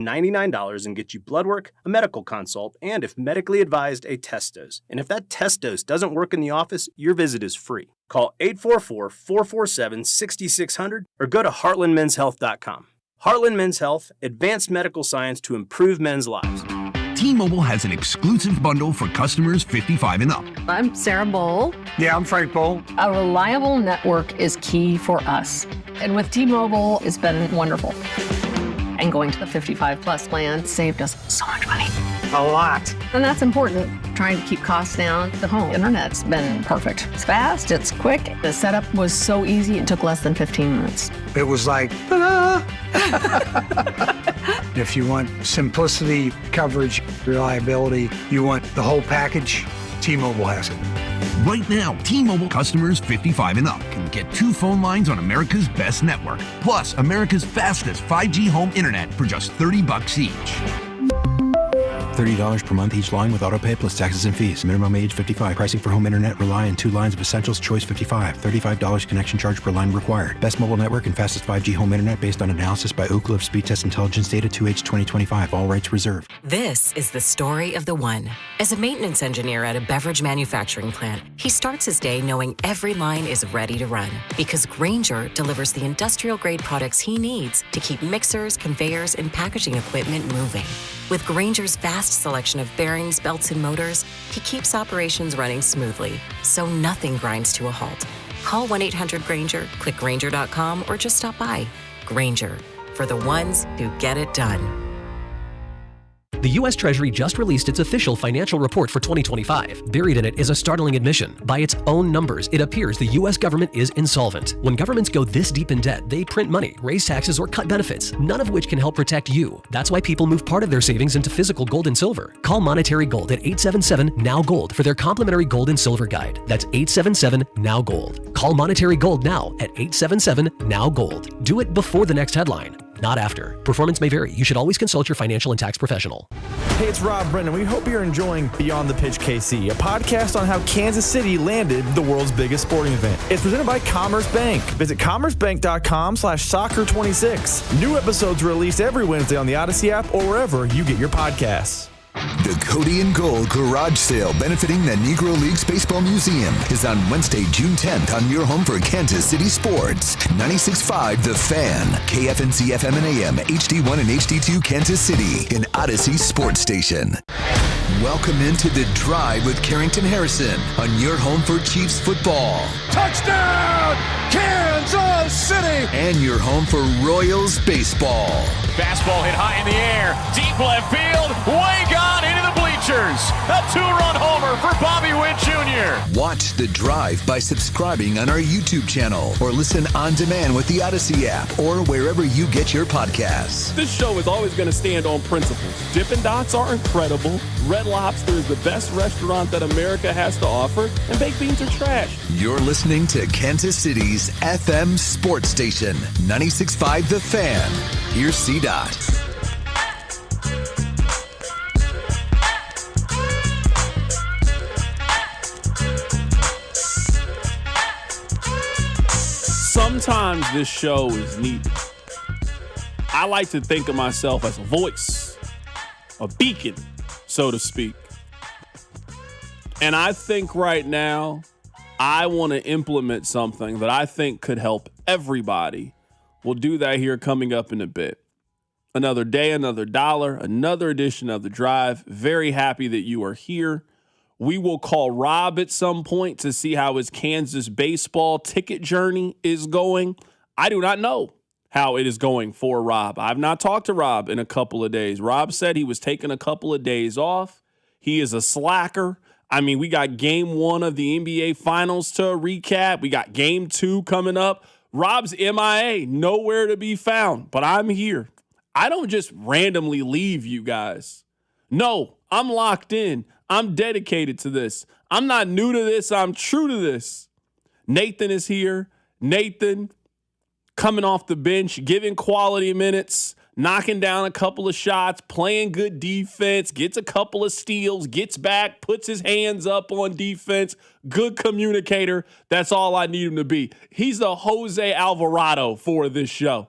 $99 and get you blood work, a medical consult, and if medically advised, a test dose. And if that test dose doesn't work in the office, your visit is free. Call 844-447-6600 or go to heartlandmenshealth.com. Heartland Men's Health, advanced medical science to improve men's lives. T-Mobile has an exclusive bundle for customers 55 and up. I'm Sarah Bowl. Yeah, I'm Frank Bowl. A reliable network is key for us. And with T-Mobile, it's been wonderful. And going to the 55 plus plan saved us so much money. A lot. And that's important. Trying to keep costs down. The home internet's been perfect. It's fast, it's quick. The setup was so easy, it took less than 15 minutes. It was like, ta-da! If you want simplicity, coverage, reliability, you want the whole package, T-Mobile has it. Right now, T-Mobile customers 55 and up can get 2 phone lines on America's best network, plus America's fastest 5G home internet for just $30 each. $30 per month each line with autopay plus taxes and fees. Minimum age 55. Pricing for home internet rely on 2 lines of Essentials Choice 55. $35 connection charge per line required. Best mobile network and fastest 5G home internet based on analysis by Ookla of Speed Test Intelligence data 2H 2025. All rights reserved. This is the story of the one. As a maintenance engineer at a beverage manufacturing plant, he starts his day knowing every line is ready to run because Grainger delivers the industrial-grade products he needs to keep mixers, conveyors, and packaging equipment moving. With Grainger's vast selection of bearings, belts, and motors, he keeps operations running smoothly, so nothing grinds to a halt. Call 1-800-GRAINGER, click Grainger.com, or just stop by. Grainger, for the ones who get it done. The U.S. Treasury just released its official financial report for 2025. Buried in it is a startling admission. By its own numbers, it appears the U.S. government is insolvent. When governments go this deep in debt, they print money, raise taxes, or cut benefits, none of which can help protect you. That's why people move part of their savings into physical gold and silver. Call Monetary Gold at 877-NOW-GOLD for their complimentary gold and silver guide. That's 877-NOW-GOLD. Call Monetary Gold now at 877-NOW-GOLD. Do it before the next headline, not after. Performance may vary. You should always consult your financial and tax professional. Hey, it's Rob Brennan. We hope you're enjoying Beyond the Pitch KC, a podcast on how Kansas City landed the world's biggest sporting event. It's presented by Commerce Bank. Visit commercebank.com/soccer26. New episodes released every Wednesday on the Odyssey app or wherever you get your podcasts. The Cody and Gold Garage Sale benefiting the Negro Leagues Baseball Museum is on Wednesday, June 10th on your home for Kansas City sports. 96.5 The Fan, KFNC FM and AM, HD1 and HD2 Kansas City, an Odyssey sports station. Welcome into The Drive with Carrington Harrison on your home for Chiefs football. Touchdown, Kansas City! And your home for Royals baseball. Fastball hit high in the air, deep left field, way gone into the bleachers. A 2-run homer for Bobby Witt Jr. Watch The Drive by subscribing on our YouTube channel or listen on demand with the Odyssey app or wherever you get your podcasts. This show is always going to stand on principles. Dippin' Dots are incredible. Red Lobster is the best restaurant that America has to offer, and baked beans are trash. You're listening to Kansas City's FM sports station, 96.5 The Fan. Here's C-Dot. Sometimes this show is needed. I like to think of myself as a voice, a beacon, so to speak. And I think right now, I want to implement something that I think could help everybody. We'll do that here coming up in a bit. Another day, another dollar, another edition of The Drive. Very happy that you are here. We will call Rob at some point to see how his Kansas baseball ticket journey is going. I do not know how it is going for Rob. I've not talked to Rob in a couple of days. Rob said he was taking a couple of days off. He is a slacker. I mean, we got game 1 of the NBA Finals to recap. We got game 2 coming up. Rob's MIA, nowhere to be found, but I'm here. I don't just randomly leave you guys. No, I'm locked in. I'm dedicated to this. I'm not new to this. I'm true to this. Nathan is here. Nathan coming off the bench, giving quality minutes, knocking down a couple of shots, playing good defense, gets a couple of steals, gets back, puts his hands up on defense. Good communicator. That's all I need him to be. He's the Jose Alvarado for this show.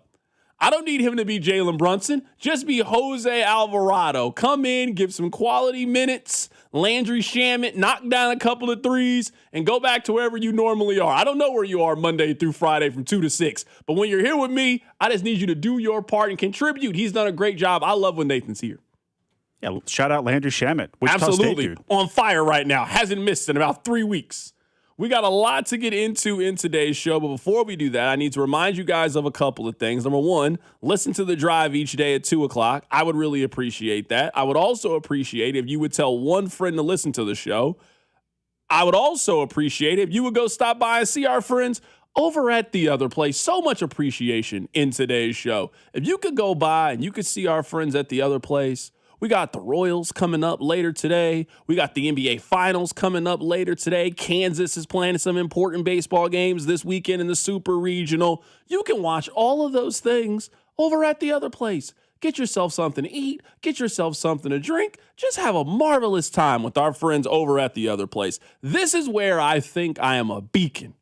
I don't need him to be Jalen Brunson. Just be Jose Alvarado. Come in, give some quality minutes. Landry Shamet, knock down a couple of threes, and go back to wherever you normally are. I don't know where you are Monday through Friday from 2 to 6. But when you're here with me, I just need you to do your part and contribute. He's done a great job. I love when Nathan's here. Yeah, shout out Landry Shamet. Wichita Absolutely. State dude. On fire right now. Hasn't missed in about 3 weeks. We got a lot to get into in today's show, but before we do that, I need to remind you guys of a couple of things. Number one, listen to The Drive each day at 2 o'clock. I would really appreciate that. I would also appreciate if you would tell one friend to listen to the show. I would also appreciate if you would go stop by and see our friends over at The Other Place. So much appreciation in today's show. If you could go by and you could see our friends at The Other Place. We got the Royals coming up later today. We got the NBA Finals coming up later today. Kansas is playing some important baseball games this weekend in the Super Regional. You can watch all of those things over at The Other Place. Get yourself something to eat. Get yourself something to drink. Just have a marvelous time with our friends over at The Other Place. This is where I think I am a beacon.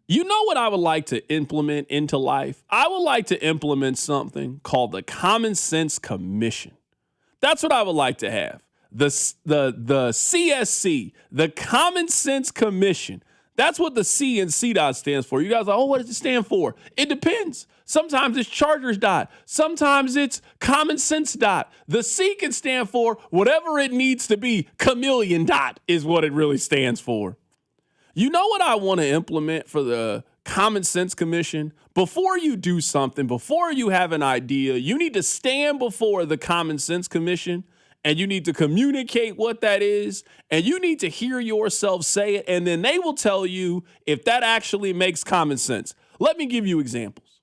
You know what I would like to implement into life? I would like to implement something called the Common Sense Commission. That's what I would like to have. The CSC, the Common Sense Commission. That's what the C in CDOT stands for. You guys are like, oh, what does it stand for? It depends. Sometimes it's Chargers dot. Sometimes it's Common Sense dot. The C can stand for whatever it needs to be. Chameleon dot is what it really stands for. You know what I want to implement for the Common Sense Commission? Before you do something, before you have an idea, you need to stand before the Common Sense Commission and you need to communicate what that is and you need to hear yourself say it and then they will tell you if that actually makes common sense. Let me give you examples.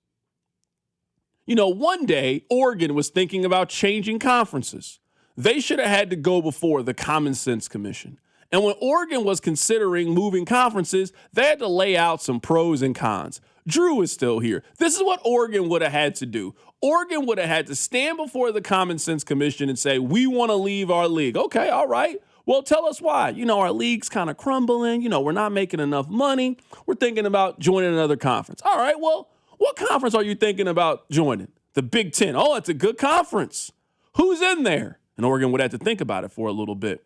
You know, one day Oregon was thinking about changing conferences. They should have had to go before the Common Sense Commission. And when Oregon was considering moving conferences, they had to lay out some pros and cons. Drew is still here. This is what Oregon would have had to do. Oregon would have had to stand before the Common Sense Commission and say, we want to leave our league. Okay, all right. Well, tell us why. You know, our league's kind of crumbling. You know, we're not making enough money. We're thinking about joining another conference. All right, well, what conference are you thinking about joining? The Big Ten. Oh, it's a good conference. Who's in there? And Oregon would have to think about it for a little bit.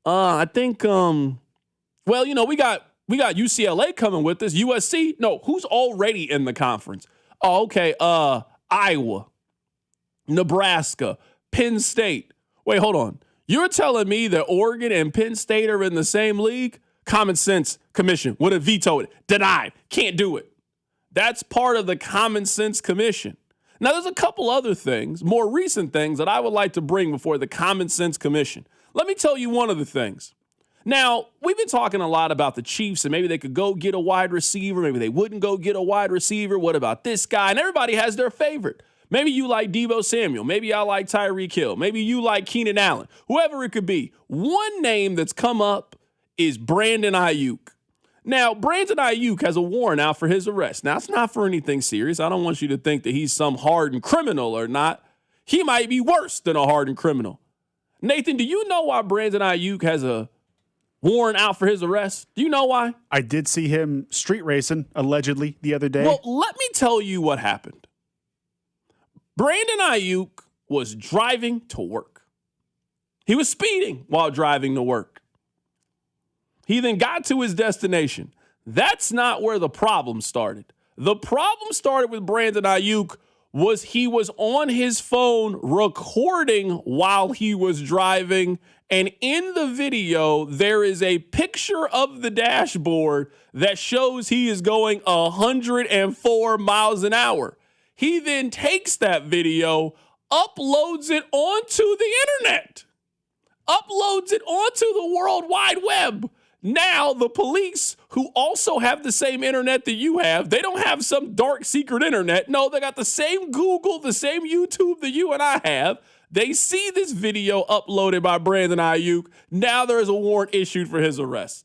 I think, well, you know, we got UCLA coming with us. USC, no, who's already in the conference? Oh, okay, Iowa, Nebraska, Penn State. Wait, hold on. You're telling me that Oregon and Penn State are in the same league? Common Sense Commission would have vetoed it. Denied. Can't do it. That's part of the Common Sense Commission. Now, there's a couple other things, more recent things that I would like to bring before the Common Sense Commission. Let me tell you one of the things. Now, we've been talking a lot about the Chiefs and maybe they could go get a wide receiver. Maybe they wouldn't go get a wide receiver. What about this guy? And everybody has their favorite. Maybe you like Deebo Samuel. Maybe I like Tyreek Hill. Maybe you like Keenan Allen. Whoever it could be. One name that's come up is Brandon Ayuk. Now, Brandon Ayuk has a warrant out for his arrest. Now, it's not for anything serious. I don't want you to think that he's some hardened criminal or not. He might be worse than a hardened criminal. Nathan, do you know why Brandon Ayuk has a warrant out for his arrest? Do you know why? I did see him street racing, allegedly, the other day. Well, let me tell you what happened. Brandon Ayuk was driving to work. He was speeding while driving to work. He then got to his destination. That's not where the problem started. The problem started with Brandon Ayuk was he was on his phone recording while he was driving. And in the video, there is a picture of the dashboard that shows he is going 104 miles an hour. He then takes that video, uploads it onto the internet, uploads it onto the World Wide Web. Now, the police, who also have the same internet that you have, they don't have some dark secret internet. No, they got the same Google, the same YouTube that you and I have. They see this video uploaded by Brandon Ayuk. Now there is a warrant issued for his arrest.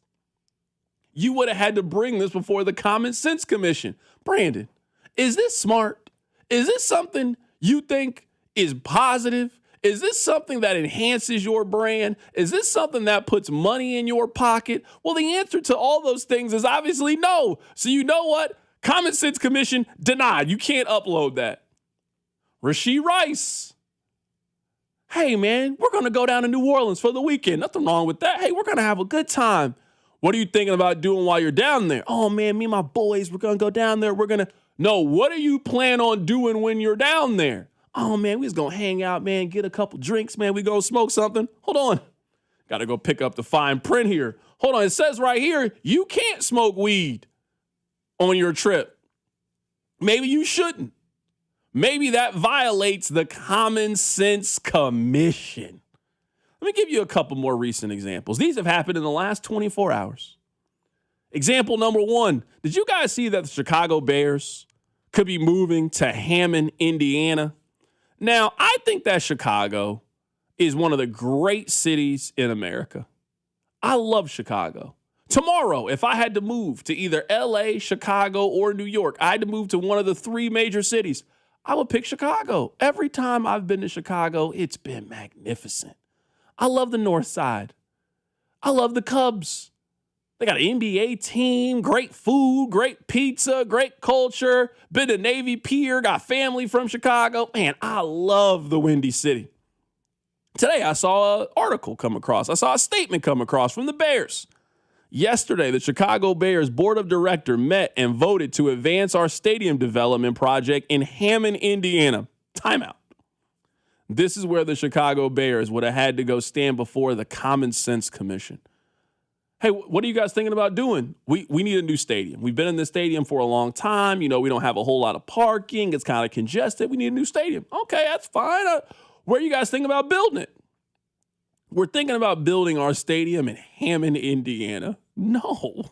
You would have had to bring this before the Common Sense Commission. Brandon, is this smart? Is this something you think is positive? Is this something that enhances your brand? Is this something that puts money in your pocket? Well, the answer to all those things is obviously no. So you know what? Common Sense Commission denied. You can't upload that. Rashee Rice. Hey, man, we're going to go down to New Orleans for the weekend. Nothing wrong with that. Hey, we're going to have a good time. What are you thinking about doing while you're down there? Oh, man, me and my boys, we're going to go down there. No, what do you plan on doing when you're down there? Oh, man, we just going to hang out, man, get a couple drinks, man. We going to smoke something. Hold on. Got to go pick up the fine print here. Hold on. It says right here, you can't smoke weed on your trip. Maybe you shouldn't. Maybe that violates the Common Sense Commission. Let me give you a couple more recent examples. These have happened in the last 24 hours. Example number one, did you guys see that the Chicago Bears could be moving to Hammond, Indiana? Now, I think that Chicago is one of the great cities in America. I love Chicago. Tomorrow, if I had to move to either LA, Chicago, or New York, I had to move to one of the three major cities, I would pick Chicago. Every time I've been to Chicago, it's been magnificent. I love the North Side. I love the Cubs. They got an NBA team, great food, great pizza, great culture. Been to Navy Pier, got family from Chicago. Man, I love the Windy City. Today, I saw an article come across. I saw a statement come across from the Bears. Yesterday, the Chicago Bears Board of Directors met and voted to advance our stadium development project in Hammond, Indiana. Timeout. This is where the Chicago Bears would have had to go stand before the Common Sense Commission. Hey, what are you guys thinking about doing? We need a new stadium. We've been in this stadium for a long time. You know, we don't have a whole lot of parking. It's kind of congested. We need a new stadium. Okay, that's fine. Where are you guys thinking about building it? We're thinking about building our stadium in Hammond, Indiana. No,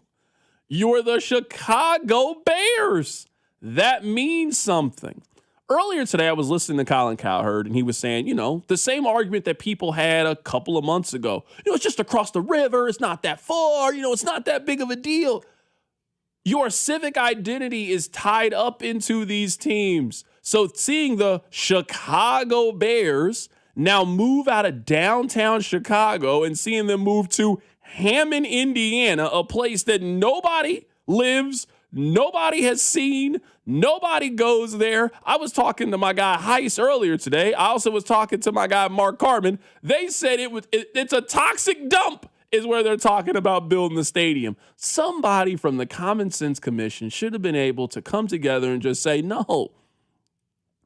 you're the Chicago Bears. That means something. Earlier today, I was listening to Colin Cowherd, and he was saying, you know, the same argument that people had a couple of months ago. You know, it's just across the river. It's not that far. You know, it's not that big of a deal. Your civic identity is tied up into these teams. So seeing the Chicago Bears now move out of downtown Chicago and seeing them move to Hammond, Indiana, a place that nobody lives, nobody has seen, nobody goes there. I was talking to my guy Heiss earlier today. I also was talking to my guy Mark Carman. They said it's a toxic dump is where they're talking about building the stadium. Somebody from the Common Sense Commission should have been able to come together and just say, no,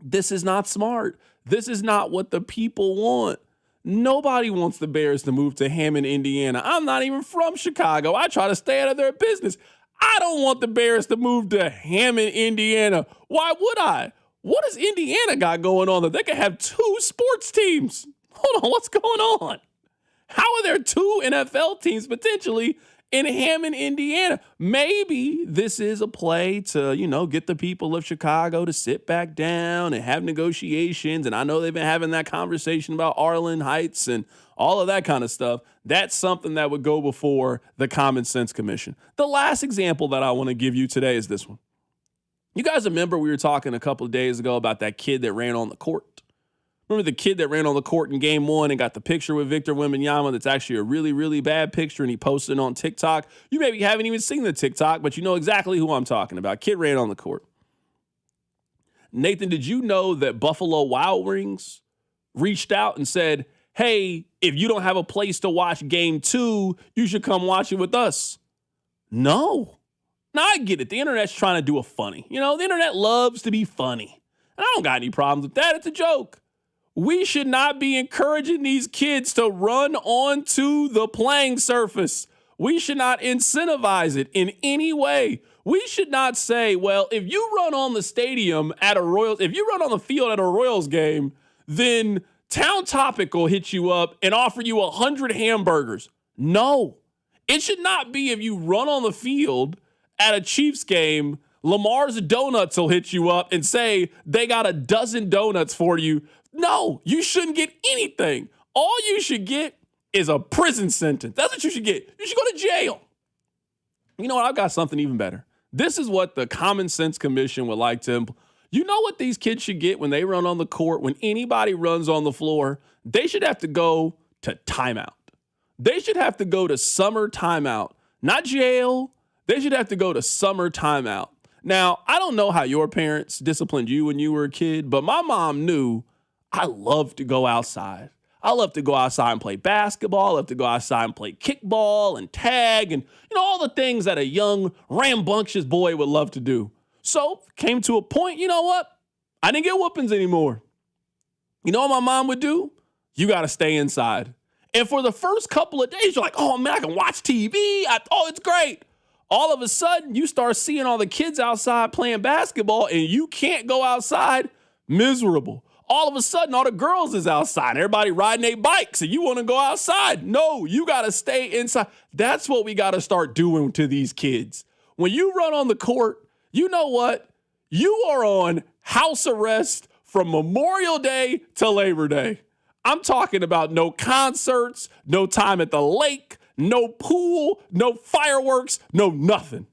this is not smart. This is not what the people want. Nobody wants the Bears to move to Hammond, Indiana. I'm not even from Chicago. I try to stay out of their business. I don't want the Bears to move to Hammond, Indiana. Why would I? What does Indiana got going on that they can have two sports teams? Hold on, what's going on? How are there two NFL teams potentially in Hammond, Indiana? Maybe this is a play to, you know, get the people of Chicago to sit back down and have negotiations. And I know they've been having that conversation about Arlington Heights and all of that kind of stuff. That's something that would go before the Common Sense Commission. The last example that I want to give you today is this one. You guys remember we were talking a couple of days ago about that kid that ran on the court? Remember the kid that ran on the court in game one and got the picture with Victor Wembanyama that's actually a really, really bad picture, and he posted it on TikTok? You maybe haven't even seen the TikTok, but you know exactly who I'm talking about. Kid ran on the court. Nathan, did you know that Buffalo Wild Wings reached out and said, hey, if you don't have a place to watch game 2, you should come watch it with us? No. Now, I get it. The internet's trying to do a funny. You know, the internet loves to be funny. And I don't got any problems with that. It's a joke. We should not be encouraging these kids to run onto the playing surface. We should not incentivize it in any way. We should not say, well, if you run on the stadium at a Royals, if you run on the field at a Royals game, then Town Topic will hit you up and offer you 100 hamburgers. No, it should not be if you run on the field at a Chiefs game, Lamar's Donuts will hit you up and say they got a dozen donuts for you. No, you shouldn't get anything. All you should get is a prison sentence. That's what you should get. You should go to jail. You know what? I've got something even better. This is what the Common Sense Commission would like to. You know what these kids should get when they run on the court? When anybody runs on the floor, they should have to go to timeout. They should have to go to summer timeout, not jail. They should have to go to summer timeout. Now, I don't know how your parents disciplined you when you were a kid, but my mom knew I loved to go outside. I love to go outside and play basketball. I love to go outside and play kickball and tag and, all the things that a young, rambunctious boy would love to do. So came to a point, you know what? I didn't get whoopings anymore. You know what my mom would do? You got to stay inside. And for the first couple of days, you're like, oh, man, I can watch TV. It's great. All of a sudden, you start seeing all the kids outside playing basketball and you can't go outside. Miserable. All of a sudden, all the girls is outside. Everybody riding their bikes and you want to go outside. No, you got to stay inside. That's what we got to start doing to these kids. When you run on the court, you know what? You are on house arrest from Memorial Day to Labor Day. I'm talking about no concerts, no time at the lake, no pool, no fireworks, no nothing.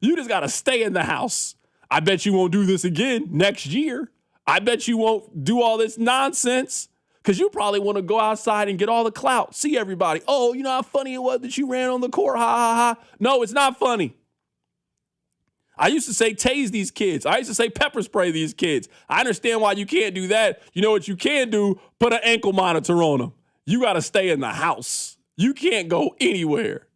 You just got to stay in the house. I bet you won't do this again next year. I bet you won't do all this nonsense because you probably want to go outside and get all the clout. See everybody. Oh, you know how funny it was that you ran on the court? Ha, ha, ha. No, it's not funny. I used to say tase these kids. I used to say pepper spray these kids. I understand why you can't do that. You know what you can do? Put an ankle monitor on them. You got to stay in the house. You can't go anywhere.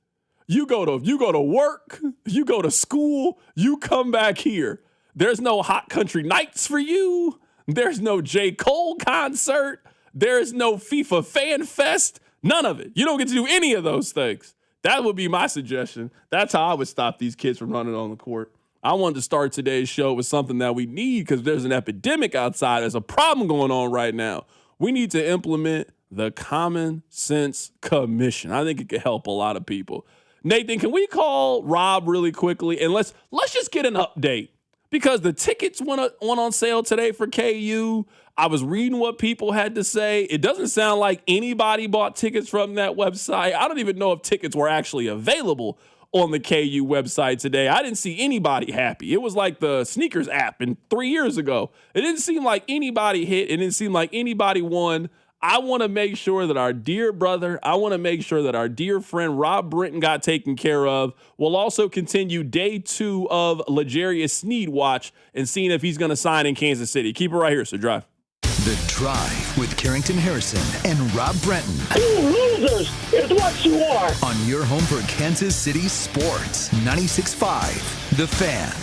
You go to work. You go to school. You come back here. There's no Hot Country Nights for you. There's no J. Cole concert. There's no FIFA Fan Fest. None of it. You don't get to do any of those things. That would be my suggestion. That's how I would stop these kids from running on the court. I wanted to start today's show with something that we need because there's an epidemic outside. There's a problem going on right now. We need to implement the Common Sense Commission. I think it could help a lot of people. Nathan, can we call Rob really quickly? And let's just get an update. Because the tickets went on sale today for KU. I was reading what people had to say. It doesn't sound like anybody bought tickets from that website. I don't even know if tickets were actually available on the KU website today. I didn't see anybody happy. It was like the sneakers app 3 years ago. It didn't seem like anybody hit. It didn't seem like anybody won. I want to make sure that our dear brother, I want to make sure that our dear friend Rob Britton got taken care of. We'll also continue day 2 of L'Jarius Sneed watch and seeing if he's going to sign in Kansas City. Keep it right here, so drive. The Drive with Carrington Harrison and Rob Bretton. You losers is what you are. On your home for Kansas City sports. 96.5 The Fan.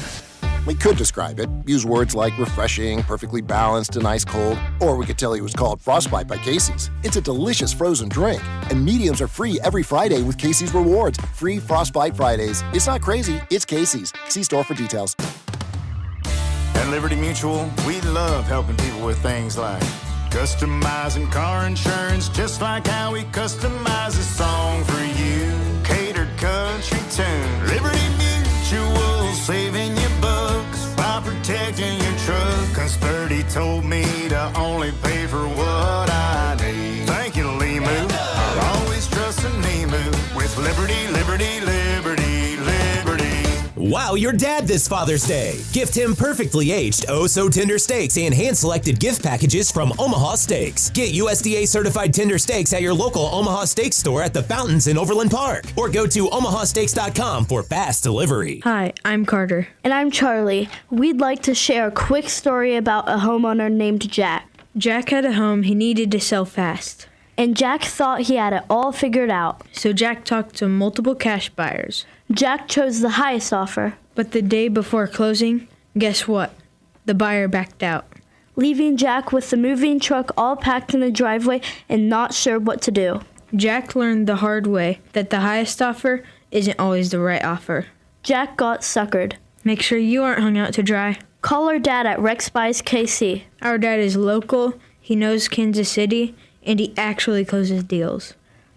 We could describe it, use words like refreshing, perfectly balanced, and ice cold, or we could tell you it was called Frostbite by Casey's. It's a delicious frozen drink, and mediums are free every Friday with Casey's Rewards. Free Frostbite Fridays. It's not crazy, it's Casey's. See store for details. At Liberty Mutual, we love helping people with things like customizing car insurance, just like how we customize a song for you. Catered country tune. Liberty Mutual, saving you bucks by protecting your truck. 'Cause 30 told me to only pay for what I need. Thank you, Limu. I'll always trust in Limu with Liberty, Liberty, Liberty, Liberty. Wow your dad this Father's Day. Gift him perfectly aged, oh-so-tender steaks and hand-selected gift packages from Omaha Steaks. Get USDA-certified tender steaks at your local Omaha Steaks store at the Fountains in Overland Park. Or go to omahasteaks.com for fast delivery. Hi, I'm Carter. And I'm Charlie. We'd like to share a quick story about a homeowner named Jack. Jack had a home he needed to sell fast. And Jack thought he had it all figured out. So Jack talked to multiple cash buyers. Jack chose the highest offer. But the day before closing, guess what? The buyer backed out. Leaving Jack with the moving truck all packed in the driveway and not sure what to do. Jack learned the hard way that the highest offer isn't always the right offer. Jack got suckered. Make sure you aren't hung out to dry. Call our dad at Rex Buys KC. Our dad is local, he knows Kansas City, and he actually closes deals.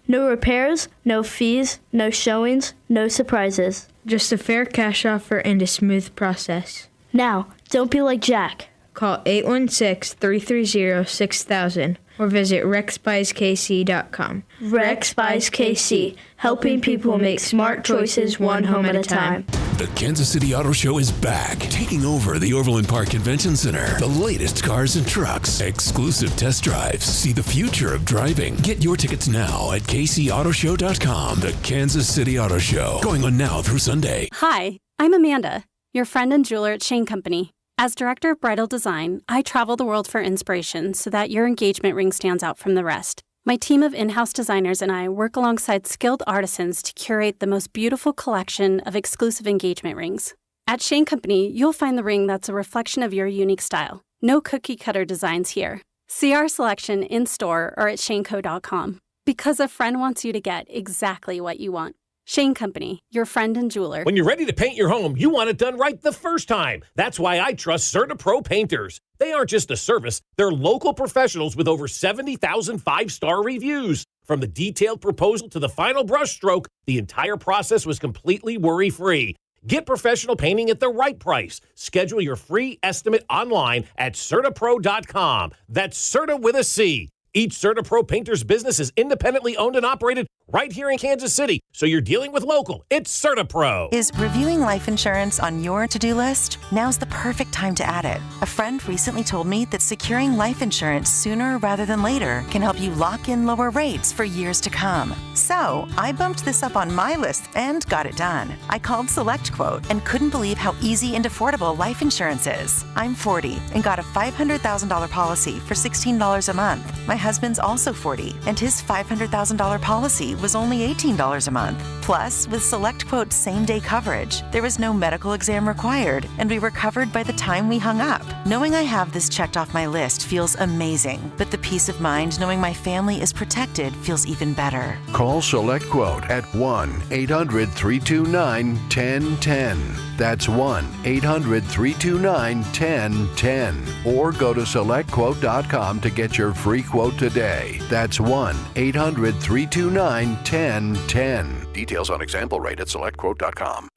No repairs, no fees, no showings, no surprises. Just a fair cash offer and a smooth process. Now, don't be like Jack. Call 816-330-6000 or visit rexbuyskc.com. Rex Buys KC, helping people make smart choices one home at a time. The Kansas City Auto Show is back, taking over the Overland Park Convention Center. The latest cars and trucks, exclusive test drives, see the future of driving. Get your tickets now at kcautoshow.com. The Kansas City Auto Show, going on now through Sunday. Hi, I'm Amanda. your friend and jeweler at Shane Company. As director of bridal design, I travel the world for inspiration so that your engagement ring stands out from the rest. My team of in-house designers and I work alongside skilled artisans to curate the most beautiful collection of exclusive engagement rings. At Shane Company, you'll find the ring that's a reflection of your unique style. No cookie-cutter designs here. See our selection in-store or at shaneco.com. Because a friend wants you to get exactly what you want. Shane Company, your friend and jeweler. When you're ready to paint your home, you want it done right the first time. That's why I trust CertaPro Painters. They aren't just a service, they're local professionals with over 70,000 five-star reviews. From the detailed proposal to the final brushstroke, the entire process was completely worry-free. Get professional painting at the right price. Schedule your free estimate online at CertaPro.com. That's Certa with a C. Each CertaPro Painter's business is independently owned and operated right here in Kansas City, so you're dealing with local. It's CertaPro. Is reviewing life insurance on your to-do list? Now's the perfect time to add it. A friend recently told me that securing life insurance sooner rather than later can help you lock in lower rates for years to come. So I bumped this up on my list and got it done. I called SelectQuote and couldn't believe how easy and affordable life insurance is. I'm 40 and got a $500,000 policy for $16 a month. My husband's also 40, and his $500,000 policy was only $18 a month. Plus, with SelectQuote same-day coverage, there was no medical exam required, and we were covered by the time we hung up. Knowing I have this checked off my list feels amazing, but the peace of mind knowing my family is protected feels even better. Call SelectQuote at 1-800-329-1010. That's 1-800-329-1010. Or go to SelectQuote.com to get your free quote today. That's 1-800-329-1010. Details on example rate at SelectQuote.com.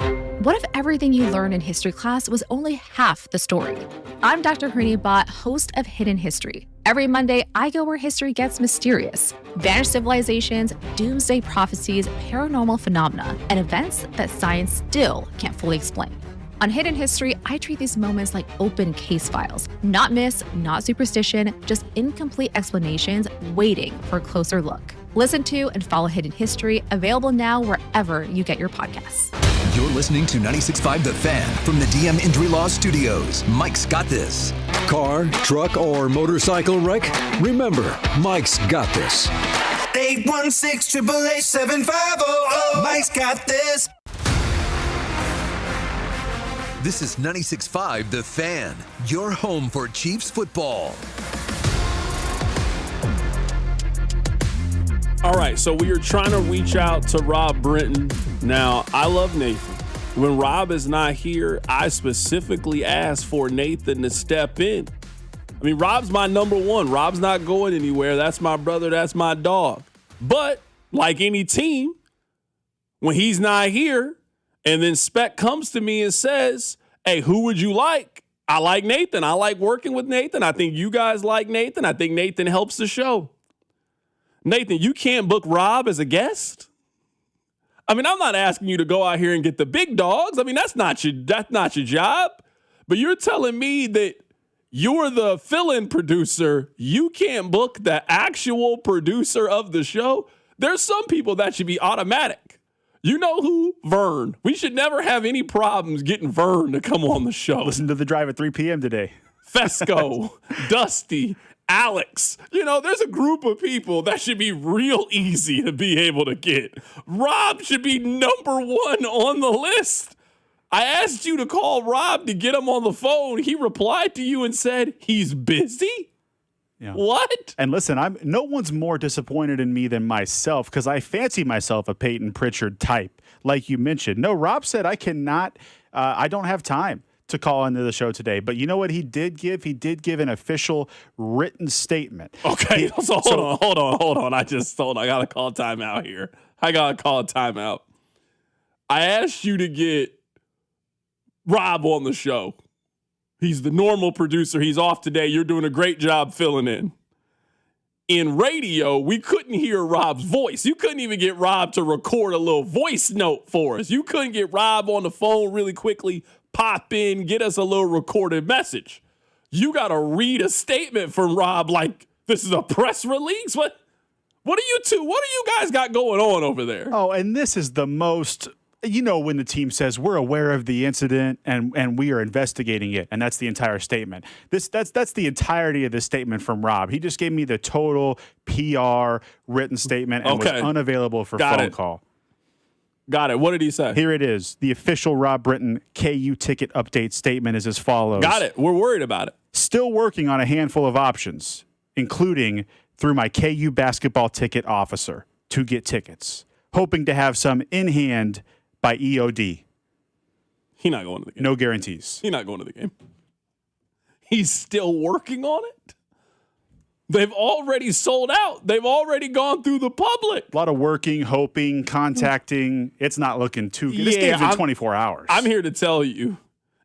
What if everything you learned in history class was only half the story? I'm Dr. Harini Bhatt, host of Hidden History. Every Monday, I go where history gets mysterious. Vanished civilizations, doomsday prophecies, paranormal phenomena, and events that science still can't fully explain. On Hidden History, I treat these moments like open case files. Not myths, not superstition, just incomplete explanations waiting for a closer look. Listen to and follow Hidden History, available now wherever you get your podcasts. You're listening to 96.5 The Fan from the DM Injury Law Studios. Mike's got this. Car, truck, or motorcycle wreck? Remember, Mike's got this. 816-888-7500. Mike's got this. This is 96.5 The Fan, your home for Chiefs football. All right, so we are trying to reach out to Rob Britton. Now, I love Nathan. When Rob is not here, I specifically ask for Nathan to step in. I mean, Rob's my number one. Rob's not going anywhere. That's my brother. That's my dog. But like any team, when he's not here, and then Spec comes to me and says, hey, who would you like? I like Nathan. I like working with Nathan. I think you guys like Nathan. I think Nathan helps the show. Nathan, you can't book Rob as a guest? I mean, I'm not asking you to go out here and get the big dogs. I mean, that's not your job. But you're telling me that you're the fill-in producer. You can't book the actual producer of the show? There's some people that should be automatic. You know who? Vern. We should never have any problems getting Vern to come on the show. Listen to The Drive at 3 p.m. today. Fesco, Dusty, Alex. You know, there's a group of people that should be real easy to be able to get. Rob should be number one on the list. I asked you to call Rob to get him on the phone. He replied to you and said he's busy. Yeah. What? And listen, no one's more disappointed in me than myself because I fancy myself a Peyton Pritchard type, like you mentioned. No, Rob said I cannot, I don't have time to call into the show today. But you know what he did give? He did give an official written statement. Okay, so hold on. I got to call timeout here. I got to call a timeout. I asked you to get Rob on the show. He's the normal producer. He's off today. You're doing a great job filling in. In radio, we couldn't hear Rob's voice. You couldn't even get Rob to record a little voice note for us. You couldn't get Rob on the phone really quickly, pop in, get us a little recorded message. You got to read a statement from Rob like this is a press release. What do you guys got going on over there? Oh, and this is the most You know, when the team says we're aware of the incident and we are investigating it, and that's the entire statement. That's the entirety of this statement from Rob. He just gave me the total PR written statement and was unavailable for phone call. Got it. What did he say? Here it is. The official Rob Britton KU ticket update statement is as follows. Got it. We're worried about it. Still working on a handful of options, including through my KU basketball ticket officer to get tickets. Hoping to have some in hand by EOD. He's not going to the game. No guarantees. He's not going to the game. He's still working on it. They've already sold out. They've already gone through the public. A lot of working, hoping, contacting. It's not looking too good. This game's in 24 hours. I'm here to tell you,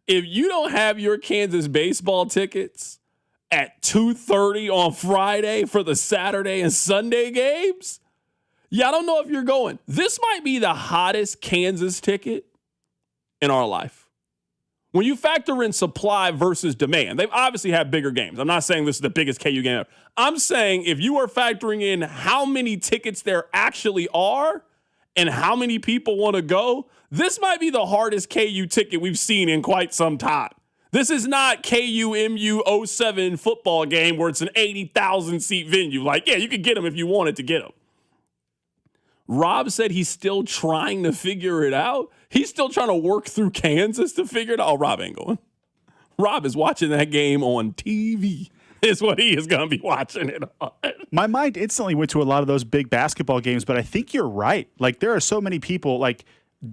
if you don't have your Kansas baseball tickets at 2:30 on Friday for the Saturday and Sunday games, I don't know if you're going. This might be the hottest Kansas ticket in our life. When you factor in supply versus demand, they've obviously had bigger games. I'm not saying this is the biggest KU game ever. I'm saying if you are factoring in how many tickets there actually are and how many people want to go, this might be the hardest KU ticket we've seen in quite some time. This is not KU-MU 07 football game where it's an 80,000 seat venue. Like, yeah, you could get them if you wanted to get them. Rob said he's still trying to figure it out. He's still trying to work through Kansas to figure it out. Oh, Rob ain't going. Rob is watching that game on TV. Is what he is going to be watching it on. My mind instantly went to a lot of those big basketball games, but I think you're right. Like, there are so many people, like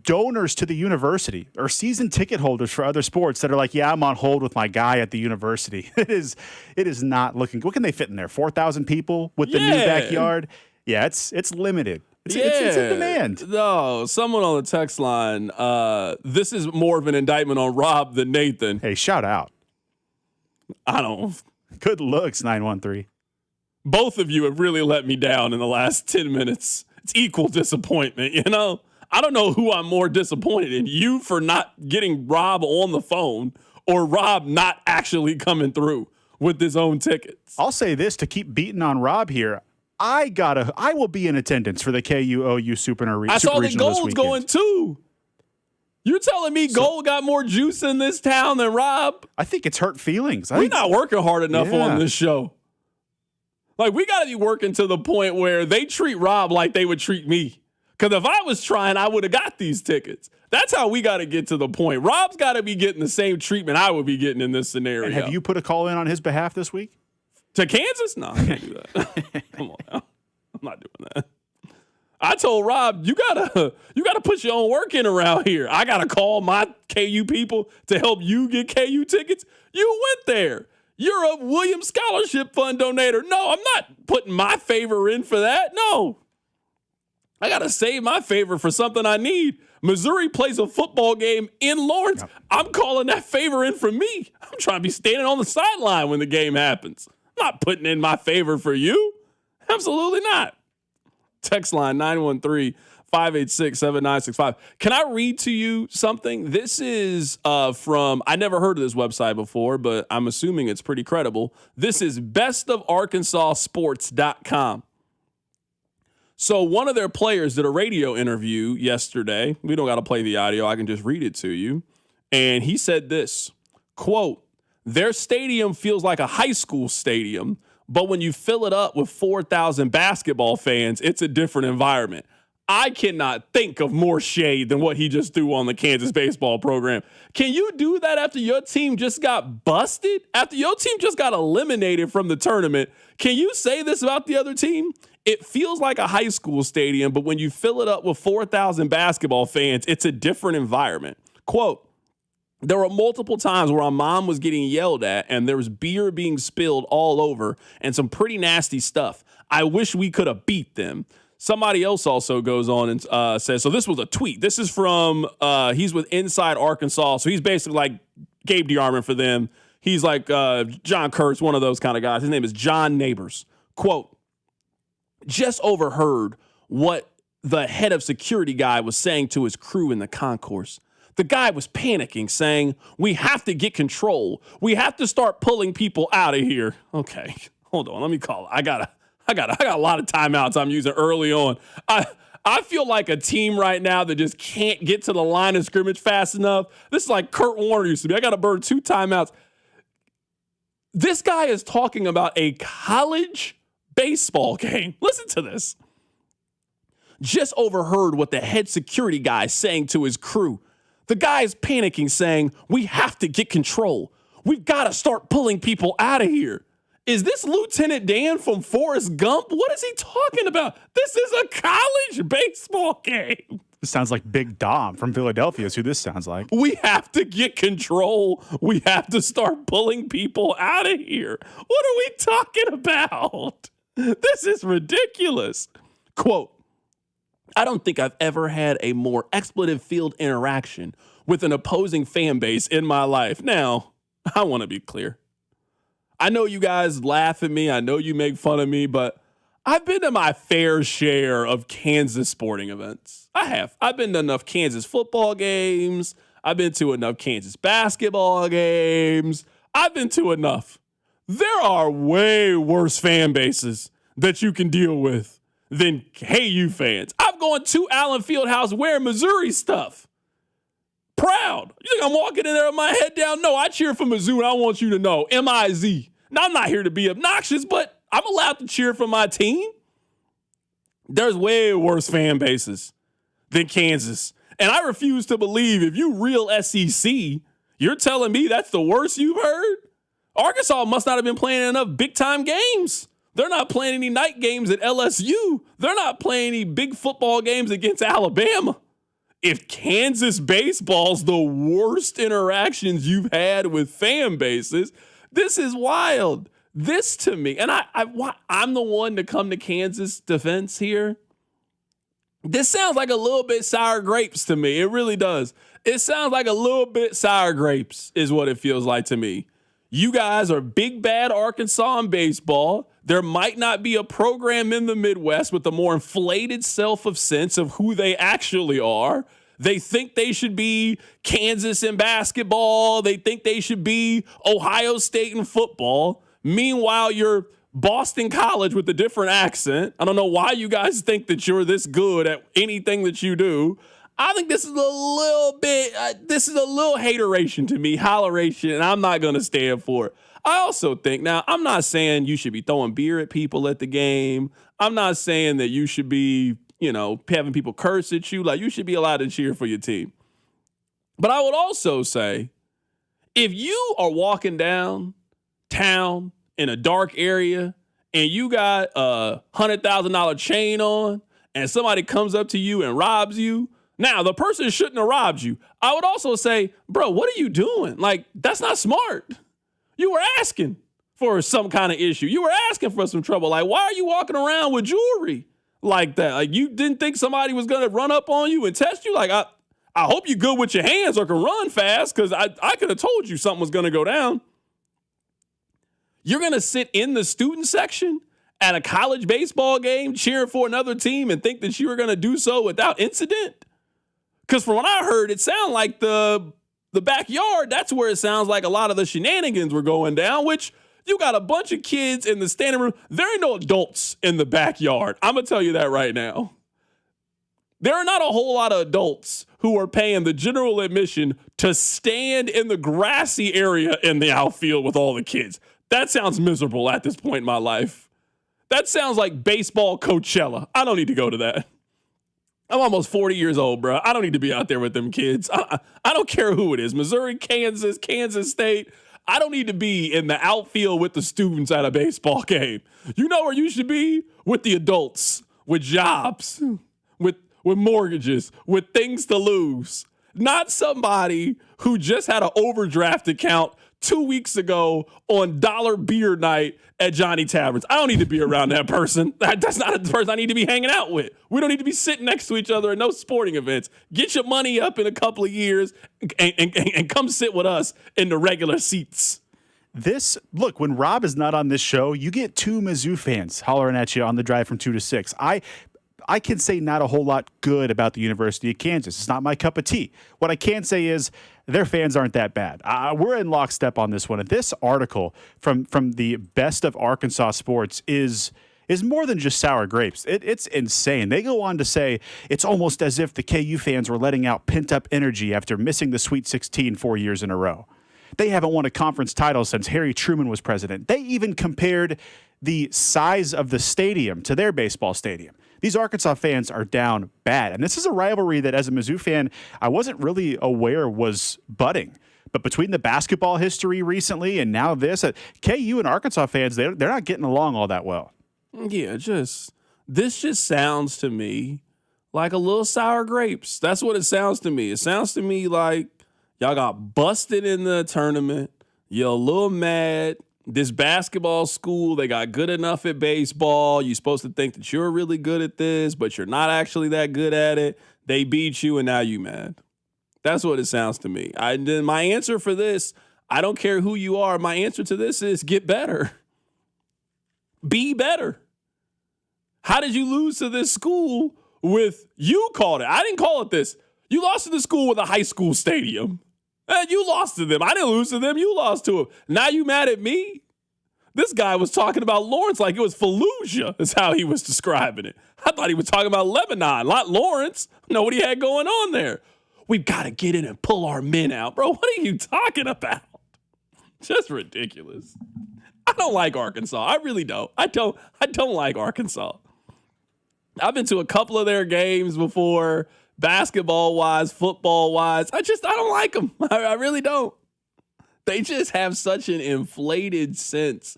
donors to the university or season ticket holders for other sports that are like, yeah, I'm on hold with my guy at the university. It is not looking. What can they fit in there? 4,000 people with the new backyard? Yeah, it's limited. It's in demand. No, someone on the text line, this is more of an indictment on Rob than Nathan. Hey, shout out. I don't. Good looks, 913. Both of you have really let me down in the last 10 minutes. It's equal disappointment, you know? I don't know who I'm more disappointed in, you for not getting Rob on the phone or Rob not actually coming through with his own tickets. I'll say this to keep beating on Rob here. I will be in attendance for the KU-OU Super Regional. I saw the Gold's going too. You're telling me Gold got more juice in this town than Rob? I think it's hurt feelings. We're not working hard enough on this show. Like, we got to be working to the point where they treat Rob like they would treat me. Because if I was trying, I would have got these tickets. That's how we got to get to the point. Rob's got to be getting the same treatment I would be getting in this scenario. And have you put a call in on his behalf this week? To Kansas? No, I can't do that. Come on now. I'm not doing that. I told Rob, you gotta put your own work in around here. I gotta call my KU people to help you get KU tickets. You went there. You're a Williams Scholarship Fund donator. No, I'm not putting my favor in for that. No. I gotta save my favor for something I need. Missouri plays a football game in Lawrence. Yep. I'm calling that favor in for me. I'm trying to be standing on the sideline when the game happens. I'm not putting in my favor for you. Absolutely not. Text line 913-586-7965. Can I read to you something? This is from, I never heard of this website before, but I'm assuming it's pretty credible. This is bestofarkansassports.com. So one of their players did a radio interview yesterday. We don't got to play the audio. I can just read it to you. And he said this, quote, their stadium feels like a high school stadium, but when you fill it up with 4,000 basketball fans, it's a different environment. I cannot think of more shade than what he just threw on the Kansas baseball program. Can you do that after your team just got busted? After your team just got eliminated from the tournament? Can you say this about the other team? It feels like a high school stadium, but when you fill it up with 4,000 basketball fans, it's a different environment. Quote, there were multiple times where our mom was getting yelled at and there was beer being spilled all over and some pretty nasty stuff. I wish we could have beat them. Somebody else also goes on and says, so this was a tweet. This is from, he's with Inside Arkansas. So he's basically like Gabe DeArmond for them. He's like John Kurtz, one of those kind of guys. His name is John Neighbors. Quote, just overheard what the head of security guy was saying to his crew in the concourse. The guy was panicking, saying, we have to get control. We have to start pulling people out of here. Okay, hold on. Let me call it. I got a lot of timeouts I'm using early on. I feel like a team right now that just can't get to the line of scrimmage fast enough. This is like Kurt Warner used to be. I got to burn 2 timeouts. This guy is talking about a college baseball game. Listen to this. Just overheard what the head security guy is saying to his crew. The guy is panicking, saying, we have to get control. We've got to start pulling people out of here. Is this Lieutenant Dan from Forrest Gump? What is he talking about? This is a college baseball game. This sounds like Big Dom from Philadelphia is who this sounds like. We have to get control. We have to start pulling people out of here. What are we talking about? This is ridiculous. Quote, I don't think I've ever had a more expletive-filled interaction with an opposing fan base in my life. Now, I want to be clear. I know you guys laugh at me. I know you make fun of me, but I've been to my fair share of Kansas sporting events. I have. I've been to enough Kansas football games. I've been to enough Kansas basketball games. I've been to enough. There are way worse fan bases that you can deal with than KU fans. I've gone to Allen Fieldhouse wearing Missouri stuff. Proud. You think I'm walking in there with my head down? No, I cheer for Mizzou, and I want you to know, M-I-Z. Now, I'm not here to be obnoxious, but I'm allowed to cheer for my team. There's way worse fan bases than Kansas. And I refuse to believe if you real SEC, you're telling me that's the worst you've heard? Arkansas must not have been playing enough big-time games. They're not playing any night games at LSU. They're not playing any big football games against Alabama. If Kansas baseball's the worst interactions you've had with fan bases, this is wild. This to me, and I'm the one to come to Kansas defense here. This sounds like a little bit sour grapes to me. It really does. It sounds like a little bit sour grapes is what it feels like to me. You guys are big bad Arkansas in baseball. There might not be a program in the Midwest with a more inflated sense of who they actually are. They think they should be Kansas in basketball. They think they should be Ohio State in football. Meanwhile, you're Boston College with a different accent. I don't know why you guys think that you're this good at anything that you do. I think this is a little hateration to me, holleration, and I'm not going to stand for it. I also think, now, I'm not saying you should be throwing beer at people at the game. I'm not saying that you should be, having people curse at you. Like, you should be allowed to cheer for your team. But I would also say, if you are walking down town in a dark area and you got a $100,000 chain on and somebody comes up to you and robs you, now, the person shouldn't have robbed you. I would also say, bro, what are you doing? Like, that's not smart. You were asking for some kind of issue. You were asking for some trouble. Like, why are you walking around with jewelry like that? Like, you didn't think somebody was going to run up on you and test you? Like, I hope you're good with your hands or can run fast, because I could have told you something was going to go down. You're going to sit in the student section at a college baseball game cheering for another team and think that you were going to do so without incident? Because from what I heard, it sounded like the backyard, that's where it sounds like a lot of the shenanigans were going down, which you got a bunch of kids in the standing room. There ain't no adults in the backyard. I'm going to tell you that right now. There are not a whole lot of adults who are paying the general admission to stand in the grassy area in the outfield with all the kids. That sounds miserable at this point in my life. That sounds like baseball Coachella. I don't need to go to that. I'm almost 40 years old, bro. I don't need to be out there with them kids. I don't care who it is. Missouri, Kansas, Kansas State. I don't need to be in the outfield with the students at a baseball game. You know where you should be? With the adults, with jobs, with mortgages, with things to lose. Not somebody who just had an overdraft account 2 weeks ago on dollar beer night at Johnny Taverns. I don't need to be around that person. That's not the person I need to be hanging out with. We don't need to be sitting next to each other at no sporting events. Get your money up in a couple of years and come sit with us in the regular seats. Look, when Rob is not on this show, you get 2 Mizzou fans hollering at you on the drive from 2 to 6. I can say not a whole lot good about the University of Kansas. It's not my cup of tea. What I can say is their fans aren't that bad. We're in lockstep on this one. And this article from the Best of Arkansas Sports is is more than just sour grapes. It's insane. They go on to say it's almost as if the KU fans were letting out pent-up energy after missing the Sweet 16 4 years in a row. They haven't won a conference title since Harry Truman was president. They even compared the size of the stadium to their baseball stadium. These Arkansas fans are down bad. And this is a rivalry that, as a Mizzou fan, I wasn't really aware was budding. But between the basketball history recently and now this, KU and Arkansas fans, they're not getting along all that well. Yeah, this just sounds to me like a little sour grapes. That's what it sounds to me. It sounds to me like y'all got busted in the tournament. You're a little mad. This basketball school, they got good enough at baseball. You're supposed to think that you're really good at this, but you're not actually that good at it. They beat you, and now you mad. That's what it sounds to me. My answer for this, I don't care who you are. My answer to this is get better. Be better. How did you lose to this school you called it? I didn't call it this. You lost to the school with a high school stadium. You lost to them. I didn't lose to them. You lost to them. Now you mad at me? This guy was talking about Lawrence like it was Fallujah is how he was describing it. I thought he was talking about Lebanon, not Lawrence. Know what he had going on there. We've got to get in and pull our men out. Bro, what are you talking about? Just ridiculous. I don't like Arkansas. I really don't. I don't like Arkansas. I've been to a couple of their games before, basketball-wise, football-wise. I don't like them. I really don't. They just have such an inflated sense.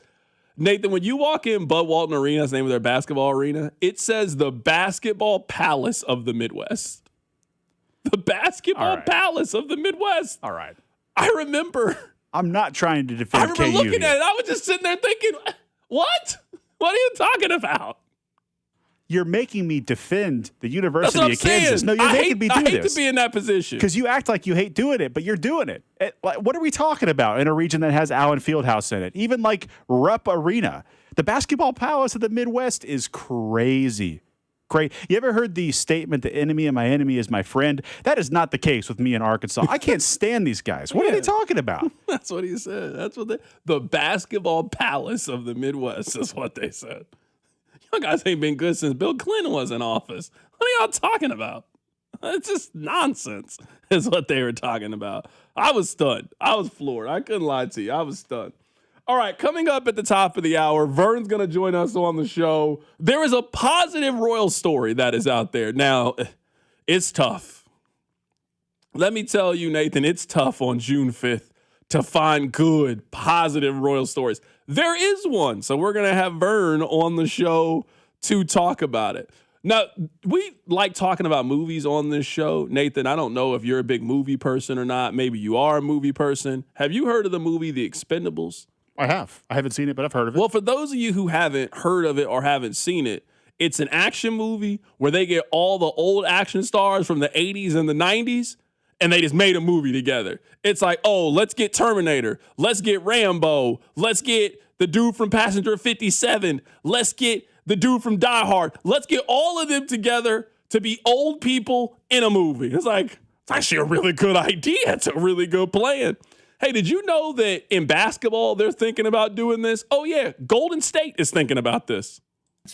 Nathan, when you walk in Bud Walton Arena, that's the name of their basketball arena, it says the Basketball Palace of the Midwest. The Basketball Palace of the Midwest. All right. I remember. I'm not trying to defend KU. I remember looking at it. I was just sitting there thinking, what? What are you talking about? You're making me defend the University of Kansas. Saying. No, you're making me do this. I hate to be in that position. Because you act like you hate doing it, but you're doing it. What are we talking about in a region that has Allen Fieldhouse in it? Even like Rupp Arena. The Basketball Palace of the Midwest is crazy. Great. You ever heard the statement, the enemy of my enemy is my friend? That is not the case with me in Arkansas. I can't stand these guys. What are they talking about? That's what he said. That's what the Basketball Palace of the Midwest is what they said. Y'all guys ain't been good since Bill Clinton was in office. What are y'all talking about? It's just nonsense is what they were talking about. I was stunned. I was floored. I couldn't lie to you. I was stunned. All right, coming up at the top of the hour, Vern's going to join us on the show. There is a positive Royal story that is out there. Now, it's tough. Let me tell you, Nathan, it's tough on June 5th to find good, positive Royal stories. There is one, so we're going to have Vern on the show to talk about it. Now, we like talking about movies on this show. Nathan, I don't know if you're a big movie person or not. Maybe you are a movie person. Have you heard of the movie The Expendables? I have. I haven't seen it, but I've heard of it. Well, for those of you who haven't heard of it or haven't seen it, it's an action movie where they get all the old action stars from the 80s and the 90s, and they just made a movie together. It's like, oh, let's get Terminator. Let's get Rambo. Let's get the dude from Passenger 57. Let's get the dude from Die Hard. Let's get all of them together to be old people in a movie. It's like, it's actually a really good idea. It's a really good plan. Hey, did you know that in basketball, they're thinking about doing this? Oh, yeah, Golden State is thinking about this.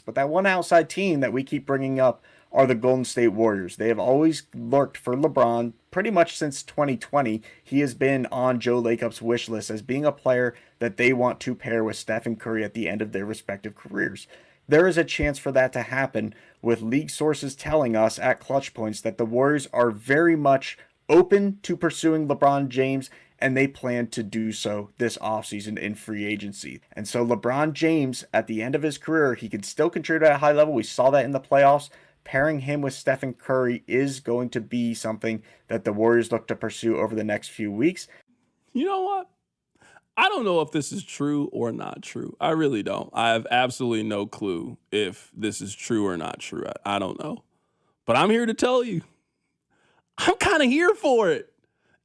But that one outside team that we keep bringing up are the Golden State Warriors. They have always lurked for LeBron pretty much since 2020. He has been on Joe Lacup's wish list as being a player that they want to pair with Stephen Curry at the end of their respective careers. There is a chance for that to happen, with league sources telling us at Clutch Points that the Warriors are very much open to pursuing LeBron James, and they plan to do so this offseason in free agency. And so LeBron James, at the end of his career, he can still contribute at a high level. We saw that in the playoffs. Pairing him with Stephen Curry is going to be something that the Warriors look to pursue over the next few weeks. You know what? I don't know if this is true or not true. I really don't. I have absolutely no clue if this is true or not true. I don't know. But I'm here to tell you, I'm kind of here for it.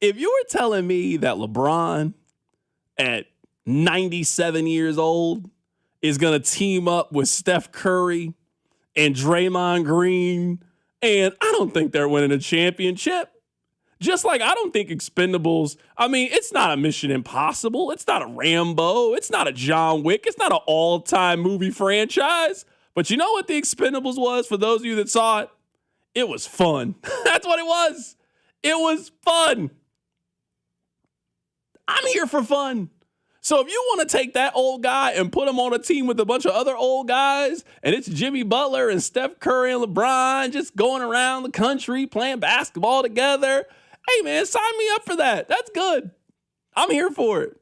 If you were telling me that LeBron at 97 years old is going to team up with Steph Curry and Draymond Green, and I don't think they're winning a championship. Just like I don't think Expendables, I mean, it's not a Mission Impossible. It's not a Rambo. It's not a John Wick. It's not an all-time movie franchise. But you know what The Expendables was, for those of you that saw it? It was fun. That's what it was. It was fun. I'm here for fun. So if you want to take that old guy and put him on a team with a bunch of other old guys, and it's Jimmy Butler and Steph Curry and LeBron just going around the country playing basketball together, hey, man, sign me up for that. That's good. I'm here for it.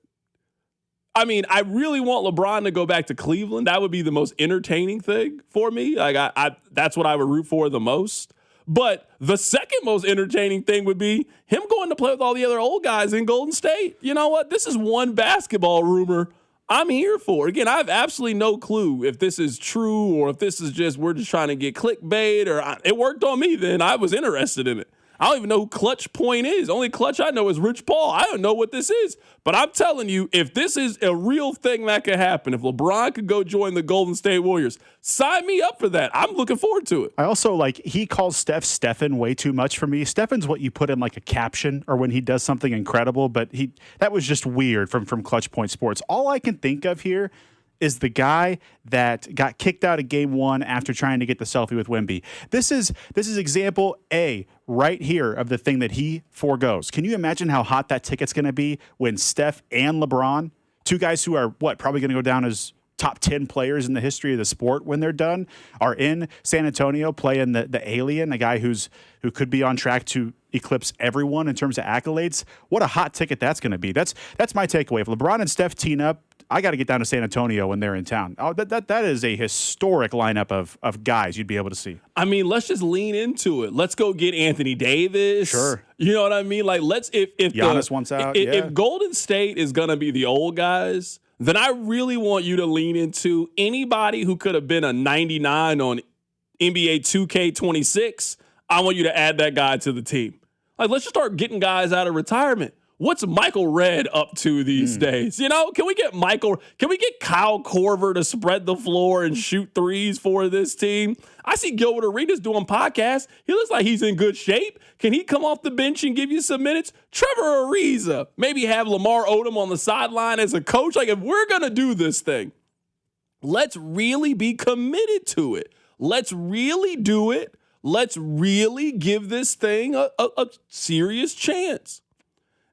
I mean, I really want LeBron to go back to Cleveland. That would be the most entertaining thing for me. Like, I that's what I would root for the most. But the second most entertaining thing would be him going to play with all the other old guys in Golden State. You know what? This is one basketball rumor I'm here for. Again, I have absolutely no clue if this is true or if this is just we're just trying to get clickbait, or it worked on me then. I was interested in it. I don't even know who Clutch Point is. Only Clutch I know is Rich Paul. I don't know what this is. But I'm telling you, if this is a real thing that could happen, if LeBron could go join the Golden State Warriors, sign me up for that. I'm looking forward to it. I also he calls Steph Stephen way too much for me. Stephen's what you put in like a caption or when he does something incredible, but that was just weird from Clutch Point Sports. All I can think of here is the guy that got kicked out of game one after trying to get the selfie with Wemby. This is example A right here of the thing that he forgoes. Can you imagine how hot that ticket's going to be when Steph and LeBron, two guys who are probably going to go down as top 10 players in the history of the sport when they're done, are in San Antonio playing the alien, a guy who could be on track to eclipse everyone in terms of accolades? What a hot ticket that's going to be. That's my takeaway. If LeBron and Steph team up, I got to get down to San Antonio when they're in town. Oh, that is a historic lineup of guys you'd be able to see. I mean, let's just lean into it. Let's go get Anthony Davis. Sure. You know what I mean? Like, if Giannis wants out. If Golden State is going to be the old guys, then I really want you to lean into anybody who could have been a 99 on NBA 2K26. I want you to add that guy to the team. Like, let's just start getting guys out of retirement. What's Michael Redd up to these days? You know, can we get Kyle Korver to spread the floor and shoot threes for this team? I see Gilbert Arenas doing podcasts. He looks like he's in good shape. Can he come off the bench and give you some minutes? Trevor Ariza, maybe have Lamar Odom on the sideline as a coach. Like, if we're going to do this thing, let's really be committed to it. Let's really do it. Let's really give this thing a serious chance.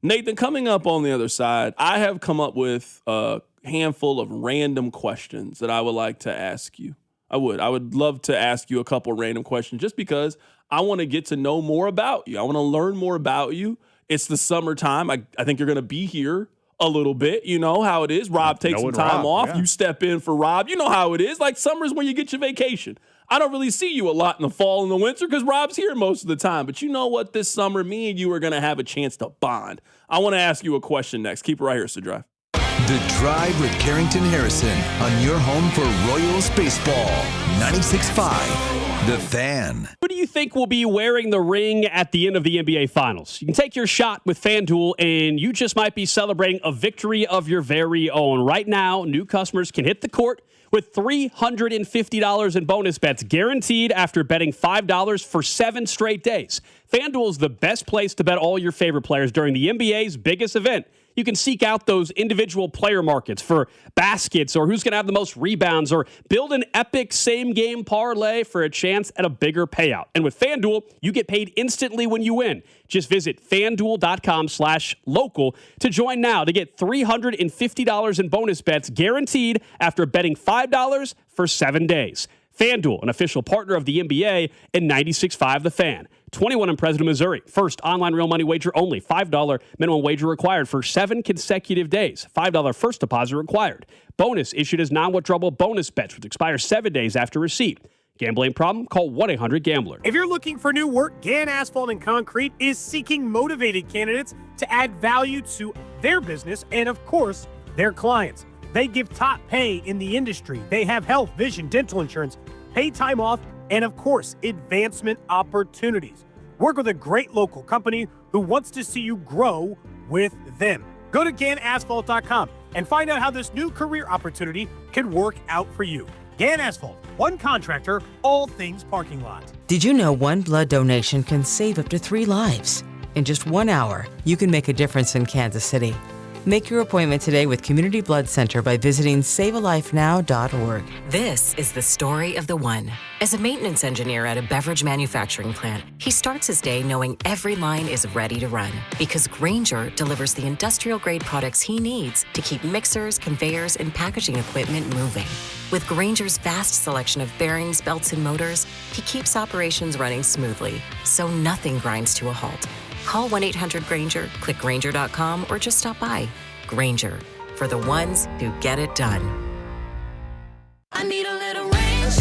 Nathan, coming up on the other side, I have come up with a handful of random questions that I would like to ask you. I would love to ask you a couple random questions just because I want to get to know more about you. I want to learn more about you. It's the summertime. I think you're going to be here a little bit. You know how it is. Rob takes some time off. Yeah. You step in for Rob. You know how it is. Like, summer's when you get your vacation. I don't really see you a lot in the fall and the winter because Rob's here most of the time. But you know what? This summer, me and you are going to have a chance to bond. I want to ask you a question next. Keep it right here, it's The Drive. The Drive with Carrington Harrison on your home for Royals baseball. 96.5, The Fan. Who do you think will be wearing the ring at the end of the NBA Finals? You can take your shot with FanDuel, and you just might be celebrating a victory of your very own. Right now, new customers can hit the court with $350 in bonus bets guaranteed after betting $5 for 7 straight days. FanDuel is the best place to bet all your favorite players during the NBA's biggest event. You can seek out those individual player markets for baskets or who's going to have the most rebounds, or build an epic same-game parlay for a chance at a bigger payout. And with FanDuel, you get paid instantly when you win. Just visit FanDuel.com/local to join now to get $350 in bonus bets guaranteed after betting $5 for 7 days. FanDuel, an official partner of the NBA and 96.5 The Fan. 21 in President, Missouri. First online real money wager only. $5 minimum wager required for 7 consecutive days. $5 first deposit required. Bonus issued as non-withdrawable bonus bets, which expire 7 days after receipt. Gambling problem? Call 1-800-GAMBLER. If you're looking for new work, Gann Asphalt and Concrete is seeking motivated candidates to add value to their business and, of course, their clients. They give top pay in the industry. They have health, vision, dental insurance, paid time off, and, of course, advancement opportunities. Work with a great local company who wants to see you grow with them. Go to GannAsphalt.com and find out how this new career opportunity can work out for you. Gann Asphalt, one contractor, all things parking lot. Did you know one blood donation can save up to 3 lives? In just 1 hour, you can make a difference in Kansas City. Make your appointment today with Community Blood Center by visiting savealifenow.org. This is the story of the one. As a maintenance engineer at a beverage manufacturing plant, he starts his day knowing every line is ready to run because Grainger delivers the industrial-grade products he needs to keep mixers, conveyors, and packaging equipment moving. With Grainger's vast selection of bearings, belts, and motors, he keeps operations running smoothly, so nothing grinds to a halt. Call 1-800-GRAINGER, click Grainger.com, or just stop by. Grainger, for the ones who get it done. I need a little ranch,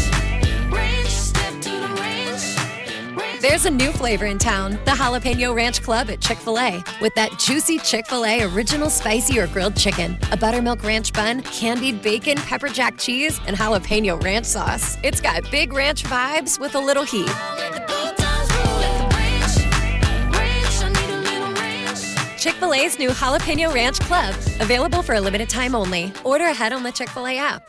step to the ranch. There's a new flavor in town, the Jalapeno Ranch Club at Chick-fil-A. With that juicy Chick-fil-A original spicy or grilled chicken, a buttermilk ranch bun, candied bacon, pepper jack cheese, and jalapeno ranch sauce. It's got big ranch vibes with a little heat. Chick-fil-A's new Jalapeno Ranch Club, available for a limited time only. Order ahead on the Chick-fil-A app.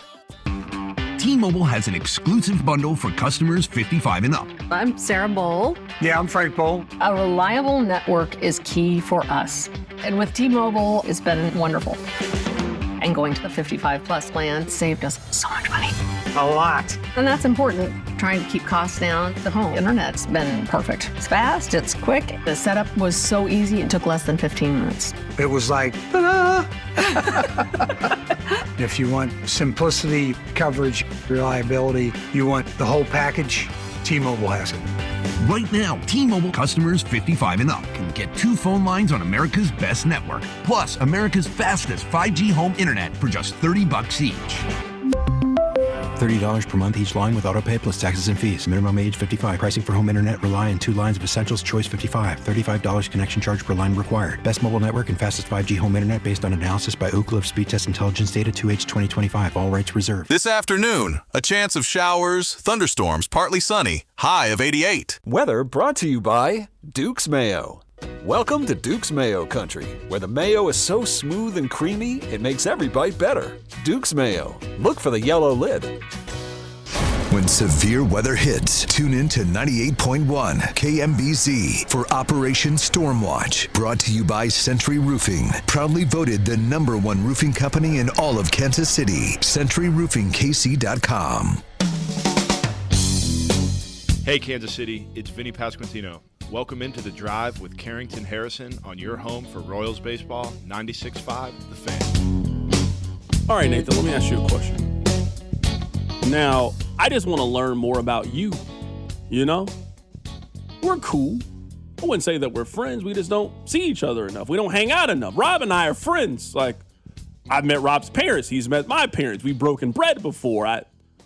T-Mobile has an exclusive bundle for customers 55 and up. I'm Sarah Bowl. Yeah, I'm Frank Bowl. A reliable network is key for us. And with T-Mobile, it's been wonderful. And going to the 55 plus plan saved us so much money. A lot. And that's important. Trying to keep costs down. The home internet's been perfect. It's fast, it's quick. The setup was so easy, it took less than 15 minutes. It was like, ta-da! If you want simplicity, coverage, reliability, you want the whole package, T-Mobile has it. Right now, T-Mobile customers 55 and up can get 2 phone lines on America's best network, plus America's fastest 5G home internet for just $30 each. $30 per month each line with autopay plus taxes and fees. Minimum age 55. Pricing for home internet rely on 2 lines of Essentials Choice 55. $35 connection charge per line required. Best mobile network and fastest 5G home internet based on analysis by Ookla of Speed Test Intelligence data 2H 2025. All rights reserved. This afternoon, a chance of showers, thunderstorms, partly sunny. High of 88. Weather brought to you by Duke's Mayo. Welcome to Duke's Mayo Country, where the mayo is so smooth and creamy, it makes every bite better. Duke's Mayo. Look for the yellow lid. When severe weather hits, tune in to 98.1 KMBZ for Operation Stormwatch. Brought to you by Century Roofing. Proudly voted the #1 roofing company in all of Kansas City. CenturyRoofingKC.com. Hey, Kansas City, it's Vinny Pasquantino. Welcome into The Drive with Carrington Harrison on your home for Royals baseball, 96.5 The Fan. All right, Nathan, let me ask you a question. Now, I just want to learn more about you. You know? We're cool. I wouldn't say that we're friends. We just don't see each other enough. We don't hang out enough. Rob and I are friends. Like, I've met Rob's parents. He's met my parents. We've broken bread before.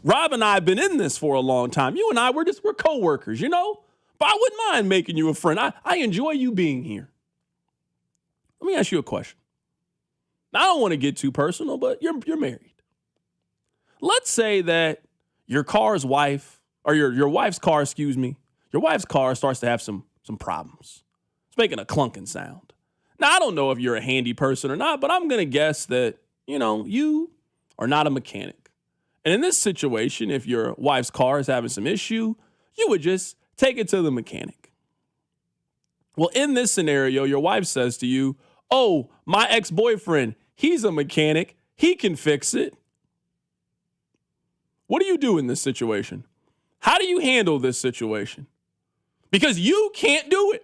Rob and I have been in this for a long time. You and I, we're co-workers, you know? But I wouldn't mind making you a friend. I enjoy you being here. Let me ask you a question. Now, I don't want to get too personal, but you're married. Let's say that your wife's car starts to have some problems. It's making a clunking sound. Now, I don't know if you're a handy person or not, but I'm going to guess that, you are not a mechanic. And in this situation, if your wife's car is having some issue, you would just take it to the mechanic. Well, in this scenario, your wife says to you, "Oh, my ex-boyfriend, he's a mechanic. He can fix it." What do you do in this situation? How do you handle this situation? Because you can't do it.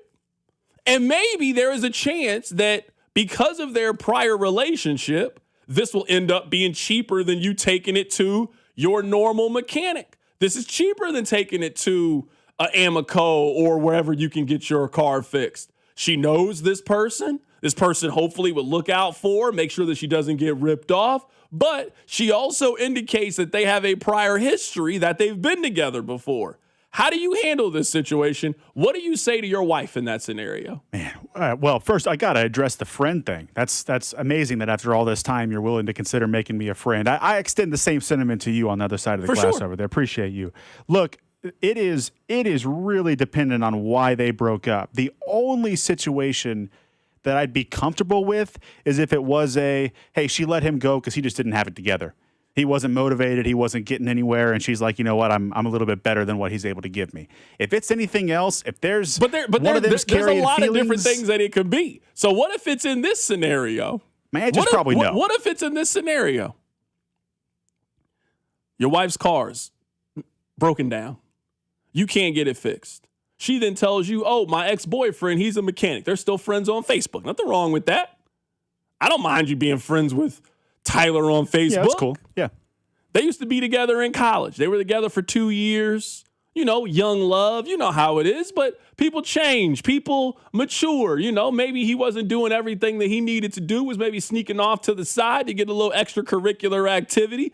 And maybe there is a chance that because of their prior relationship, this will end up being cheaper than you taking it to your normal mechanic. This is cheaper than taking it to Amico or wherever you can get your car fixed. She knows this person. This person hopefully would look out for her, make sure that she doesn't get ripped off. But she also indicates that they have a prior history, that they've been together before. How do you handle this situation? What do you say to your wife in that scenario? Man, well, first I got to address the friend thing. That's amazing that after all this time you're willing to consider making me a friend. I extend the same sentiment to you on the other side of the glass over there. Appreciate you. Look, it is really dependent on why they broke up. The only situation that I'd be comfortable with is if it was hey, she let him go because he just didn't have it together. He wasn't motivated. He wasn't getting anywhere. And she's like, you know what? I'm a little bit better than what he's able to give me. If it's anything else, if there's there's a lot of different things that it could be. So what if it's in this scenario? My answer is probably no. What if it's in this scenario? Your wife's car's broken down. You can't get it fixed. She then tells you, oh, my ex-boyfriend, he's a mechanic. They're still friends on Facebook. Nothing wrong with that. I don't mind you being friends with Tyler on Facebook. Yeah, that's cool. Yeah. They used to be together in college. They were together for 2 years. You know, young love. You know how it is. But people change. People mature. You know, maybe he wasn't doing everything that he needed to do, was maybe sneaking off to the side to get a little extracurricular activity.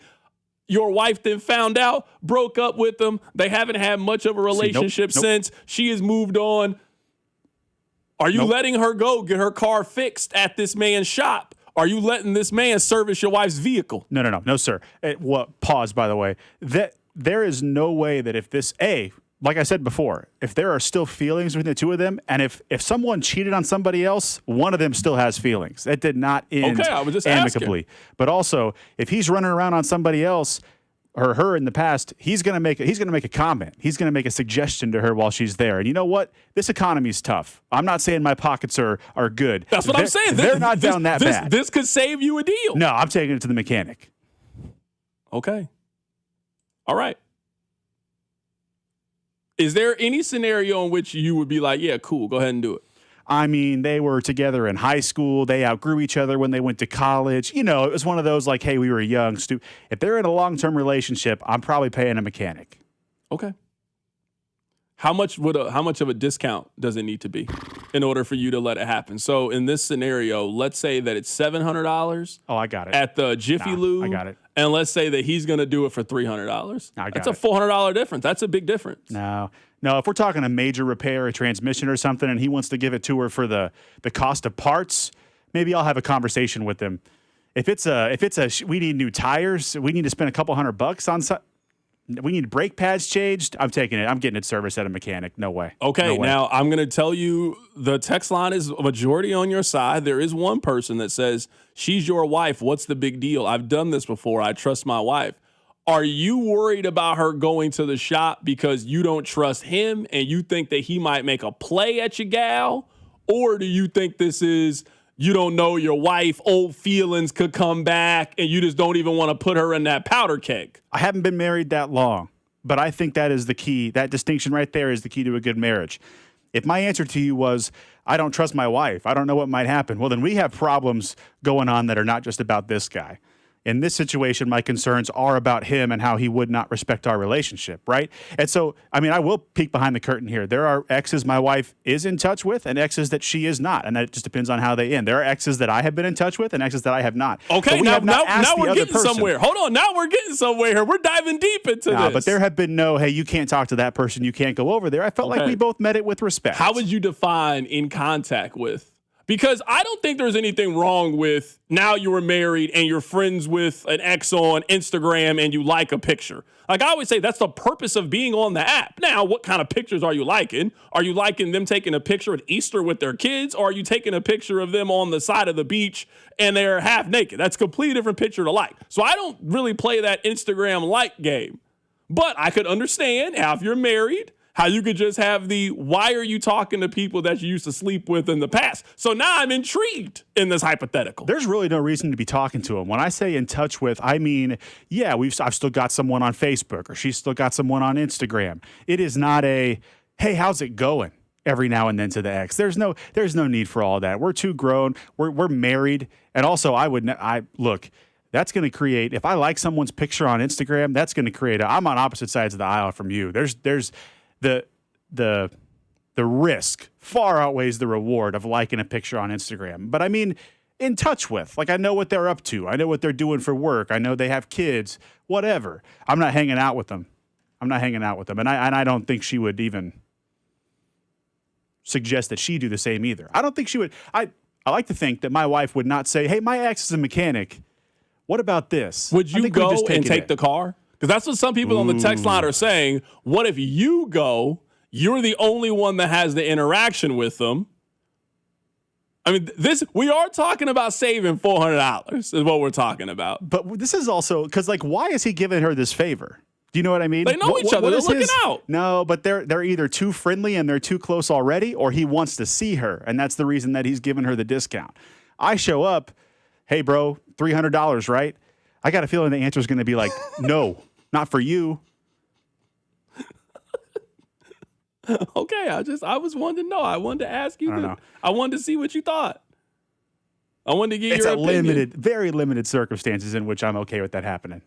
Your wife then found out, broke up with him. They haven't had much of a relationship since. She has moved on. Are you letting her go get her car fixed at this man's shop? Are you letting this man service your wife's vehicle? No, sir. Pause, by the way. There is no way that if this, like I said before, if there are still feelings between the two of them, and if someone cheated on somebody else, one of them still has feelings. It did not end I was just amicably. asking. But also, if he's running around on somebody else or her in the past, he's gonna make a comment. He's gonna make a suggestion to her while she's there. And you know what? This economy's tough. I'm not saying my pockets are good. That's what I'm saying. They're not down that bad. This could save you a deal. No, I'm taking it to the mechanic. Okay. All right. Is there any scenario in which you would be like, yeah, cool, go ahead and do it? I mean, they were together in high school. They outgrew each other when they went to college. You know, it was one of those like, hey, we were young. If they're in a long-term relationship, I'm probably paying a mechanic. Okay. How much of a discount does it need to be in order for you to let it happen? So in this scenario, let's say that it's $700. Oh, I got it. At the Jiffy Lube. I got it. And let's say that he's going to do it for $300. That's a it. $400 difference. That's a big difference. No, if we're talking a major repair, a transmission or something, and he wants to give it to her for the cost of parts, maybe I'll have a conversation with him. If it's we need new tires, we need to spend a couple $100 on we need brake pads changed, I'm taking it. I'm getting it serviced at a mechanic. No way. Okay, no way. Now I'm going to tell you the text line is a majority on your side. There is one person that says, she's your wife. What's the big deal? I've done this before. I trust my wife. Are you worried about her going to the shop because you don't trust him and you think that he might make a play at your gal? Or do you think this is, you don't know your wife, old feelings could come back, and you just don't even want to put her in that powder keg? I haven't been married that long, but I think that is the key. That distinction right there is the key to a good marriage. If my answer to you was, I don't trust my wife, I don't know what might happen, well, then we have problems going on that are not just about this guy. In this situation, my concerns are about him and how he would not respect our relationship, right? And so, I mean, I will peek behind the curtain here. There are exes my wife is in touch with and exes that she is not, and that just depends on how they end. There are exes that I have been in touch with and exes that I have not. Okay, now we're getting somewhere. Hold on, now we're getting somewhere here. We're diving deep into this. But there have been no, hey, you can't talk to that person, you can't go over there. I felt like we both met it with respect. How would you define in contact with? Because I don't think there's anything wrong with now you were married and you're friends with an ex on Instagram and you like a picture. Like I always say, that's the purpose of being on the app. Now, what kind of pictures are you liking? Are you liking them taking a picture at Easter with their kids? Or are you taking a picture of them on the side of the beach and they're half naked? That's a completely different picture to like. So I don't really play that Instagram like game. But I could understand how if you're married, how you could just have why are you talking to people that you used to sleep with in the past? So now I'm intrigued in this hypothetical. There's really no reason to be talking to him. When I say in touch with, I mean, yeah, I've still got someone on Facebook or she's still got someone on Instagram. It is not a, hey, how's it going? Every now and then to the ex. There's no need for all that. We're too grown. We're married. And also look, that's going to create, if I like someone's picture on Instagram, that's going to create I'm on opposite sides of the aisle from you. There's the risk far outweighs the reward of liking a picture on Instagram. But I mean, in touch with, like I know what they're up to. I know what they're doing for work. I know they have kids, whatever. I'm not hanging out with them. And I don't think she would even suggest that she do the same either. I don't think she would. I like to think that my wife would not say, hey, my ex is a mechanic. What about this? Would you go and take the car? Because that's what some people on the text line are saying. What if you go, you're the only one that has the interaction with them? I mean, we are talking about saving $400 is what we're talking about. But this is also, because like, why is he giving her this favor? Do you know what I mean? They know each other. They're looking out. No, but they're either too friendly and they're too close already, or he wants to see her, and that's the reason that he's giving her the discount. I show up, hey, bro, $300, right? I got a feeling the answer is going to be like, no, not for you. Okay, I was wanting to know. I wanted to ask you. I wanted to see what you thought. I wanted to get your opinion. Very limited circumstances in which I'm okay with that happening.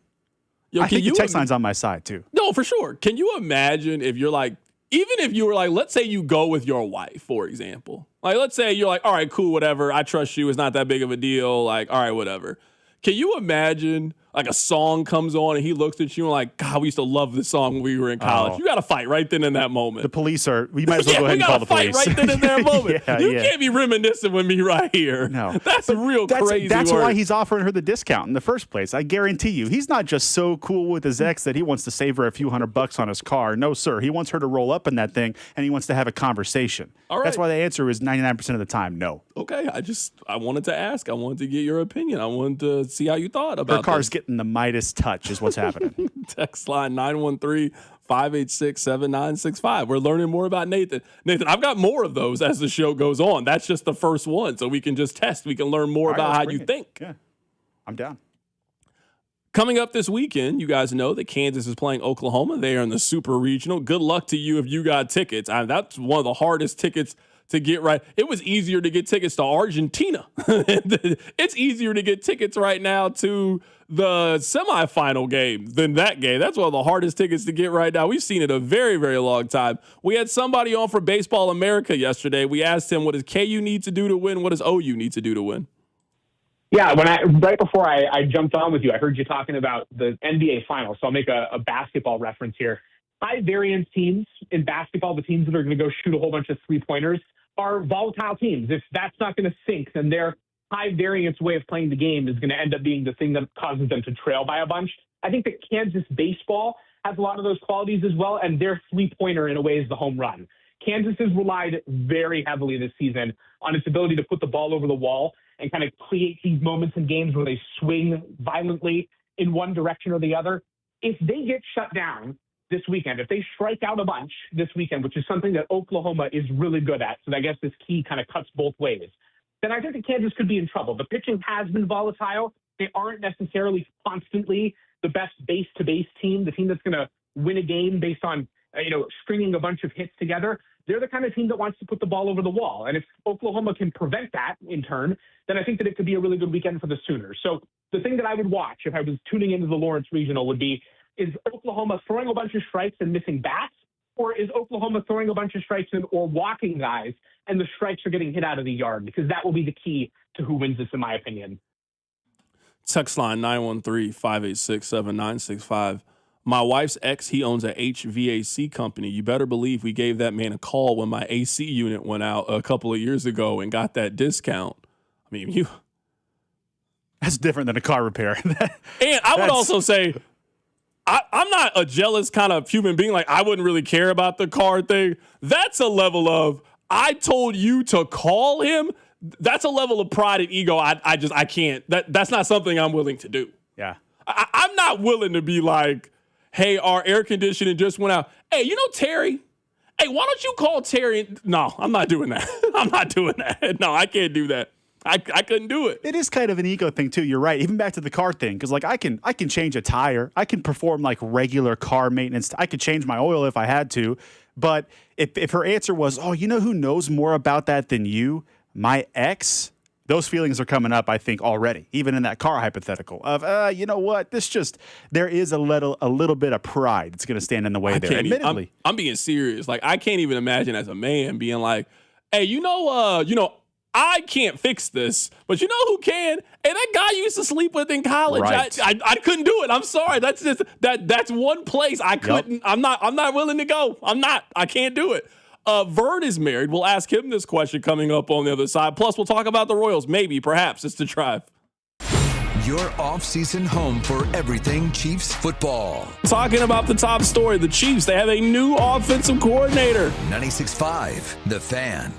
Yo, I think the text line's on my side too. No, for sure. Can you imagine if you're like, even if you were like, let's say you go with your wife, for example. Like, let's say you're like, all right, cool, whatever. I trust you. It's not that big of a deal. Like, all right, whatever. Can you imagine like a song comes on and he looks at you and like, God, we used to love this song when we were in college. Oh. You got to fight right then in that moment. The police are, we might as well go ahead and call the police. We got to fight right then in that moment. Yeah, you can't be reminiscing with me right here. No. That's crazy. That's work. why he's offering her the discount in the first place. I guarantee you. He's not just so cool with his ex that he wants to save her a few $100 on his car. No, sir. He wants her to roll up in that thing and he wants to have a conversation. All right. That's why the answer is 99% of the time, no. Okay. I wanted to ask. I wanted to get your opinion. I wanted to see how you thought about Her car's this. getting the Midas touch is what's happening. Text line 913-586-7965. We're learning more about Nathan. Nathan, I've got more of those as the show goes on. That's just the first one, so we can just test. We can learn more about how you think. Yeah, I'm down. Coming up this weekend, you guys know that Kansas is playing Oklahoma. They are in the Super Regional. Good luck to you if you got tickets. That's one of the hardest tickets to get right. It was easier to get tickets to Argentina. It's easier to get tickets right now to the semifinal game than that game. That's one of the hardest tickets to get right now. We've seen it a very, very long time. We had somebody on for Baseball America yesterday. We asked him, what does KU need to do to win? What does OU need to do to win? Yeah, right before I jumped on with you, I heard you talking about the NBA Finals, so I'll make a basketball reference here. High variance teams in basketball, the teams that are going to go shoot a whole bunch of three-pointers, are volatile teams. If that's not going to sink, then their high variance way of playing the game is going to end up being the thing that causes them to trail by a bunch. I think that Kansas baseball has a lot of those qualities as well, and their three-pointer in a way is the home run. Kansas has relied very heavily this season on its ability to put the ball over the wall and kind of create these moments in games where they swing violently in one direction or the other. If they get shut down this weekend, if they strike out a bunch this weekend, which is something that Oklahoma is really good at, so I guess this key kind of cuts both ways, then I think that Kansas could be in trouble. The pitching has been volatile. They aren't necessarily constantly the best base-to-base team, the team that's going to win a game based on stringing a bunch of hits together. They're the kind of team that wants to put the ball over the wall. And if Oklahoma can prevent that in turn, then I think that it could be a really good weekend for the Sooners. So the thing that I would watch if I was tuning into the Lawrence Regional would be, is Oklahoma throwing a bunch of strikes and missing bats? Or is Oklahoma throwing a bunch of strikes or walking guys and the strikes are getting hit out of the yard? Because that will be the key to who wins this, in my opinion. Text line 913-586-7965. My wife's ex, he owns a HVAC company. You better believe we gave that man a call when my AC unit went out a couple of years ago and got that discount. I mean, that's different than a car repair. And I would also say, I'm not a jealous kind of human being. Like, I wouldn't really care about the car thing. That's a level of, I told you to call him. That's a level of pride and ego. I can't. That's not something I'm willing to do. Yeah. I'm not willing to be like, hey, our air conditioning just went out. Hey, Terry? Hey, why don't you call Terry? No, I'm not doing that. I'm not doing that. No, I can't do that. I couldn't do it. It is kind of an ego thing too. You're right. Even back to the car thing, because like I can change a tire. I can perform like regular car maintenance. I could change my oil if I had to. But if her answer was, oh, you know who knows more about that than you? My ex. Those feelings are coming up, I think, already, even in that car hypothetical of, you know what? There is a little bit of pride that's going to stand in the way there, admittedly. I'm being serious. Like, I can't even imagine as a man being like, hey, I can't fix this, but you know who can? Hey, that guy you used to sleep with in college. Right. I couldn't do it. I'm sorry. That's just that's one place I couldn't. Yep. I'm not willing to go. I can't do it. Vern is married. We'll ask him this question coming up on the other side. Plus, we'll talk about the Royals. Maybe, perhaps. It's The Drive. Your off-season home for everything Chiefs football. Talking about the top story, the Chiefs, they have a new offensive coordinator. 96.5, The Fan.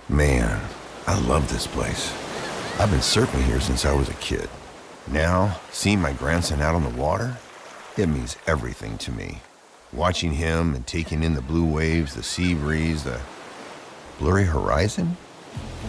Man, I love this place. I've been surfing here since I was a kid. Now, seeing my grandson out on the water, it means everything to me. Watching him and taking in the blue waves, the sea breeze, the blurry horizon.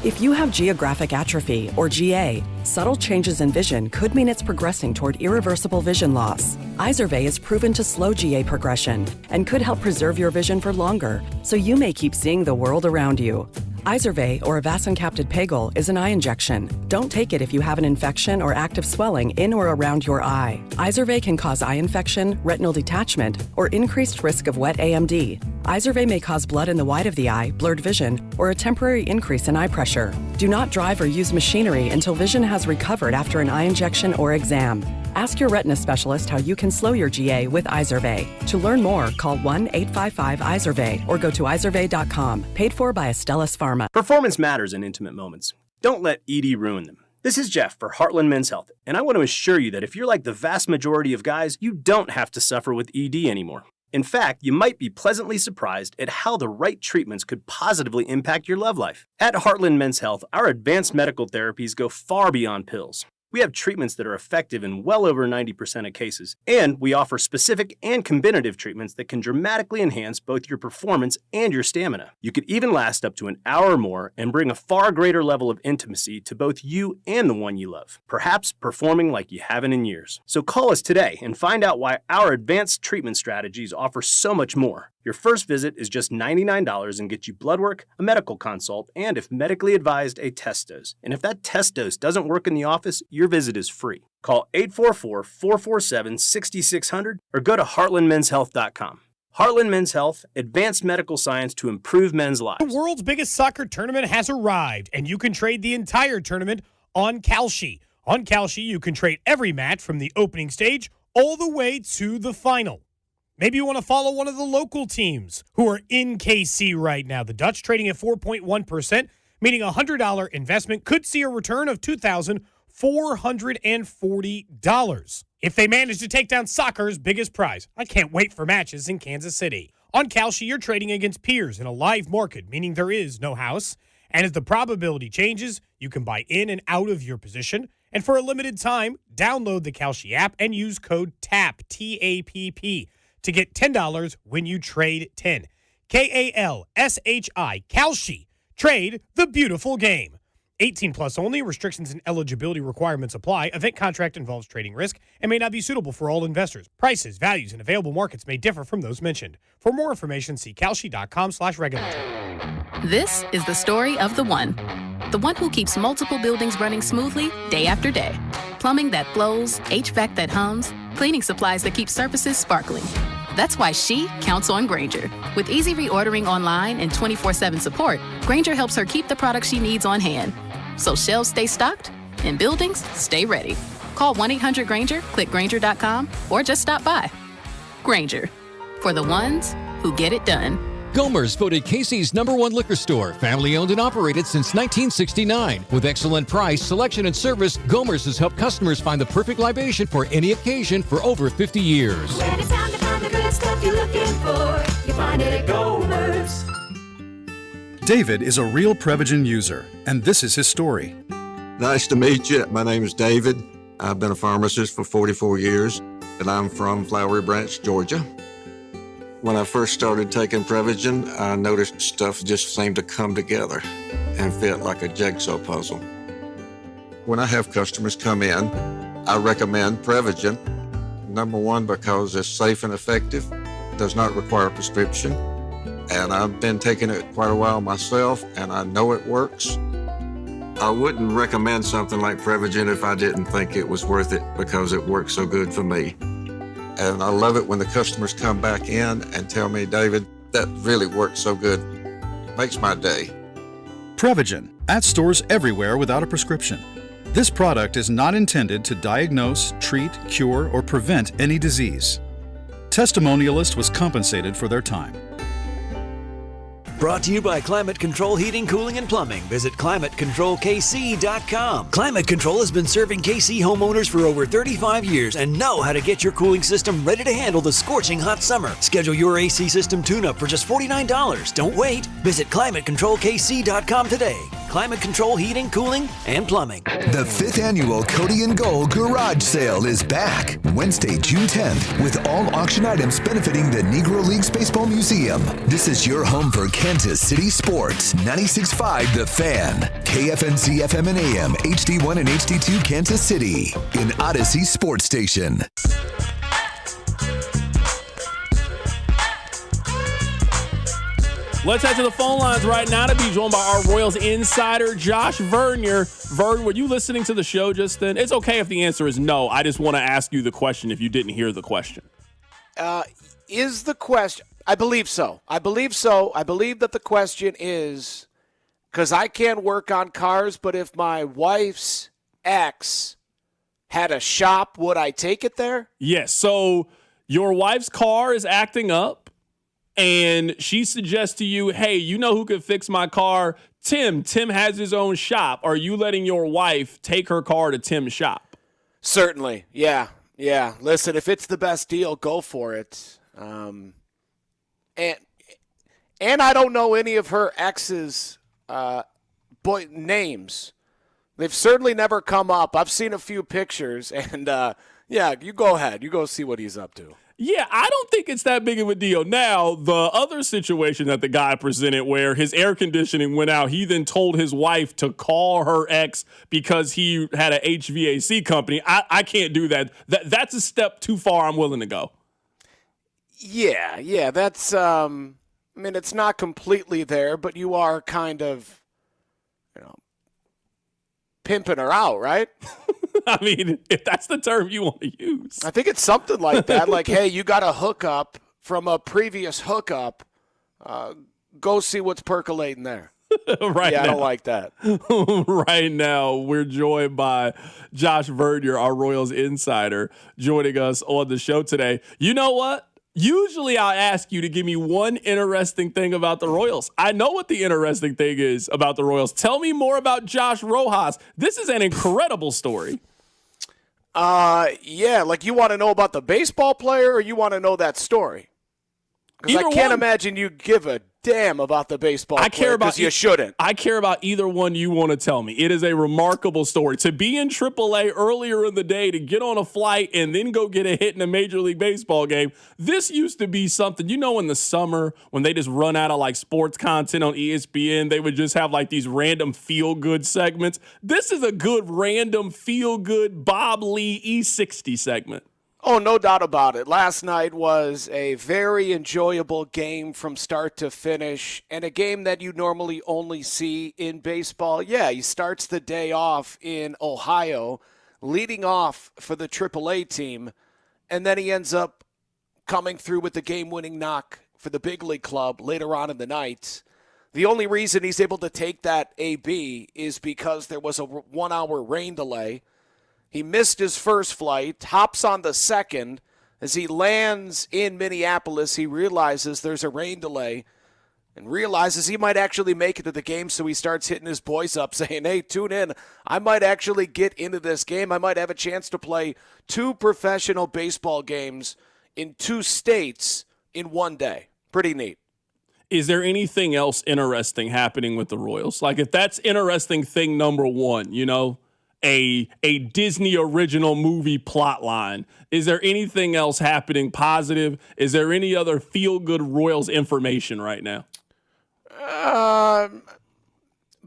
If you have geographic atrophy, or GA, subtle changes in vision could mean it's progressing toward irreversible vision loss. Izervay is proven to slow GA progression and could help preserve your vision for longer, so you may keep seeing the world around you. Izervay, or avacincaptad pegol, is an eye injection. Don't take it if you have an infection or active swelling in or around your eye. Izervay can cause eye infection, retinal detachment, or increased risk of wet AMD. Izervay may cause blood in the white of the eye, blurred vision, or a temporary increase in eye pressure. Do not drive or use machinery until vision has recovered after an eye injection or exam. Ask your retina specialist how you can slow your GA with Izervay. To learn more, call 1-855-IZERVAY or go to izervay.com. Paid for by Astellas Pharma. Performance matters in intimate moments. Don't let ED ruin them. This is Jeff for Heartland Men's Health, and I want to assure you that if you're like the vast majority of guys, you don't have to suffer with ED anymore. In fact, you might be pleasantly surprised at how the right treatments could positively impact your love life. At Heartland Men's Health, our advanced medical therapies go far beyond pills. We have treatments that are effective in well over 90% of cases, and we offer specific and combinative treatments that can dramatically enhance both your performance and your stamina. You could even last up to an hour or more and bring a far greater level of intimacy to both you and the one you love, perhaps performing like you haven't in years. So call us today and find out why our advanced treatment strategies offer so much more. Your first visit is just $99 and gets you blood work, a medical consult, and if medically advised, a test dose. And if that test dose doesn't work in the office, your visit is free. Call 844-447-6600 or go to heartlandmenshealth.com. Heartland Men's Health, advanced medical science to improve men's lives. The world's biggest soccer tournament has arrived, and you can trade the entire tournament on Kalshi. On Kalshi, you can trade every match from the opening stage all the way to the final. Maybe you want to follow one of the local teams who are in KC right now. The Dutch trading at 4.1%, meaning a $100 investment could see a return of $2,440 if they manage to take down soccer's biggest prize. I can't wait for matches in Kansas City. On Kalshi, you're trading against peers in a live market, meaning there is no house. And as the probability changes, you can buy in and out of your position. And for a limited time, download the Kalshi app and use code TAPP, T-A-P-P, to get $10 when you trade 10. K-A-L-S-H-I, Kalshi. Trade the beautiful game. 18 plus only. Restrictions and eligibility requirements apply. Event contract involves trading risk and may not be suitable for all investors. Prices, values, and available markets may differ from those mentioned. For more information, see kalshi.com/regulatory. This is the story of the one who keeps multiple buildings running smoothly day after day. Plumbing that flows, HVAC that hums, cleaning supplies that keep surfaces sparkling. That's why she counts on Grainger. With easy reordering online and 24/7 support, Grainger helps her keep the products she needs on hand. So shelves stay stocked and buildings stay ready. Call 1-800-GRAINGER, click Grainger.com, or just stop by. Grainger, for the ones who get it done. Gomer's voted KC's #1 liquor store, family owned and operated since 1969. With excellent price, selection, and service, Gomer's has helped customers find the perfect libation for any occasion for over 50 years. When it's time to find the good stuff you're looking for, you find it at Gomer's. David is a real Prevagen user, and this is his story. Nice to meet you. My name is David. I've been a pharmacist for 44 years, and I'm from Flowery Branch, Georgia. When I first started taking Prevagen, I noticed stuff just seemed to come together and fit like a jigsaw puzzle. When I have customers come in, I recommend Prevagen. Number one, because it's safe and effective, does not require a prescription, and I've been taking it quite a while myself, and I know it works. I wouldn't recommend something like Prevagen if I didn't think it was worth it because it works so good for me. And I love it when the customers come back in and tell me, David, that really works so good. Makes my day. Prevagen, at stores everywhere without a prescription. This product is not intended to diagnose, treat, cure, or prevent any disease. Testimonialist was compensated for their time. Brought to you by Climate Control Heating, Cooling, and Plumbing. Visit ClimateControlKC.com. Climate Control has been serving KC homeowners for over 35 years and know how to get your cooling system ready to handle the scorching hot summer. Schedule your AC system tune-up for just $49. Don't wait. Visit ClimateControlKC.com today. climate control, heating, cooling, and plumbing. The 5th annual Cody and Gold Garage Sale is back Wednesday, June 10th, with all auction items benefiting the Negro Leagues Baseball Museum. This is your home for Kansas City sports. 96.5 The Fan, KFNC FM and AM, HD1 and HD2 Kansas City, in Odyssey Sports Station. Let's head to the phone lines right now to be joined by our Royals insider, Josh Vernier. Vern, were you listening to the show just then? It's okay if the answer is no. I just want to ask you the question if you didn't hear the question. Is the question – I believe so. I believe that the question is, because I can't work on cars, but if my wife's ex had a shop, would I take it there? Yes. So your wife's car is acting up. And she suggests to you, hey, you know who could fix my car? Tim. Tim has his own shop. Are you letting your wife take her car to Tim's shop? Certainly. Yeah. Listen, if it's the best deal, go for it. And I don't know any of her ex's names. They've certainly never come up. I've seen a few pictures, and you go ahead. You go see what he's up to. Yeah, I don't think it's that big of a deal. Now, the other situation that the guy presented where his air conditioning went out, he then told his wife to call her ex because he had an HVAC company. I can't do that. That's a step too far I'm willing to go. Yeah, that's it's not completely there, but you are kind of, pimping her out, right? I mean, if that's the term you want to use. I think it's something like that. Like, hey, you got a hookup from a previous hookup. Go see what's percolating there. Right now. I don't like that. Right now, we're joined by Josh Vernier, our Royals insider, joining us on the show today. You know what? Usually I ask you to give me one interesting thing about the Royals. I know what the interesting thing is about the Royals. Tell me more about Josh Rojas. This is an incredible story. Like you want to know about the baseball player or you want to know that story? Because I can't imagine you give a damn about the baseball player because you shouldn't. I care about either one you want to tell me. It is a remarkable story. To be in AAA earlier in the day, to get on a flight and then go get a hit in a Major League Baseball game, this used to be something, in the summer when they just run out of like sports content on ESPN, they would just have like these random feel-good segments. This is a good random feel-good Bob Lee E60 segment. Oh, no doubt about it. Last night was a very enjoyable game from start to finish, and a game that you normally only see in baseball. Yeah, he starts the day off in Ohio, leading off for the AAA team, and then he ends up coming through with the game-winning knock for the big league club later on in the night. The only reason he's able to take that AB is because there was a 1-hour rain delay. He missed his first flight, hops on the second. As he lands in Minneapolis, he realizes there's a rain delay and realizes he might actually make it to the game, so he starts hitting his boys up saying, hey, tune in. I might actually get into this game. I might have a chance to play 2 professional baseball games in 2 states in one day. Pretty neat. Is there anything else interesting happening with the Royals? Like if that's interesting thing number one, a Disney original movie plot line. Is there anything else happening positive? Is there any other feel-good Royals information right now?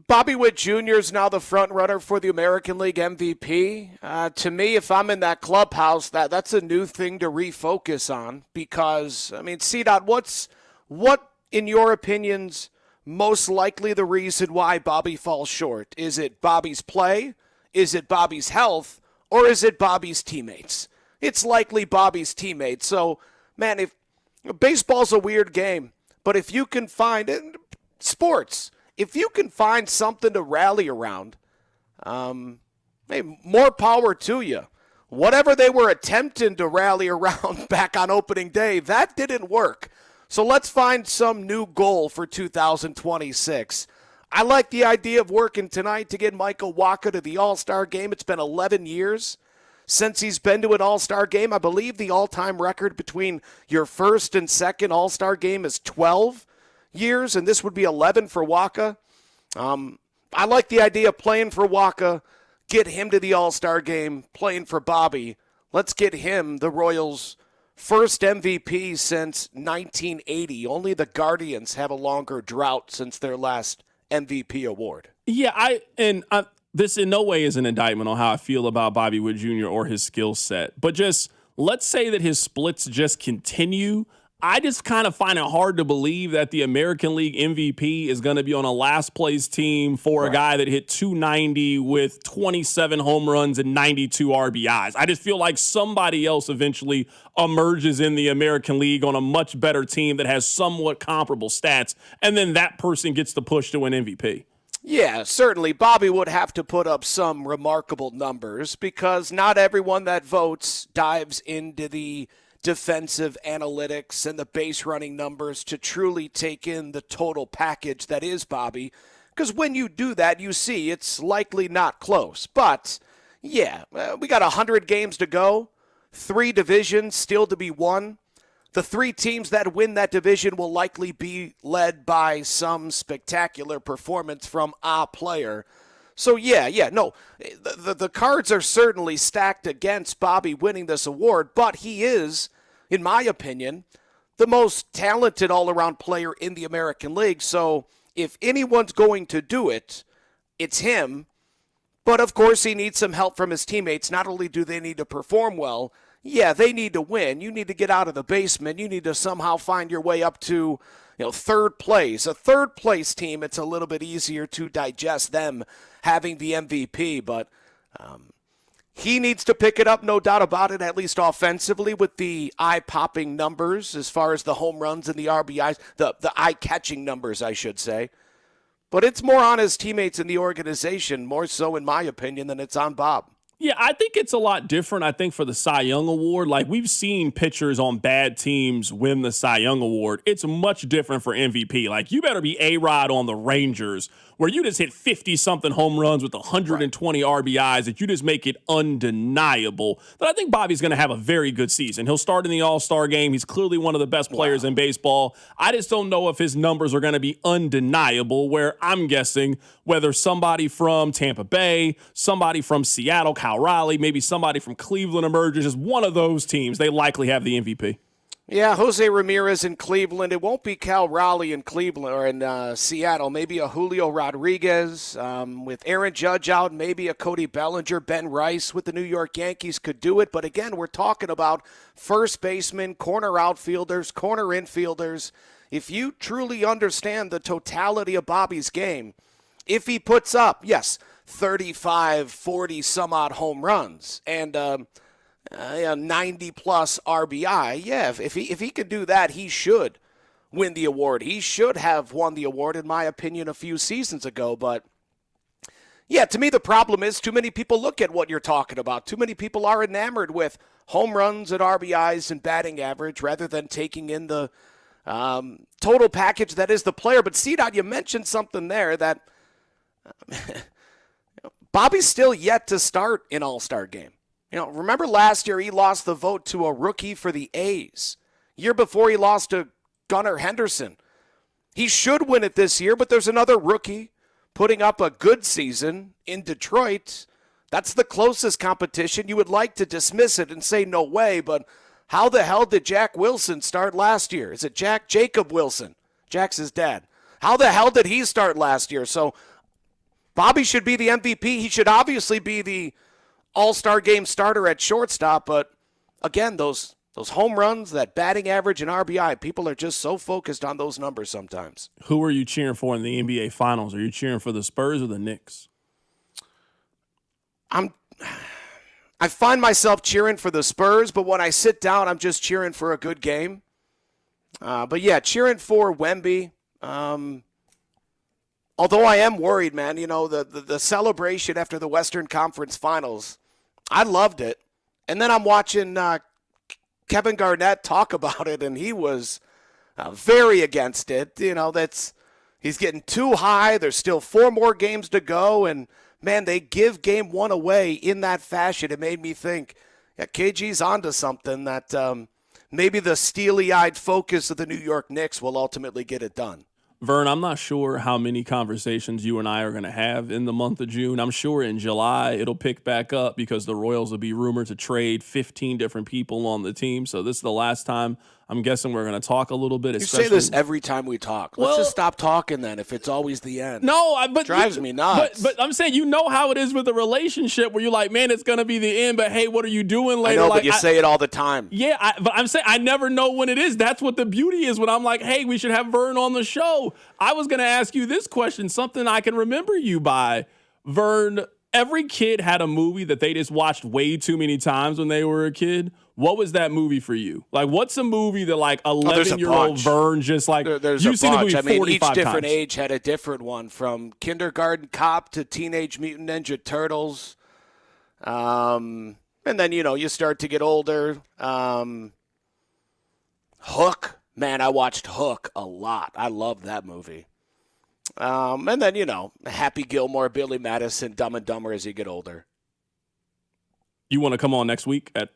Bobby Witt Jr. is now the front runner for the American League MVP. To me, if I'm in that clubhouse, that's a new thing to refocus on because, C-Dot, what in your opinions most likely the reason why Bobby falls short? Is it Bobby's play? Is it Bobby's health, or is it Bobby's teammates? It's likely Bobby's teammates. So, man, if baseball's a weird game, but if you can find it, sports, if you can find something to rally around, hey, more power to you. Whatever they were attempting to rally around back on opening day, that didn't work. So let's find some new goal for 2026. I like the idea of working tonight to get Michael Wacha to the All-Star game. It's been 11 years since he's been to an All-Star game. I believe the all-time record between your first and second All-Star game is 12 years, and this would be 11 for Wacha. I like the idea of playing for Waka, get him to the All-Star game, playing for Bobby. Let's get him the Royals' first MVP since 1980. Only the Guardians have a longer drought since their last MVP award. Yeah, this in no way is an indictment on how I feel about Bobby Witt Jr. or his skill set. But just let's say that his splits just continue. I just kind of find it hard to believe that the American League MVP is going to be on a last place team for a guy that hit 290 with 27 home runs and 92 RBIs. I just feel like somebody else eventually emerges in the American League on a much better team that has somewhat comparable stats, and then that person gets the push to win MVP. Yeah, certainly Bobby would have to put up some remarkable numbers because not everyone that votes dives into the defensive analytics and the base running numbers to truly take in the total package that is Bobby. Because when you do that, you see it's likely not close. But, yeah, we got 100 games to go, 3 divisions still to be won. The 3 teams that win that division will likely be led by some spectacular performance from a player. So, the cards are certainly stacked against Bobby winning this award, but he is, in my opinion, the most talented all-around player in the American League. So if anyone's going to do it, it's him. But, of course, he needs some help from his teammates. Not only do they need to perform well, they need to win. You need to get out of the basement. You need to somehow find your way up to third place. A third-place team, it's a little bit easier to digest them having the MVP, but he needs to pick it up, no doubt about it, at least offensively with the eye-popping numbers as far as the home runs and the RBIs, the eye-catching numbers, I should say. But it's more on his teammates in the organization, more so in my opinion, than it's on Bob. Yeah, I think it's a lot different, I think, for the Cy Young Award. Like, we've seen pitchers on bad teams win the Cy Young Award. It's much different for MVP. Like, you better be A-Rod on the Rangers, where you just hit 50-something home runs with 120 RBIs that you just make it undeniable. But I think Bobby's going to have a very good season. He'll start in the All-Star game. He's clearly one of the best players in baseball. I just don't know if his numbers are going to be undeniable, where I'm guessing whether somebody from Tampa Bay, somebody from Seattle, Cal Raleigh, maybe somebody from Cleveland emerges as one of those teams, they likely have the MVP. Yeah, Jose Ramirez in Cleveland. It won't be Cal Raleigh in Cleveland or in Seattle. Maybe a Julio Rodriguez with Aaron Judge out. Maybe a Cody Bellinger, Ben Rice with the New York Yankees could do it. But again, we're talking about first basemen, corner outfielders, corner infielders. If you truly understand the totality of Bobby's game, if he puts up, 35, 40 some odd home runs and 90-plus RBI. If he could do that, he should win the award. He should have won the award, in my opinion, a few seasons ago. But, to me, the problem is too many people look at what you're talking about. Too many people are enamored with home runs and RBIs and batting average rather than taking in the total package that is the player. But, C-Dot, you mentioned something there that Bobby's still yet to start an All-Star game. Remember last year he lost the vote to a rookie for the A's. Year before he lost to Gunnar Henderson. He should win it this year, but there's another rookie putting up a good season in Detroit. That's the closest competition. You would like to dismiss it and say no way, but how the hell did Jack Wilson start last year? Is it Jacob Wilson? Jack's his dad. How the hell did he start last year? So Bobby should be the MVP. He should obviously be the All-Star game starter at shortstop, but again, those home runs, that batting average and RBI, people are just so focused on those numbers sometimes. Who are you cheering for in the NBA Finals? Are you cheering for the Spurs or the Knicks? I find myself cheering for the Spurs, but when I sit down, I'm just cheering for a good game. Cheering for Wemby. Although I am worried, man, the celebration after the Western Conference Finals, I loved it. And then I'm watching Kevin Garnett talk about it, and he was very against it. He's getting too high. There's still 4 more games to go, and, man, they give game 1 away in that fashion. It made me think, KG's onto something that maybe the steely-eyed focus of the New York Knicks will ultimately get it done. Vern, I'm not sure how many conversations you and I are going to have in the month of June. I'm sure in July it'll pick back up because the Royals will be rumored to trade 15 different people on the team. So this is the last time I'm guessing we're going to talk a little bit. You say this every time we talk. Let's just stop talking then if it's always the end. No, but drives me nuts. But I'm saying, you know how it is with a relationship where you're like, man, it's going to be the end, but hey, what are you doing later? I know, but you say it all the time. Yeah, but I'm saying I never know when it is. That's what the beauty is when I'm like, hey, we should have Vern on the show. I was going to ask you this question, something I can remember you by. Vern, every kid had a movie that they just watched way too many times when they were a kid. What was that movie for you? Like, what's a movie that like 11-year-old Vern just like, there's you've a seen the bunch. movie 45 each different times. age had a different one, from Kindergarten Cop to Teenage Mutant Ninja Turtles. And then, you start to get older. Hook. Man, I watched Hook a lot. I love that movie. And then, Happy Gilmore, Billy Madison, Dumb and Dumber as you get older. You want to come on next week at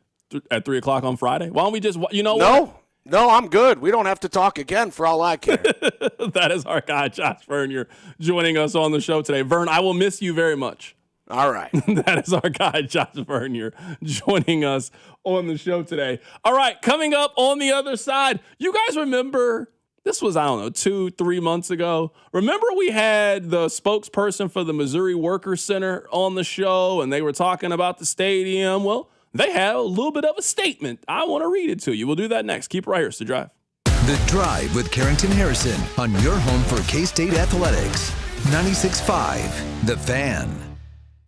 3 o'clock on Friday? Why don't we just, No, I'm good. We don't have to talk again for all I care. That is our guy, Josh Vern. You're joining us on the show today. Vern, I will miss you very much. All right. That is our guy, Josh Vern. You're joining us on the show today. All right, coming up on the other side, you guys remember, this was, 2-3 months ago. Remember we had the spokesperson for the Missouri Workers Center on the show, and they were talking about the stadium. Well, they had a little bit of a statement. I want to read it to you. We'll do that next. Keep it right here. It's The Drive. The Drive with Carrington Harrison on your home for K-State Athletics. 96.5 The Fan.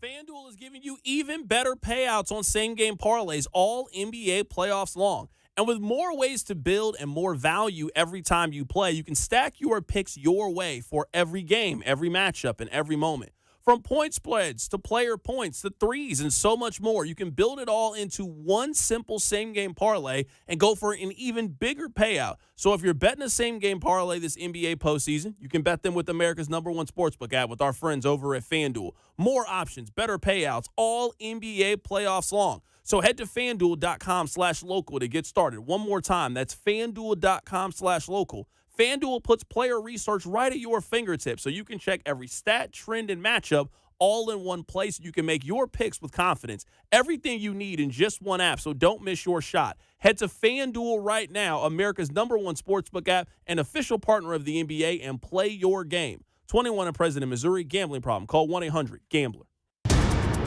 FanDuel is giving you even better payouts on same-game parlays all NBA playoffs long. And with more ways to build and more value every time you play, you can stack your picks your way for every game, every matchup, and every moment. From point spreads to player points to threes and so much more, you can build it all into one simple same-game parlay and go for an even bigger payout. So if you're betting a same-game parlay this NBA postseason, you can bet them with America's #1 sportsbook app with our friends over at FanDuel. More options, better payouts, all NBA playoffs long. So head to FanDuel.com/local to get started. One more time, that's FanDuel.com/local. FanDuel puts player research right at your fingertips so you can check every stat, trend, and matchup all in one place. You can make your picks with confidence. Everything you need in just one app, so don't miss your shot. Head to FanDuel right now, America's #1 sportsbook app and official partner of the NBA, and play your game. 21 and present in Missouri. Gambling problem? Call 1-800-GAMBLER.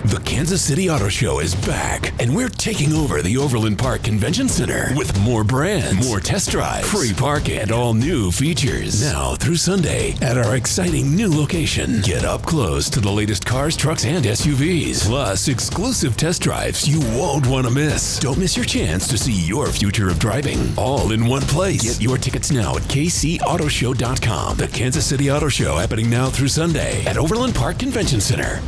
The Kansas City Auto Show is back, and we're taking over the Overland Park Convention Center with more brands, more test drives, free parking, and all new features. Now through Sunday at our exciting new location. Get up close to the latest cars, trucks, and SUVs, plus exclusive test drives you won't want to miss. Don't miss your chance to see your future of driving all in one place. Get your tickets now at kcautoshow.com. The Kansas City Auto Show happening now through Sunday at Overland Park Convention Center.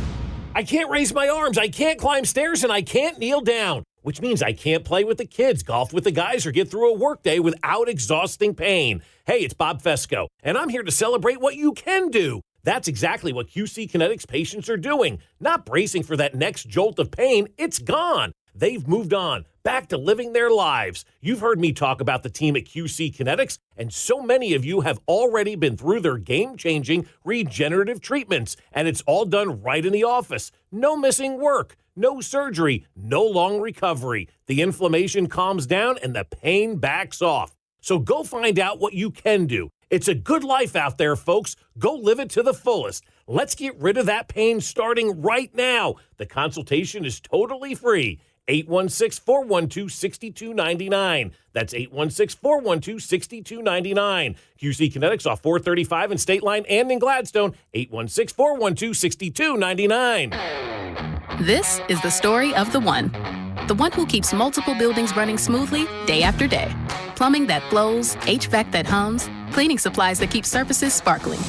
I can't raise my arms, I can't climb stairs, and I can't kneel down, which means I can't play with the kids, golf with the guys, or get through a workday without exhausting pain. Hey, it's Bob Fesco, and I'm here to celebrate what you can do. That's exactly what QC Kinetics patients are doing, not bracing for that next jolt of pain. It's gone. They've moved on, back to living their lives. You've heard me talk about the team at QC Kinetics, and so many of you have already been through their game-changing regenerative treatments, and it's all done right in the office. No missing work, no surgery, no long recovery. The inflammation calms down and the pain backs off. So go find out what you can do. It's a good life out there, folks. Go live it to the fullest. Let's get rid of that pain starting right now. The consultation is totally free. 816-412-6299. That's 816-412-6299. QC Kinetics off 435 in State Line and in Gladstone. 816-412-6299. This is the story of the one who keeps multiple buildings running smoothly day after day. Plumbing that flows, HVAC that hums, cleaning supplies that keep surfaces sparkling.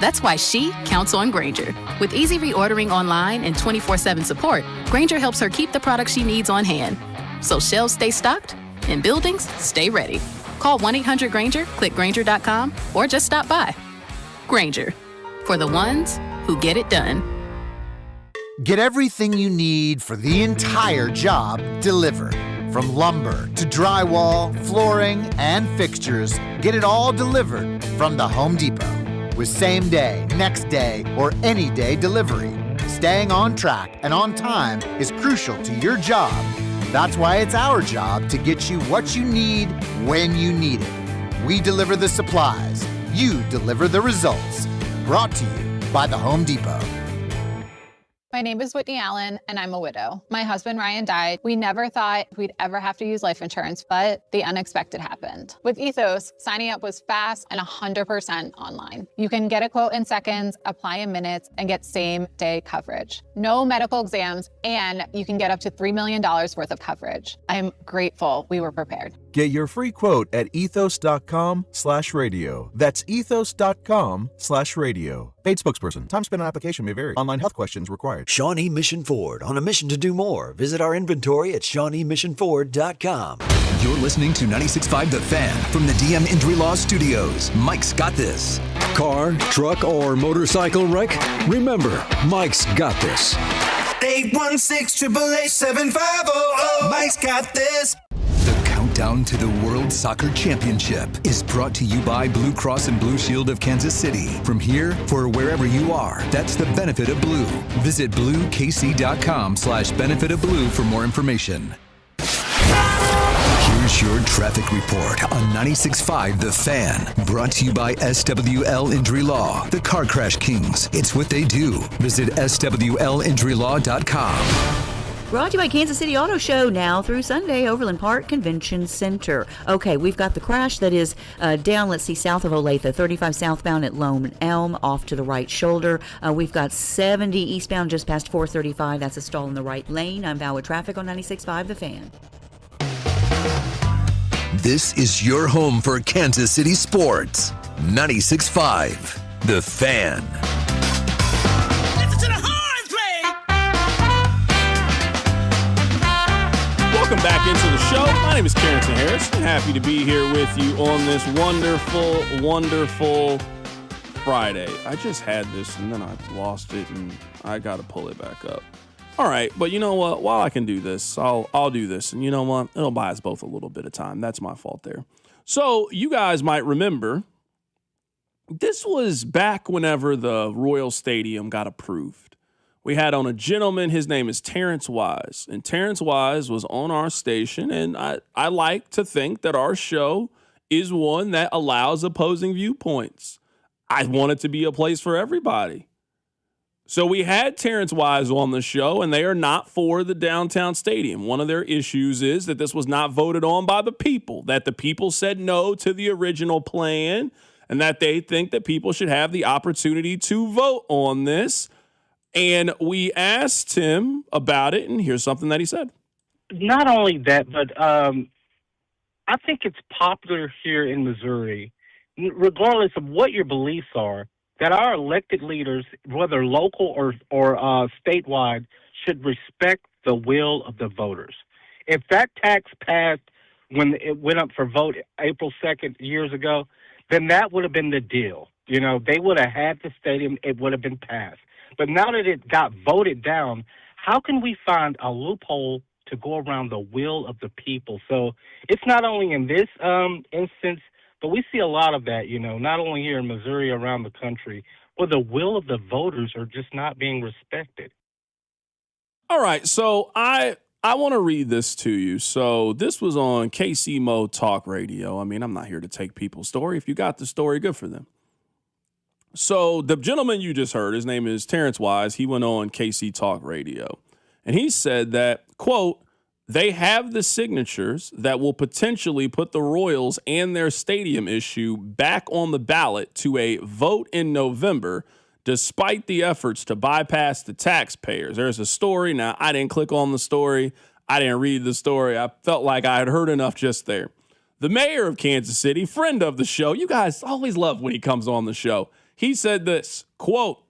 That's why she counts on Grainger. With easy reordering online and 24/7 support, Grainger helps her keep the products she needs on hand. So shelves stay stocked and buildings stay ready. Call 1-800-GRAINGER, click Grainger.com, or just stop by. Grainger, for the ones who get it done. Get everything you need for the entire job delivered. From lumber to drywall, flooring, and fixtures, get it all delivered from the Home Depot. with same day, next day, or any day delivery. Staying on track and on time is crucial to your job. That's why it's our job to get you what you need when you need it. We deliver the supplies. You deliver the results. Brought to you by the Home Depot. My name is Whitney Allen, and I'm a widow. My husband, Ryan, died. We never thought we'd ever have to use life insurance, but the unexpected happened. With Ethos, signing up was fast and 100% online. You can get a quote in seconds, apply in minutes, and get same-day coverage. No medical exams, and you can get up to $3 million worth of coverage. I'm grateful we were prepared. Get your free quote at ethos.com/radio. That's ethos.com/radio. Paid spokesperson. Time spent on application may vary. Online health questions required. Shawnee Mission Ford, on a mission to do more. Visit our inventory at ShawneeMissionFord.com. You're listening to 96.5 The Fan from the DM Injury Law Studios. Mike's got this. Car, truck, or motorcycle wreck? Remember, Mike's got this. 816-888-7500. Mike's got this. The countdown to the World Soccer Championship is brought to you by Blue Cross and Blue Shield of Kansas City. From here for wherever you are, that's the benefit of blue. Visit bluekc.com/benefit of blue for more information. Here's your traffic report on 96.5 The Fan. Brought to you by SWL Injury Law, the Car Crash Kings. It's what they do. Visit SWLinjurylaw.com. Brought to you by Kansas City Auto Show, now through Sunday, Overland Park Convention Center. Okay, we've got the crash that is down, let's see, south of Olathe, 35 southbound at Lone Elm, off to the right shoulder. We've got 70 eastbound just past 435. That's a stall in the right lane. I'm Val with traffic on 96.5 The Fan. This is your home for Kansas City sports. 96.5 The Fan. Welcome back into the show. My name is Carrington Harris. I'm happy to be here with you on this wonderful, wonderful Friday. I just had this and then I lost it and I got to pull it back up. All right, but you know what? While I can do this, I'll do this. And you know what? It'll buy us both a little bit of time. That's my fault there. So you guys might remember, this was back whenever the Royal Stadium got approved. We had on a gentleman, his name is Terrence Wise. And Terrence Wise was on our station, and I like to think that our show is one that allows opposing viewpoints. I want it to be a place for everybody. So we had Terrence Wise on the show, and they are not for the downtown stadium. One of their issues is that this was not voted on by the people, that the people said no to the original plan, and that they think that people should have the opportunity to vote on this. And we asked him about it, and here's something that he said. Not only that, but I think it's popular here in Missouri, regardless of what your beliefs are, that our elected leaders, whether local or statewide, should respect the will of the voters. If that tax passed when it went up for vote April 2nd years ago, then that would have been the deal. You know, they would have had the stadium, it would have been passed. But now that it got voted down, how can we find a loophole to go around the will of the people? So it's not only in this instance, but we see a lot of that, you know, not only here in Missouri, around the country, where the will of the voters are just not being respected. All right, so I want to read this to you. So this was on KCMO Talk Radio. I mean, I'm not here to take people's story. If you got the story, good for them. So the gentleman you just heard, his name is Terrence Wise. He went on KC Talk Radio, and he said that, quote, they have the signatures that will potentially put the Royals and their stadium issue back on the ballot to a vote in November, despite the efforts to bypass the taxpayers. There's a story. Now, I didn't click on the story. I didn't read the story. I felt like I had heard enough just there. The mayor of Kansas City, friend of the show, you guys always love when he comes on the show. He said this, quote,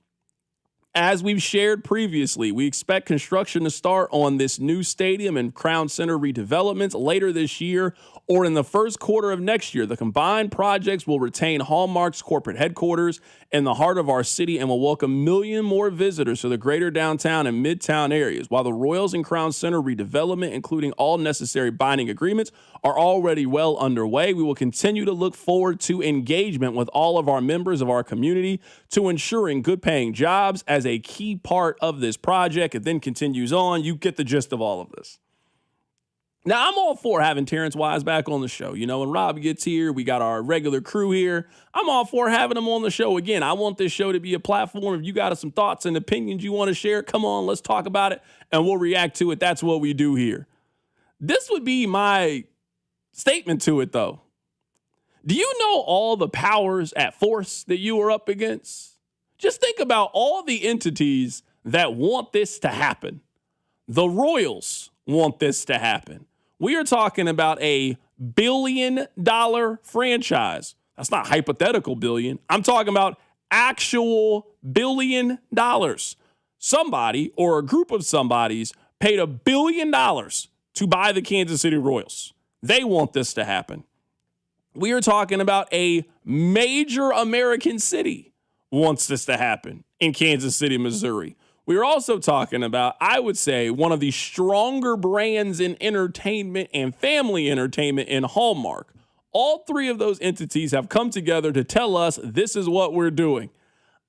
As we've shared previously, we expect construction to start on this new stadium and Crown Center redevelopments later this year or in the first quarter of next year. The combined projects will retain Hallmark's corporate headquarters in the heart of our city and will welcome 1 million more visitors to the greater downtown and midtown areas. While the Royals and Crown Center redevelopment, including all necessary binding agreements, are already well underway, we will continue to look forward to engagement with all of our members of our community to ensuring good paying jobs as a key part of this project. It then continues on. You get the gist of all of this. Now, I'm all for having Terrence Wise back on the show. You know, when Rob gets here, we got our regular crew here. I'm all for having him on the show again. I want this show to be a platform. If you got some thoughts and opinions you want to share, come on, let's talk about it, and we'll react to it. That's what we do here. This would be my statement to it, though. Do you know all the powers at force that you are up against? Just think about all the entities that want this to happen. The Royals want this to happen. We are talking about a $1 billion franchise. That's not hypothetical billion. I'm talking about actual $1 billion. Somebody or a group of somebodies paid $1 billion to buy the Kansas City Royals. They want this to happen. We are talking about a major American city wants this to happen in Kansas City, Missouri. We're also talking about, I would say, one of the stronger brands in entertainment and family entertainment in Hallmark. All three of those entities have come together to tell us this is what we're doing.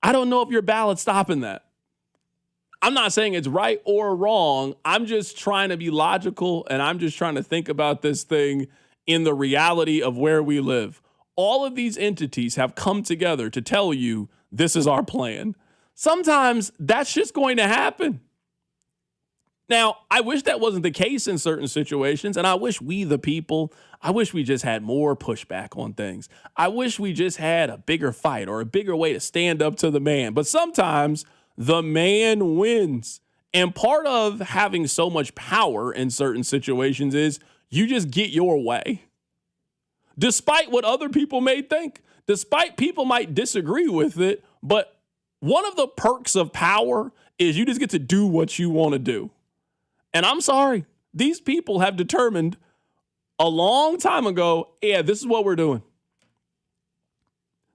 I don't know if your ballot's stopping that. I'm not saying it's right or wrong. I'm just trying to be logical, and I'm just trying to think about this thing in the reality of where we live. All of these entities have come together to tell you this is our plan. Sometimes that's just going to happen. Now, I wish that wasn't the case in certain situations, and I wish we, the people, I wish we just had more pushback on things. I wish we just had a bigger fight or a bigger way to stand up to the man. But sometimes the man wins. And part of having so much power in certain situations is you just get your way. Despite what other people may think, despite people might disagree with it, but one of the perks of power is you just get to do what you want to do. And I'm sorry, these people have determined a long time ago, yeah, this is what we're doing.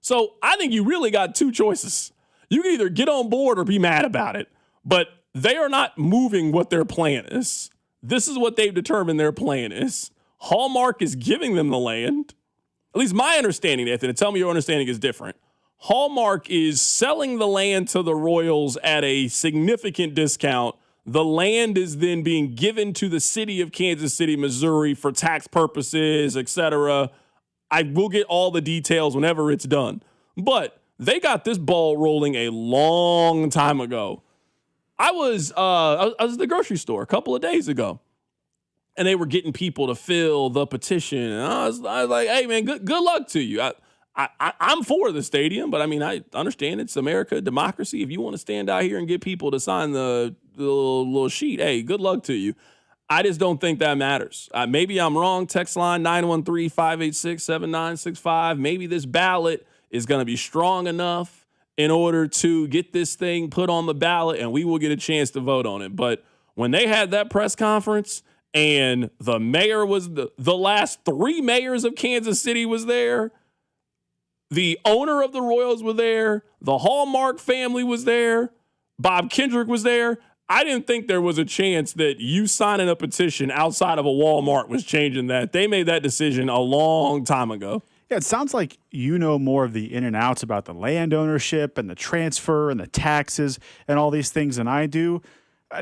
So I think you really got two choices. You can either get on board or be mad about it, but they are not moving what their plan is. This is what they've determined their plan is. Hallmark is giving them the land. At least my understanding, Nathan, and tell me your understanding is different. Hallmark is selling the land to the Royals at a significant discount. The land is then being given to the city of Kansas City, Missouri for tax purposes, etc. I will get all the details whenever it's done. But they got this ball rolling a long time ago. I was at the grocery store a couple of days ago, and they were getting people to fill the petition. And I was like, hey, man, good luck to you. I'm for the stadium, but I mean, I understand it's America, democracy. If you want to stand out here and get people to sign the little sheet, hey, good luck to you. I just don't think that matters. Maybe I'm wrong. Text line 913-586-7965. Maybe this ballot is going to be strong enough in order to get this thing put on the ballot, and we will get a chance to vote on it. But when they had that press conference and the mayor was the last three mayors of Kansas City was there, the owner of the Royals were there, the Hallmark family was there, Bob Kendrick was there. I didn't think there was a chance that you signing a petition outside of a Walmart was changing that. They made that decision a long time ago. Yeah, it sounds like you know more of the in and outs about the land ownership and the transfer and the taxes and all these things than I do.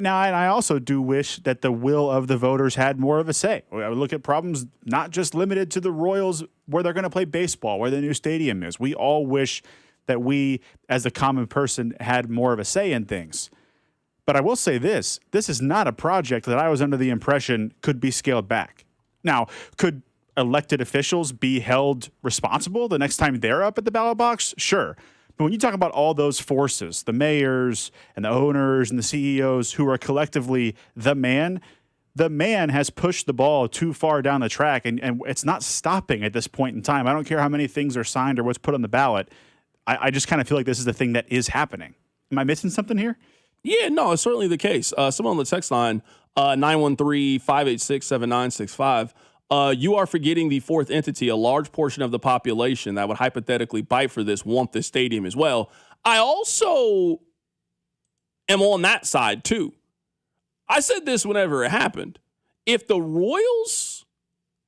Now, and I also do wish that the will of the voters had more of a say. I would look at problems not just limited to the Royals, where they're going to play baseball, where the new stadium is. We all wish that we, as a common person, had more of a say in things. But I will say this is not a project that I was under the impression could be scaled back. Now, could elected officials be held responsible the next time they're up at the ballot box? Sure. But when you talk about all those forces, the mayors and the owners and the CEOs who are collectively the man has pushed the ball too far down the track, and it's not stopping at this point in time. I don't care how many things are signed or what's put on the ballot. I just kind of feel like this is the thing that is happening. Am I missing something here? Yeah, no, it's certainly the case. Someone on the text line, 913-586-7965. You are forgetting the fourth entity, a large portion of the population that would hypothetically bite for this, want this stadium as well. I also am on that side too. I said this whenever it happened. If the Royals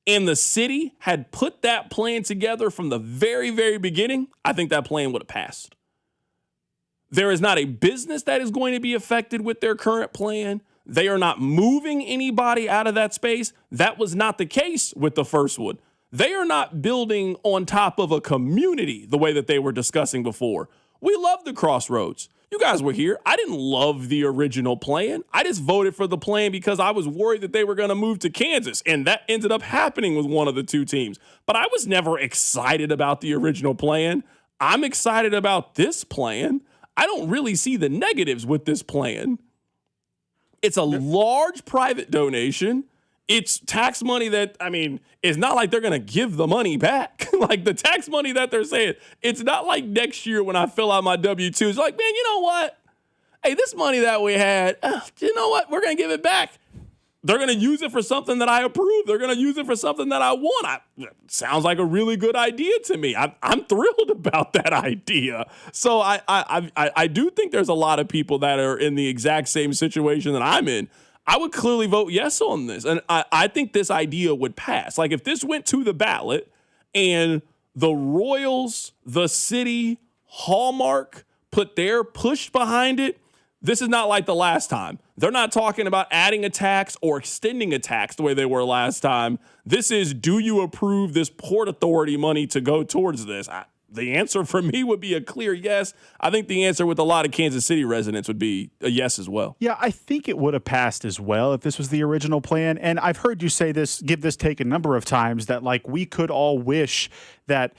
and the city had put that plan together from the very, very beginning, I think that plan would have passed. There is not a business that is going to be affected with their current plan. They are not moving anybody out of that space. That was not the case with the first one. They are not building on top of a community the way that they were discussing before. We love the Crossroads. You guys were here. I didn't love the original plan. I just voted for the plan because I was worried that they were going to move to Kansas, and that ended up happening with one of the two teams. But I was never excited about the original plan. I'm excited about this plan. I don't really see the negatives with this plan. It's a large private donation. It's tax money that, I mean, it's not like they're going to give the money back. Like the tax money that they're saying, it's not like next year when I fill out my W-2, it's like, man, you know what? Hey, this money that we had, you know what? We're going to give it back. They're going to use it for something that I approve. They're going to use it for something that I want. Sounds like a really good idea to me. I'm thrilled about that idea. So I do think there's a lot of people that are in the exact same situation that I'm in. I would clearly vote yes on this. And I think this idea would pass. Like if this went to the ballot and the Royals, the city, Hallmark put their push behind it, this is not like the last time. They're not talking about adding a tax or extending a tax the way they were last time. This is, do you approve this Port Authority money to go towards this? The answer for me would be a clear yes. I think the answer with a lot of Kansas City residents would be a yes as well. Yeah, I think it would have passed as well if this was the original plan. And I've heard you say this, give this take a number of times, that like we could all wish that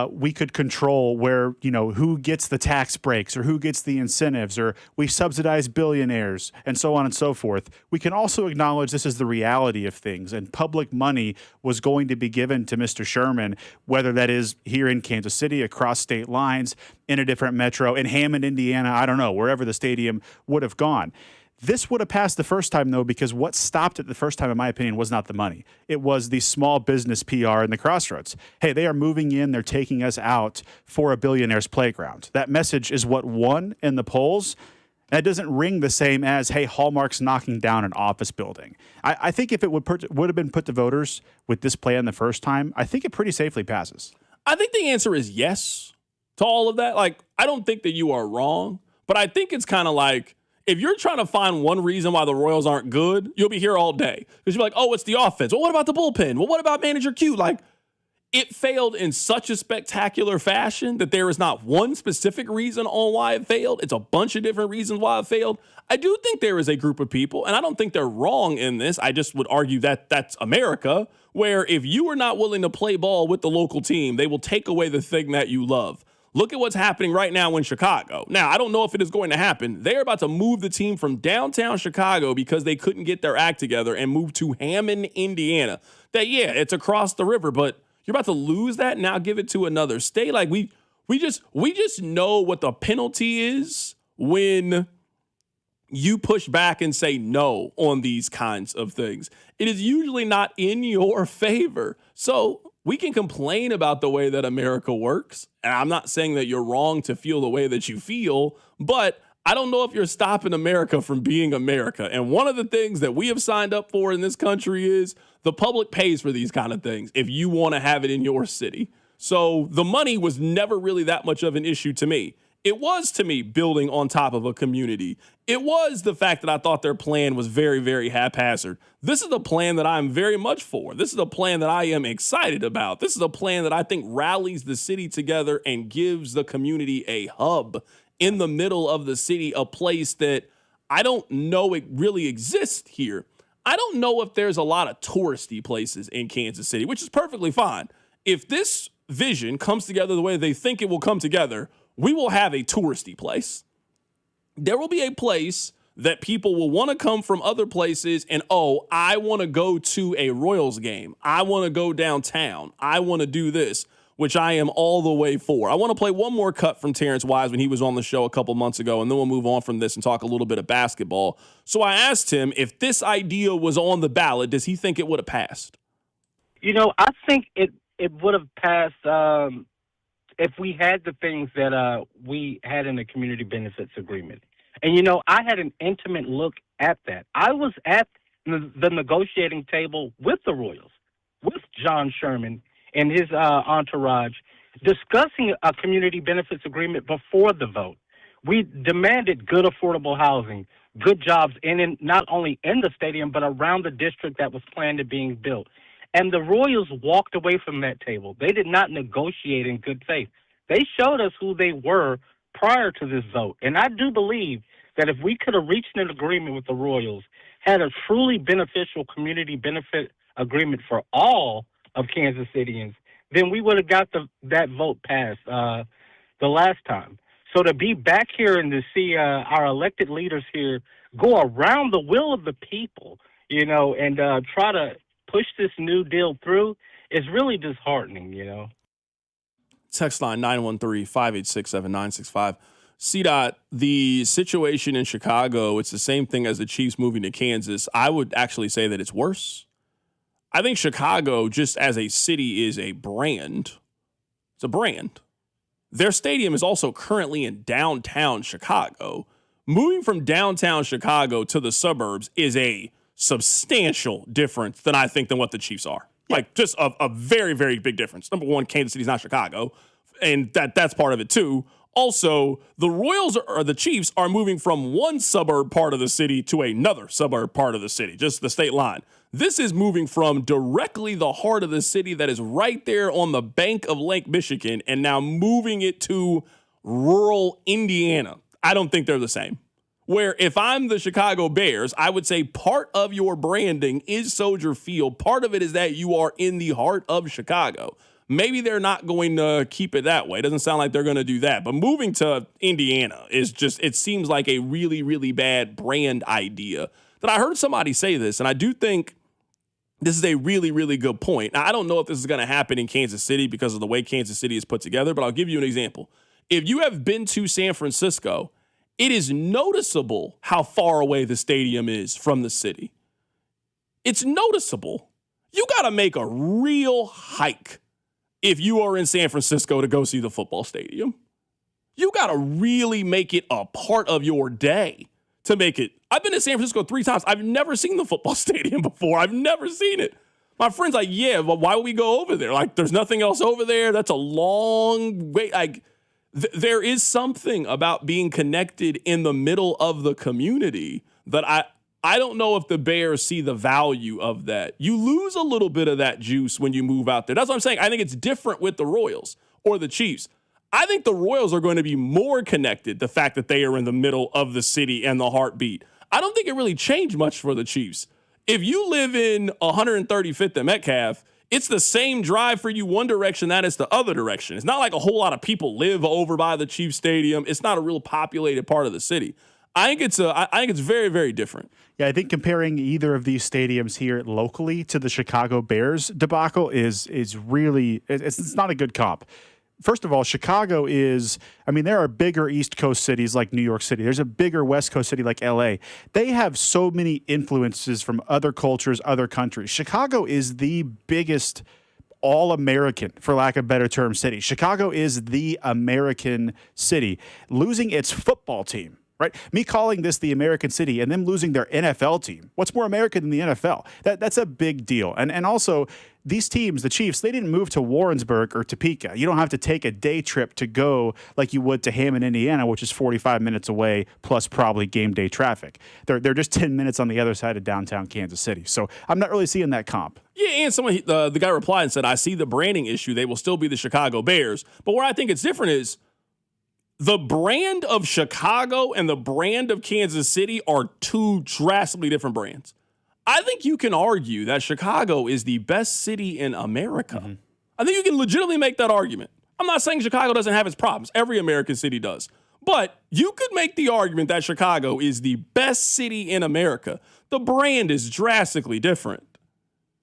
we could control where, you know, who gets the tax breaks or who gets the incentives, or we subsidize billionaires and so on and so forth. We can also acknowledge this is the reality of things, and public money was going to be given to Mr. Sherman, whether that is here in Kansas City, across state lines, in a different metro, in Hammond, Indiana, I don't know, wherever the stadium would have gone. This would have passed the first time, though, because what stopped it the first time, in my opinion, was not the money. It was the small business PR in the Crossroads. Hey, they are moving in. They're taking us out for a billionaire's playground. That message is what won in the polls. That doesn't ring the same as, hey, Hallmark's knocking down an office building. I think if it would have been put to voters with this plan the first time, I think it pretty safely passes. I think the answer is yes to all of that. Like, I don't think that you are wrong, but I think it's kind of like, if you're trying to find one reason why the Royals aren't good, you'll be here all day. Because you're like, oh, it's the offense. Well, what about the bullpen? Well, what about manager Q? Like, it failed in such a spectacular fashion that there is not one specific reason on why it failed. It's a bunch of different reasons why it failed. I do think there is a group of people, and I don't think they're wrong in this. I just would argue that that's America, where if you are not willing to play ball with the local team, they will take away the thing that you love. Look at what's happening right now in Chicago. Now, I don't know if it is going to happen. They're about to move the team from downtown Chicago because they couldn't get their act together and move to Hammond, Indiana. That, yeah, it's across the river, but you're about to lose that and now give it to another state. Like we just know what the penalty is when you push back and say no on these kinds of things. It is usually not in your favor. So we can complain about the way that America works. And I'm not saying that you're wrong to feel the way that you feel, but I don't know if you're stopping America from being America. And one of the things that we have signed up for in this country is the public pays for these kind of things if you want to have it in your city. So the money was never really that much of an issue to me. It was, to me, building on top of a community. It was the fact that I thought their plan was very, very haphazard. This is a plan that I'm very much for. This is a plan that I am excited about. This is a plan that I think rallies the city together and gives the community a hub in the middle of the city, a place that I don't know it really exists here. I don't know if there's a lot of touristy places in Kansas City, which is perfectly fine. If this vision comes together the way they think it will come together, we will have a touristy place. There will be a place that people will want to come from other places and, oh, I want to go to a Royals game. I want to go downtown. I want to do this. which I am all the way for. I want to play one more cut from Terrence Wise when he was on the show a couple months ago, and then we'll move on from this and talk a little bit of basketball. So I asked him if this idea was on the ballot, does he think it would have passed? I think it would have passed if we had the things that we had in the community benefits agreement. And, I had an intimate look at that. I was at the negotiating table with the Royals, with John Sherman and his entourage, discussing a community benefits agreement before the vote. We demanded good, affordable housing, good jobs, not only in the stadium, but around the district that was planned to being built. And the Royals walked away from that table. They did not negotiate in good faith. They showed us who they were prior to this vote. And I do believe that if we could have reached an agreement with the Royals, had a truly beneficial community benefit agreement for all of Kansas Cityans, then we would have got that vote passed the last time. So to be back here and to see our elected leaders here go around the will of the people, and try to push this new deal through is really disheartening, Text line 913-586-7965. CDOT, the situation in Chicago, it's the same thing as the Chiefs moving to Kansas. I would actually say that it's worse. I think Chicago, just as a city, is a brand. It's a brand. Their stadium is also currently in downtown Chicago. Moving from downtown Chicago to the suburbs is a substantial difference than what the Chiefs are. Like, just a very, very big difference. Number one, Kansas City's not Chicago, and that's part of it too. Also, the Royals or the Chiefs are moving from one suburb part of the city to another suburb part of the city, just the state line. This is moving from directly the heart of the city that is right there on the bank of Lake Michigan and now moving it to rural Indiana. I don't think they're the same. Where if I'm the Chicago Bears, I would say part of your branding is Soldier Field. Part of it is that you are in the heart of Chicago. Maybe they're not going to keep it that way. It doesn't sound like they're going to do that. But moving to Indiana is just, it seems like a really, really bad brand idea. That I heard somebody say this, and I do think this is a really, really good point. Now, I don't know if this is going to happen in Kansas City because of the way Kansas City is put together, but I'll give you an example. If you have been to San Francisco, it is noticeable how far away the stadium is from the city. It's noticeable. You got to make a real hike if you are in San Francisco to go see the football stadium. You got to really make it a part of your day to make it. I've been to San Francisco 3 times. I've never seen the football stadium before. I've never seen it. My friend's like, yeah, but why would we go over there? Like, there's nothing else over there. That's a long way. Like, there is something about being connected in the middle of the community that I don't know if the Bears see the value of that. You lose a little bit of that juice when you move out there. That's what I'm saying. I think it's different with the Royals or the Chiefs. I think the Royals are going to be more connected, the fact that they are in the middle of the city and the heartbeat. I don't think it really changed much for the Chiefs. If you live in 135th and Metcalf, it's the same drive for you one direction that is the other direction. It's not like a whole lot of people live over by the Chiefs Stadium. It's not a real populated part of the city. I think it's very, very different. Yeah, I think comparing either of these stadiums here locally to the Chicago Bears debacle is really it's not a good comp. First of all, Chicago there are bigger East Coast cities like New York City. There's a bigger West Coast city like LA. They have so many influences from other cultures, other countries. Chicago is the biggest all-American, for lack of a better term, city. Chicago is the American city. Losing its football team, right? Me calling this the American city and them losing their NFL team. What's more American than the NFL? That's a big deal. And also, these teams, the Chiefs, they didn't move to Warrensburg or Topeka. You don't have to take a day trip to go like you would to Hammond, Indiana, which is 45 minutes away, plus probably game day traffic. They're just 10 minutes on the other side of downtown Kansas City. So I'm not really seeing that comp. Yeah, and the guy replied and said, I see the branding issue. They will still be the Chicago Bears. But where I think it's different is the brand of Chicago and the brand of Kansas City are two drastically different brands. I think you can argue that Chicago is the best city in America. Mm-hmm. I think you can legitimately make that argument. I'm not saying Chicago doesn't have its problems. Every American city does. But you could make the argument that Chicago is the best city in America. The brand is drastically different.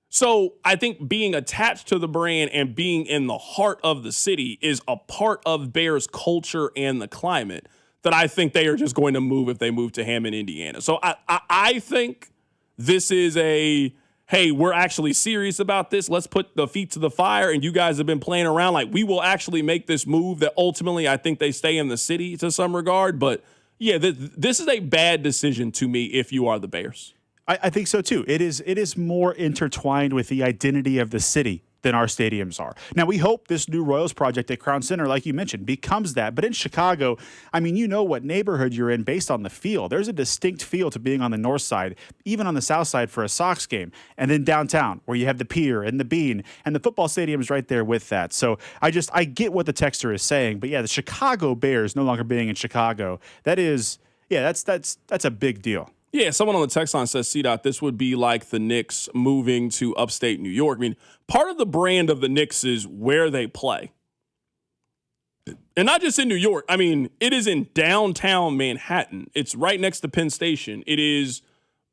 So I think being attached to the brand and being in the heart of the city is a part of Bears culture and the climate that I think they are just going to move if they move to Hammond, Indiana. So I think this is a, hey, we're actually serious about this. Let's put the feet to the fire. And you guys have been playing around. Like, we will actually make this move that ultimately I think they stay in the city to some regard. But yeah, this is a bad decision to me if you are the Bears. I think so too. It is more intertwined with the identity of the city than our stadiums are. Now, we hope this new Royals project at Crown Center, like you mentioned, becomes that. But in Chicago, I mean, you know what neighborhood you're in based on the feel. There's a distinct feel to being on the north side, even on the south side for a Sox game. And then downtown, where you have the Pier and the Bean, and the football stadium is right there with that. So I get what the texter is saying. But yeah, the Chicago Bears no longer being in Chicago, that's a big deal. Yeah, someone on the text line says, CDOT, this would be like the Knicks moving to upstate New York. I mean, part of the brand of the Knicks is where they play. And not just in New York. I mean, it is in downtown Manhattan. It's right next to Penn Station. It is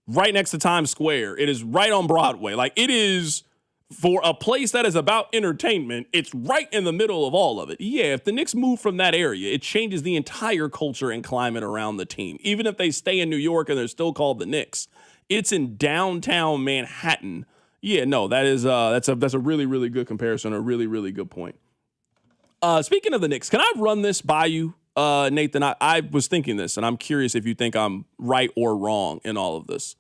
right next to Times Square. It is right on Broadway. Like, it is, for a place that is about entertainment, it's right in the middle of all of it. Yeah, if the Knicks move from that area, it changes the entire culture and climate around the team. Even if they stay in New York and they're still called the Knicks, it's in downtown Manhattan. Yeah, no, that's a really, really good comparison, a really, really good point. Speaking of the Knicks, can I run this by you, Nathan? I was thinking this, and I'm curious if you think I'm right or wrong in all of this.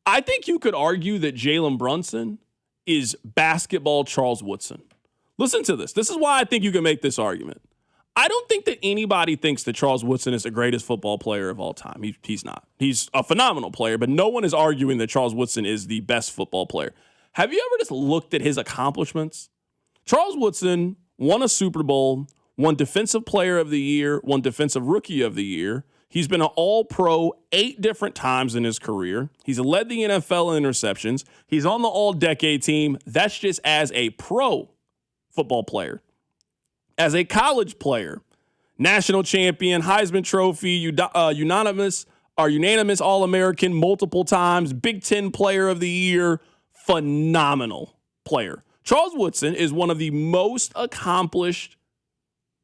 I think you could argue that Jalen Brunson is basketball Charles Woodson. Listen to this. This is why I think you can make this argument. I don't think that anybody thinks that Charles Woodson is the greatest football player of all time. He's not. He's a phenomenal player, but no one is arguing that Charles Woodson is the best football player. Have you ever just looked at his accomplishments? Charles Woodson won a Super Bowl, won Defensive Player of the Year, won Defensive Rookie of the Year. He's been an All-Pro 8 different times in his career. He's led the NFL in interceptions. He's on the All-Decade team. That's just as a pro football player. As a college player, national champion, Heisman Trophy, unanimous All-American multiple times, Big Ten Player of the Year, phenomenal player. Charles Woodson is one of the most accomplished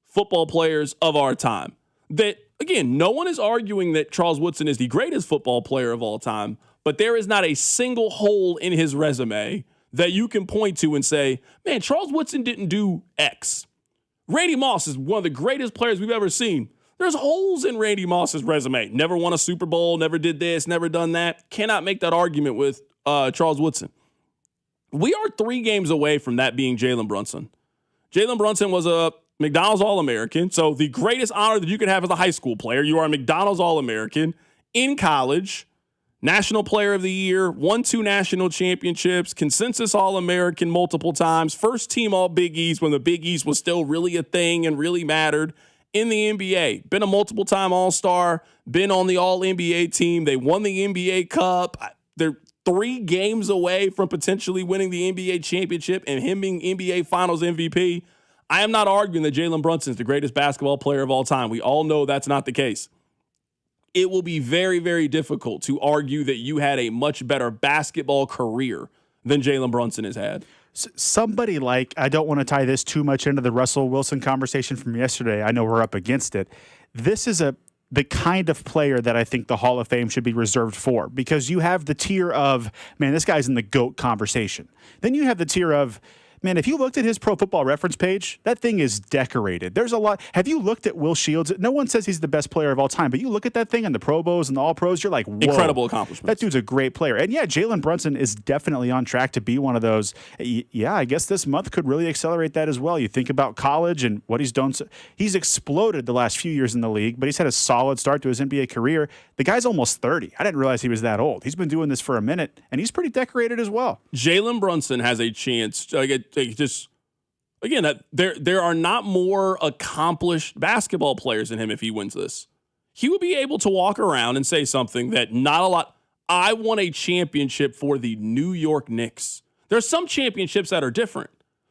football players of our time. That, again, no one is arguing that Charles Woodson is the greatest football player of all time, but there is not a single hole in his resume that you can point to and say, man, Charles Woodson didn't do X. Randy Moss is one of the greatest players we've ever seen. There's holes in Randy Moss's resume. Never won a Super Bowl, never did this, never done that. Cannot make that argument with Charles Woodson. We are 3 games away from that being Jalen Brunson. Jalen Brunson was a McDonald's All-American. So the greatest honor that you can have as a high school player, you are a McDonald's All-American. In college, National Player of the Year, won 2 national championships, consensus All-American multiple times, first team All-Big East when the Big East was still really a thing and really mattered. In the NBA, been a multiple-time All-Star, been on the All-NBA team. They won the NBA Cup. They're 3 games away from potentially winning the NBA championship and him being NBA Finals MVP. I am not arguing that Jalen Brunson is the greatest basketball player of all time. We all know that's not the case. It will be very, very difficult to argue that you had a much better basketball career than Jalen Brunson has had. Somebody like, I don't want to tie this too much into the Russell Wilson conversation from yesterday. I know we're up against it. This is the kind of player that I think the Hall of Fame should be reserved for, because you have the tier of, man, this guy's in the GOAT conversation. Then you have the tier of, man, if you looked at his Pro Football Reference page, that thing is decorated. There's a lot. Have you looked at Will Shields? No one says he's the best player of all time, but you look at that thing and the Pro Bowls and the All Pros, you're like, whoa. Incredible accomplishment. That dude's a great player. And yeah, Jalen Brunson is definitely on track to be one of those. Yeah, I guess this month could really accelerate that as well. You think about college and what he's done. He's exploded the last few years in the league, but he's had a solid start to his NBA career. The guy's almost 30. I didn't realize he was that old. He's been doing this for a minute, and he's pretty decorated as well. Jalen Brunson has a chance to again, there are not more accomplished basketball players than him if he wins this. He would be able to walk around and say something that not a lot. I won a championship for the New York Knicks. There's some championships that are different.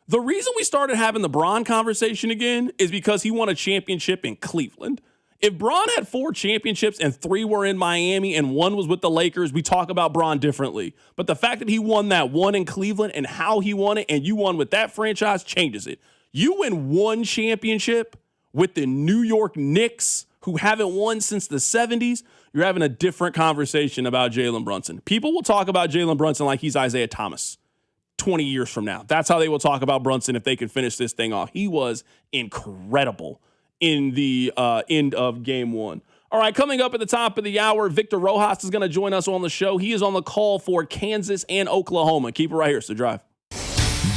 The reason we started having the Bron conversation again is because he won a championship in Cleveland. If Bron had 4 championships and 3 were in Miami and 1 was with the Lakers, we talk about Bron differently. But the fact that he won that 1 in Cleveland and how he won it and you won with that franchise changes it. You win 1 championship with the New York Knicks, who haven't won since the 70s, you're having a different conversation about Jalen Brunson. People will talk about Jalen Brunson like he's Isaiah Thomas 20 years from now. That's how they will talk about Brunson if they can finish this thing off. He was incredible in the end of game 1. All right, coming up at the top of the hour, Victor Rojas is going to join us on the show. He is on the call for Kansas and Oklahoma. Keep it right here. It's The Drive.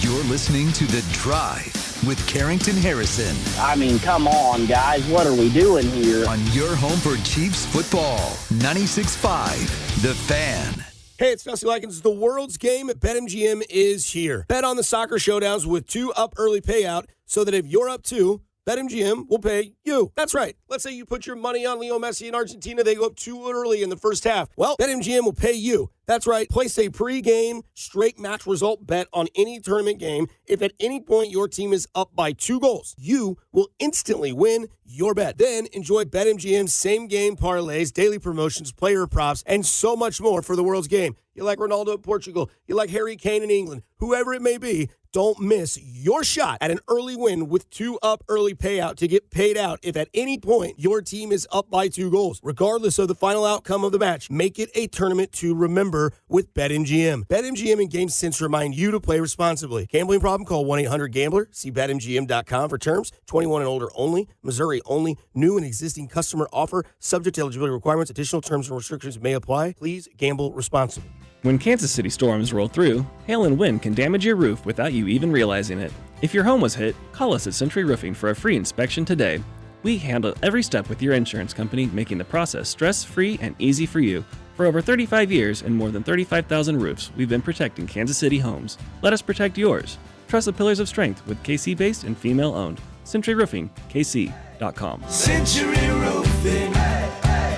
You're listening to The Drive with Carrington Harrison. I mean, come on, guys. What are we doing here? On your home for Chiefs football, 96.5, The Fan. Hey, it's Dusty Likens. The world's game at BetMGM is here. Bet on the soccer showdowns with 2 up early payout so that if you're up 2, BetMGM will pay you. That's right. Let's say you put your money on Leo Messi in Argentina. They go up 2 early in the first half. Well, BetMGM will pay you. That's right. Place a pre-game straight match result bet on any tournament game. If at any point your team is up by 2 goals, you will instantly win your bet. Then enjoy BetMGM's same-game parlays, daily promotions, player props, and so much more for the world's game. You like Ronaldo in Portugal. You like Harry Kane in England. Whoever it may be, don't miss your shot at an early win with 2 up early payout to get paid out if at any point your team is up by 2 goals. Regardless of the final outcome of the match, make it a tournament to remember with BetMGM. BetMGM and GameSense remind you to play responsibly. Gambling problem? Call 1-800-GAMBLER. See BetMGM.com for terms. 21 and older only. Missouri only. New and existing customer offer. Subject to eligibility requirements. Additional terms and restrictions may apply. Please gamble responsibly. When Kansas City storms roll through, hail and wind can damage your roof without you even realizing it. If your home was hit, call us at Century Roofing for a free inspection today. We handle every step with your insurance company, making the process stress-free and easy for you. For over 35 years and more than 35,000 roofs, we've been protecting Kansas City homes. Let us protect yours. Trust the Pillars of Strength with KC-based and female-owned. Century Roofing, KC.com. Century Roofing.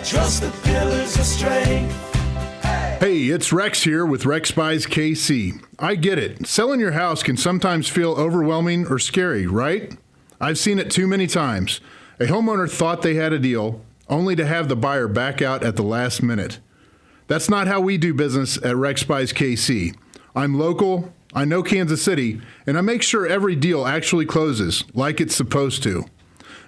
Trust the Pillars of Strength. Hey, it's Rex here with Rex Buys KC. I get it. Selling your house can sometimes feel overwhelming or scary, right? I've seen it too many times. A homeowner thought they had a deal, only to have the buyer back out at the last minute. That's not how we do business at Rex Buys KC. I'm local, I know Kansas City, and I make sure every deal actually closes like it's supposed to.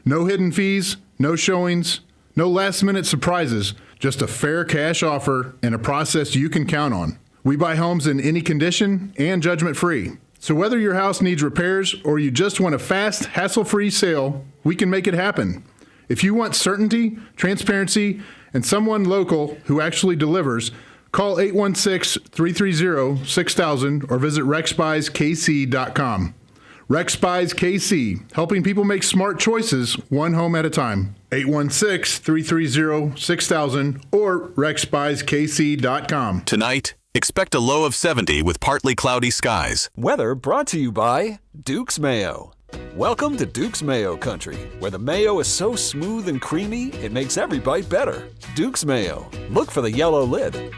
No hidden fees, no showings, no last-minute surprises, just a fair cash offer and a process you can count on. We buy homes in any condition and judgment-free. So whether your house needs repairs or you just want a fast, hassle-free sale, we can make it happen. If you want certainty, transparency, and someone local who actually delivers, call 816-330-6000 or visit rexbuyskc.com. Rex Buys KC, helping people make smart choices one home at a time. 816-330-6000 or rexbuyskc.com. Tonight, expect a low of 70 with partly cloudy skies. Weather brought to you by Duke's Mayo. Welcome to Duke's Mayo Country, where the mayo is so smooth and creamy, it makes every bite better. Duke's Mayo. Look for the yellow lid.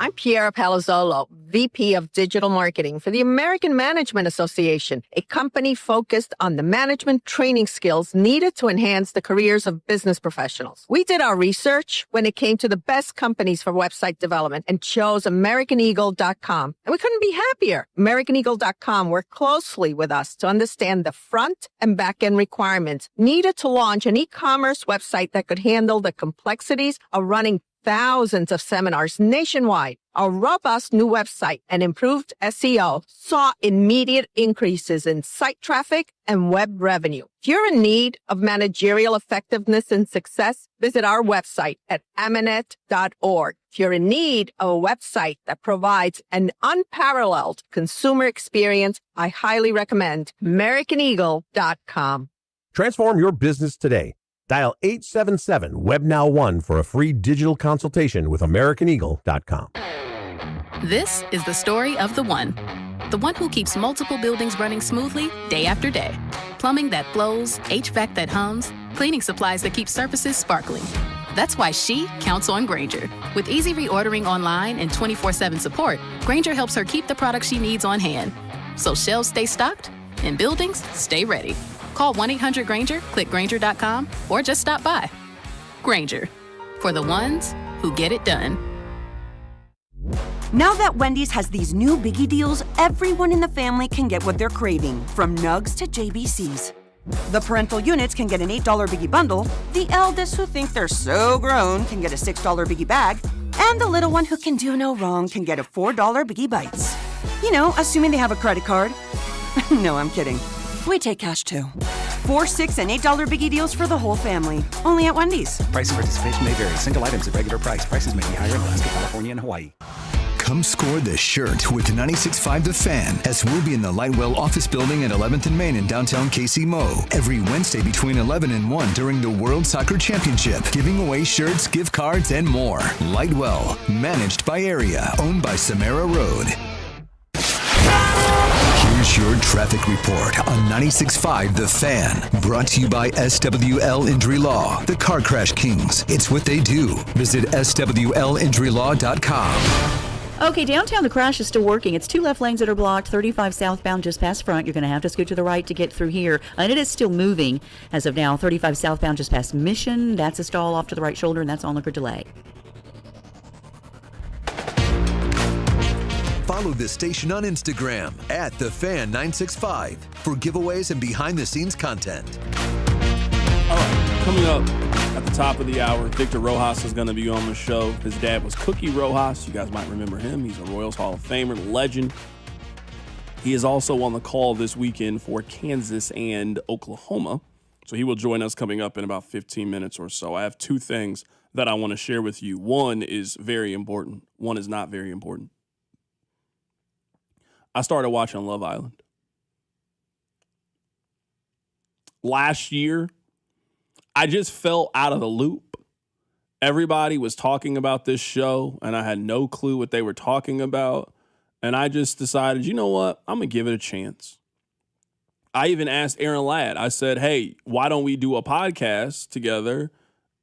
I'm Piera Palazzolo, VP of Digital Marketing for the American Management Association, a company focused on the management training skills needed to enhance the careers of business professionals. We did our research when it came to the best companies for website development and chose AmericanEagle.com. And we couldn't be happier. AmericanEagle.com worked closely with us to understand the front and back end requirements needed to launch an e-commerce website that could handle the complexities of running thousands of seminars nationwide. Our robust new website and improved SEO saw immediate increases in site traffic and web revenue. If you're in need of managerial effectiveness and success, visit our website at amanet.org. If you're in need of a website that provides an unparalleled consumer experience, I highly recommend AmericanEagle.com. Transform your business today. Dial 877-WebNow1 for a free digital consultation with AmericanEagle.com. This is the story of the one who keeps multiple buildings running smoothly day after day. Plumbing that flows, HVAC that hums, cleaning supplies that keep surfaces sparkling. That's why she counts on Grainger. With easy reordering online and 24/7 support, Grainger helps her keep the products she needs on hand. So shelves stay stocked and buildings stay ready. Call 1-800-GRAINGER, click Grainger.com, or just stop by. Grainger, for the ones who get it done. Now that Wendy's has these new biggie deals, everyone in the family can get what they're craving, from nugs to JBCs. The parental units can get an $8 biggie bundle, the eldest who think they're so grown can get a $6 biggie bag, and the little one who can do no wrong can get a $4 biggie bites. You know, assuming they have a credit card. No, I'm kidding. We take cash too. $4, $6, and $8 biggie deals for the whole family. Only at Wendy's. Price and participation may vary. Single items at regular price. Prices may be higher in Alaska, California, and Hawaii. Come score the shirt with 96.5 The Fan, as we'll be in the Lightwell office building at 11th and Main in downtown KC-Mo every Wednesday between 11 and 1 during the World Soccer Championship, giving away shirts, gift cards, and more. Lightwell, managed by Area, owned by Samara Road. Here's your traffic report on 96.5 The Fan, brought to you by SWL Injury Law, the Car Crash Kings. It's what they do. Visit SWLinjurylaw.com. Okay, downtown, the crash is still working. It's 2 left lanes that are blocked, 35 southbound just past Front. You're going to have to scoot to the right to get through here. And it is still moving as of now. 35 southbound just past Mission. That's a stall off to the right shoulder, and that's onlooker delay. Follow this station on Instagram at TheFan965 for giveaways and behind-the-scenes content. All right, coming up at the top of the hour, Victor Rojas is going to be on the show. His dad was Cookie Rojas. You guys might remember him. He's a Royals Hall of Famer, legend. He is also on the call this weekend for Kansas and Oklahoma. So he will join us coming up in about 15 minutes or so. I have 2 things that I want to share with you. One is very important. One is not very important. I started watching Love Island. Last year, I just fell out of the loop. Everybody was talking about this show, and I had no clue what they were talking about. And I just decided, you know what? I'm going to give it a chance. I even asked Aaron Ladd. I said, hey, why don't we do a podcast together?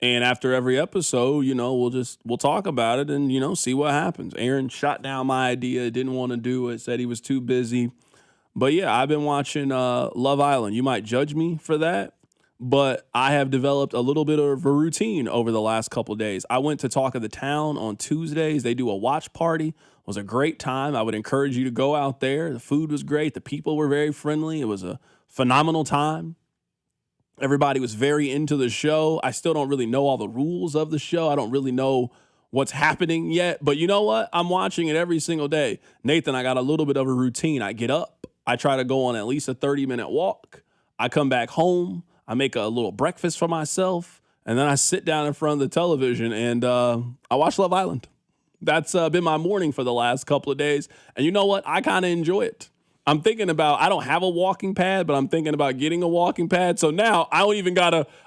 And after every episode, you know, we'll talk about it and, you know, see what happens. Aaron shot down my idea, didn't want to do it, said he was too busy. But yeah, I've been watching Love Island. You might judge me for that, but I have developed a little bit of a routine over the last couple of days. I went to Talk of the Town on Tuesdays. They do a watch party. It was a great time. I would encourage you to go out there. The food was great. The people were very friendly. It was a phenomenal time. Everybody was very into the show. I still don't really know all the rules of the show. I don't really know what's happening yet. But you know what? I'm watching it every single day. Nathan, I got a little bit of a routine. I get up. I try to go on at least a 30-minute walk. I come back home. I make a little breakfast for myself. And then I sit down in front of the television and I watch Love Island. That's been my morning for the last couple of days. And you know what? I kind of enjoy it. I'm thinking about, I don't have a walking pad, but I'm thinking about getting a walking pad. So now I don't even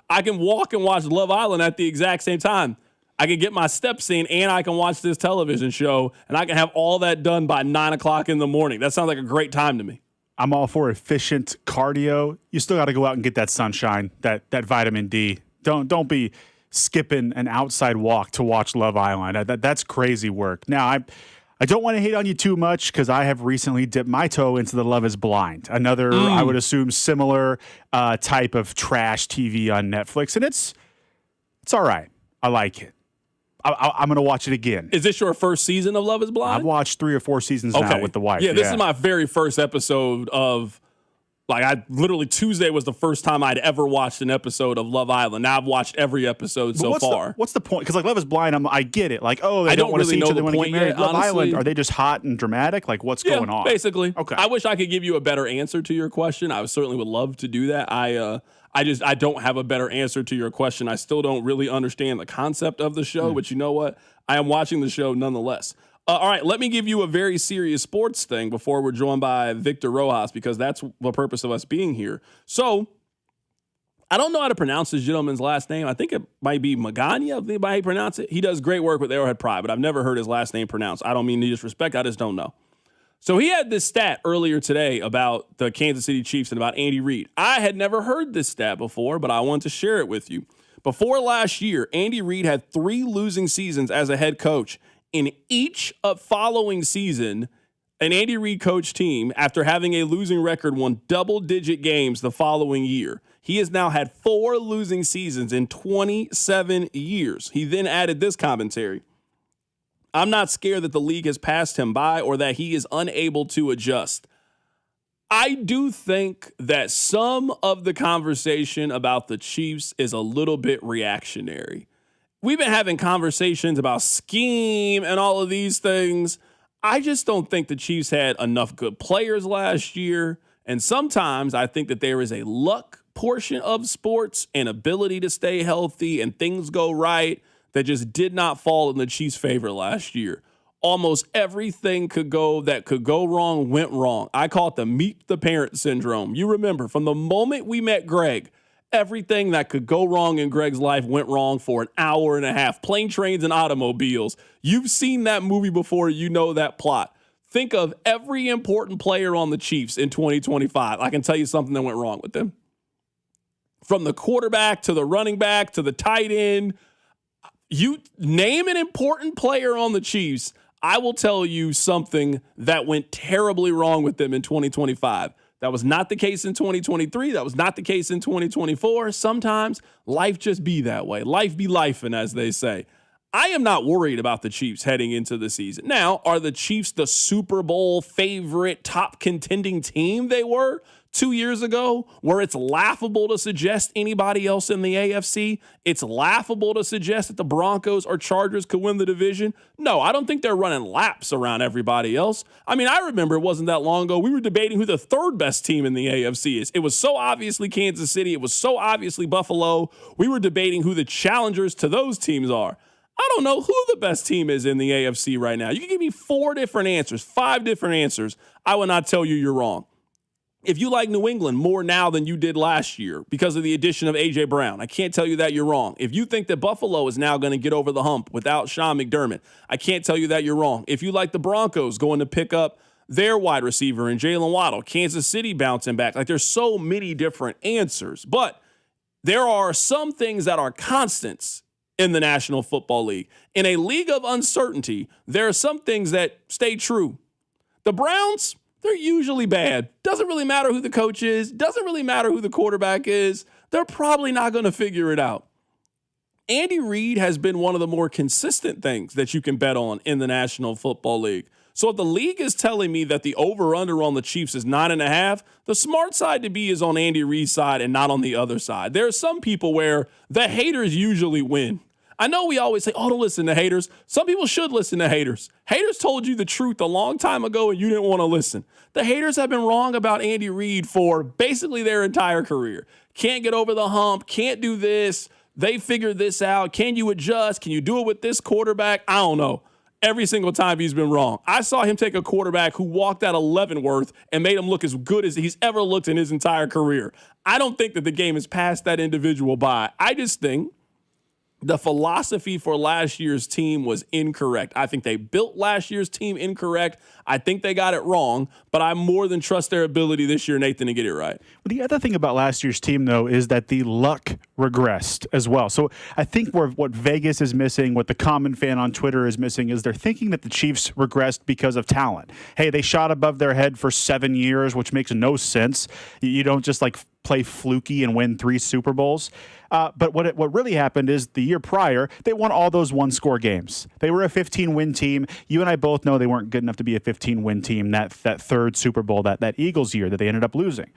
I can walk and watch Love Island at the exact same time. I can get my steps in and I can watch this television show and I can have all that done by 9 o'clock in the morning. That sounds like a great time to me. I'm all for efficient cardio. You still got to go out and get that sunshine, that vitamin D. Don't be skipping an outside walk to watch Love Island. That's crazy work. Now, I don't want to hate on you too much because I have recently dipped my toe into the Love is Blind, another, I would assume, similar type of trash TV on Netflix. And it's all right. I like it. I'm going to watch it again. Is this your first season of Love is Blind? I've watched 3 or 4 seasons now with the wife. Yeah, this is my very first episode of, Tuesday was the first time I'd ever watched an episode of Love Island. Now I've watched every episode so far. What's the point? Because Love is Blind, I get it. They don't want to see each other when they get married. Love Island, are they just hot and dramatic? What's going on? Basically. Okay. I wish I could give you a better answer to your question. I certainly would love to do that. I don't have a better answer to your question. I still don't really understand the concept of the show, but you know what? I am watching the show nonetheless. All right, let me give you a very serious sports thing before we're joined by Victor Rojas, because that's the purpose of us being here. So, I don't know how to pronounce this gentleman's last name. I think it might be Magana, I think how you pronounce it. He does great work with Arrowhead Pride, but I've never heard his last name pronounced. I don't mean to disrespect, I just don't know. So he had this stat earlier today about the Kansas City Chiefs and about Andy Reid. I had never heard this stat before, but I want to share it with you. Before last year, Andy Reid had 3 losing seasons as a head coach. In each following season, an Andy Reid coach team, after having a losing record, won double-digit games the following year. He has now had 4 losing seasons in 27 years. He then added this commentary. I'm not scared that the league has passed him by or that he is unable to adjust. I do think that some of the conversation about the Chiefs is a little bit reactionary. We've been having conversations about scheme and all of these things. I just don't think the Chiefs had enough good players last year. And sometimes I think that there is a luck portion of sports and ability to stay healthy and things go right that just did not fall in the Chiefs' favor last year. Almost everything that could go wrong went wrong. I call it the meet the parent syndrome. You remember from the moment we met Greg, everything that could go wrong in Greg's life went wrong for an hour and a half. Plane, trains, and automobiles. You've seen that movie before. You know that plot. Think of every important player on the Chiefs in 2025. I can tell you something that went wrong with them. From the quarterback to the running back to the tight end. You name an important player on the Chiefs, I will tell you something that went terribly wrong with them in 2025. That was not the case in 2023. That was not the case in 2024. Sometimes life just be that way. Life be lifing, as they say. I am not worried about the Chiefs heading into the season. Now, are the Chiefs the Super Bowl favorite, top contending team they were 2 years ago, where it's laughable to suggest anybody else in the AFC? It's laughable to suggest that the Broncos or Chargers could win the division? No, I don't think they're running laps around everybody else. I mean, I remember it wasn't that long ago. We were debating who the third best team in the AFC is. It was so obviously Kansas City. It was so obviously Buffalo. We were debating who the challengers to those teams are. I don't know who the best team is in the AFC right now. You can give me 4 different answers, 5 different answers. I will not tell you you're wrong. If you like New England more now than you did last year because of the addition of A.J. Brown, I can't tell you that you're wrong. If you think that Buffalo is now going to get over the hump without Sean McDermott, I can't tell you that you're wrong. If you like the Broncos going to pick up their wide receiver and Jalen Waddle, Kansas City bouncing back, like there's so many different answers. But there are some things that are constants in the National Football League. In a league of uncertainty, there are some things that stay true. The Browns, they're usually bad. Doesn't really matter who the coach is. Doesn't really matter who the quarterback is. They're probably not going to figure it out. Andy Reid has been one of the more consistent things that you can bet on in the National Football League. So if the league is telling me that the over-under on the Chiefs is 9.5, the smart side to be is on Andy Reid's side and not on the other side. There are some people where the haters usually win. I know we always say, oh, don't listen to haters. Some people should listen to haters. Haters told you the truth a long time ago and you didn't want to listen. The haters have been wrong about Andy Reid for basically their entire career. Can't get over the hump, can't do this. They figured this out. Can you adjust? Can you do it with this quarterback? I don't know. Every single time he's been wrong. I saw him take a quarterback who walked out of Leavenworth and made him look as good as he's ever looked in his entire career. I don't think that the game has passed that individual by. I just think the philosophy for last year's team was incorrect. I think they built last year's team incorrect. I think they got it wrong, but I more than trust their ability this year, Nathan, to get it right. Well, the other thing about last year's team, though, is that the luck regressed as well. So I think what Vegas is missing, what the common fan on Twitter is missing, is they're thinking that the Chiefs regressed because of talent. Hey, they shot above their head for 7 years, which makes no sense. You don't just play fluky and win 3 Super Bowls. But what really happened is the year prior, they won all those one-score games. They were a 15-win team. You and I both know they weren't good enough to be a 15-win team that third Super Bowl, that Eagles year that they ended up losing.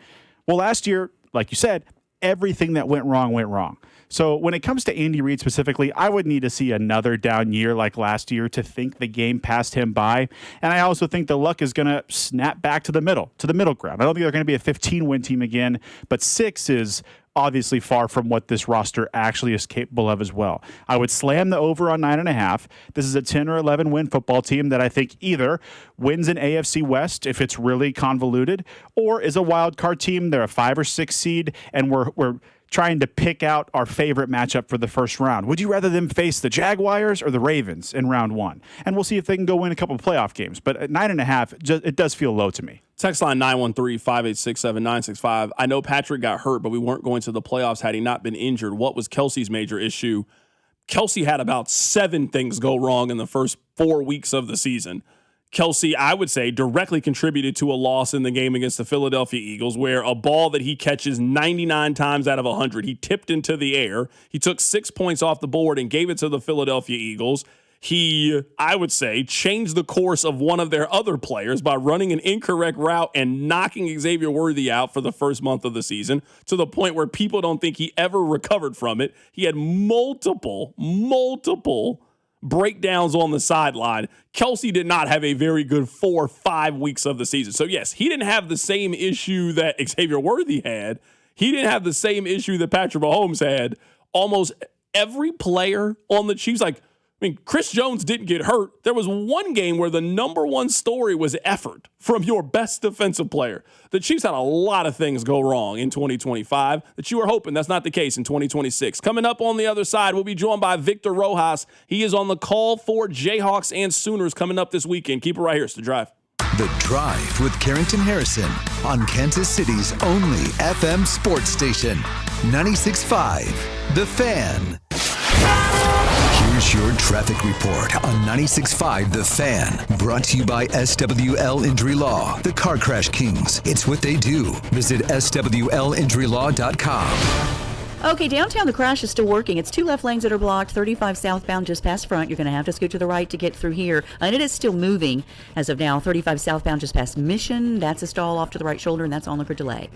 Well, last year, like you said, everything that went wrong. So when it comes to Andy Reid specifically, I would need to see another down year like last year to think the game passed him by. And I also think the luck is going to snap back to the middle ground. I don't think they're going to be a 15-win team again, but 6 is obviously far from what this roster actually is capable of as well. I would slam the over on 9.5. This is a 10 or 11 win football team that I think either wins an AFC West if it's really convoluted, or is a wild card team. They're a 5 or 6 seed, and we're trying to pick out our favorite matchup for the first round. Would you rather them face the Jaguars or the Ravens in round 1? And we'll see if they can go win a couple of playoff games. But at 9.5, it does feel low to me. Text line 913-586-7965. I know Patrick got hurt, but we weren't going to the playoffs had he not been injured. What was Kelsey's major issue? Kelsey had about 7 things go wrong in the first 4 weeks of the season. Kelce, I would say, directly contributed to a loss in the game against the Philadelphia Eagles, where a ball that he catches 99 times out of 100, he tipped into the air. He took 6 points off the board and gave it to the Philadelphia Eagles. He, I would say, changed the course of one of their other players by running an incorrect route and knocking Xavier Worthy out for the first month of the season, to the point where people don't think he ever recovered from it. He had multiple breakdowns on the sideline. Kelce did not have a very good 4 or 5 weeks of the season. So, yes, he didn't have the same issue that Xavier Worthy had. He didn't have the same issue that Patrick Mahomes had. Almost every player on the Chiefs, Chris Jones didn't get hurt. There was one game where the number one story was effort from your best defensive player. The Chiefs had a lot of things go wrong in 2025 that you were hoping that's not the case in 2026. Coming up on the other side, we'll be joined by Victor Rojas. He is on the call for Jayhawks and Sooners coming up this weekend. Keep it right here. It's The Drive. The Drive with Carrington Harrison on Kansas City's only FM sports station, 96.5 The Fan. Here's your traffic report on 96.5 The Fan. Brought to you by SWL Injury Law, the Car Crash Kings. It's what they do. Visit SWLinjurylaw.com. Okay, downtown, the crash is still working. It's 2 left lanes that are blocked, 35 southbound just past Front. You're going to have to scoot to the right to get through here. And it is still moving as of now. 35 southbound just past Mission. That's a stall off to the right shoulder, and that's on for delay.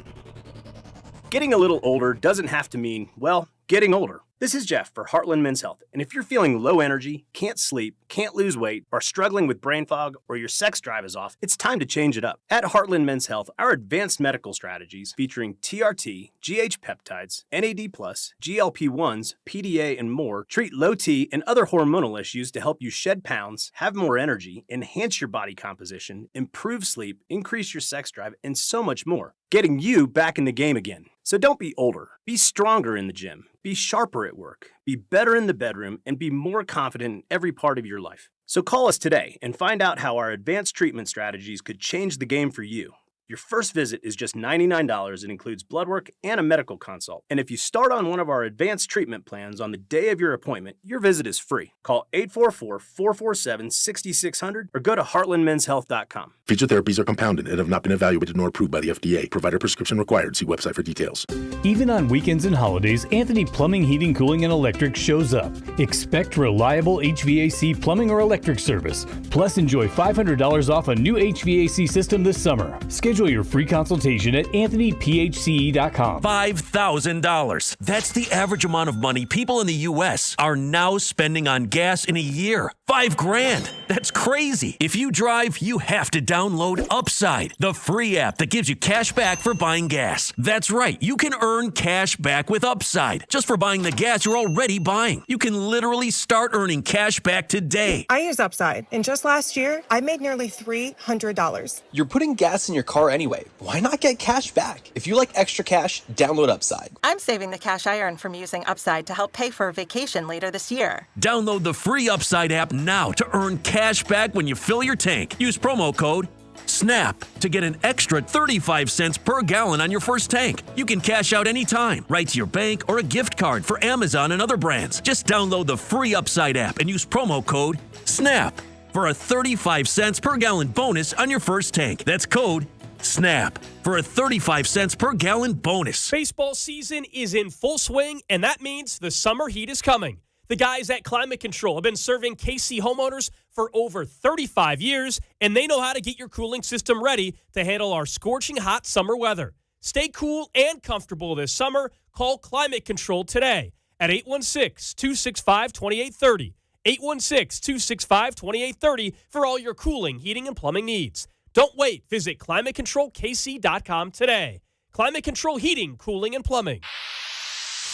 Getting a little older doesn't have to mean, well, getting older. This is Jeff for Heartland Men's Health, and if you're feeling low energy, can't sleep, can't lose weight, are struggling with brain fog, or your sex drive is off, it's time to change it up. At Heartland Men's Health, our advanced medical strategies featuring TRT, GH peptides, NAD+, GLP-1s, PDA, and more treat low T and other hormonal issues to help you shed pounds, have more energy, enhance your body composition, improve sleep, increase your sex drive, and so much more. Getting you back in the game again. So don't be older. Be stronger in the gym. Be sharper at work. Be better in the bedroom, and be more confident in every part of your life. So call us today and find out how our advanced treatment strategies could change the game for you. Your first visit is just $99 and includes blood work and a medical consult. And if you start on one of our advanced treatment plans on the day of your appointment, your visit is free. Call 844-447-6600 or go to heartlandmenshealth.com. Feature therapies are compounded and have not been evaluated nor approved by the FDA. Provider prescription required. See website for details. Even on weekends and holidays, Anthony Plumbing, Heating, Cooling, and Electric shows up. Expect reliable HVAC plumbing or electric service. Plus, enjoy $500 off a new HVAC system this summer. Schedule your free consultation at anthonyphce.com. $5,000. That's the average amount of money people in the U.S. are now spending on gas in a year. $5,000. That's crazy. If you drive, you have to download Upside, the free app that gives you cash back for buying gas. That's right. You can earn cash back with Upside just for buying the gas you're already buying. You can literally start earning cash back today. I use Upside, and just last year, I made nearly $300. You're putting gas in your car anyway. Why not get cash back? If you like extra cash, download Upside. I'm saving the cash I earn from using Upside to help pay for a vacation later this year. Download the free Upside app now to earn cash back when you fill your tank. Use promo code SNAP to get an extra 35 cents per gallon on your first tank. You can cash out anytime, right to your bank or a gift card for Amazon and other brands. Just download the free Upside app and use promo code SNAP for a 35 cents per gallon bonus on your first tank. That's code SNAP for a 35 cents per gallon bonus. Baseball season is in full swing, and that means the summer heat is coming. The guys at Climate Control have been serving KC homeowners for over 35 years, and they know how to get your cooling system ready to handle our scorching hot summer weather. Stay cool and comfortable this summer. Call Climate Control today at 816-265-2830. 816-265-2830 for all your cooling, heating, and plumbing needs. Don't wait. Visit ClimateControlKC.com today. Climate Control Heating, Cooling, and Plumbing.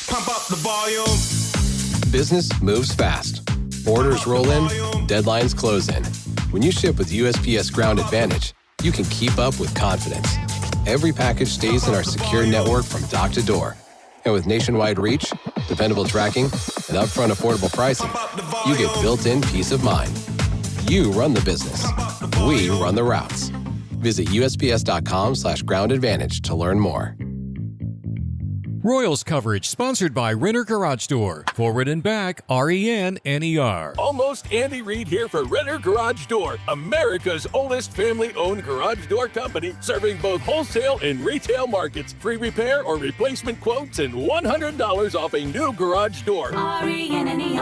Pump up the volume. Business moves fast. Orders roll in, deadlines close in. When you ship with USPS Ground Advantage, you can keep up with confidence. Every package stays in our secure network from dock to door. And with nationwide reach, dependable tracking, and upfront affordable pricing, you get built-in peace of mind. You run the business. We run the routes. Visit USPS.com/ground advantage to learn more. Royals coverage sponsored by Renner Garage Door. Forward and back, RENNER. Almost Andy Reid here for Renner Garage Door, America's oldest family-owned garage door company, serving both wholesale and retail markets. Free repair or replacement quotes and $100 off a new garage door. RENNER.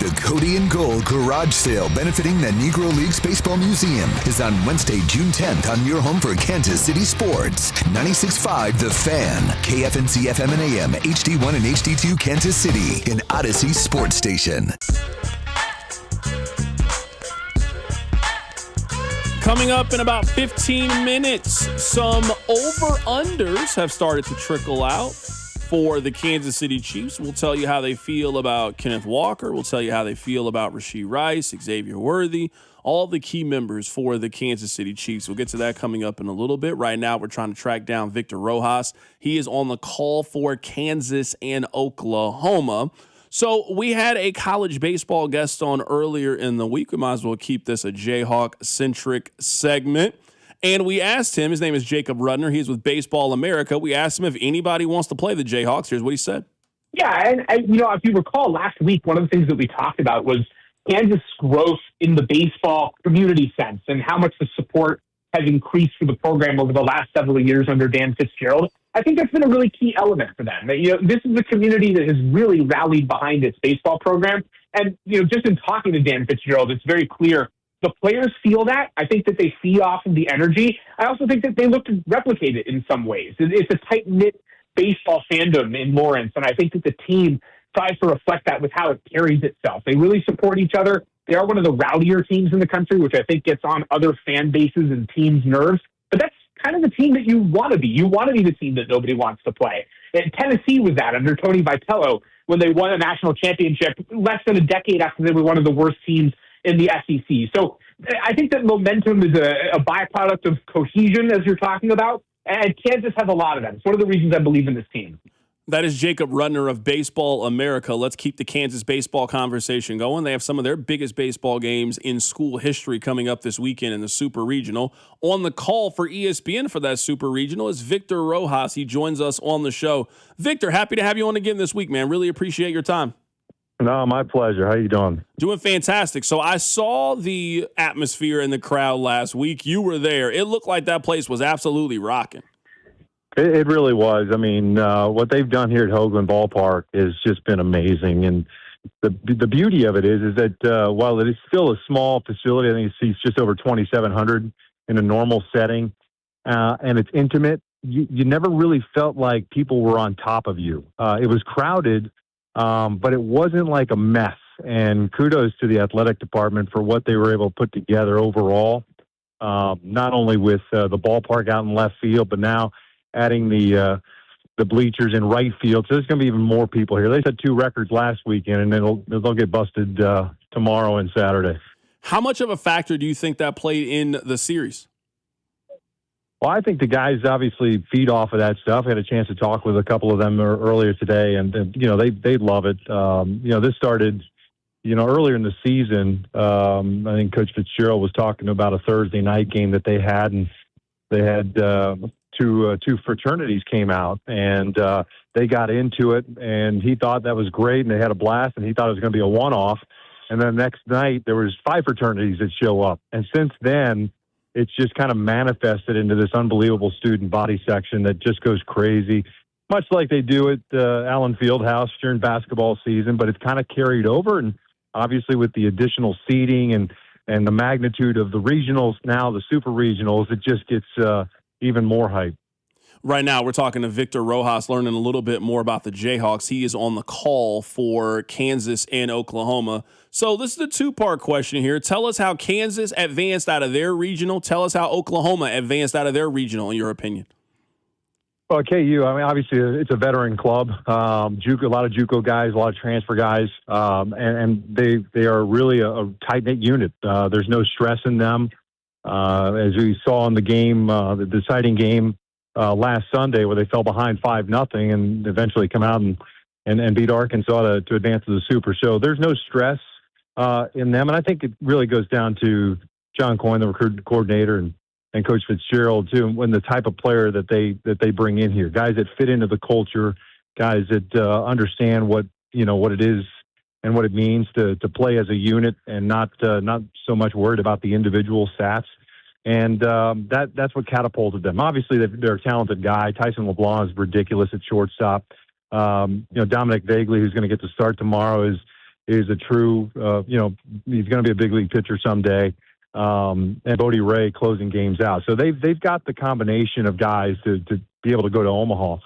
The Cody and Gold Garage Sale benefiting the Negro Leagues Baseball Museum is on Wednesday, June 10th on your home for Kansas City Sports. 96.5 The Fan, KFNC FM and AM, HD1 and HD2 Kansas City, an Odyssey Sports Station. Coming up in about 15 minutes, some over-unders have started to trickle out for the Kansas City Chiefs. We'll tell you how they feel about Kenneth Walker. We'll tell you how they feel about Rashee Rice, Xavier Worthy, all the key members for the Kansas City Chiefs. We'll get to that coming up in a little bit. Right now, we're trying to track down Victor Rojas. He is on the call for Kansas and Oklahoma. So we had a college baseball guest on earlier in the week. We might as well keep this a Jayhawk-centric segment. And we asked him, his name is Jacob Rudner. He's with Baseball America. We asked him if anybody wants to play the Jayhawks. Here's what he said. Yeah, and if you recall last week, one of the things that we talked about was Kansas' growth in the baseball community sense and how much the support has increased for the program over the last several years under Dan Fitzgerald. I think that's been a really key element for them. This is a community that has really rallied behind its baseball program. And, just in talking to Dan Fitzgerald, it's very clear the players feel that. I think that they feed off of the energy. I also think that they look to replicate it in some ways. It's a tight-knit baseball fandom in Lawrence, and I think that the team tries to reflect that with how it carries itself. They really support each other. They are one of the rowdier teams in the country, which I think gets on other fan bases and teams' nerves. But that's kind of the team that you want to be. You want to be the team that nobody wants to play. And Tennessee was that under Tony Vitello when they won a national championship less than a decade after they were one of the worst teams in the SEC. So I think that momentum is a byproduct of cohesion, as you're talking about. And Kansas has a lot of that. It's one of the reasons I believe in this team. That is Jacob Rudner of Baseball America. Let's keep the Kansas baseball conversation going. They have some of their biggest baseball games in school history coming up this weekend in the Super Regional. On the call for ESPN for that Super Regional is Victor Rojas. He joins us on the show. Victor, happy to have you on again this week, man. Really appreciate your time. No, my pleasure. How you doing? Doing fantastic. So I saw the atmosphere in the crowd last week. You were there. It looked like that place was absolutely rocking. It really was. I mean, what they've done here at Hoagland Ballpark has just been amazing. And the beauty of it is that while it is still a small facility, I think it seats just over 2,700 in a normal setting, and it's intimate, you never really felt like people were on top of you. It was crowded, but it wasn't like a mess. And kudos to the athletic department for what they were able to put together overall, not only with the ballpark out in left field, but now adding the bleachers in right field. So there's going to be even more people here. They set 2 records last weekend, and they'll get busted tomorrow and Saturday. How much of a factor do you think that played in the series? Well, I think the guys obviously feed off of that stuff. I had a chance to talk with a couple of them earlier today, and they love it. This started, earlier in the season. I think Coach Fitzgerald was talking about a Thursday night game that they had, and they had two fraternities came out, and they got into it, and he thought that was great, and they had a blast, and he thought it was going to be a one-off. And then next night, there was 5 fraternities that show up. And since then, it's just kind of manifested into this unbelievable student body section that just goes crazy, much like they do at Allen Fieldhouse during basketball season, but it's kind of carried over. And obviously with the additional seating and the magnitude of the regionals, now the super regionals, it just gets even more hype. Right now, we're talking to Victor Rojas, learning a little bit more about the Jayhawks. He is on the call for Kansas and Oklahoma. So this is a 2-part question here. Tell us how Kansas advanced out of their regional. Tell us how Oklahoma advanced out of their regional, in your opinion. Well, KU, I mean, obviously it's a veteran club. A lot of JUCO guys, a lot of transfer guys, and they are really a tight-knit unit. There's no stress in them. As we saw in the game, the deciding game last Sunday, where they fell behind 5-0 and eventually come out and beat Arkansas to advance to the Super. So there's no stress in them, and I think it really goes down to John Coyne, the recruit coordinator, and and Coach Fitzgerald too, and the type of player that they bring in here, guys that fit into the culture, guys that understand what it is and what it means to play as a unit and not so much worried about the individual stats. And that's what catapulted them. Obviously, they're a talented guy. Tyson LeBlanc is ridiculous at shortstop. Dominic Vagley, who's going to get to start tomorrow, is a true, he's going to be a big league pitcher someday. And Bodie Ray closing games out. So they've got the combination of guys to be able to go to Omaha.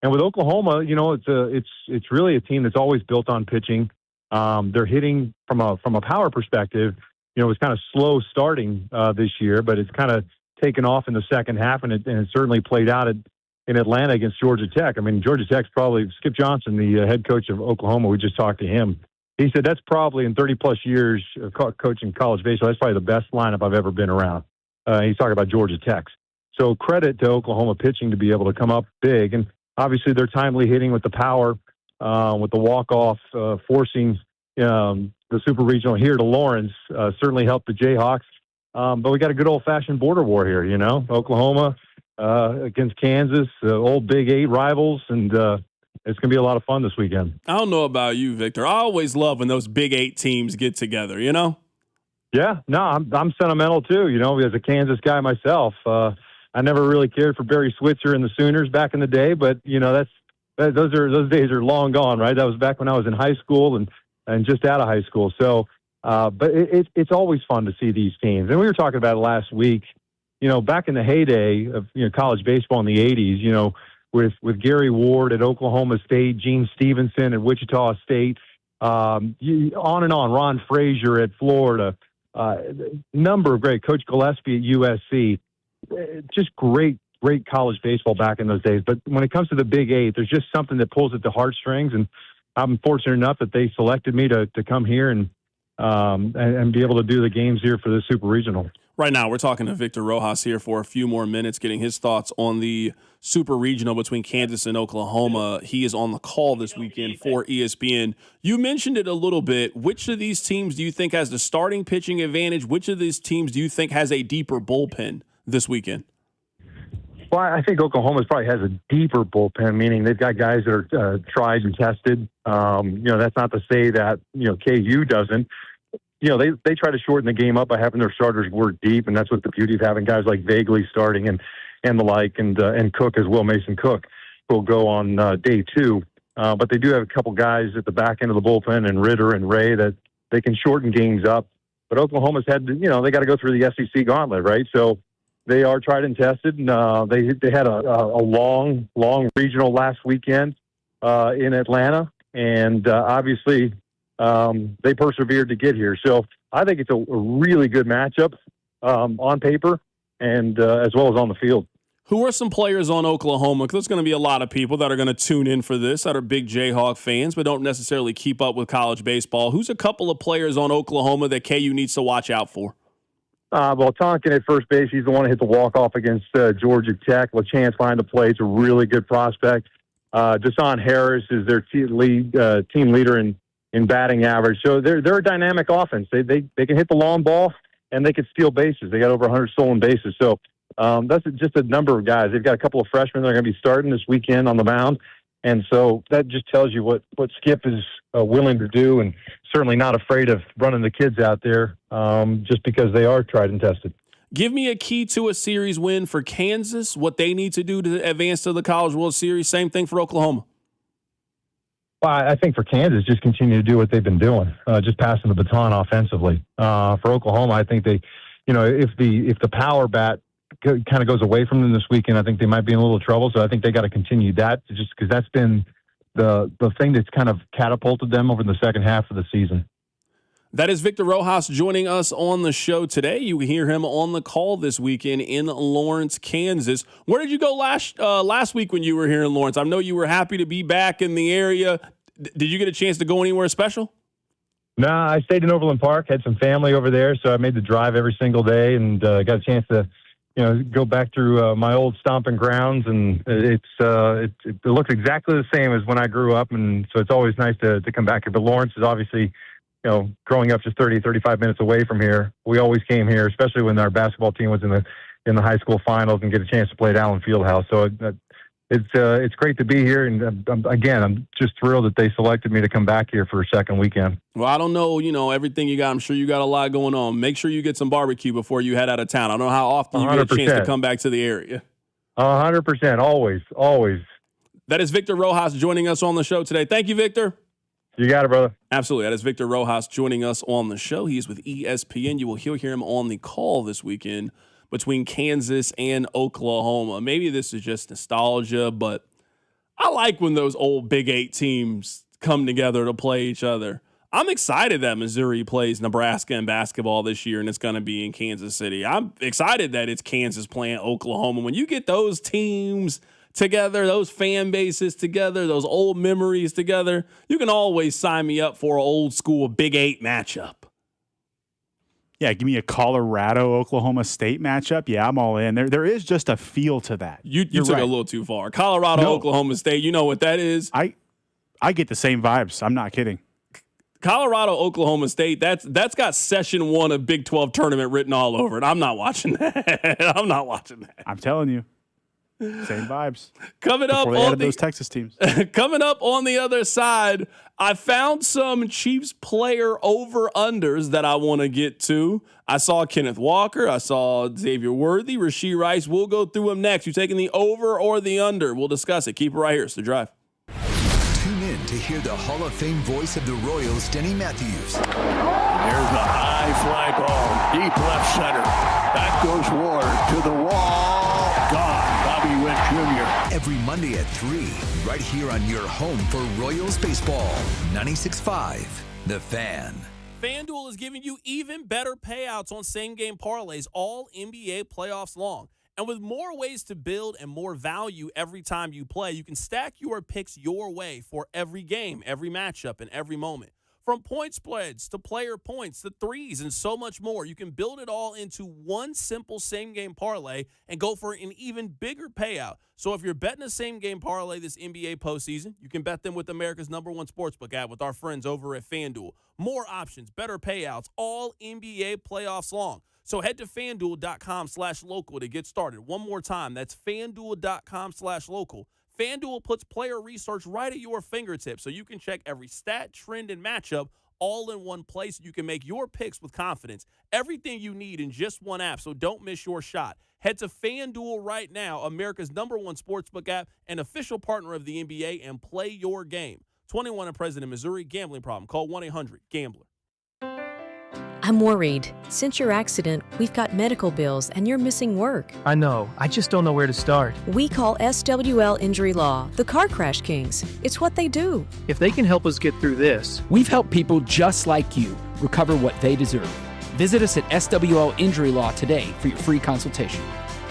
And with Oklahoma, it's really a team that's always built on pitching. They're hitting from a power perspective. It was kind of slow starting this year, but it's kind of taken off in the second half, and it certainly played out in Atlanta against Georgia Tech. I mean, Georgia Tech's probably Skip Johnson, the head coach of Oklahoma. We just talked to him. He said that's probably in 30-plus years of coaching college baseball, that's probably the best lineup I've ever been around. He's talking about Georgia Tech. So credit to Oklahoma pitching to be able to come up big. And obviously they're timely hitting with the power, with the walk-off, forcing the Super Regional here to Lawrence certainly helped the Jayhawks. But we got a good old-fashioned border war here, Oklahoma against Kansas, old Big 8 rivals, and it's going to be a lot of fun this weekend. I don't know about you, Victor. I always love when those Big 8 teams get together, Yeah, no, I'm sentimental too, as a Kansas guy myself. I never really cared for Barry Switzer and the Sooners back in the day, but, those days are long gone, right? That was back when I was in high school and just out of high school. So, but it's always fun to see these teams. And we were talking about it last week, back in the heyday of, college baseball in the 80s, with Gary Ward at Oklahoma State, Gene Stevenson at Wichita State, on and on, Ron Frazier at Florida, number of great, Coach Gillespie at USC, just great college baseball back in those days. But when it comes to the Big 8, there's just something that pulls at the heartstrings, and I'm fortunate enough that they selected me to come here and be able to do the games here for the Super Regional. Right now, we're talking to Victor Rojas here for a few more minutes, getting his thoughts on the Super Regional between Kansas and Oklahoma. He is on the call this weekend for ESPN. You mentioned it a little bit. Which of these teams do you think has the starting pitching advantage? Which of these teams do you think has a deeper bullpen this weekend? Well, I think Oklahoma probably has a deeper bullpen, meaning they've got guys that are tried and tested. That's not to say that, KU doesn't. They try to shorten the game up by having their starters work deep, and that's what the beauty of having guys like Vagley starting and the like, and Cook as well, Mason Cook, who will go on day 2. But they do have a couple guys at the back end of the bullpen, and Ritter and Ray, that they can shorten games up. But Oklahoma's had, they got to go through the SEC gauntlet, right? So they are tried and tested. And, they had a long regional last weekend in Atlanta, and obviously they persevered to get here. So I think it's a really good matchup on paper and as well as on the field. Who are some players on Oklahoma? Because there's going to be a lot of people that are going to tune in for this that are big Jayhawk fans but don't necessarily keep up with college baseball. Who's a couple of players on Oklahoma that KU needs to watch out for? Tonkin at first base, he's the one that hit the walk-off against Georgia Tech. LaChance line to play. It's a really good prospect. Deshaun Harris is their team leader in batting average. So they're a dynamic offense. They can hit the long ball, and they can steal bases. They got over 100 stolen bases. So that's just a number of guys. They've got a couple of freshmen that are going to be starting this weekend on the mound. And so that just tells you what Skip is willing to do, and certainly not afraid of running the kids out there just because they are tried and tested. Give me a key to a series win for Kansas, what they need to do to advance to the College World Series. Same thing for Oklahoma. Well, I think for Kansas, just continue to do what they've been doing, just passing the baton offensively. For Oklahoma, I think they, if the power bat kind of goes away from them this weekend, I think they might be in a little trouble. So I think they got to continue that, just because that's been the thing that's kind of catapulted them over the second half of the season. That is Victor Rojas joining us on the show today. You can hear him on the call this weekend in Lawrence, Kansas. Where did you go last week when you were here in Lawrence? I know you were happy to be back in the area. Did you get a chance to go anywhere special? No, I stayed in Overland Park, had some family over there, so I made the drive every single day and got a chance to go back through my old stomping grounds, and it looks exactly the same as when I grew up, and so it's always nice to come back here. But Lawrence is obviously, growing up just 30, 35 minutes away from here. We always came here, especially when our basketball team was in the in the high school finals and get a chance to play at Allen Fieldhouse. So it's great to be here. And I'm just thrilled that they selected me to come back here for a second weekend. Well, I don't know, everything you got. I'm sure you got a lot going on. Make sure you get some barbecue before you head out of town. I don't know how often you 100%. get a chance to come back to the area. 100%. Always. That is Victor Rojas joining us on the show today. Thank you, Victor. You got it, brother. Absolutely. That is Victor Rojas joining us on the show. He is with ESPN. You will hear him on the call this weekend between Kansas and Oklahoma. Maybe this is just nostalgia, but I like when those old Big 8 teams come together to play each other. I'm excited that Missouri plays Nebraska in basketball this year, and it's going to be in Kansas City. I'm excited that it's Kansas playing Oklahoma. When you get those teams together, those fan bases together, those old memories together, you can always sign me up for an old school Big 8 matchup. Yeah, give me a Colorado-Oklahoma State matchup. Yeah, I'm all in. There is just a feel to that. You took it a little too far. Colorado-Oklahoma State, you know what that is. I get the same vibes. I'm not kidding. Colorado-Oklahoma State, that's got session 1 of Big 12 tournament written all over it. I'm not watching that. I'm telling you. Same vibes. Coming up on those Texas teams. Coming up on the other side, I found some Chiefs player over-unders that I want to get to. I saw Kenneth Walker. I saw Xavier Worthy, Rashee Rice. We'll go through them next. You taking the over or the under? We'll discuss it. Keep it right here. It's The Drive. Tune in to hear the Hall of Fame voice of the Royals, Denny Matthews. There's a high fly ball, deep left center. That goes Ward to the wall. Gone. Bobby Witt Jr. Every Monday at 3, right here on your home for Royals baseball. 96.5, The Fan. FanDuel is giving you even better payouts on same-game parlays all NBA playoffs long. And with more ways to build and more value every time you play, you can stack your picks your way for every game, every matchup, and every moment. From point spreads to player points to threes and so much more, you can build it all into one simple same-game parlay and go for an even bigger payout. So if you're betting a same-game parlay this NBA postseason, you can bet them with America's #1 sportsbook app with our friends over at FanDuel. More options, better payouts, all NBA playoffs long. So head to FanDuel.com/local to get started. One more time, that's FanDuel.com/local. FanDuel puts player research right at your fingertips so you can check every stat, trend, and matchup all in one place. You can make your picks with confidence. Everything you need in just one app, so don't miss your shot. Head to FanDuel right now, America's #1 sportsbook app and official partner of the NBA, and play your game. 21 and present in Missouri. Gambling problem. Call 1-800-GAMBLER. I'm worried. Since your accident, we've got medical bills and you're missing work. I know. I just don't know where to start. We call SWL Injury Law the Car Crash Kings. It's what they do. If they can help us get through this. We've helped people just like you recover what they deserve. Visit us at SWL Injury Law today for your free consultation.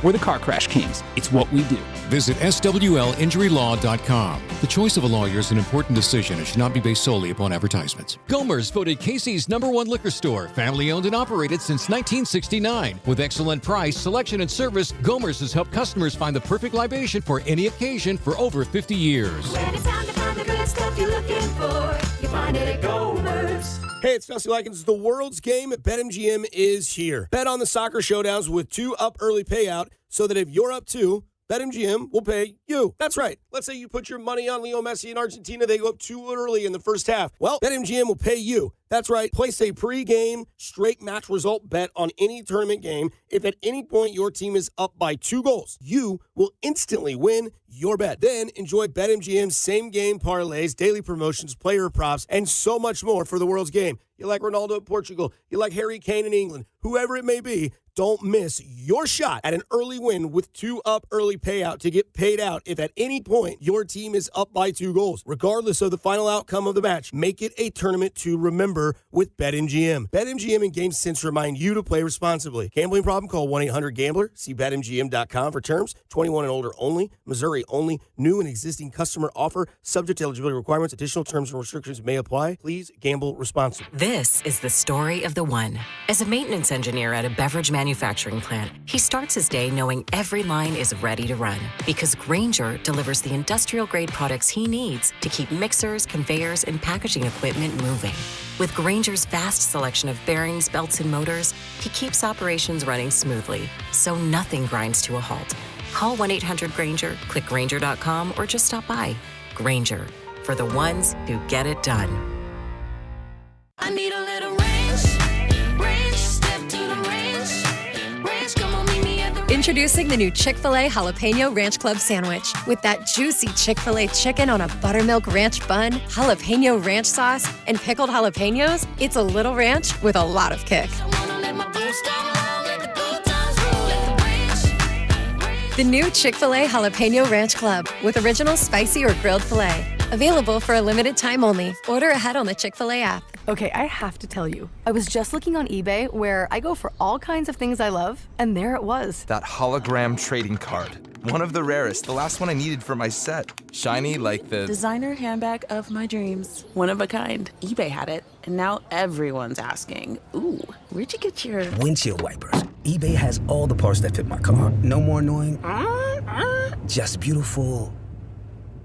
We're the Car Crash Kings. It's what we do. Visit SWLinjurylaw.com. The choice of a lawyer is an important decision and should not be based solely upon advertisements. Gomer's voted Casey's #1 liquor store, family owned and operated since 1969. With excellent price, selection, and service, Gomer's has helped customers find the perfect libation for any occasion for over 50 years. When it's time to find the good stuff you're looking for, you find it at Gomer's. Hey, it's Dusty Likens. The world's game at BetMGM is here. Bet on the soccer showdowns with 2 up early payout so that if you're up 2, BetMGM will pay you. That's right. Let's say you put your money on Leo Messi in Argentina. They go up 2 early in the first half. Well, BetMGM will pay you. That's right. Place a pre-game straight match result bet on any tournament game. If at any point your team is up by 2 goals, you will instantly win your bet. Then enjoy BetMGM's same-game parlays, daily promotions, player props, and so much more for the world's game. You like Ronaldo in Portugal. You like Harry Kane in England. Whoever it may be, don't miss your shot at an early win with 2 up early payout to get paid out if at any point your team is up by 2 goals. Regardless of the final outcome of the match, make it a tournament to remember with BetMGM. BetMGM and GameSense remind you to play responsibly. Gambling problem? Call 1-800-GAMBLER. See BetMGM.com for terms. 21 and older only. Missouri only. New and existing customer offer. Subject to eligibility requirements. Additional terms and restrictions may apply. Please gamble responsibly. This is the story of the one. As a maintenance engineer at a beverage manufacturing plant, he starts his day knowing every line is ready to run because Grainger delivers the industrial-grade products he needs to keep mixers, conveyors, and packaging equipment moving. With Grainger's vast selection of bearings, belts, and motors, he keeps operations running smoothly, so nothing grinds to a halt. Call 1-800-GRAINGER, click Grainger.com, or just stop by. Grainger, for the ones who get it done. I need a little range, step to the range, come on, meet me at the Introducing the new Chick-fil-A Jalapeno Ranch Club Sandwich. With that juicy Chick-fil-A chicken on a buttermilk ranch bun, jalapeno ranch sauce, and pickled jalapenos, it's a little ranch with a lot of kick. The new Chick-fil-A Jalapeno Ranch Club with original spicy or grilled filet. Available for a limited time only. Order ahead on the Chick-fil-A app. Okay, I have to tell you, I was just looking on eBay where I go for all kinds of things I love, and there it was. That hologram trading card. One of the rarest, the last one I needed for my set. Shiny like the designer handbag of my dreams. One of a kind. eBay had it, and now everyone's asking, ooh, where'd you get your windshield wipers? eBay has all the parts that fit my car. No more annoying, just beautiful.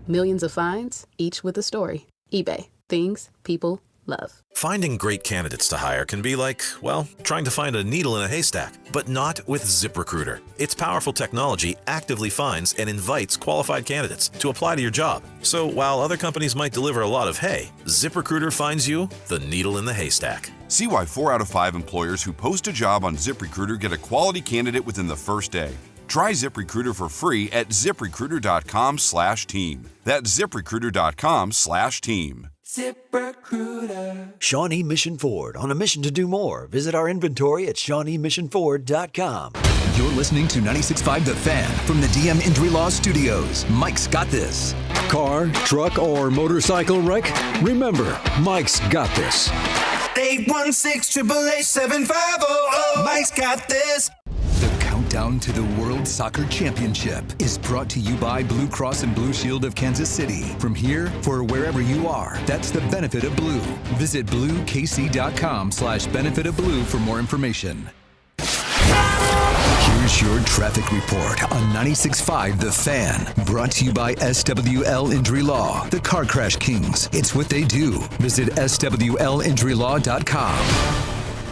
Millions of finds, each with a story. eBay. Things people love. Finding great candidates to hire can be like, well, trying to find a needle in a haystack, but not with ZipRecruiter. Its powerful technology actively finds and invites qualified candidates to apply to your job. So while other companies might deliver a lot of hay, ZipRecruiter finds you the needle in the haystack. See why 4 out of 5 employers who post a job on ZipRecruiter get a quality candidate within the first day. Try ZipRecruiter for free at ZipRecruiter.com/team. That's ZipRecruiter.com/team. ZipRecruiter. Shawnee Mission Ford, on a mission to do more. Visit our inventory at ShawneeMissionFord.com. You're listening to 96.5 The Fan from the DM Injury Law Studios. Mike's got this. Car, truck, or motorcycle wreck? Remember, Mike's got this. 816-888-7500. Mike's got this. The countdown to the World Soccer Championship is brought to you by Blue Cross and Blue Shield of Kansas City. From here, for wherever you are, that's the benefit of blue. Visit bluekc.com/benefit of blue for more information. Here's your traffic report on 96.5 The Fan. Brought to you by SWL Injury Law, the Car Crash Kings. It's what they do. Visit SWLinjurylaw.com.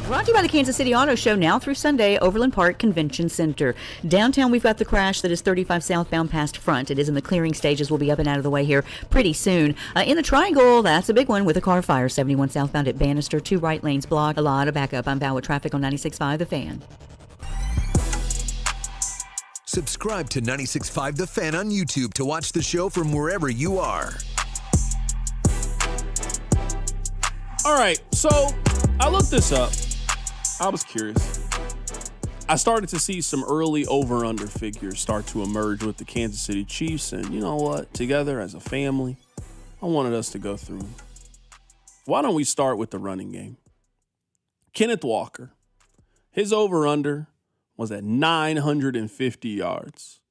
Brought to you by the Kansas City Auto Show now through Sunday, Overland Park Convention Center. Downtown, we've got the crash that is 35 southbound past Front. It is in the clearing stages. We'll be up and out of the way here pretty soon. In the Triangle, that's a big one with a car fire. 71 southbound at Bannister, 2 right lanes blocked. A lot of backup. I'm Val with traffic on 96.5 The Fan. Subscribe to 96.5 The Fan on YouTube to watch the show from wherever you are. All right, so I looked this up. I was curious. I started to see some early over-under figures start to emerge with the Kansas City Chiefs, and you know what? Together as a family, I wanted us to go through. Why don't we start with the running game? Kenneth Walker, his over-under was at 950 yards.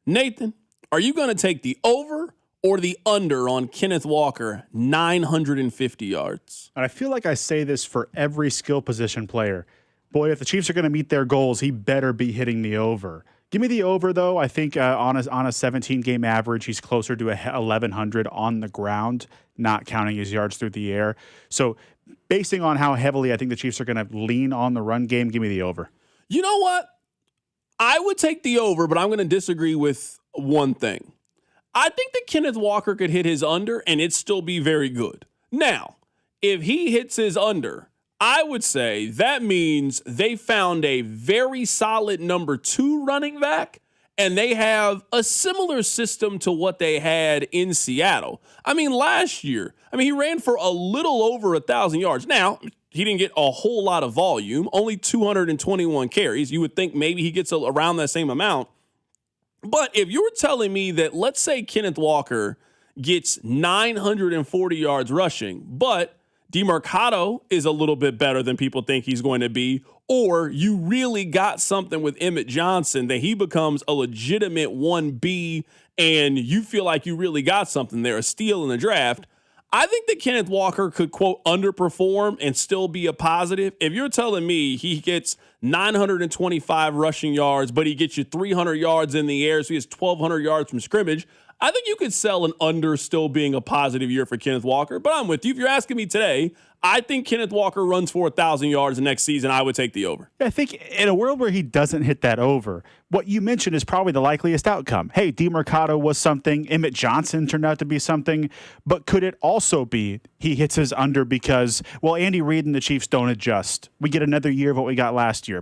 Nathan, are you going to take the over or the under on Kenneth Walker, 950 yards? And I feel like I say this for every skill position player. Boy, if the Chiefs are going to meet their goals, he better be hitting the over. Give me the over, though. I think on a 17-game average, he's closer to 1,100 on the ground, not counting his yards through the air. So basing on how heavily I think the Chiefs are going to lean on the run game, give me the over. You know what? I would take the over, but I'm going to disagree with one thing. I think that Kenneth Walker could hit his under and it'd still be very good. Now, if he hits his under, I would say that means they found a very solid number 2 running back, and they have a similar system to what they had in Seattle. I mean, last year, he ran for a little over 1,000 yards. Now, he didn't get a whole lot of volume, only 221 carries. You would think maybe he gets around that same amount. But if you were telling me that, let's say Kenneth Walker gets 940 yards rushing, but DeMarcado is a little bit better than people think he's going to be, or you really got something with Emmett Johnson that he becomes a legitimate 1B and you feel like you really got something there, a steal in the draft, I think that Kenneth Walker could, quote, underperform and still be a positive. If you're telling me he gets 925 rushing yards, but he gets you 300 yards in the air, so he has 1,200 yards from scrimmage, I think you could sell an under still being a positive year for Kenneth Walker. But I'm with you. If you're asking me today, I think Kenneth Walker runs for 1,000 yards the next season. I would take the over. I think in a world where he doesn't hit that over, what you mentioned is probably the likeliest outcome. Hey, DeMercado was something. Emmett Johnson turned out to be something. But could it also be he hits his under because, well, Andy Reid and the Chiefs don't adjust? We get another year of what we got last year.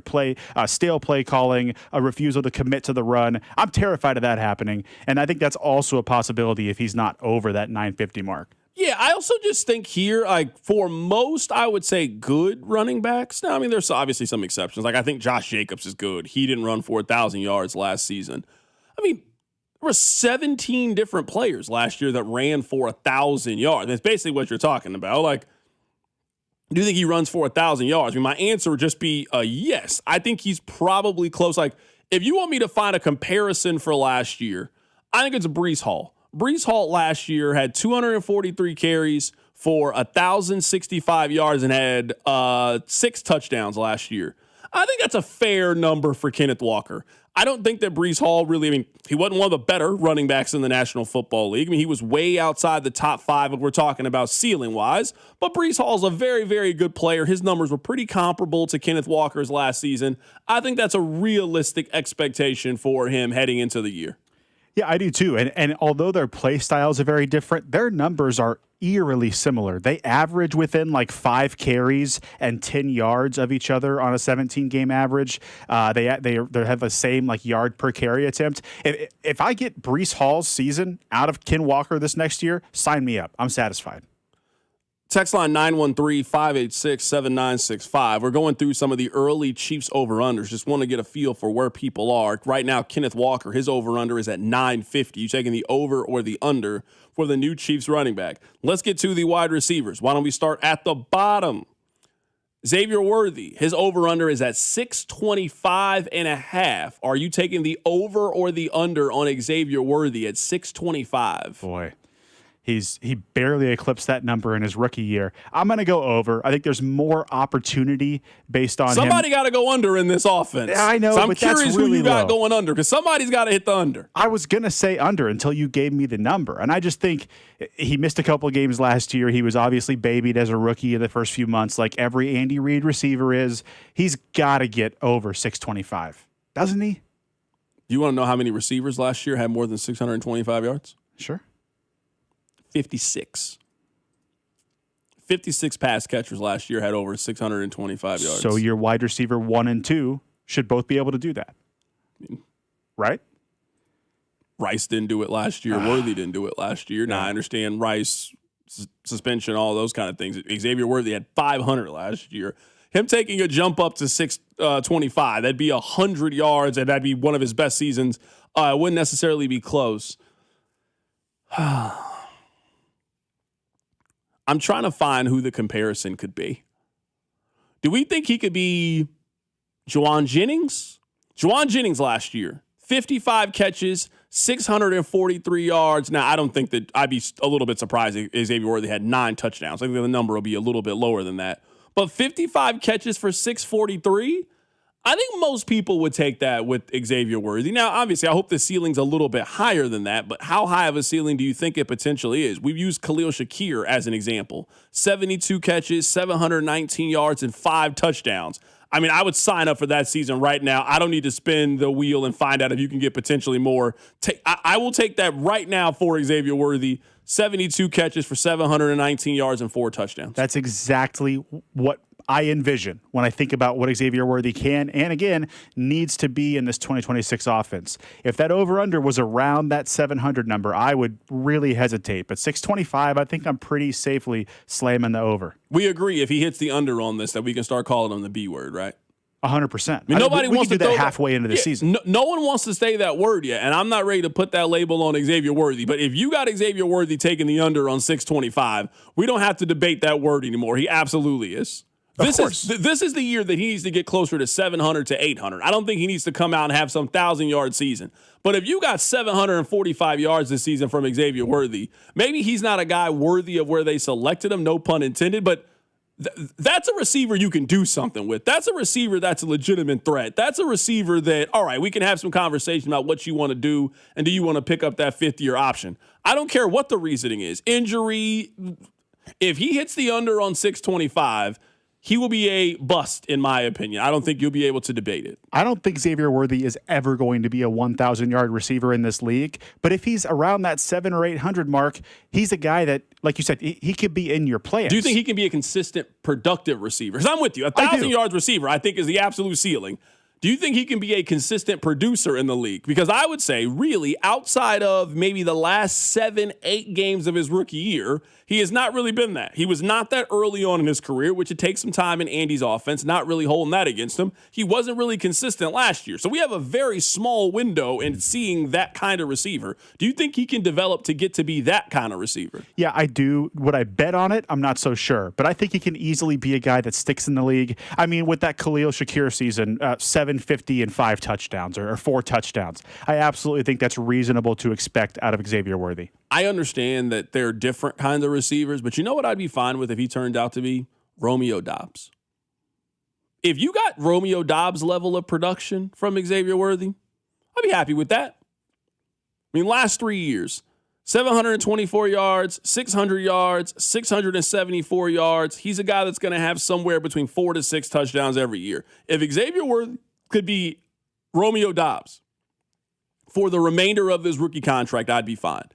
Stale play calling, a refusal to commit to the run. I'm terrified of that happening. And I think that's also a possibility if he's not over that 950 mark. Yeah, I also just think here, like, for most, I would say good running backs. Now, I mean, there's obviously some exceptions. Like, I think Josh Jacobs is good. He didn't run for 1,000 yards last season. I mean, there were 17 different players last year that ran for 1,000 yards. That's basically what you're talking about. Like, do you think he runs for 1,000 yards? I mean, my answer would just be yes. I think he's probably close. Like, if you want me to find a comparison for last year, I think it's Breece Hall. Breece Hall last year had 243 carries for 1,065 yards and had 6 touchdowns last year. I think that's a fair number for Kenneth Walker. I don't think that Breece Hall really, I mean, he wasn't one of the better running backs in the National Football League. I mean, he was way outside the top 5 if we're talking about ceiling-wise. But Breece Hall's a very, very good player. His numbers were pretty comparable to Kenneth Walker's last season. I think that's a realistic expectation for him heading into the year. Yeah, I do too. And although their play styles are very different, their numbers are eerily similar. They average within like 5 carries and 10 yards of each other on a 17-game average. They have the same like yard per carry attempt. If I get Breece Hall's season out of Ken Walker this next year, sign me up. I'm satisfied. Text line 913-586-7965. We're going through some of the early Chiefs over-unders. Just want to get a feel for where people are. Right now, Kenneth Walker, his over-under is at 950. You taking the over or the under for the new Chiefs running back? Let's get to the wide receivers. Why don't we start at the bottom? Xavier Worthy, his over-under is at 625.5. Are you taking the over or the under on Xavier Worthy at 625? Boy. He barely eclipsed that number in his rookie year. I'm going to go over. I think there's more opportunity based on Somebody got to go under in this offense. I know, so I'm but curious that's really who you got low. going under because somebody's got to hit the under. I was going to say under until you gave me the number. And I just think he missed a couple of games last year. He was obviously babied as a rookie in the first few months like every Andy Reid receiver is. He's got to get over 625, doesn't he? Do you want to know how many receivers last year had more than 625 yards? Sure. 56. 56 pass catchers last year had over 625 yards. So your wide receiver 1 and 2 should both be able to do that. Right? Rice didn't do it last year. Worthy didn't do it last year. Now, I understand Rice, suspension, all those kind of things. Xavier Worthy had 500 last year. Him taking a jump up to 625, that'd be 100 yards, and that'd be one of his best seasons. It wouldn't necessarily be close. I'm trying to find who the comparison could be. Do we think he could be Juwan Jennings? Juwan Jennings last year, 55 catches, 643 yards. Now, I don't think that I'd be a little bit surprised if Xavier Worthy had 9 touchdowns. I think the number will be a little bit lower than that. But 55 catches for 643? I think most people would take that with Xavier Worthy. Now, obviously, I hope the ceiling's a little bit higher than that, but how high of a ceiling do you think it potentially is? We've used Khalil Shakir as an example. 72 catches, 719 yards, and 5 touchdowns. I mean, I would sign up for that season right now. I don't need to spin the wheel and find out if you can get potentially more. I will take that right now for Xavier Worthy. 72 catches for 719 yards and 4 touchdowns. That's exactly what I envision when I think about what Xavier Worthy can and, again, needs to be in this 2026 offense. If that over-under was around that 700 number, I would really hesitate. But 625, I think I'm pretty safely slamming the over. We agree if he hits the under on this that we can start calling him the B word, right? 100%. I mean, nobody wants to do to that halfway into the season. No one wants to say that word yet, and I'm not ready to put that label on Xavier Worthy. But if you got Xavier Worthy taking the under on 625, we don't have to debate that word anymore. He absolutely is. This is the year that he needs to get closer to 700 to 800. I don't think he needs to come out and have some 1,000-yard season. But if you got 745 yards this season from Xavier Worthy, maybe he's not a guy worthy of where they selected him, no pun intended, but that's a receiver you can do something with. That's a receiver that's a legitimate threat. That's a receiver that, all right, we can have some conversation about what you want to do, and do you want to pick up that fifth-year option. I don't care what the reasoning is. Injury. If he hits the under on 625, he will be a bust, in my opinion. I don't think you'll be able to debate it. I don't think Xavier Worthy is ever going to be a 1,000-yard receiver in this league. But if he's around that 700 or 800 mark, he's a guy that, like you said, he could be in your plans. Do you think he can be a consistent, productive receiver? Because I'm with you. 1,000 yards receiver, I think, is the absolute ceiling. Do you think he can be a consistent producer in the league? Because I would say, really, outside of maybe the last 7-8 games of his rookie year, he has not really been that. He was not that early on in his career, which it takes some time in Andy's offense, not really holding that against him. He wasn't really consistent last year. So we have a very small window in seeing that kind of receiver. Do you think he can develop to get to be that kind of receiver? Yeah, I do. Would I bet on it? I'm not so sure. But I think he can easily be a guy that sticks in the league. I mean, with that Khalil Shakir season, 750 and 5 touchdowns or 4 touchdowns. I absolutely think that's reasonable to expect out of Xavier Worthy. I understand that they're different kinds of receivers, but you know what I'd be fine with if he turned out to be? Romeo Doubs. If you got Romeo Doubs level of production from Xavier Worthy, I'd be happy with that. I mean, last 3 years, 724 yards, 600 yards, 674 yards. He's a guy that's going to have somewhere between 4 to 6 touchdowns every year. If Xavier Worthy could be Romeo Doubs for the remainder of his rookie contract, I'd be fine.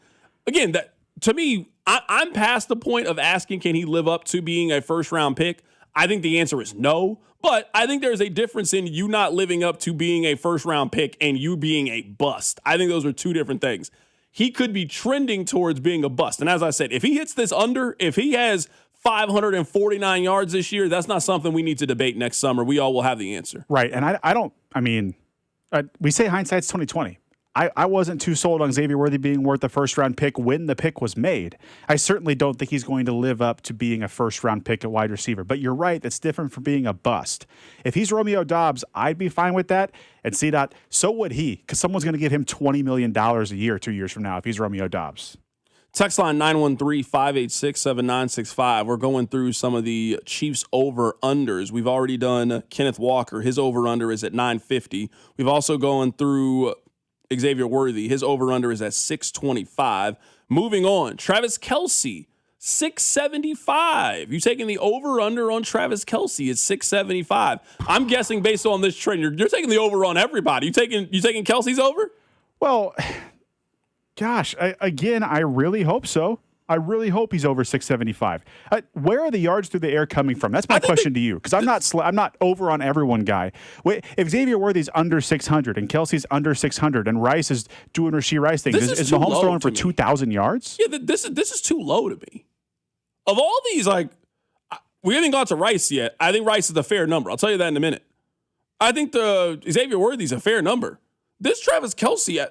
Again, that to me, I'm past the point of asking, can he live up to being a first-round pick? I think the answer is no, but I think there's a difference in you not living up to being a first-round pick and you being a bust. I think those are two different things. He could be trending towards being a bust. And as I said, if he hits this under, if he has 549 yards this year, that's not something we need to debate next summer. We all will have the answer. Right, and we say hindsight's 2020. I wasn't too sold on Xavier Worthy being worth a first-round pick when the pick was made. I certainly don't think he's going to live up to being a first-round pick at wide receiver. But you're right, that's different from being a bust. If he's Romeo Doubs, I'd be fine with that. And CDOT, so would he, because someone's going to give him $20 million a year 2 years from now if he's Romeo Doubs. Text line 913-586-7965. We're going through some of the Chiefs over-unders. We've already done Kenneth Walker. His over-under is at 950. We've also gone through Xavier Worthy. His over-under is at 625. Moving on, Travis Kelce, 675. You taking the over-under on Travis Kelce at 675. I'm guessing based on this trend, you're taking the over on everybody. You taking Kelce's over? Well, gosh, I really hope so. I really hope he's over 675. Where are the yards through the air coming from? That's my question to you, because I'm not over on everyone guy. If Xavier Worthy's under 600 and Kelce's under 600 and Rice is doing Rashee Rice things, is Mahomes throwing for 2,000 yards? Yeah, this is too low to me. Of all these, we haven't got to Rice yet. I think Rice is a fair number. I'll tell you that in a minute. I think the Xavier Worthy's a fair number. This Travis Kelce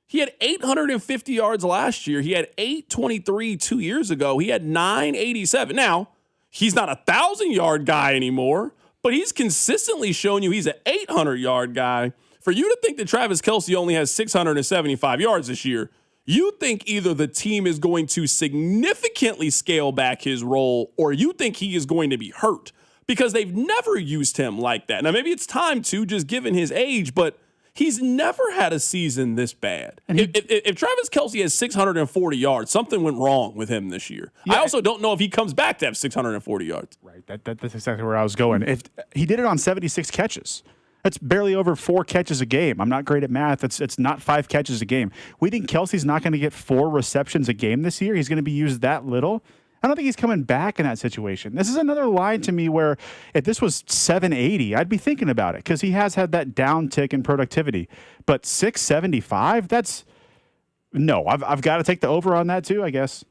he had 850 yards last year. He had 823 2 years ago. He had 987. Now, he's not a 1,000-yard guy anymore, but he's consistently shown you he's an 800-yard guy. For you to think that Travis Kelce only has 675 yards this year, you think either the team is going to significantly scale back his role or you think he is going to be hurt because they've never used him like that. Now, maybe it's time to, just given his age, but he's never had a season this bad. And if Travis Kelce has 640 yards, something went wrong with him this year. Yeah. I also don't know if he comes back to have 640 yards. Right. That's exactly where I was going. If he did it on 76 catches. That's barely over 4 catches a game. I'm not great at math. It's not 5 catches a game. We think Kelce's not going to get 4 receptions a game this year. He's going to be used that little. I don't think he's coming back in that situation. This is another line to me where if this was 780, I'd be thinking about it because he has had that downtick in productivity. But 675, I've got to take the over on that too, I guess.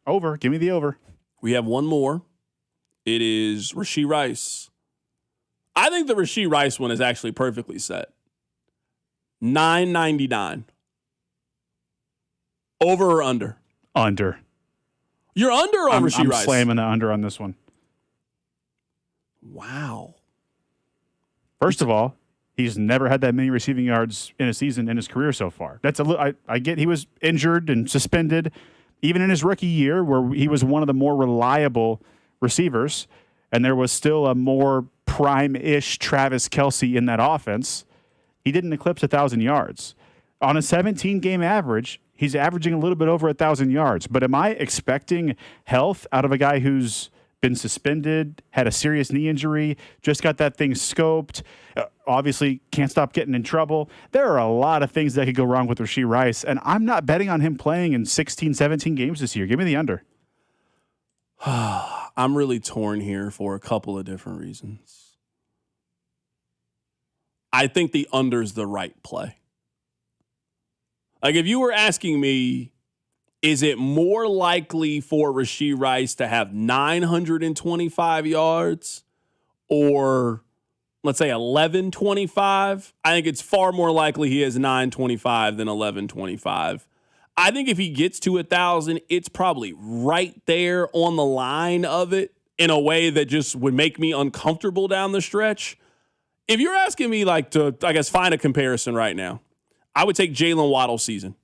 Over. Give me the over. We have one more. It is Rashee Rice. I think the Rashee Rice one is actually perfectly set. 999. Over or under? Under. You're under on Rashee Rice. I'm slamming the under on this one. Wow. First of all, he's never had that many receiving yards in a season in his career so far. That's I get he was injured and suspended, even in his rookie year, where he was one of the more reliable receivers, and there was still a more prime-ish Travis Kelce in that offense. He didn't eclipse 1,000 yards. On a 17-game average, he's averaging a little bit over 1,000 yards. But am I expecting health out of a guy who's been suspended, had a serious knee injury, just got that thing scoped, obviously can't stop getting in trouble? There are a lot of things that could go wrong with Rashee Rice, and I'm not betting on him playing in 16, 17 games this year. Give me the under. I'm really torn here for a couple of different reasons. I think the under's the right play. Like, if you were asking me, is it more likely for Rashee Rice to have 925 yards or, let's say, 1125? I think it's far more likely he has 925 than 1125. I think if he gets to 1,000, it's probably right there on the line of it in a way that just would make me uncomfortable down the stretch. If you're asking me, like, to, I guess, find a comparison right now, I would take Jalen Waddle's season.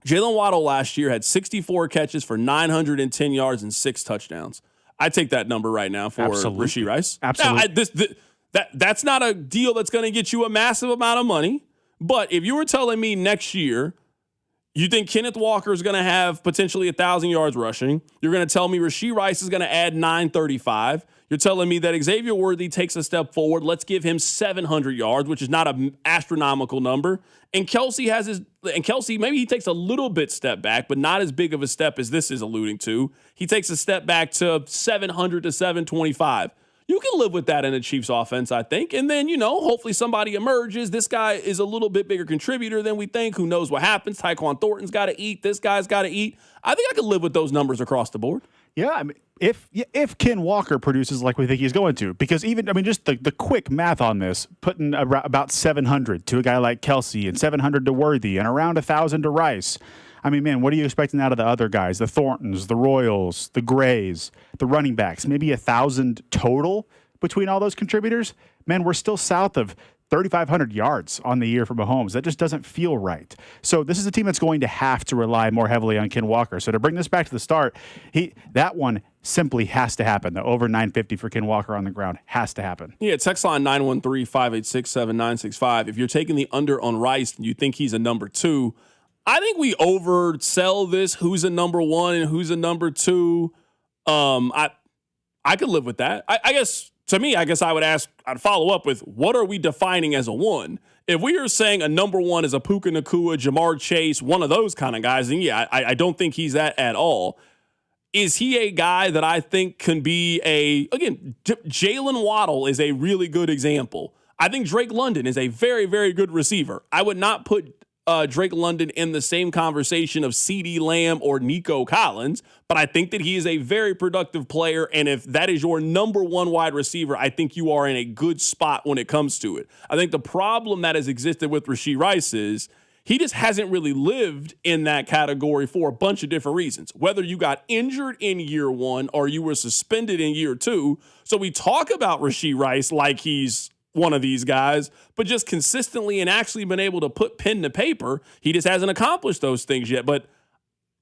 Jalen Waddle last year had 64 catches for 910 yards and 6 touchdowns. I'd take that number right now for Rashee Rice. Absolutely. Now, that's not a deal that's going to get you a massive amount of money. But if you were telling me next year, you think Kenneth Walker is going to have potentially 1,000 yards rushing, you're going to tell me Rashee Rice is going to add 935. You're telling me that Xavier Worthy takes a step forward. Let's give him 700 yards, which is not an astronomical number. And Kelsey maybe he takes a little bit step back, but not as big of a step as this is alluding to. He takes a step back to 700 to 725. You can live with that in a Chiefs offense, I think. And then, hopefully somebody emerges. This guy is a little bit bigger contributor than we think. Who knows what happens? Tyquan Thornton's got to eat. This guy's got to eat. I think I could live with those numbers across the board. Yeah, I mean, if Ken Walker produces like we think he's going to, because just the quick math on this, putting about 700 to a guy like Kelsey and 700 to Worthy and around 1,000 to Rice. I mean, man, what are you expecting out of the other guys? The Thorntons, the Royals, the Grays, the running backs, maybe 1,000 total between all those contributors? Man, we're still south of 3,500 yards on the year for Mahomes. That just doesn't feel right. So this is a team that's going to have to rely more heavily on Ken Walker. So to bring this back to the start, that one simply has to happen. The over 950 for Ken Walker on the ground has to happen. Yeah, text line 913-586-7965. If you're taking the under on Rice and you think he's a number 2, I think we oversell this who's a number 1 and who's a number 2. I could live with that. I guess to me, I'd follow up with, what are we defining as a 1? If we are saying a number 1 is a Puka Nacua, Jamar Chase, one of those kind of guys, then yeah, I don't think he's that at all. Is he a guy that I think can be Jalen Waddle is a really good example. I think Drake London is a very, very good receiver. I would not put Drake London in the same conversation of CeeDee Lamb or Nico Collins, but I think that he is a very productive player, and if that is your number 1 wide receiver, I think you are in a good spot when it comes to it. I think the problem that has existed with Rashee Rice is he just hasn't really lived in that category for a bunch of different reasons, whether you got injured in year 1 or you were suspended in year 2. So we talk about Rashee Rice like he's one of these guys, but just consistently and actually been able to put pen to paper, he just hasn't accomplished those things yet. But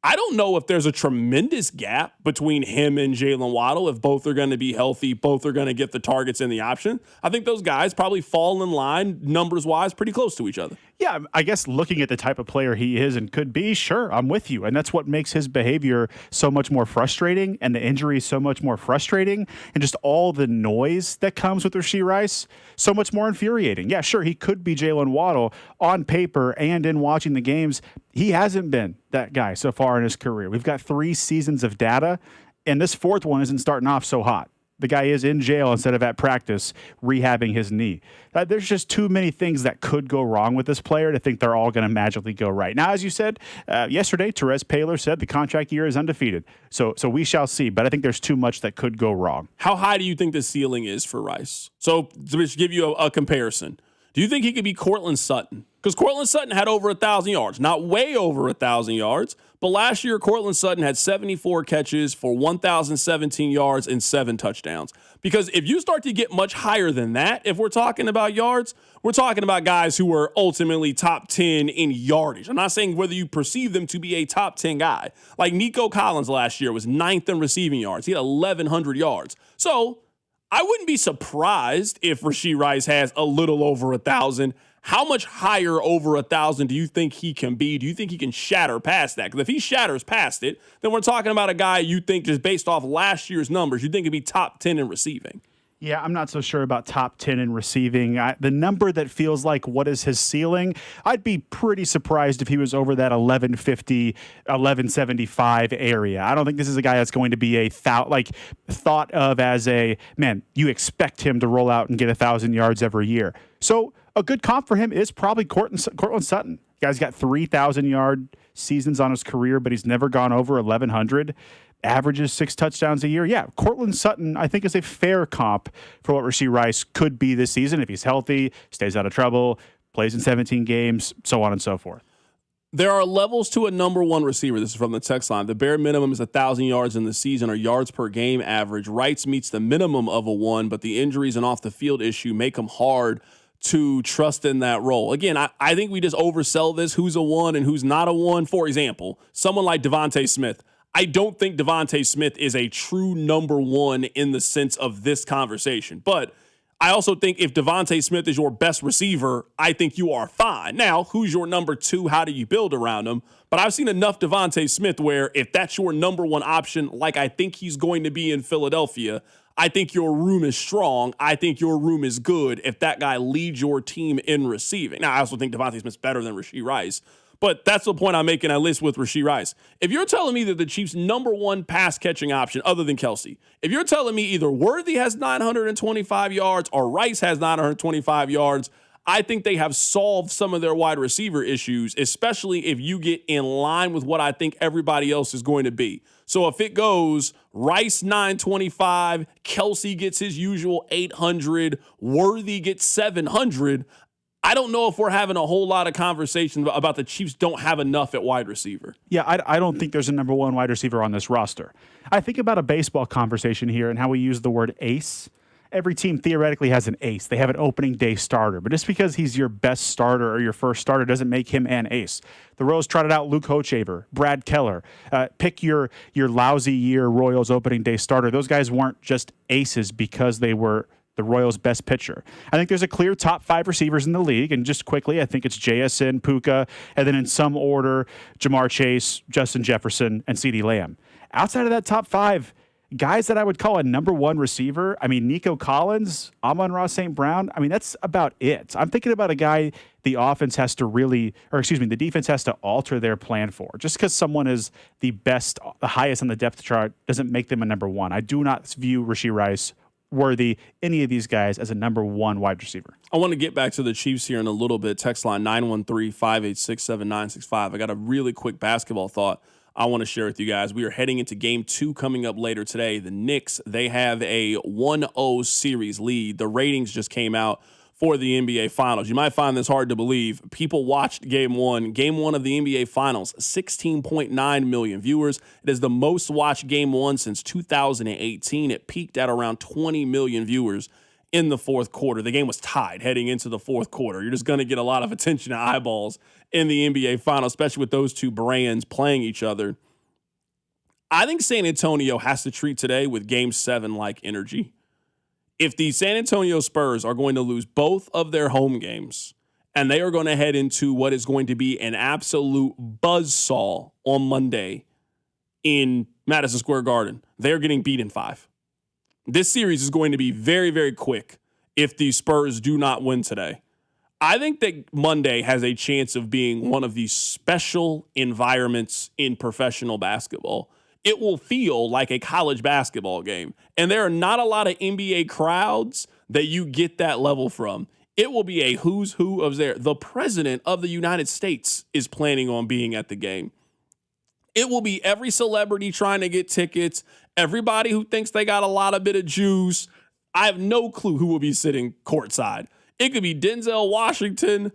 I don't know if there's a tremendous gap between him and Jalen Waddle. If both are going to be healthy, both are going to get the targets and the option. I think those guys probably fall in line, numbers-wise, pretty close to each other. Yeah, I guess looking at the type of player he is and could be, sure, I'm with you. And that's what makes his behavior so much more frustrating and the injuries so much more frustrating and just all the noise that comes with Rashee Rice so much more infuriating. Yeah, sure, he could be Jalen Waddle on paper and in watching the games. He hasn't been that guy so far in his career. We've got 3 seasons of data, and this 4th one isn't starting off so hot. The guy is in jail instead of at practice rehabbing his knee. There's just too many things that could go wrong with this player to think they're all going to magically go right. Now, as you said yesterday, Terez Paylor said the contract year is undefeated. So we shall see. But I think there's too much that could go wrong. How high do you think the ceiling is for Rice? So to just give you a comparison, do you think he could be Courtland Sutton? Because Courtland Sutton had over 1,000 yards, not way over 1,000 yards, but last year Courtland Sutton had 74 catches for 1,017 yards and 7 touchdowns. Because if you start to get much higher than that, if we're talking about yards, we're talking about guys who are ultimately top 10 in yardage. I'm not saying whether you perceive them to be a top 10 guy. Like Nico Collins last year was 9th in receiving yards. He had 1,100 yards. So I wouldn't be surprised if Rashee Rice has a little over 1,000. How much higher over 1,000 do you think he can be? Do you think he can shatter past that? Because if he shatters past it, then we're talking about a guy you think just based off last year's numbers, you think he'd be top 10 in receiving. Yeah, I'm not so sure about top 10 in receiving. The number that feels like what is his ceiling, I'd be pretty surprised if he was over that 1150, 1175 area. I don't think this is a guy that's going to be thought of as you expect him to roll out and get 1,000 yards every year. So a good comp for him is probably Courtland Sutton. The guy's got 3,000-yard seasons on his career, but he's never gone over 1,100. Averages 6 touchdowns a year. Yeah, Courtland Sutton, I think, is a fair comp for what Rashee Rice could be this season if he's healthy, stays out of trouble, plays in 17 games, so on and so forth. There are levels to a number one receiver. This is from the text line. The bare minimum is 1,000 yards in the season or yards per game average. Rice meets the minimum of a 1, but the injuries and off-the-field issue make him hard to trust in that role. Again, I think we just oversell this, who's a 1 and who's not a 1. For example, someone like Devontae Smith. I don't think Devontae Smith is a true number 1 in the sense of this conversation. But I also think if Devontae Smith is your best receiver, I think you are fine. Now, who's your number 2? How do you build around him? But I've seen enough Devontae Smith where if that's your number 1 option, like I think he's going to be in Philadelphia, I think your room is strong. I think your room is good if that guy leads your team in receiving. Now, I also think Devontae Smith's better than Rashee Rice. But that's the point I'm making. I list with Rashee Rice. If you're telling me that the Chiefs' number 1 pass catching option, other than Kelsey, if you're telling me either Worthy has 925 yards or Rice has 925 yards, I think they have solved some of their wide receiver issues, especially if you get in line with what I think everybody else is going to be. So if it goes Rice 925, Kelsey gets his usual 800, Worthy gets 700, I don't know if we're having a whole lot of conversations about the Chiefs don't have enough at wide receiver. Yeah, I don't think there's a number 1 wide receiver on this roster. I think about a baseball conversation here and how we use the word ace. Every team theoretically has an ace. They have an opening day starter. But just because he's your best starter or your first starter doesn't make him an ace. The Royals trotted out Luke Hochevar, Brad Keller. Pick your lousy year Royals opening day starter. Those guys weren't just aces because they were the Royals' best pitcher. I think there's a clear top 5 receivers in the league, and just quickly, I think it's JSN, Puka, and then in some order, Jamar Chase, Justin Jefferson, and CeeDee Lamb. Outside of that top 5, guys that I would call a number 1 receiver, Nico Collins, Amon-Ra St. Brown, that's about it. I'm thinking about a guy the defense has to alter their plan for. Just because someone is the highest on the depth chart doesn't make them a number 1. I do not view Rashee Rice, Worthy, any of these guys as a number 1 wide receiver. I want to get back to the Chiefs here in a little bit. Text line 913-586-7965. I got a really quick basketball thought I want to share with you guys. We are heading into game 2 coming up later today. The Knicks, they have a 1-0 series lead. The ratings just came out for the NBA Finals. You might find this hard to believe. People watched Game 1. Game 1 of the NBA Finals, 16.9 million viewers. It is the most watched Game 1 since 2018. It peaked at around 20 million viewers in the fourth quarter. The game was tied heading into the fourth quarter. You're just going to get a lot of attention and eyeballs in the NBA Finals, especially with those two brands playing each other. I think San Antonio has to treat today with Game 7-like energy. If the San Antonio Spurs are going to lose both of their home games and they are going to head into what is going to be an absolute buzzsaw on Monday in Madison Square Garden, they're getting beat in 5. This series is going to be very, very quick if the Spurs do not win today. I think that Monday has a chance of being one of these special environments in professional basketball. It will feel like a college basketball game. And there are not a lot of NBA crowds that you get that level from. It will be a who's who of there. The president of the United States is planning on being at the game. It will be every celebrity trying to get tickets, everybody who thinks they got a lot of bit of juice. I have no clue who will be sitting courtside. It could be Denzel Washington,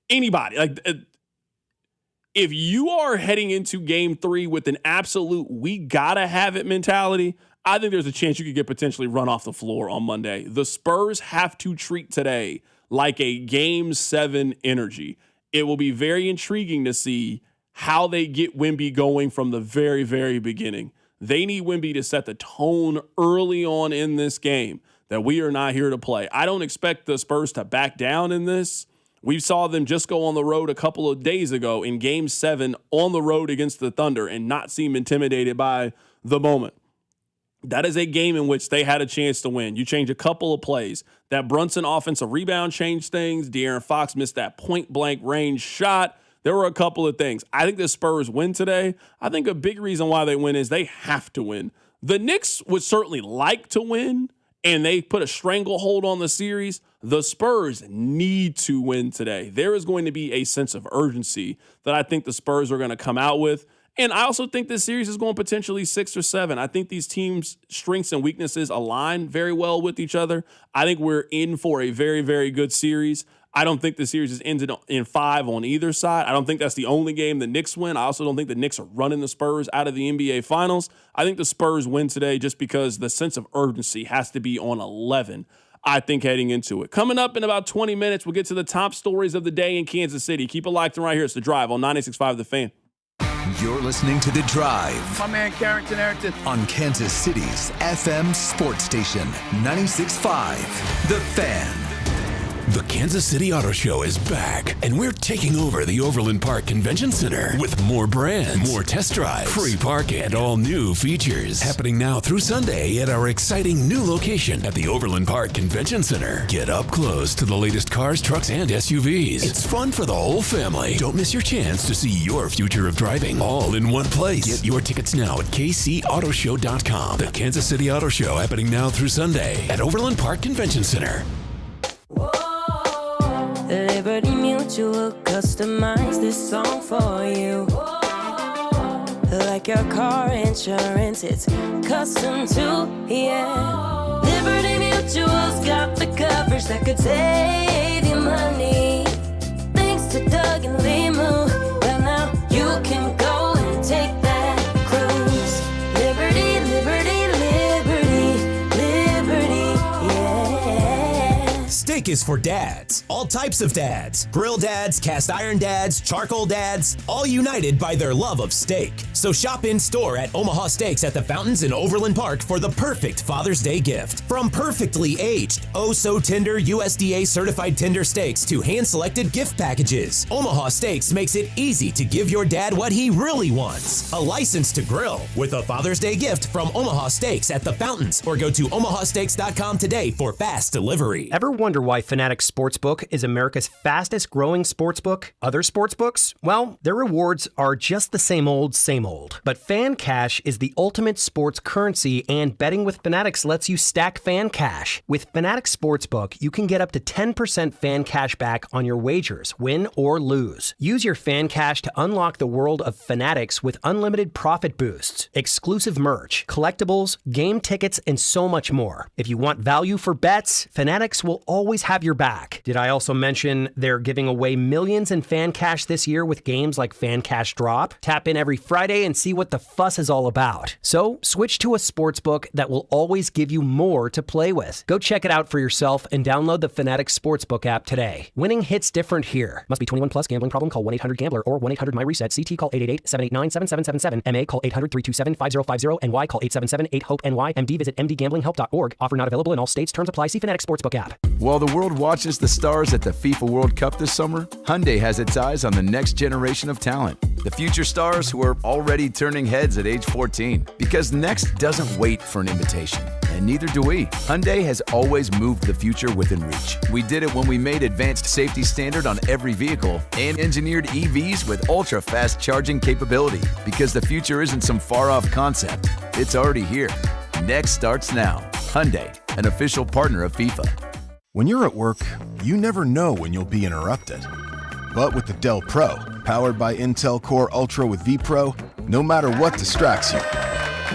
anybody. If you are heading into Game 3 with an absolute we gotta have it mentality, I think there's a chance you could get potentially run off the floor on Monday. The Spurs have to treat today like a Game 7 energy. It will be very intriguing to see how they get Wemby going from the very, very beginning. They need Wemby to set the tone early on in this game that we are not here to play. I don't expect the Spurs to back down in this, We saw them just go on the road a couple of days ago in Game 7 on the road against the Thunder and not seem intimidated by the moment. That is a game in which they had a chance to win. You change a couple of plays. That Brunson offensive rebound changed things. De'Aaron Fox missed that point-blank range shot. There were a couple of things. I think the Spurs win today. I think a big reason why they win is they have to win. The Knicks would certainly like to win, and they put a stranglehold on the series. The Spurs need to win today. There is going to be a sense of urgency that I think the Spurs are going to come out with. And I also think this series is going potentially 6 or 7. I think these teams' strengths and weaknesses align very well with each other. I think we're in for a very, very good series. I don't think the series is ended in 5 on either side. I don't think that's the only game the Knicks win. I also don't think the Knicks are running the Spurs out of the NBA Finals. I think the Spurs win today just because the sense of urgency has to be on 11, I think, heading into it. Coming up in about 20 minutes, we'll get to the top stories of the day in Kansas City. Keep it locked in right here. It's The Drive on 96.5 The Fan. You're listening to The Drive. My man Carrington Harrington. On Kansas City's FM sports station, 96.5 The Fan. The Kansas City Auto Show is back, and we're taking over the Overland Park Convention Center with more brands, more test drives, free parking, and all new features. Happening now through Sunday at our exciting new location at the Overland Park Convention Center. Get up close to the latest cars, trucks, and SUVs. It's fun for the whole family. Don't miss your chance to see your future of driving all in one place. Get your tickets now at kcautoshow.com. The Kansas City Auto Show happening now through Sunday at Overland Park Convention Center. Liberty Mutual customize this song for you. Like your car insurance, it's custom too, yeah. Liberty Mutual's got the coverage that could save you money. Thanks to Doug and Limu, well now you can go and take that cruise. Liberty, liberty, liberty, liberty, yeah. Steak is for dads, all types of dads. Grill dads, cast iron dads, charcoal dads, all united by their love of steak. So shop in store at Omaha Steaks at the Fountains in Overland Park for the perfect Father's Day gift. From perfectly aged, oh so tender USDA certified tender steaks to hand-selected gift packages, Omaha Steaks makes it easy to give your dad what he really wants. A license to grill with a Father's Day gift from Omaha Steaks at the Fountains, or go to omahasteaks.com today for fast delivery. Ever wonder why Fanatics Sportsbook is America's fastest growing sportsbook? Other sportsbooks? Well, their rewards are just the same old, same old. But Fan Cash is the ultimate sports currency, and betting with Fanatics lets you stack Fan Cash. With Fanatics Sportsbook, you can get up to 10% Fan Cash back on your wagers, win or lose. Use your Fan Cash to unlock the world of Fanatics with unlimited profit boosts, exclusive merch, collectibles, game tickets, and so much more. If you want value for bets, Fanatics will always have your back. Did I also mention they're giving away millions in Fan Cash this year with games like Fan Cash Drop? Tap in every Friday and see what the fuss is all about. So switch to a sportsbook that will always give you more to play with. Go check it out for yourself and download the Fanatics Sportsbook app today. Winning hits different here. Must be 21 plus. Gambling problem? Call 1-800-GAMBLER or 1-800-MyReset. CT call 888-789-7777. MA call 800-327-5050. NY call 877-8-HOPE-NY. MD visit mdgamblinghelp.org. Offer not available in all states. Terms apply. See Fanatics Sportsbook app. While the world watches the stars at the FIFA World Cup this summer, Hyundai has its eyes on the next generation of talent. The future stars who are already turning heads at age 14. Because next doesn't wait for an invitation, and neither do we. Hyundai has always moved the future within reach. We did it when we made advanced safety standard on every vehicle and engineered EVs with ultra-fast charging capability. Because the future isn't some far-off concept. It's already here. Next starts now. Hyundai, an official partner of FIFA. When you're at work, you never know when you'll be interrupted. But with the Dell Pro, powered by Intel Core Ultra with vPro, no matter what distracts you,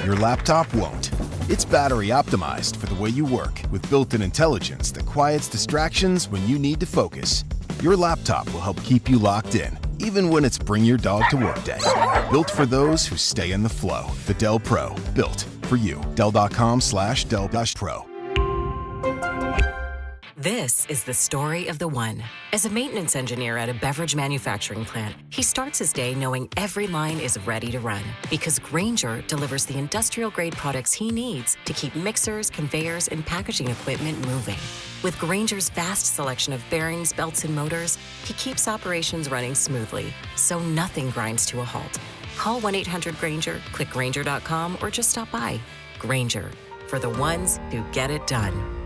your laptop won't. It's battery optimized for the way you work with built-in intelligence that quiets distractions when you need to focus. Your laptop will help keep you locked in, even when it's bring your dog to work day. Built for those who stay in the flow. The Dell Pro, built for you. Dell.com/Dell-Pro. This is the story of the one. As a maintenance engineer at a beverage manufacturing plant, he starts his day knowing every line is ready to run because Grainger delivers the industrial-grade products he needs to keep mixers, conveyors, and packaging equipment moving. With Grainger's vast selection of bearings, belts, and motors, he keeps operations running smoothly, so nothing grinds to a halt. Call 1-800-GRAINGER, click Grainger.com, or just stop by. Grainger, for the ones who get it done.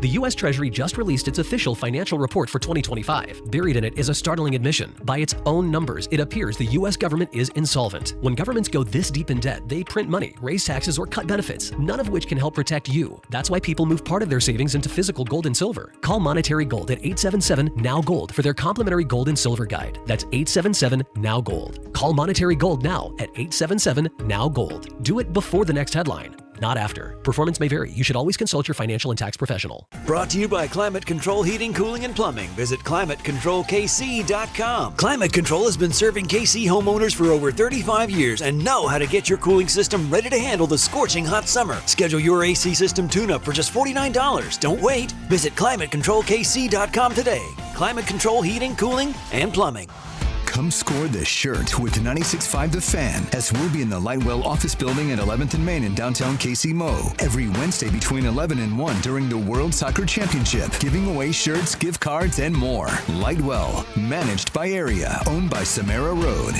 The U.S. Treasury just released its official financial report for 2025. Buried in it is a startling admission. By its own numbers, it appears the U.S. government is insolvent. When governments go this deep in debt, they print money, raise taxes, or cut benefits, none of which can help protect you. That's why people move part of their savings into physical gold and silver. Call Monetary Gold at 877-NOW-GOLD for their complimentary gold and silver guide. That's 877-NOW-GOLD. Call Monetary Gold now at 877-NOW-GOLD. Do it before the next headline, not after. Performance may vary. You should always consult your financial and tax professional. Brought to you by Climate Control Heating, Cooling, and Plumbing. Visit ClimateControlKC.com. Climate Control has been serving KC homeowners for over 35 years and know how to get your cooling system ready to handle the scorching hot summer. Schedule your AC system tune-up for just $49. Don't wait. Visit ClimateControlKC.com today. Climate Control Heating, Cooling, and Plumbing. Come score the shirt with 96.5 The Fan as we'll be in the Lightwell office building at 11th and Main in downtown KC Mo every Wednesday between 11 and 1 during the World Soccer Championship, giving away shirts, gift cards, and more. Lightwell, managed by Area, owned by Samara Road.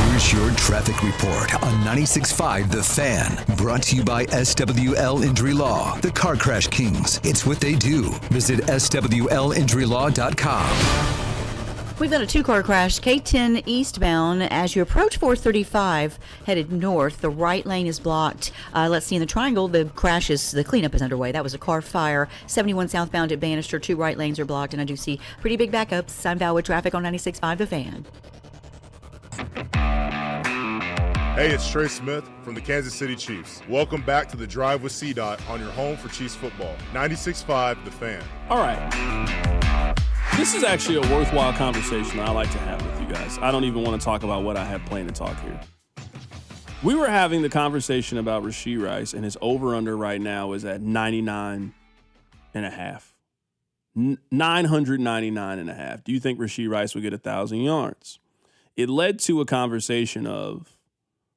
Here's your traffic report on 96.5 The Fan. Brought to you by SWL Injury Law, the Car Crash Kings. It's what they do. Visit SWLinjurylaw.com. We've got a two-car crash, K10 eastbound. As you approach 435, headed north, the right lane is blocked. Let's see, in the triangle, the cleanup is underway. That was a car fire. 71 southbound at Bannister, 2 right lanes are blocked, and I do see pretty big backups. I'm Val with traffic on 96.5 The Fan. Hey, it's Trey Smith from the Kansas City Chiefs. Welcome back to the Drive with CDOT on your home for Chiefs football. 96.5 The Fan. All right. This is actually a worthwhile conversation that I like to have with you guys. I don't even want to talk about what I have planned to talk here. We were having the conversation about Rashee Rice, and his over-under right now is at 99.5. 999.5. Do you think Rashee Rice will get 1,000 yards? It led to a conversation of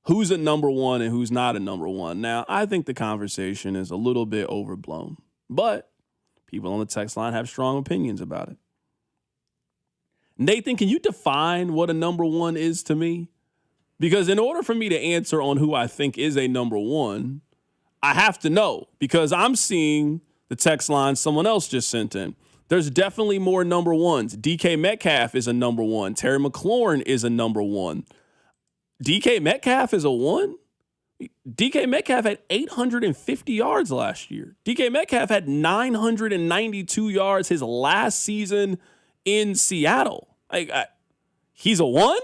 who's a number one and who's not a number one. Now, I think the conversation is a little bit overblown, but people on the text line have strong opinions about it. Nathan, can you define what a number one is to me? Because in order for me to answer on who I think is a number one, I have to know, because I'm seeing the text line someone else just sent in. There's definitely more number ones. DK Metcalf is a number one. Terry McLaurin is a number one. DK Metcalf is a one? DK Metcalf had 850 yards last year. DK Metcalf had 992 yards his last season in Seattle. He's a one?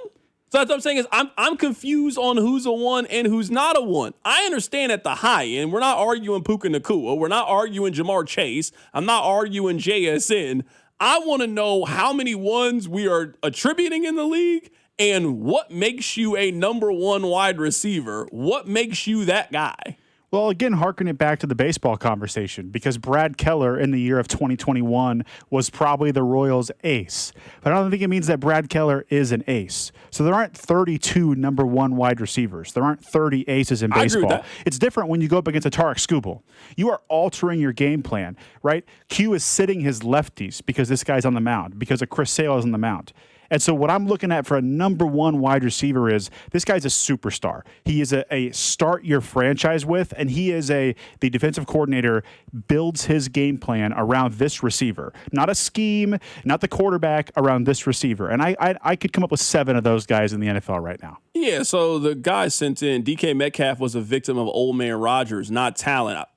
So that's what I'm saying is I'm confused on who's a one and who's not a one. I understand at the high end, we're not arguing Puka Nacua. We're not arguing Jamar Chase. I'm not arguing JSN. I want to know how many ones we are attributing in the league and what makes you a number one wide receiver. What makes you that guy? Well, again, harken it back to the baseball conversation, because Brad Keller in the year of 2021 was probably the Royals' ace. But I don't think it means that Brad Keller is an ace. So there aren't 32 number one wide receivers. There aren't 30 aces in baseball. I agree with that. It's different when you go up against a Tarek Skubal. You are altering your game plan, right? Q is sitting his lefties because this guy's on the mound, because of Chris Sale is on the mound. And so what I'm looking at for a number one wide receiver is this guy's a superstar. He is a start your franchise with, and he is the defensive coordinator builds his game plan around this receiver. Not a scheme, not the quarterback, around this receiver. And I could come up with 7 of those guys in the NFL right now. Yeah, so the guy sent in, DK Metcalf was a victim of old man Rodgers, not talent.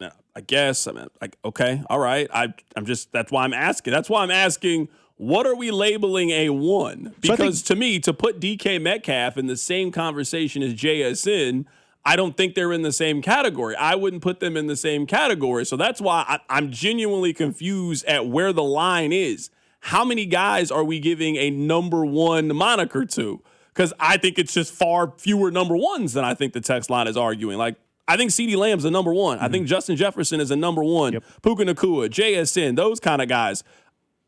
I guess, okay, all right. That's why I'm asking, what are we labeling a one? Because to me, to put DK Metcalf in the same conversation as JSN, I don't think they're in the same category. I wouldn't put them in the same category. So that's why I'm genuinely confused at where the line is. How many guys are we giving a number one moniker to? Because I think it's just far fewer number ones than I think the text line is arguing. Like, I think CeeDee Lamb's the number one. I think Justin Jefferson is a number one. Puka Nacua, JSN, those kind of guys.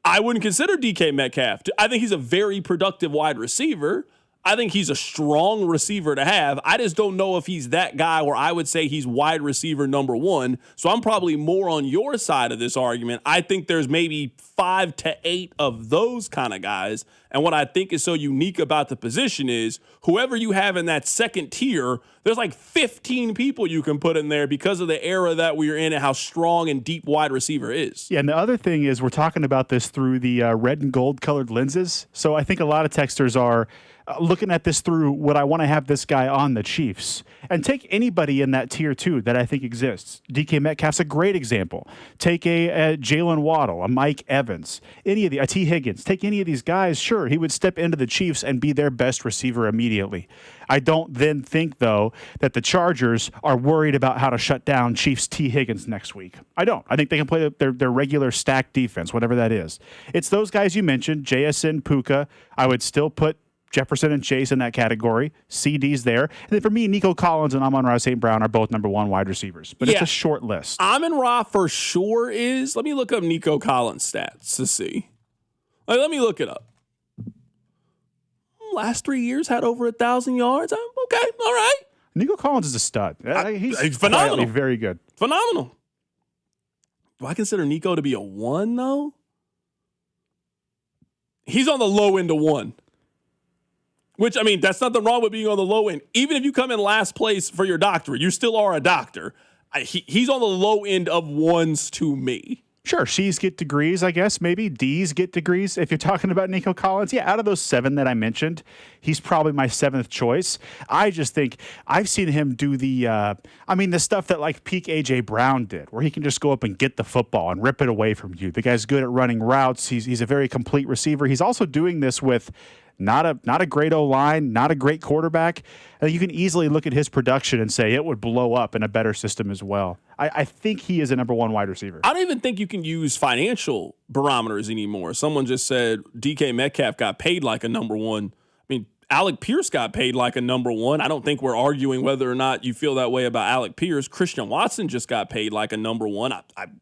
I wouldn't consider DK Metcalf. I think he's a very productive wide receiver. I think he's a strong receiver to have. I just don't know if he's that guy where I would say he's wide receiver number one. So I'm probably more on your side of this argument. I think there's maybe 5 to 8 of those kind of guys. And what I think is so unique about the position is whoever you have in that second tier, there's like 15 people you can put in there because of the era that we're in and how strong and deep wide receiver is. Yeah, and the other thing is we're talking about this through the red and gold colored lenses. So I think a lot of texters are looking at this through, would I want to have this guy on the Chiefs? And take anybody in that tier 2 that I think exists. DK Metcalf's a great example. Take a Jalen Waddle, a Mike Evans, any of a T. Higgins. Take any of these guys, sure, he would step into the Chiefs and be their best receiver immediately. I don't then think, though, that the Chargers are worried about how to shut down Chiefs T. Higgins next week. I don't. I think they can play their regular stacked defense, whatever that is. It's those guys you mentioned, JSN, Puka. I would still put Jefferson and Chase in that category. CD's there. And then for me, Nico Collins and Amon-Ra St. Brown are both number one wide receivers. But it's a short list. Amon-Ra for sure is. Let me look up Nico Collins' stats to see. Let me look it up. Last 3 years had over 1,000 yards. Okay, all right. Nico Collins is a stud. He's phenomenal. Very good. Phenomenal. Do I consider Nico to be a 1, though? He's on the low end of 1. Which, I mean, that's nothing wrong with being on the low end. Even if you come in last place for your doctorate, you still are a doctor. He's on the low end of 1s to me. Sure, C's get degrees, I guess, maybe. D's get degrees. If you're talking about Nico Collins, yeah, out of those 7 that I mentioned, he's probably my 7th choice. I just think I've seen him do the stuff that like peak A.J. Brown did, where he can just go up and get the football and rip it away from you. The guy's good at running routes. He's a very complete receiver. He's also doing this with not a great O-line, not a great quarterback. You can easily look at his production and say it would blow up in a better system as well. I think he is a number 1 wide receiver. I don't even think you can use financial barometers anymore. Someone just said DK Metcalf got paid like a number 1. I mean, Alec Pierce got paid like a number 1. I don't think we're arguing whether or not you feel that way about Alec Pierce. Christian Watson just got paid like a number 1.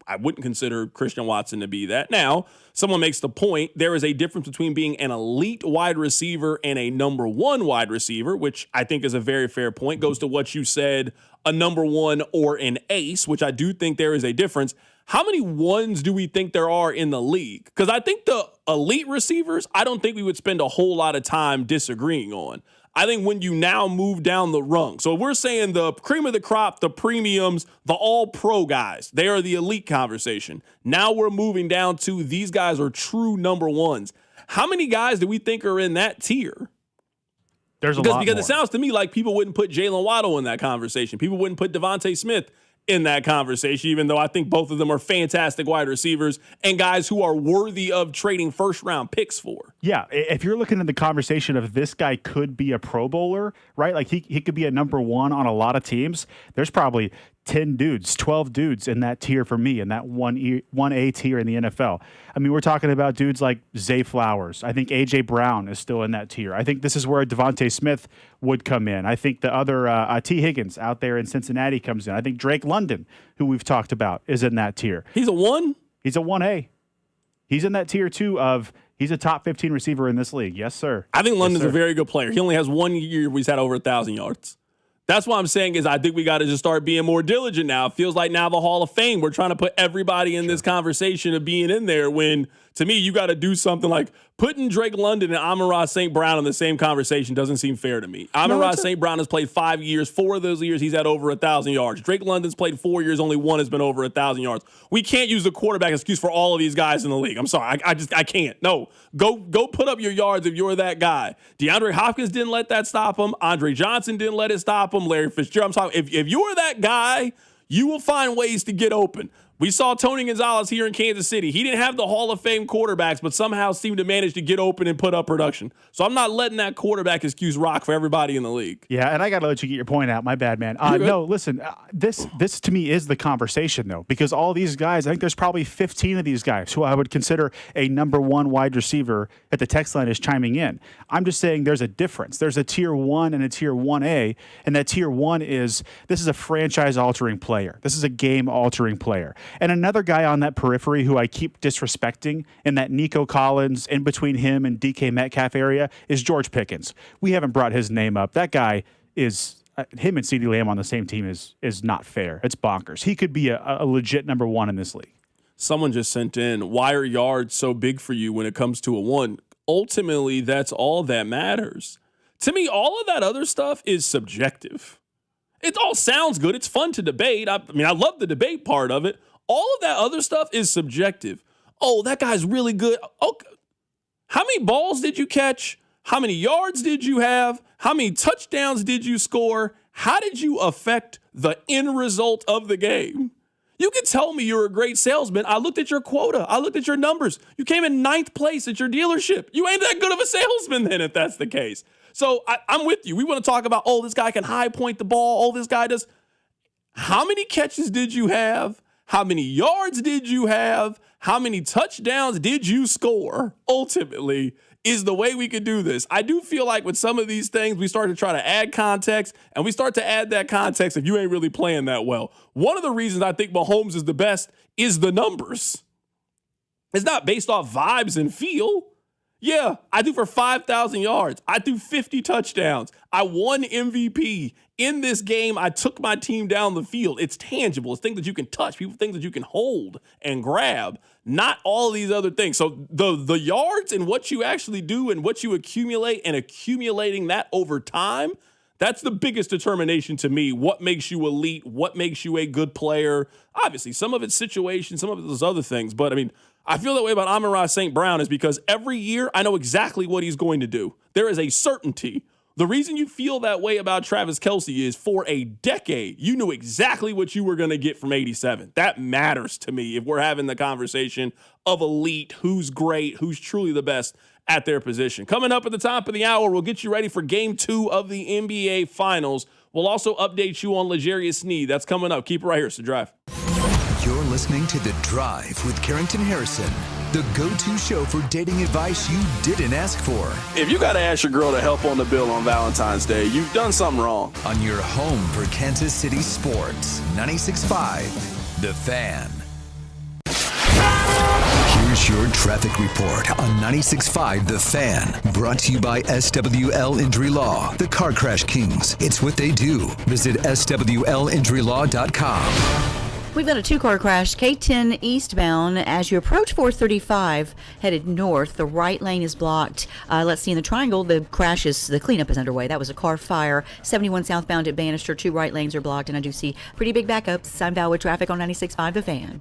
I wouldn't consider Christian Watson to be that. Now, someone makes the point, there is a difference between being an elite wide receiver and a number 1 wide receiver, which I think is a very fair point. Goes to what you said, a number 1 or an ace, which I do think there is a difference. How many 1s do we think there are in the league? Because I think the elite receivers, I don't think we would spend a whole lot of time disagreeing on. I think when you now move down the rung, so we're saying the cream of the crop, the premiums, the all-pro guys, they are the elite conversation. Now we're moving down to these guys are true number 1s. How many guys do we think are in that tier? There's a lot Because more. it sounds to me like people wouldn't put Jalen Waddle in that conversation. People wouldn't put Devontae Smith in that conversation, even though I think both of them are fantastic wide receivers and guys who are worthy of trading first-round picks for. Yeah, if you're looking at the conversation of this guy could be a Pro Bowler, right? Like he could be a number 1 on a lot of teams. There's probably 10 dudes, 12 dudes in that tier for me, in that 1A tier in the NFL. I mean, we're talking about dudes like Zay Flowers. I think A.J. Brown is still in that tier. I think this is where Devontae Smith would come in. I think the other T. Higgins out there in Cincinnati comes in. I think Drake London, who we've talked about, is in that tier. He's a 1? He's a 1A. He's in that tier, too, of he's a top 15 receiver in this league. Yes, sir. I think London's a very good player. He only has 1 year where he's had over 1,000 yards. That's what I'm saying is I think we got to just start being more diligent now. It feels like now the Hall of Fame, we're trying to put everybody in this conversation of being in there when, to me, you got to do something like putting Drake London and Amon-Ra St. Brown in the same conversation doesn't seem fair to me. Amon-Ra St. Brown has played 5 years. 4 of those years, he's had over 1,000 yards. Drake London's played 4 years. Only 1 has been over 1,000 yards. We can't use the quarterback excuse for all of these guys in the league. I'm sorry. I can't. No. Go put up your yards if you're that guy. DeAndre Hopkins didn't let that stop him. Andre Johnson didn't let it stop him. Larry Fitzgerald. I'm sorry. If you're that guy, you will find ways to get open. We saw Tony Gonzalez here in Kansas City. He didn't have the Hall of Fame quarterbacks, but somehow seemed to manage to get open and put up production. So I'm not letting that quarterback excuse rock for everybody in the league. Yeah, and I got to let you get your point out. My bad, man. No, listen, this to me is the conversation, though, because all these guys, I think there's probably 15 of these guys who I would consider a number one wide receiver at the text line is chiming in. I'm just saying there's a difference. There's a tier 1 and a tier 1A, and that tier 1 is this is a franchise-altering player. This is a game-altering player. And another guy on that periphery who I keep disrespecting in that Nico Collins, in between him and DK Metcalf area, is George Pickens. We haven't brought his name up. That guy is, him and CeeDee Lamb on the same team is not fair. It's bonkers. He could be a legit number one in this league. Someone just sent in, why are yards so big for you when it comes to a 1? Ultimately, that's all that matters. To me, all of that other stuff is subjective. It all sounds good. It's fun to debate. I love the debate part of it. All of that other stuff is subjective. Oh, that guy's really good. Okay. How many balls did you catch? How many yards did you have? How many touchdowns did you score? How did you affect the end result of the game? You can tell me you're a great salesman. I looked at your quota. I looked at your numbers. You came in 9th place at your dealership. You ain't that good of a salesman then if that's the case. So I'm with you. We want to talk about, this guy can high point the ball. This guy does. How many catches did you have? How many yards did you have? How many touchdowns did you score? Ultimately, is the way we could do this. I do feel like with some of these things, we start to try to add context, and we start to add that context if you ain't really playing that well. One of the reasons I think Mahomes is the best is the numbers. It's not based off vibes and feel. Yeah, I threw for 5,000 yards. I threw 50 touchdowns. I won MVP. In this game, I took my team down the field. It's tangible. It's things that you can touch, things that you can hold and grab, not all of these other things. So the yards and what you actually do and what you accumulate and accumulating that over time, that's the biggest determination to me. What makes you elite? What makes you a good player? Obviously, some of it's situation, some of it is other things. But, I feel that way about Amon-Ra St. Brown is because every year I know exactly what he's going to do. There is a certainty. The reason you feel that way about Travis Kelce is for a decade, you knew exactly what you were going to get from 87. That matters to me if we're having the conversation of elite, who's great, who's truly the best at their position. Coming up at the top of the hour, we'll get you ready for Game 2 of the NBA Finals. We'll also update you on L'Jarius Sneed. That's coming up. Keep it right here. It's The Drive. You're listening to The Drive with Carrington Harrison, the go-to show for dating advice you didn't ask for. If you got to ask your girl to help on the bill on Valentine's Day, you've done something wrong. On your home for Kansas City sports, 96.5, The Fan. Here's your traffic report on 96.5 The Fan. Brought to you by SWL Injury Law, the Car Crash Kings. It's what they do. Visit SWLinjurylaw.com. We've got a 2-car crash, K10 eastbound. As you approach 435, headed north, the right lane is blocked. Let's see, in the triangle, the cleanup is underway. That was a car fire. 71 southbound at Bannister, 2 right lanes are blocked, and I do see pretty big backups. Sunvale with traffic on 96.5 The Fan.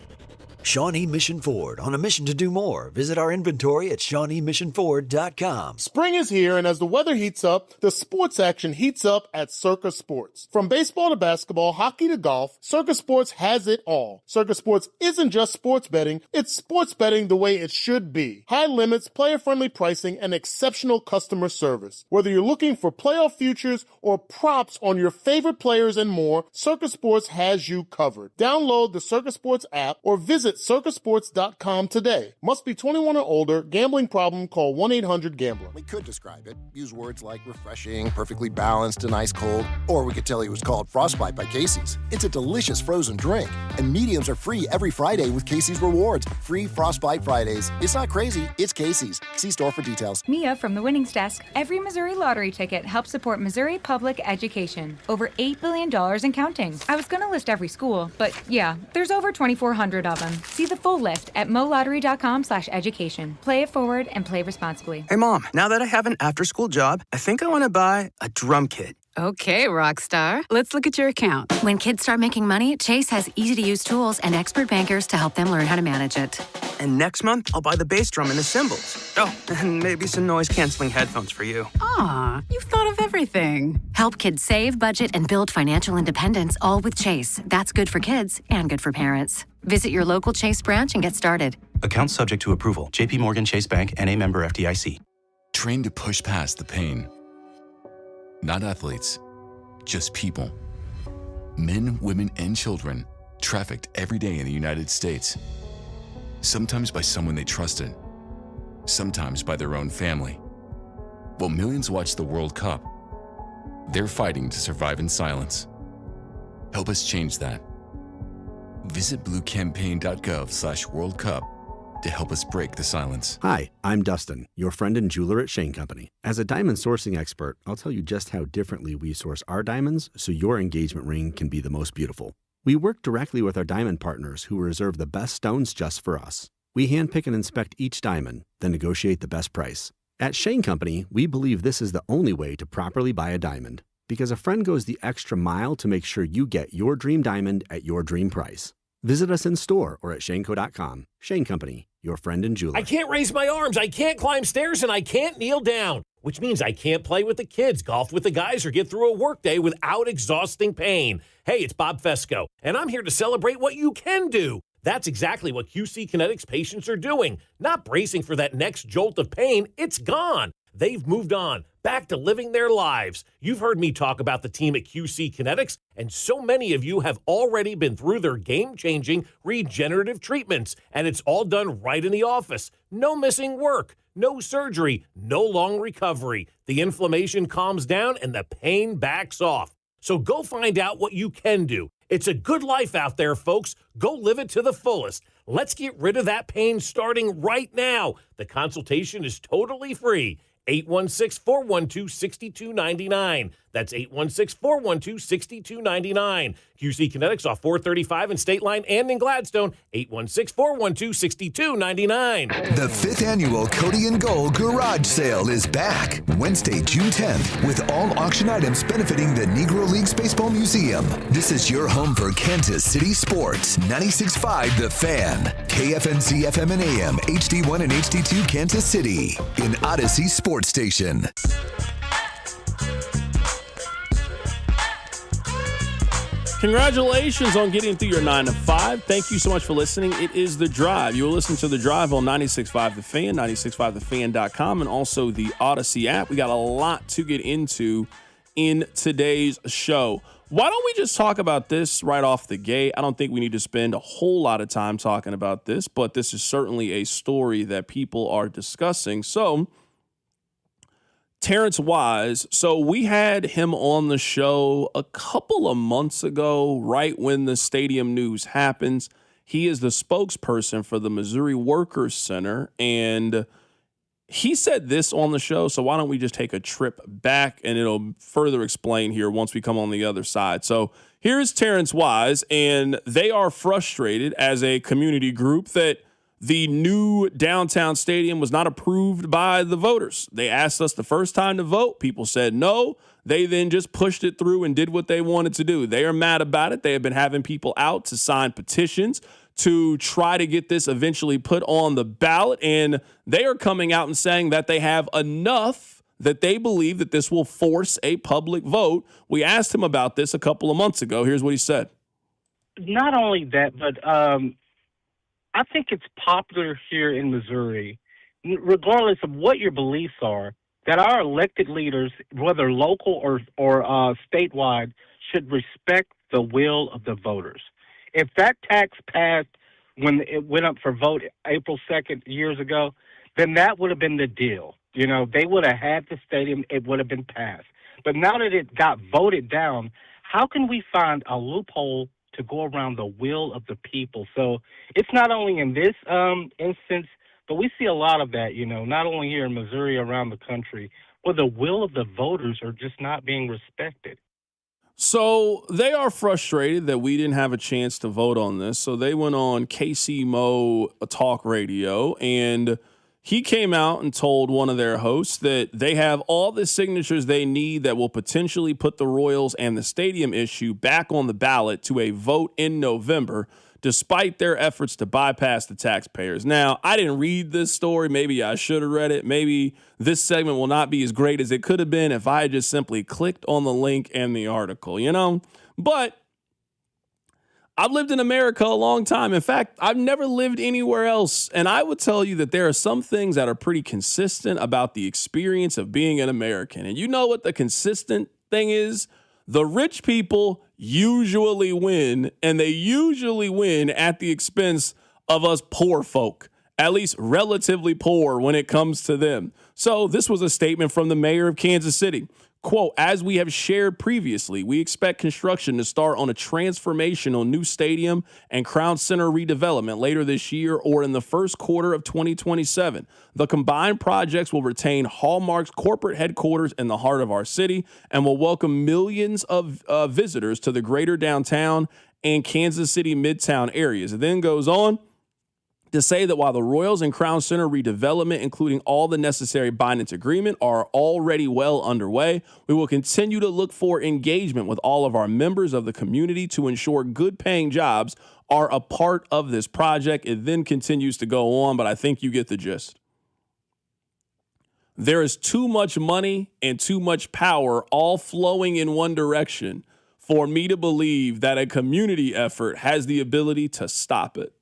Shawnee Mission Ford, on a mission to do more. Visit our inventory at ShawneeMissionFord.com. Spring is here, and as the weather heats up, the sports action heats up at Circa Sports. From baseball to basketball, hockey to golf, Circa Sports has it all. Circa Sports isn't just sports betting, it's sports betting the way it should be. High limits, player-friendly pricing, and exceptional customer service. Whether you're looking for playoff futures or props on your favorite players and more, Circa Sports has you covered. Download the Circa Sports app or visit circasports.com today. Must be 21 or older. Gambling problem? Call 1-800-GAMBLER. We could describe it. Use words like refreshing, perfectly balanced, and ice cold. Or we could tell you it was called Frostbite by Casey's. It's a delicious frozen drink. And mediums are free every Friday with Casey's Rewards. Free Frostbite Fridays. It's not crazy. It's Casey's. See store for details. Mia from the Winnings Desk. Every Missouri lottery ticket helps support Missouri public education. Over $8 billion and counting. I was going to list every school, but yeah, there's over 2,400 of them. See the full list at molottery.com/education. Play it forward and play responsibly. Hey, Mom, now that I have an after-school job, I think I want to buy a drum kit. Okay, Rockstar. Let's look at your account. When kids start making money, Chase has easy-to-use tools and expert bankers to help them learn how to manage it. And next month, I'll buy the bass drum and the cymbals. Oh, and maybe some noise-canceling headphones for you. Aw, you've thought of everything. Help kids save, budget, and build financial independence, all with Chase. That's good for kids and good for parents. Visit your local Chase branch and get started. Account subject to approval. JP Morgan Chase Bank, N.A. member FDIC. Train to push past the pain. Not athletes, just people. Men, women, and children trafficked every day in the United States. Sometimes by someone they trusted, sometimes by their own family. While millions watch the World Cup, they're fighting to survive in silence. Help us change that. Visit bluecampaign.gov/World Cup to help us break the silence. Hi, I'm Dustin, your friend and jeweler at Shane Company. As a diamond sourcing expert, I'll tell you just how differently we source our diamonds so your engagement ring can be the most beautiful. We work directly with our diamond partners who reserve the best stones just for us. We handpick and inspect each diamond, then negotiate the best price. At Shane Company, we believe this is the only way to properly buy a diamond, because a friend goes the extra mile to make sure you get your dream diamond at your dream price. Visit us in store or at shaneco.com. Shane Company, your friend and jeweler. I can't raise my arms, I can't climb stairs, and I can't kneel down, which means I can't play with the kids, golf with the guys, or get through a workday without exhausting pain. Hey, it's Bob Fesco, and I'm here to celebrate what you can do. That's exactly what QC Kinetics patients are doing. Not bracing for that next jolt of pain. It's gone. They've moved on, back to living their lives. You've heard me talk about the team at QC Kinetics, and so many of you have already been through their game-changing regenerative treatments, and it's all done right in the office. No missing work, no surgery, no long recovery. The inflammation calms down and the pain backs off. So go find out what you can do. It's a good life out there, folks. Go live it to the fullest. Let's get rid of that pain starting right now. The consultation is totally free. 816-412-6299. That's 816-412-6299. QC Kinetics off 435 in State Line and in Gladstone. 816-412-6299. The 5th annual Cody and Gold Garage Sale is back Wednesday, June 10th, with all auction items benefiting the Negro Leagues Baseball Museum. This is your home for Kansas City sports. 96.5 The Fan, KFNC FM and AM, HD1 and HD2 Kansas City, in Odyssey Sports Station. Congratulations on getting through your 9 to 5. Thank you so much for listening. It is The Drive. You will listen to The Drive on 96.5 The Fan, 96.5thefan.com, and also the Odyssey app. We got a lot to get into in today's show. Why don't we just talk about this right off the gate? I don't think we need to spend a whole lot of time talking about this, but this is certainly a story that people are discussing. So, Terrence Wise, so we had him on the show a couple of months ago, right when the stadium news happens. He is the spokesperson for the Missouri Workers Center, and he said this on the show, so why don't we just take a trip back, and it'll further explain here once we come on the other side. So here's Terrence Wise, and they are frustrated as a community group that the new downtown stadium was not approved by the voters. They asked us the first time to vote. People said no. They then just pushed it through and did what they wanted to do. They are mad about it. They have been having people out to sign petitions to try to get this eventually put on the ballot. And they are coming out and saying that they have enough that they believe that this will force a public vote. We asked him about this a couple of months ago. Here's what he said. Not only that, but I think it's popular here in Missouri, regardless of what your beliefs are, that our elected leaders, whether local or statewide, should respect the will of the voters. If that tax passed when it went up for vote April 2nd years ago, then that would have been the deal. You know, they would have had the stadium, it would have been passed. But now that it got voted down, how can we find a loophole to go around the will of the people? So it's not only in this instance, but we see a lot of that, you know, not only here in Missouri, around the country, where the will of the voters are just not being respected. So they are frustrated that we didn't have a chance to vote on this. So they went on KC Mo Talk Radio, and he came out and told one of their hosts that they have all the signatures they need that will potentially put the Royals and the stadium issue back on the ballot to a vote in November, despite their efforts to bypass the taxpayers. Now, I didn't read this story. Maybe I should have read it. Maybe this segment will not be as great as it could have been if I had just simply clicked on the link and the article, you know? But I've lived in America a long time. In fact, I've never lived anywhere else. And I would tell you that there are some things that are pretty consistent about the experience of being an American. And you know what the consistent thing is? The rich people usually win, and they usually win at the expense of us poor folk, at least relatively poor when it comes to them. So this was a statement from the mayor of Kansas City. Quote, as we have shared previously, we expect construction to start on a transformational new stadium and Crown Center redevelopment later this year or in the first quarter of 2027. The combined projects will retain Hallmark's corporate headquarters in the heart of our city and will welcome millions of visitors to the greater downtown and Kansas City Midtown areas. It then goes on to say that while the Royals and Crown Center redevelopment, including all the necessary binding agreement, are already well underway, we will continue to look for engagement with all of our members of the community to ensure good-paying jobs are a part of this project. It then continues to go on, but I think you get the gist. There is too much money and too much power all flowing in one direction for me to believe that a community effort has the ability to stop it.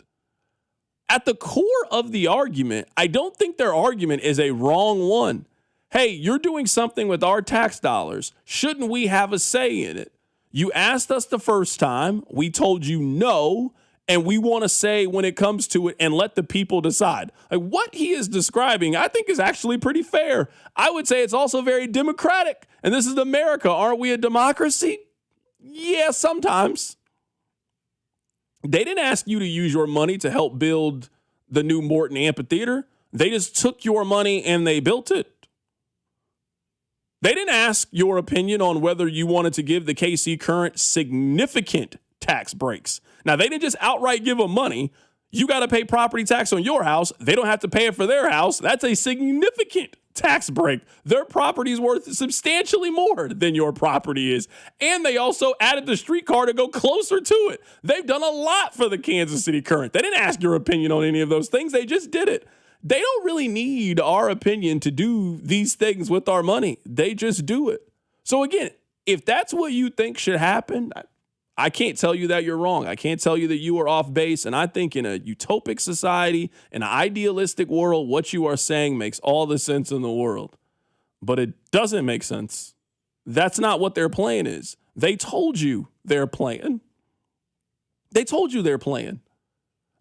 At the core of the argument, I don't think their argument is a wrong one. Hey, you're doing something with our tax dollars. Shouldn't we have a say in it? You asked us the first time. We told you no, and we want to say when it comes to it and let the people decide. Like what he is describing, I think is actually pretty fair. I would say it's also very democratic. And this is America. Aren't we a democracy? Yeah, sometimes. They didn't ask you to use your money to help build the new Morton Amphitheater. They just took your money and they built it. They didn't ask your opinion on whether you wanted to give the KC Current significant tax breaks. Now, they didn't just outright give them money. You got to pay property tax on your house. They don't have to pay it for their house. That's a significant tax break. Their property is worth substantially more than your property is. And they also added the streetcar to go closer to it. They've done a lot for the Kansas City Current. They didn't ask your opinion on any of those things. They just did it. They don't really need our opinion to do these things with our money. They just do it. So again, if that's what you think should happen, I can't tell you that you're wrong. I can't tell you that you are off base. And I think in a utopic society, in an idealistic world, what you are saying makes all the sense in the world. But it doesn't make sense. That's not what their plan is. They told you their plan. They told you their plan.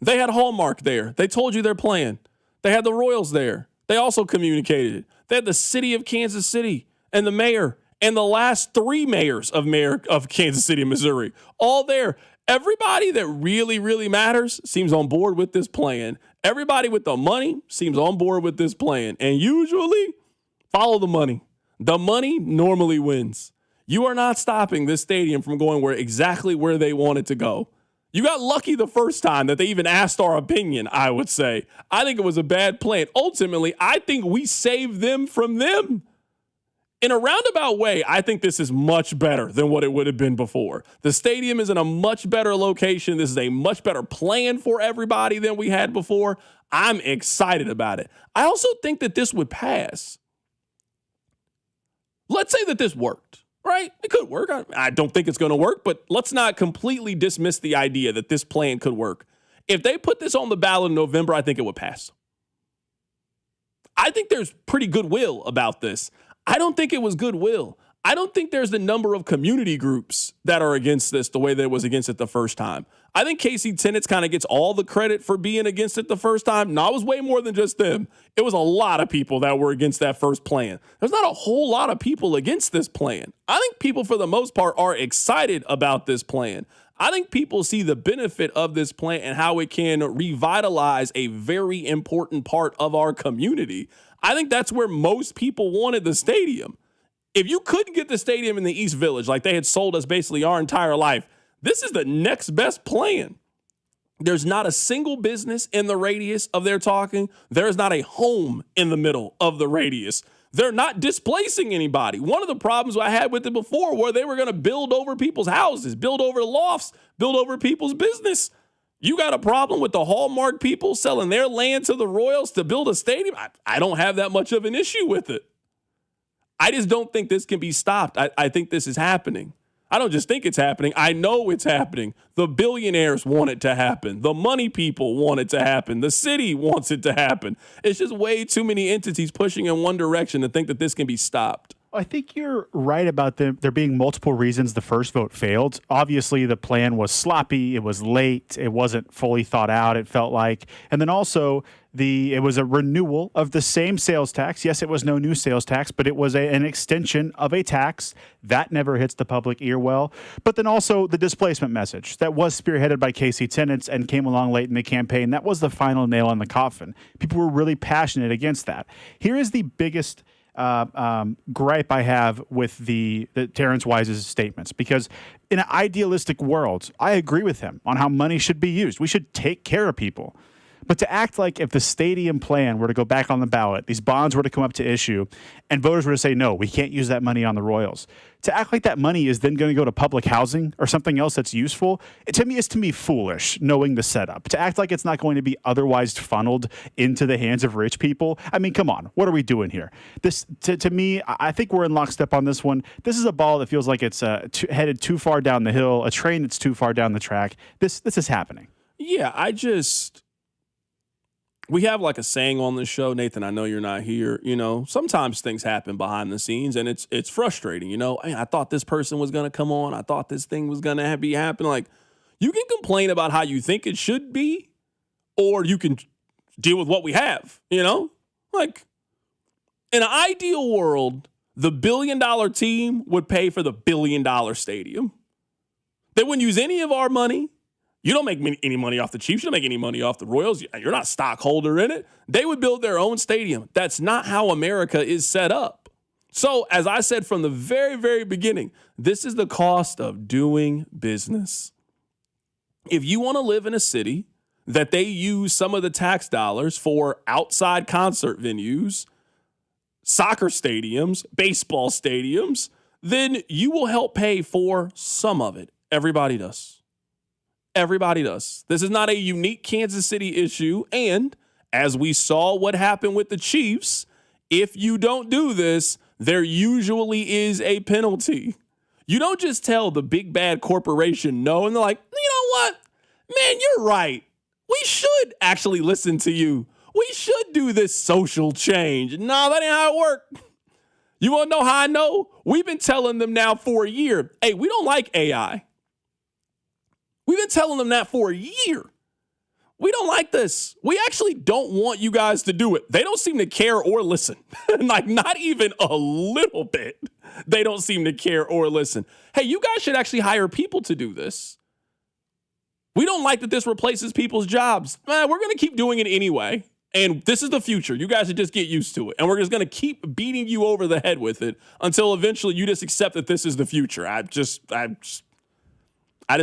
They had Hallmark there. They told you their plan. They had the Royals there. They also communicated it. They had the city of Kansas City and the mayor and the last three mayors of Kansas City, Missouri, all there. Everybody that really, really matters seems on board with this plan. Everybody with the money seems on board with this plan. And usually, follow the money. The money normally wins. You are not stopping this stadium from going exactly where they want it to go. You got lucky the first time that they even asked our opinion, I would say. I think it was a bad plan. Ultimately, I think we saved them from them. In a roundabout way, I think this is much better than what it would have been before. The stadium is in a much better location. This is a much better plan for everybody than we had before. I'm excited about it. I also think that this would pass. Let's say that this worked, right? It could work. I don't think it's going to work, but let's not completely dismiss the idea that this plan could work. If they put this on the ballot in November, I think it would pass. I think there's pretty goodwill about this. I don't think it was goodwill. I don't think there's the number of community groups that are against this the way that it was against it the first time. I think KC Tenants kind of gets all the credit for being against it the first time. No, it was way more than just them. It was a lot of people that were against that first plan. There's not a whole lot of people against this plan. I think people, for the most part, are excited about this plan. I think people see the benefit of this plan and how it can revitalize a very important part of our community. I think that's where most people wanted the stadium. If you couldn't get the stadium in the East Village, like they had sold us basically our entire life, this is the next best plan. There's not a single business in the radius of their talking. There's not a home in the middle of the radius. They're not displacing anybody. One of the problems I had with it before were they were going to build over people's houses, build over lofts, build over people's business. You got a problem with the Hallmark people selling their land to the Royals to build a stadium? I don't have that much of an issue with it. I just don't think this can be stopped. I think this is happening. I don't just think it's happening. I know it's happening. The billionaires want it to happen. The money people want it to happen. The city wants it to happen. It's just way too many entities pushing in one direction to think that this can be stopped. I think you're right about there being multiple reasons the first vote failed. Obviously, the plan was sloppy. It was late. It wasn't fully thought out, it felt like. And then also, it was a renewal of the same sales tax. Yes, it was no new sales tax, but it was an extension of a tax. That never hits the public ear well. But then also the displacement message that was spearheaded by Casey Tenants and came along late in the campaign. That was the final nail in the coffin. People were really passionate against that. Here is the biggest gripe I have with the Terrence Wise's statements, because in an idealistic world, I agree with him on how money should be used. We should take care of people. But to act like if the stadium plan were to go back on the ballot, these bonds were to come up to issue, and voters were to say, no, we can't use that money on the Royals, to act like that money is then going to go to public housing or something else that's useful, to me foolish, knowing the setup. To act like it's not going to be otherwise funneled into the hands of rich people. I mean, come on, what are we doing here? This, to me, I think we're in lockstep on this one. This is a ball that feels like it's headed too far down the hill, a train that's too far down the track. This is happening. Yeah, we have like a saying on this show, Nathan, I know you're not here. You know, sometimes things happen behind the scenes and it's frustrating. You know, I thought this person was going to come on. I thought this thing was going to be happening. Like, you can complain about how you think it should be, or you can deal with what we have, you know? Like, in an ideal world, the $1 billion team would pay for the $1 billion stadium. They wouldn't use any of our money. You don't make any money off the Chiefs. You don't make any money off the Royals. You're not a stockholder in it. They would build their own stadium. That's not how America is set up. So, as I said from the very, very beginning, this is the cost of doing business. If you want to live in a city that they use some of the tax dollars for outside concert venues, soccer stadiums, baseball stadiums, then you will help pay for some of it. Everybody does. Everybody does. This is not a unique Kansas City issue. And as we saw what happened with the Chiefs, if you don't do this, there usually is a penalty. You don't just tell the big bad corporation no, and they're like, you know what? Man, you're right. We should actually listen to you. We should do this social change. No, that ain't how it works. You want to know how I know? We've been telling them now for a year, hey, we don't like AI. We've been telling them that for a year. We don't like this. We actually don't want you guys to do it. They don't seem to care or listen. Like, not even a little bit. They don't seem to care or listen. Hey, you guys should actually hire people to do this. We don't like that this replaces people's jobs. We're going to keep doing it anyway. And this is the future. You guys should just get used to it. And we're just going to keep beating you over the head with it until eventually you just accept that this is the future. I just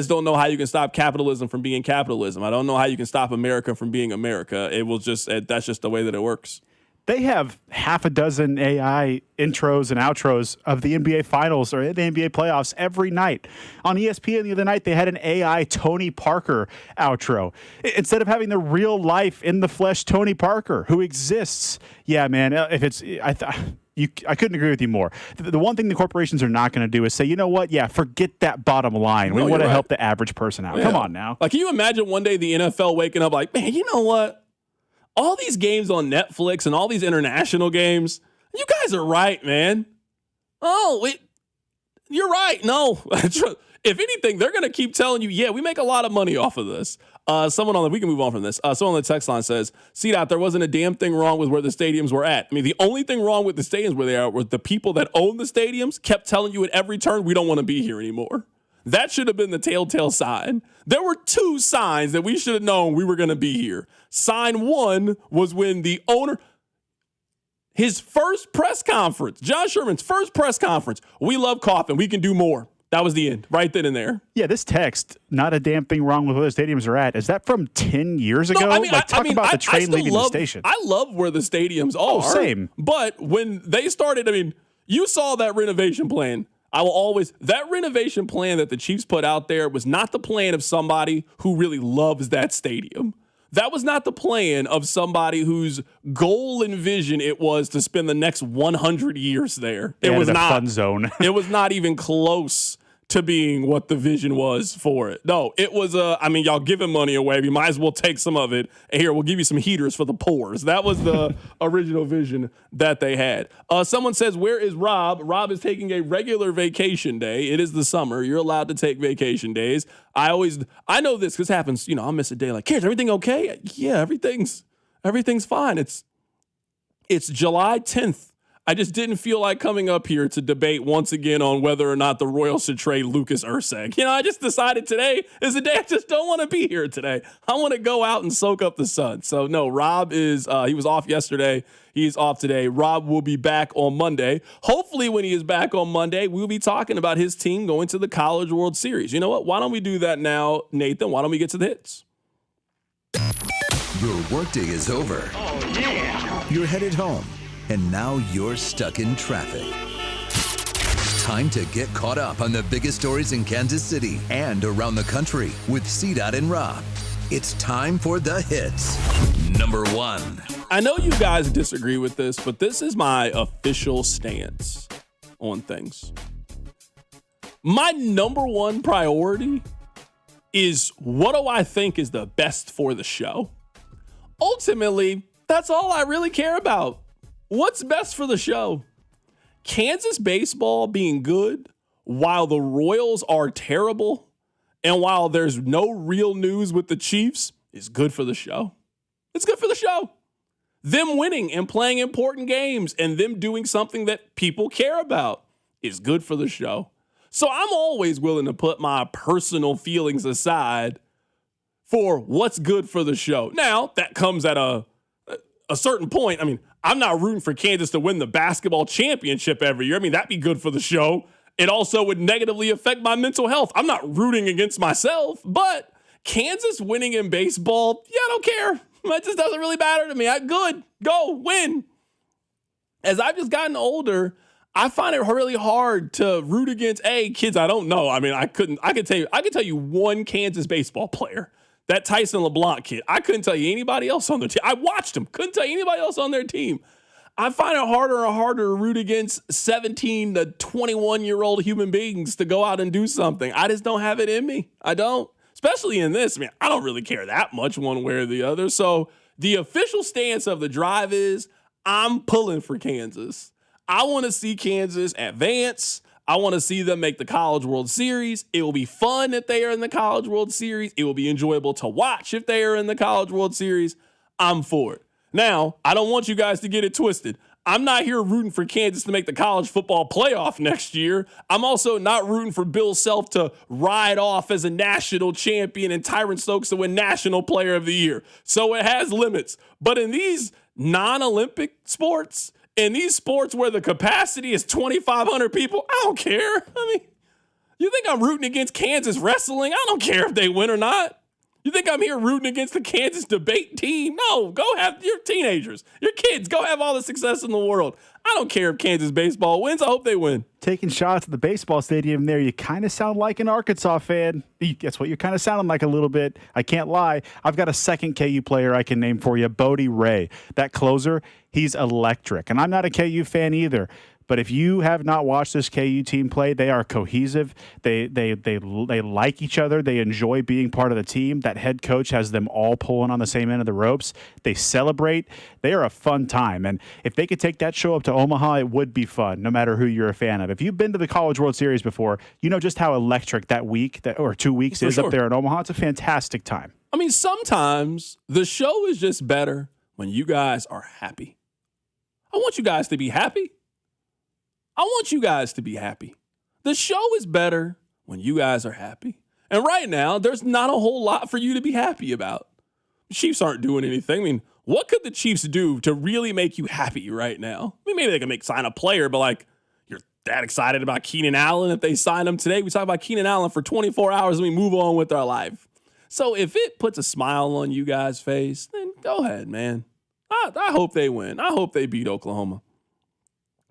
don't know how you can stop capitalism from being capitalism. I don't know how you can stop America from being America. That's just the way that it works. They have half a dozen AI intros and outros of the NBA Finals or the NBA playoffs every night. On ESPN the other night, they had an AI Tony Parker outro. Instead of having the real life, in the flesh Tony Parker, who exists. Yeah, man, if it's... I couldn't agree with you more. The one thing the corporations are not going to do is say, you know what? Yeah, forget that bottom line. We want to help the average person out. Yeah. Come on now. Like, can you imagine one day the NFL waking up like, man, you know what? All these games on Netflix and all these international games, you guys are right, man. You're right. No. If anything, they're going to keep telling you, yeah, we make a lot of money off of this. We can move on from this. Someone on the text line says, CDOT, there wasn't a damn thing wrong with where the stadiums were at. I mean, the only thing wrong with the stadiums where they are were the people that own the stadiums kept telling you at every turn, we don't want to be here anymore. That should have been the telltale sign. There were 2 signs that we should have known we were going to be here. Sign 1 was when the owner, his first press conference, John Sherman's first press conference, we love Coffin, we can do more. That was the end, right then and there. Yeah, this text, not a damn thing wrong with where the stadiums are at. Is that from 10 years ago? No, I mean, talk about the train leaving the station. I love where the stadiums are. Oh, same. But when they started, I mean, you saw that renovation plan. That renovation plan that the Chiefs put out there was not the plan of somebody who really loves that stadium. That was not the plan of somebody whose goal and vision it was to spend the next 100 years there. It was not a fun zone. It was not even close to being what the vision was for it. No, it was y'all giving money away. You might as well take some of it. And here, we'll give you some heaters for the pores. That was the original vision that they had. Someone says, where is Rob? Rob is taking a regular vacation day. It is the summer. You're allowed to take vacation days. I know this because it happens. I'll miss a day like, kids, everything okay? Yeah, everything's fine. It's July 10th. I just didn't feel like coming up here to debate once again on whether or not the Royals should trade Lucas Erceg. I just decided today is a day I just don't want to be here today. I want to go out and soak up the sun. So, no, Rob he was off yesterday. He's off today. Rob will be back on Monday. Hopefully when he is back on Monday, we'll be talking about his team going to the College World Series. You know what? Why don't we do that now, Nathan? Why don't we get to the hits? Your workday is over. Oh, yeah. You're headed home. And now you're stuck in traffic. Time to get caught up on the biggest stories in Kansas City and around the country with CDOT and Rob. It's time for the hits. Number 1. I know you guys disagree with this, but this is my official stance on things. My number 1 priority is what do I think is the best for the show? Ultimately, that's all I really care about. What's best for the show? Kansas baseball being good while the Royals are terrible and while there's no real news with the Chiefs is good for the show. It's good for the show. Them winning and playing important games and them doing something that people care about is good for the show. So I'm always willing to put my personal feelings aside for what's good for the show. Now, that comes at a certain point. I'm not rooting for Kansas to win the basketball championship every year. That'd be good for the show. It also would negatively affect my mental health. I'm not rooting against myself, but Kansas winning in baseball, I don't care. That just doesn't really matter to me. Good. Go. Win. As I've just gotten older, I find it really hard to root against, kids, I don't know. I could tell you one Kansas baseball player. That Tyson LeBlanc kid, I couldn't tell you anybody else on their team. I watched him, couldn't tell you anybody else on their team. I find it harder and harder to root against 17 to 21-year-old human beings to go out and do something. I just don't have it in me. I don't. Especially in this. I don't really care that much one way or the other. So the official stance of the drive is I'm pulling for Kansas. I want to see Kansas advance. I want to see them make the College World Series. It will be fun if they are in the College World Series. It will be enjoyable to watch if they are in the College World Series. I'm for it. Now, I don't want you guys to get it twisted. I'm not here rooting for Kansas to make the college football playoff next year. I'm also not rooting for Bill Self to ride off as a national champion and Tyron Stokes to win National Player of the Year. So it has limits. But in these non-Olympic sports, in these sports where the capacity is 2,500 people, I don't care. You think I'm rooting against Kansas wrestling? I don't care if they win or not. You think I'm here rooting against the Kansas debate team? No, go have your teenagers, your kids, go have all the success in the world. I don't care if Kansas baseball wins. I hope they win. Taking shots at the baseball stadium there, you kind of sound like an Arkansas fan. Guess what? You're kind of sounding like a little bit. I can't lie. I've got a second KU player I can name for you, Bodie Ray. That closer, he's electric. And I'm not a KU fan either. But if you have not watched this KU team play, they are cohesive. They like each other. They enjoy being part of the team. That head coach has them all pulling on the same end of the ropes. They celebrate. They are a fun time. And if they could take that show up to Omaha, it would be fun, no matter who you're a fan of. If you've been to the College World Series before, you know just how electric that week or 2 weeks is up there in Omaha. It's a fantastic time. Sometimes the show is just better when you guys are happy. I want you guys to be happy. I want you guys to be happy. The show is better when you guys are happy. And right now, there's not a whole lot for you to be happy about. The Chiefs aren't doing anything. What could the Chiefs do to really make you happy right now? Maybe they can sign a player, but you're that excited about Keenan Allen if they sign him today. We talk about Keenan Allen for 24 hours and we move on with our life. So if it puts a smile on you guys' face, then go ahead, man. I hope they win. I hope they beat Oklahoma.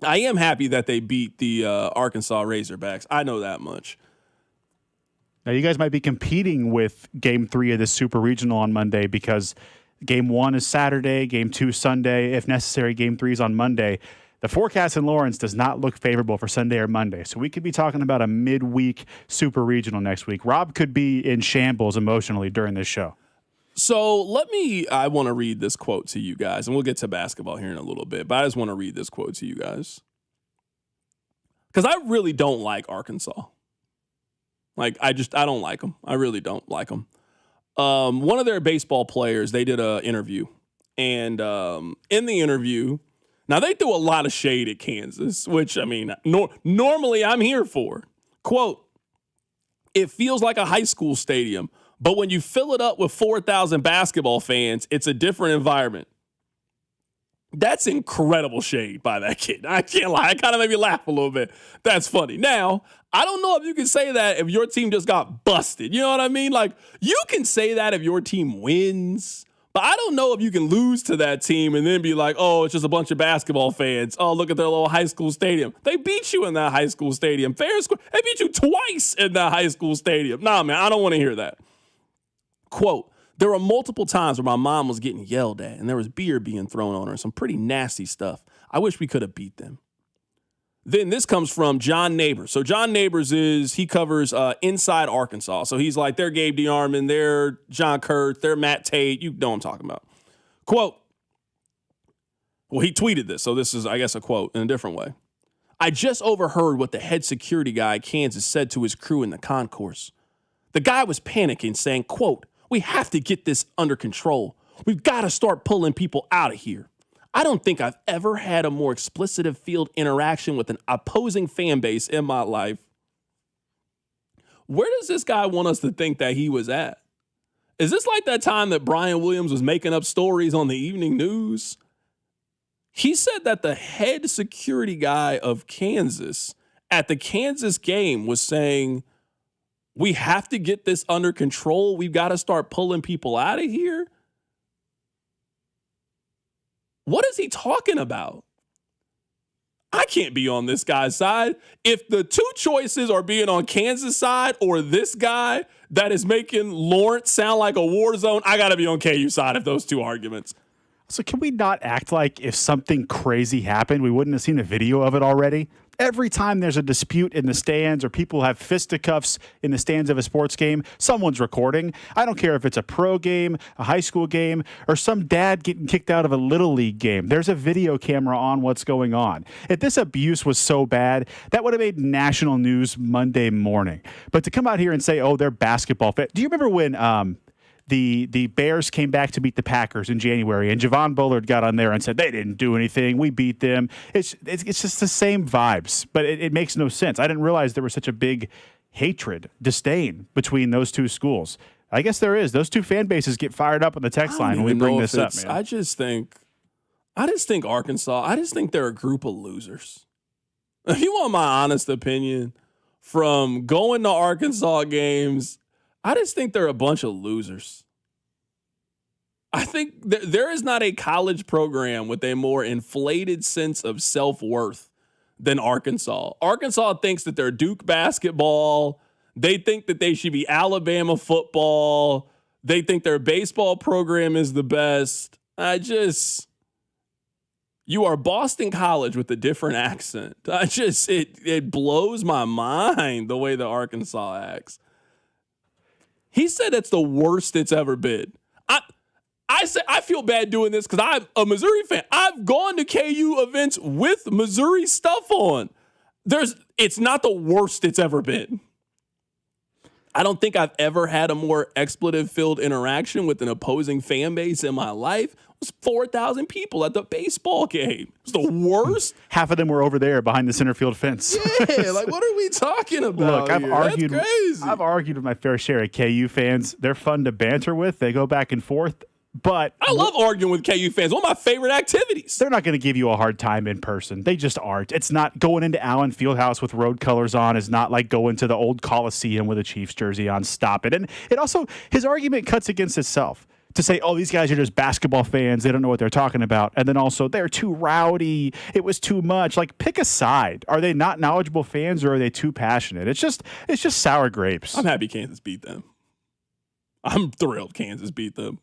I am happy that they beat the Arkansas Razorbacks. I know that much. Now, you guys might be competing with Game 3 of this Super Regional on Monday because Game 1 is Saturday, Game 2 Sunday. If necessary, Game 3 is on Monday. The forecast in Lawrence does not look favorable for Sunday or Monday, so we could be talking about a midweek super regional next week. Rob could be in shambles emotionally during this show. So I want to read this quote to you guys, and we'll get to basketball here in a little bit, but I just want to read this quote to you guys. Because I really don't like Arkansas. Like, I don't like them. I really don't like them. One of their baseball players, they did an interview, and in the interview, now, they threw a lot of shade at Kansas, which, I mean, normally I'm here for. Quote, "It feels like a high school stadium, but when you fill it up with 4,000 basketball fans, it's a different environment." That's incredible shade by that kid. I can't lie. It kind of made me laugh a little bit. That's funny. Now, I don't know if you can say that if your team just got busted. You know what I mean? Like, you can say that if your team wins. But I don't know if you can lose to that team and then be like, oh, it's just a bunch of basketball fans. Oh, look at their little high school stadium. They beat you in that high school stadium. Fair score. They beat you twice in that high school stadium. Nah, man, I don't want to hear that. Quote, "There were multiple times where my mom was getting yelled at and there was beer being thrown on her and some pretty nasty stuff. I wish we could have beat them." Then this comes from John Neighbors. So John Neighbors he covers Inside Arkansas. So he's like, they're Gabe DeArmond, they're John Kurt, they're Matt Tate. You know what I'm talking about. Quote, well, he tweeted this. So this is, I guess, a quote in a different way. "I just overheard what the head security guy at Kansas said to his crew in the concourse. The guy was panicking, saying, quote, 'We have to get this under control. We've got to start pulling people out of here.' I don't think I've ever had a more explicit field interaction with an opposing fan base in my life." Where does this guy want us to think that he was at? Is this like that time that Brian Williams was making up stories on the evening news? He said that the head security guy of Kansas at the Kansas game was saying, "We have to get this under control. We've got to start pulling people out of here." What is he talking about? I can't be on this guy's side. If the two choices are being on Kansas' side or this guy that is making Lawrence sound like a war zone, I got to be on KU side of those two arguments. So can we not act like if something crazy happened, we wouldn't have seen a video of it already? Every time there's a dispute in the stands or people have fisticuffs in the stands of a sports game, someone's recording. I don't care if it's a pro game, a high school game, or some dad getting kicked out of a little league game. There's a video camera on what's going on. If this abuse was so bad, that would have made national news Monday morning. But to come out here and say, oh, they're basketball fans. Do you remember when the Bears came back to beat the Packers in January, and Javon Bullard got on there and said, they didn't do anything, we beat them. It's just the same vibes, but it makes no sense. I didn't realize there was such a big hatred, disdain between those two schools. I guess there is. Those two fan bases get fired up on the text line when we bring this up, man. I just think Arkansas, I just think they're a group of losers. If you want my honest opinion, from going to Arkansas games, I just think they're a bunch of losers. I think there is not a college program with a more inflated sense of self-worth than Arkansas. Arkansas thinks that they're Duke basketball. They think that they should be Alabama football. They think their baseball program is the best. You are Boston College with a different accent. It blows my mind the way that Arkansas acts. He said it's the worst it's ever been. I feel bad doing this because I'm a Missouri fan. I've gone to KU events with Missouri stuff on. It's not the worst it's ever been. I don't think I've ever had a more expletive-filled interaction with an opposing fan base in my life. It was 4,000 people at the baseball game. It was the worst. Half of them were over there behind the center field fence. Yeah, like what are we talking about? Look, That's crazy. I've argued with my fair share of KU fans. They're fun to banter with. They go back and forth. But I love arguing with KU fans. One of my favorite activities. They're not going to give you a hard time in person. They just aren't. It's not going into Allen Fieldhouse with road colors on is not like going to the old Coliseum with a Chiefs jersey on. Stop it. And it also, his argument cuts against itself to say, oh, these guys are just basketball fans. They don't know what they're talking about. And then also, they're too rowdy. It was too much. Like, pick a side. Are they not knowledgeable fans or are they too passionate? It's just sour grapes. I'm happy Kansas beat them. I'm thrilled Kansas beat them.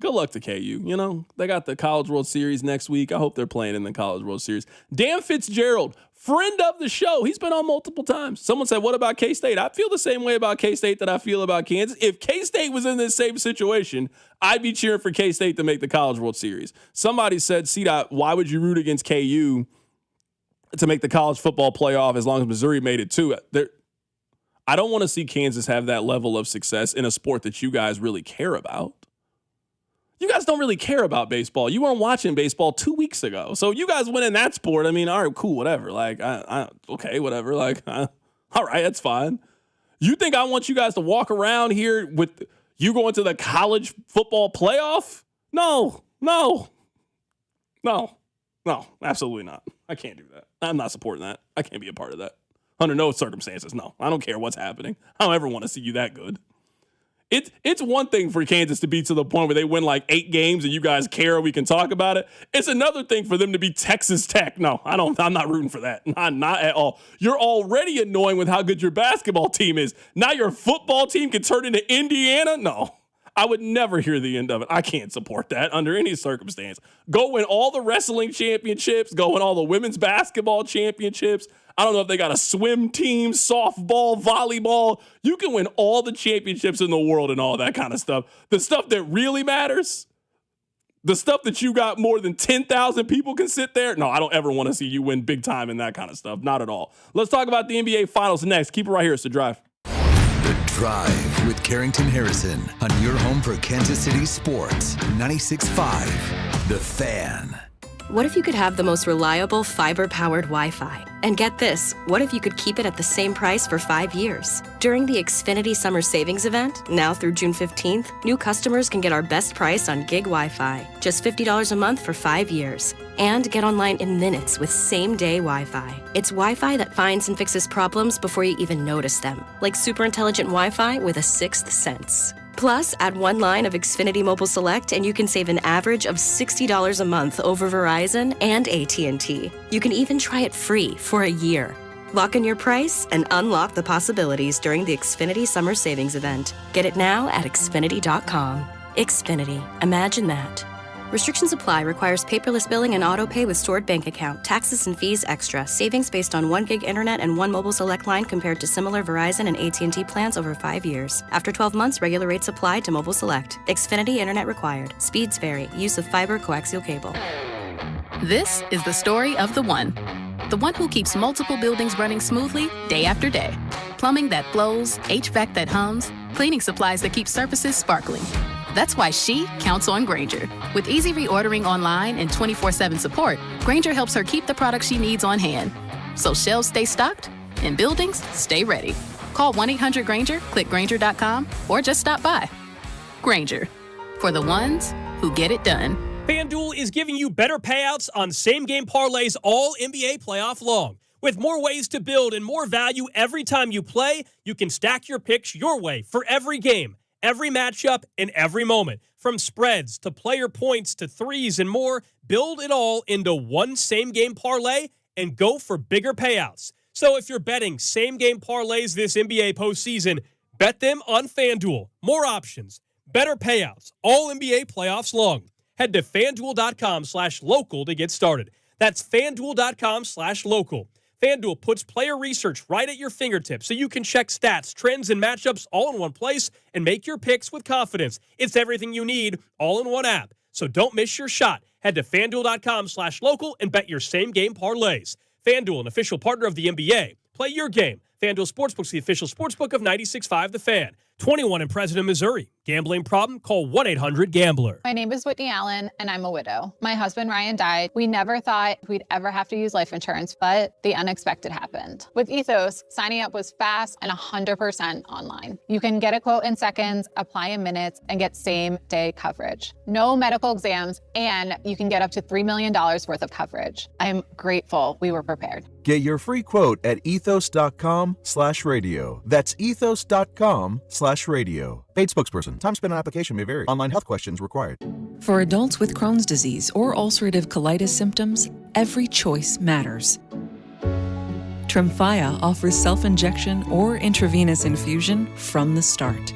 Good luck to KU. You know, they got the College World Series next week. I hope they're playing in the College World Series. Dan Fitzgerald, friend of the show. He's been on multiple times. Someone said, what about K-State? I feel the same way about K-State that I feel about Kansas. If K-State was in this same situation, I'd be cheering for K-State to make the College World Series. Somebody said, CDOT, why would you root against KU to make the college football playoff as long as Missouri made it too? I don't want to see Kansas have that level of success in a sport that you guys really care about. You guys don't really care about baseball. You weren't watching baseball 2 weeks ago. So you guys win in that sport. I mean, all right, cool, whatever. Like, okay, whatever. Like, all right, that's fine. You think I want you guys to walk around here with you going to the college football playoff? No, absolutely not. I can't do that. I'm not supporting that. I can't be a part of that. Under no circumstances, no. I don't care what's happening. I don't ever want to see you that good. It's one thing for Kansas to be to the point where they win like 8 games and you guys care, we can talk about it. It's another thing for them to be Texas Tech. No, I'm not rooting for that. Not at all. You're already annoying with how good your basketball team is. Now your football team can turn into Indiana? No. I would never hear the end of it. I can't support that under any circumstance. Go win all the wrestling championships. Go win all the women's basketball championships. I don't know if they got a swim team, softball, volleyball. You can win all the championships in the world and all that kind of stuff. The stuff that really matters, the stuff that you got more than 10,000 people can sit there. No, I don't ever want to see you win big time in that kind of stuff. Not at all. Let's talk about the NBA Finals next. Keep it right here. It's The Drive. The Drive with Carrington Harrison on your home for Kansas City sports. 96.5 The Fan. What if you could have the most reliable fiber-powered Wi-Fi? And get this, what if you could keep it at the same price for 5 years? During the Xfinity Summer Savings Event, now through June 15th, new customers can get our best price on gig Wi-Fi, just $50 a month for 5 years. And get online in minutes with same-day Wi-Fi. It's Wi-Fi that finds and fixes problems before you even notice them, like super intelligent Wi-Fi with a sixth sense. Plus, add one line of Xfinity Mobile Select and you can save an average of $60 a month over Verizon and AT&T. You can even try it free for a year. Lock in your price and unlock the possibilities during the Xfinity Summer Savings Event. Get it now at Xfinity.com. Xfinity. Imagine that. Restrictions apply. Requires paperless billing and auto pay with stored bank account. Taxes and fees extra. Savings based on 1 gig internet and 1 mobile select line compared to similar Verizon and AT&T plans over 5 years. After 12 months, regular rates apply to mobile select. Xfinity internet required. Speeds vary. Use of fiber coaxial cable. This is the story of the one who keeps multiple buildings running smoothly day after day. Plumbing that flows, HVAC that hums, cleaning supplies that keep surfaces sparkling. That's why she counts on Grainger. With easy reordering online and 24/7 support, Grainger helps her keep the products she needs on hand. So shelves stay stocked and buildings stay ready. Call 1-800-GRAINGER, click Grainger.com, or just stop by. Grainger, for the ones who get it done. FanDuel is giving you better payouts on same-game parlays all NBA playoff long. With more ways to build and more value every time you play, you can stack your picks your way for every game, every matchup, and every moment. From spreads to player points to threes and more, build it all into one same-game parlay and go for bigger payouts. So if you're betting same-game parlays this NBA postseason, bet them on FanDuel. More options, better payouts, all NBA playoffs long. Head to FanDuel.com/local to get started. That's FanDuel.com/local. FanDuel puts player research right at your fingertips so you can check stats, trends, and matchups all in one place and make your picks with confidence. It's everything you need all in one app. So don't miss your shot. Head to FanDuel.com/local and bet your same-game parlays. FanDuel, an official partner of the NBA. Play your game. FanDuel Sportsbook is the official sportsbook of 96.5 The Fan. 21 in President, Missouri. Gambling problem? Call 1-800-GAMBLER. My name is Whitney Allen, and I'm a widow. My husband, Ryan, died. We never thought we'd ever have to use life insurance, but the unexpected happened. With Ethos, signing up was fast and 100% online. You can get a quote in seconds, apply in minutes, and get same-day coverage. No medical exams, and you can get up to $3 million worth of coverage. I'm grateful we were prepared. Get your free quote at ethos.com/radio. That's ethos.com/radio. Paid spokesperson. Time spent on application may vary. Online health questions required. For adults with Crohn's disease or ulcerative colitis symptoms, every choice matters. Tremfya offers self-injection or intravenous infusion from the start.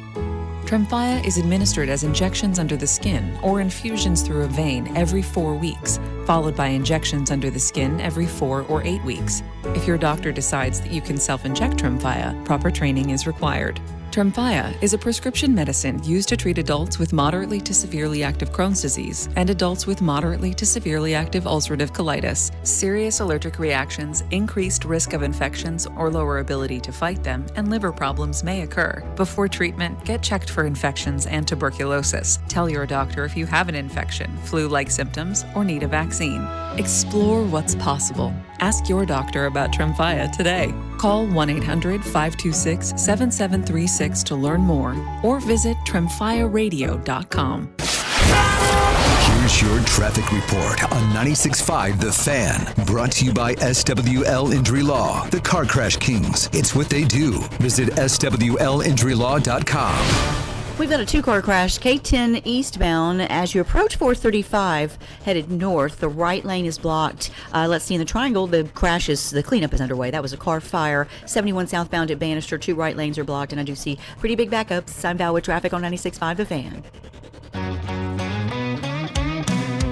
Tremfya is administered as injections under the skin or infusions through a vein every 4 weeks, followed by injections under the skin every 4 or 8 weeks. If your doctor decides that you can self-inject Tremfya, proper training is required. Tremfya is a prescription medicine used to treat adults with moderately to severely active Crohn's disease and adults with moderately to severely active ulcerative colitis. Serious allergic reactions, increased risk of infections or lower ability to fight them, and liver problems may occur. Before treatment, get checked for infections and tuberculosis. Tell your doctor if you have an infection, flu-like symptoms, or need a vaccine. Explore what's possible. Ask your doctor about Tremfya today. Call 1-800-526-7736 to learn more or visit tremfyaradio.com. Here's your traffic report on 96.5 The Fan. Brought to you by SWL Injury Law, the Car Crash Kings. It's what they do. Visit SWLinjurylaw.com. We've got a two-car crash, K10 eastbound. As you approach 435, headed north, the right lane is blocked. Let's see, in the triangle, the cleanup is underway. That was a car fire. 71 southbound at Bannister, 2 right lanes are blocked, and I do see pretty big backups. I'm Val with traffic on 96.5 The Fan.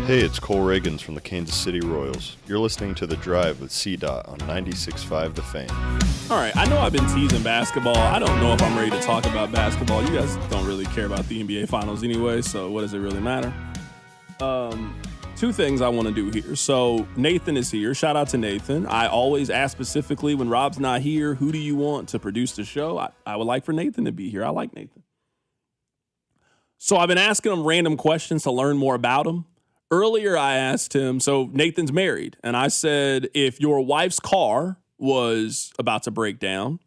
Hey, it's Cole Reagans from the Kansas City Royals. You're listening to The Drive with CDOT on 96.5 The Fan. All right, I know I've been teasing basketball. I don't know if I'm ready to talk about basketball. You guys don't really care about the NBA Finals anyway, so what does it really matter? 2 things I want to do here. So Nathan is here. Shout out to Nathan. I always ask specifically when Rob's not here, who do you want to produce the show? I would like for Nathan to be here. I like Nathan. So I've been asking him random questions to learn more about him. Earlier, I asked him, so Nathan's married, and I said, if your wife's car was about to break down,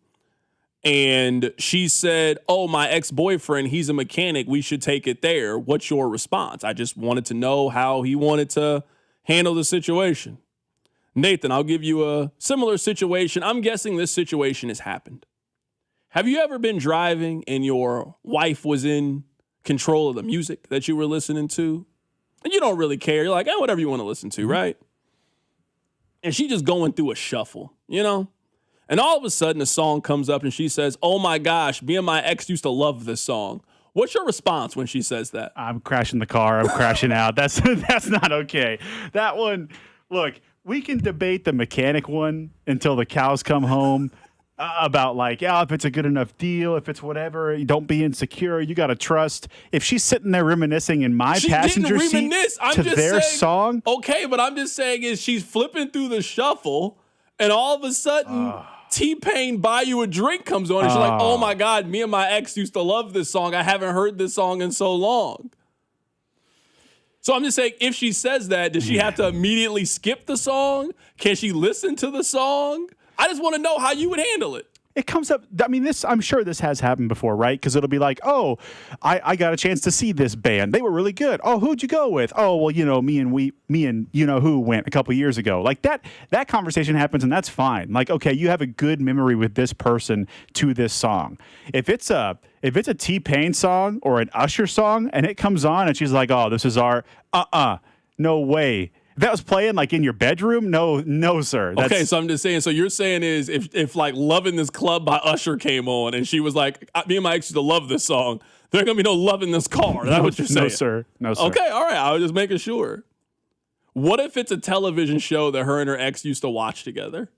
and she said, oh, my ex-boyfriend, he's a mechanic, we should take it there, what's your response? I just wanted to know how he wanted to handle the situation. Nathan, I'll give you a similar situation. I'm guessing this situation has happened. Have you ever been driving and your wife was in control of the music that you were listening to? And you don't really care. You're like, whatever you want to listen to, right? And she just going through a shuffle, you know? And all of a sudden, a song comes up and she says, oh my gosh, me and my ex used to love this song. What's your response when she says that? I'm crashing the car. I'm crashing out. That's not okay. That one, look, we can debate the mechanic one until the cows come home. About if it's a good enough deal, if it's whatever, you don't be insecure. You got to trust. If she's sitting there reminiscing in my passenger seat to their song. Okay, but I'm just saying is she's flipping through the shuffle and all of a sudden T-Pain Buy You a Drink comes on and she's like, oh my God, me and my ex used to love this song. I haven't heard this song in so long. So I'm just saying, if she says that, does she have to immediately skip the song? Can she listen to the song? I just want to know how you would handle it. It comes up. I mean, I'm sure this has happened before, right? Because it'll be like, oh, I got a chance to see this band. They were really good. Oh, who'd you go with? Oh, well, me and you know who went a couple years ago. Like that conversation happens, and that's fine. Like, okay, you have a good memory with this person to this song. If it's a T-Pain song or an Usher song, and it comes on, and she's like, oh, this is our no way. If that was playing like in your bedroom, no, sir. Okay, so I'm just saying. So you're saying is if like Loving This Club by Usher came on and she was like, me and my ex used to love this song, there ain't gonna be no love in this car. That's what you're saying. No, sir. No, sir. Okay, all right. I was just making sure. What if it's a television show that her and her ex used to watch together?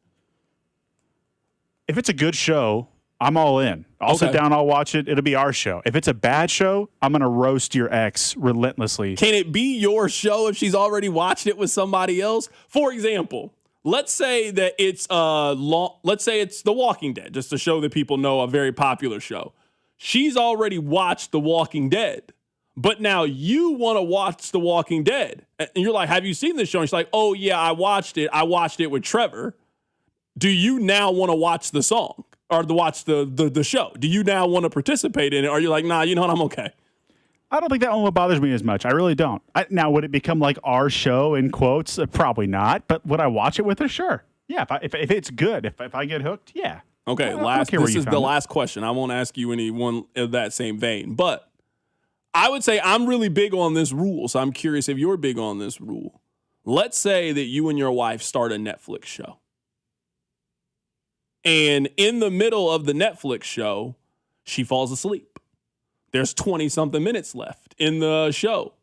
If it's a good show, I'm all in. I'll sit down, I'll watch it. It'll be our show. If it's a bad show, I'm going to roast your ex relentlessly. Can it be your show if she's already watched it with somebody else? For example, let's say that it's let's say it's The Walking Dead, just a show that people know, a very popular show. She's already watched The Walking Dead, but now you want to watch The Walking Dead. And you're like, have you seen this show? And she's like, oh yeah, I watched it. I watched it with Trevor. Do you now want to watch the song? Or to watch the show? Do you now want to participate in it? Or are you like, nah, you know what, I'm okay? I don't think that one bothers me as much. I really don't. Now, would it become like our show in quotes? Probably not. But would I watch it with her? Sure. Yeah, if it's good, if I get hooked, yeah. Okay, this is the last question. I won't ask you anyone of that same vein. But I would say I'm really big on this rule, so I'm curious if you're big on this rule. Let's say that you and your wife start a Netflix show. And in the middle of the Netflix show, she falls asleep. There's 20-something minutes left in the show.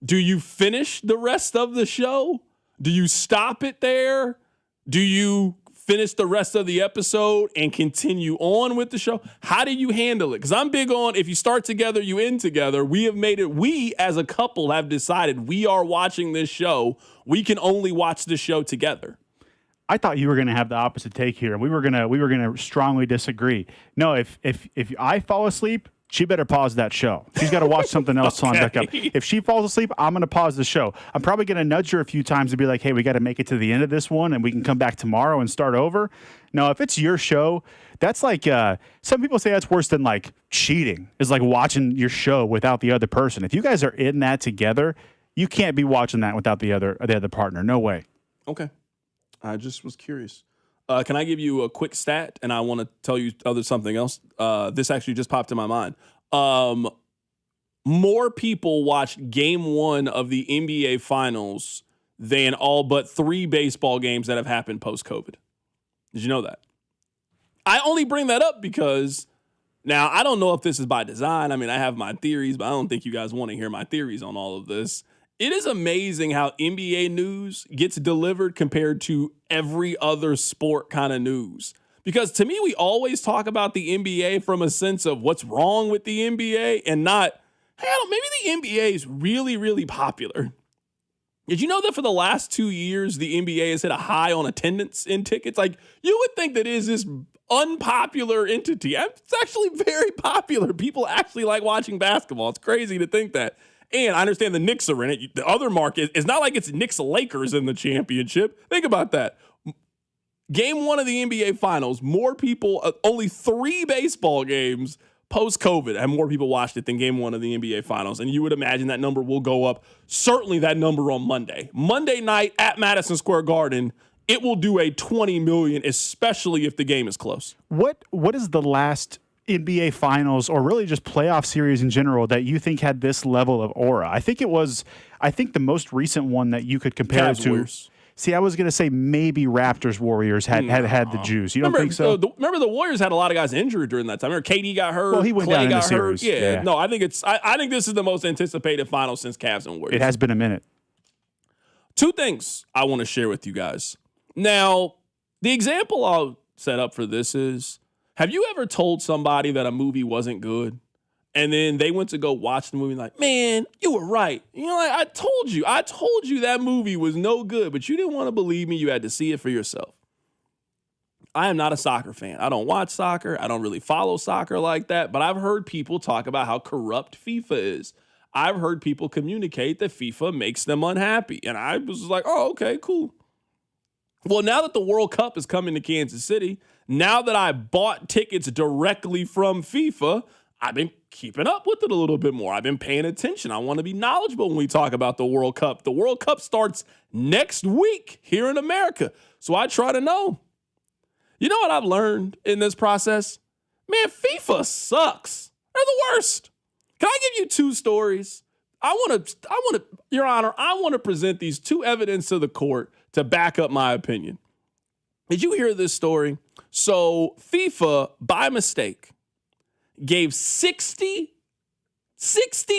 Do you finish the rest of the show? Do you stop it there? Do you finish the rest of the episode and continue on with the show? How do you handle it? Because I'm big on, if you start together, you end together. We as a couple have decided we are watching this show. We can only watch the show together. I thought you were going to have the opposite take here. We were going to strongly disagree. No, if I fall asleep, she better pause that show. She's got to watch something else on back up. If she falls asleep, I'm going to pause the show. I'm probably going to nudge her a few times and be like, hey, we got to make it to the end of this one and we can come back tomorrow and start over. No, if it's your show, that's like, some people say that's worse than like cheating, is like watching your show without the other person. If you guys are in that together, you can't be watching that without the other partner. No way. Okay. I just was curious. Can I give you a quick stat? And I want to tell you something else. This actually just popped in my mind. More people watched Game 1 of the NBA Finals than all but 3 baseball games that have happened post-COVID. Did you know that? I only bring that up because now I don't know if this is by design. I mean, I have my theories, but I don't think you guys want to hear my theories on all of this. It is amazing how NBA news gets delivered compared to every other sport kind of news. Because to me, we always talk about the NBA from a sense of what's wrong with the NBA and not, hey, maybe the NBA is really, really popular. Did you know that for the last 2 years, the NBA has hit a high on attendance in tickets? Like, you would think that is this unpopular entity. It's actually very popular. People actually like watching basketball. It's crazy to think that. And I understand the Knicks are in it. The other market, it's not like it's Knicks Lakers in the championship. Think about that. Game 1 of the NBA Finals, more people, only 3 baseball games post-COVID, and more people watched it than Game 1 of the NBA Finals. And you would imagine that number will go up. Certainly that number on Monday. Monday night at Madison Square Garden, it will do a 20 million, especially if the game is close. What is the last NBA Finals, or really just playoff series in general, that you think had this level of aura? I think the most recent one that you could compare it to. Warriors. See, I was going to say maybe Raptors Warriors had the juice. You don't think so? Remember the Warriors had a lot of guys injured during that time. Remember KD got hurt. Well, he went Clay down in the got hurt. series. Yeah. No, I think this is the most anticipated final since Cavs and Warriors. It has been a minute. 2 things I want to share with you guys. Now, the example I'll set up for this is, have you ever told somebody that a movie wasn't good, and then they went to go watch the movie like, man, you were right. You know, like, I told you that movie was no good, but you didn't want to believe me. You had to see it for yourself. I am not a soccer fan. I don't watch soccer. I don't really follow soccer like that, but I've heard people talk about how corrupt FIFA is. I've heard people communicate that FIFA makes them unhappy. And I was like, oh, okay, cool. Well, now that the World Cup is coming to Kansas City, now that I bought tickets directly from FIFA, I've been keeping up with it a little bit more. I've been paying attention. I want to be knowledgeable when we talk about the World Cup. The World Cup starts next week here in America, so I try to know. You know what I've learned in this process? Man, FIFA sucks. They're the worst. Can I give you 2 stories? I want to, Your Honor, I want to present these 2 evidence to the court to back up my opinion. Did you hear this story? So FIFA, by mistake, gave 60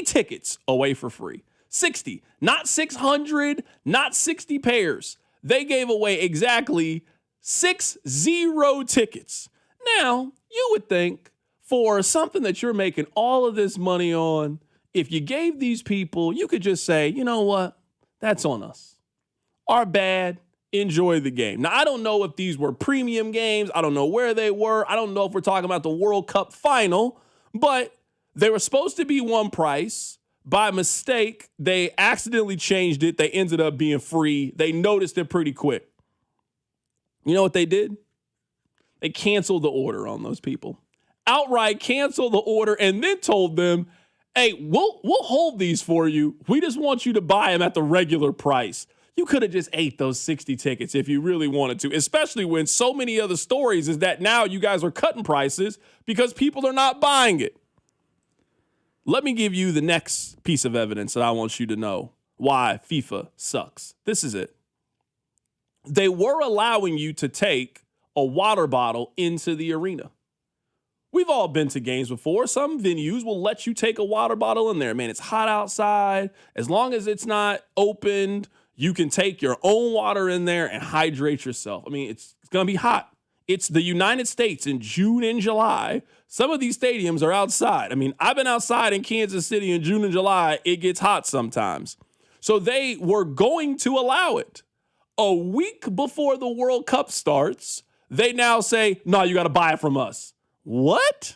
tickets away for free. 60, not 600, not 60 pairs. They gave away exactly 60 tickets. Now, you would think for something that you're making all of this money on, if you gave these people, you could just say, you know what? That's on us. Our bad. Enjoy the game. Now, I don't know if these were premium games. I don't know where they were. I don't know if we're talking about the World Cup final, but they were supposed to be one price. By mistake, they accidentally changed it. They ended up being free. They noticed it pretty quick. You know what they did? They canceled the order on those people. Outright canceled the order and then told them, hey, we'll hold these for you. We just want you to buy them at the regular price. You could have just ate those 60 tickets if you really wanted to, especially when so many other stories is that now you guys are cutting prices because people are not buying it. Let me give you the next piece of evidence that I want you to know why FIFA sucks. This is it. They were allowing you to take a water bottle into the arena. We've all been to games before. Some venues will let you take a water bottle in there. Man, it's hot outside. As long as it's not opened, you can take your own water in there and hydrate yourself. I mean, it's going to be hot. It's the United States in June and July. Some of these stadiums are outside. I mean, I've been outside in Kansas City in June and July. It gets hot sometimes. So they were going to allow it. A week before the World Cup starts, they now say, no, you got to buy it from us. What?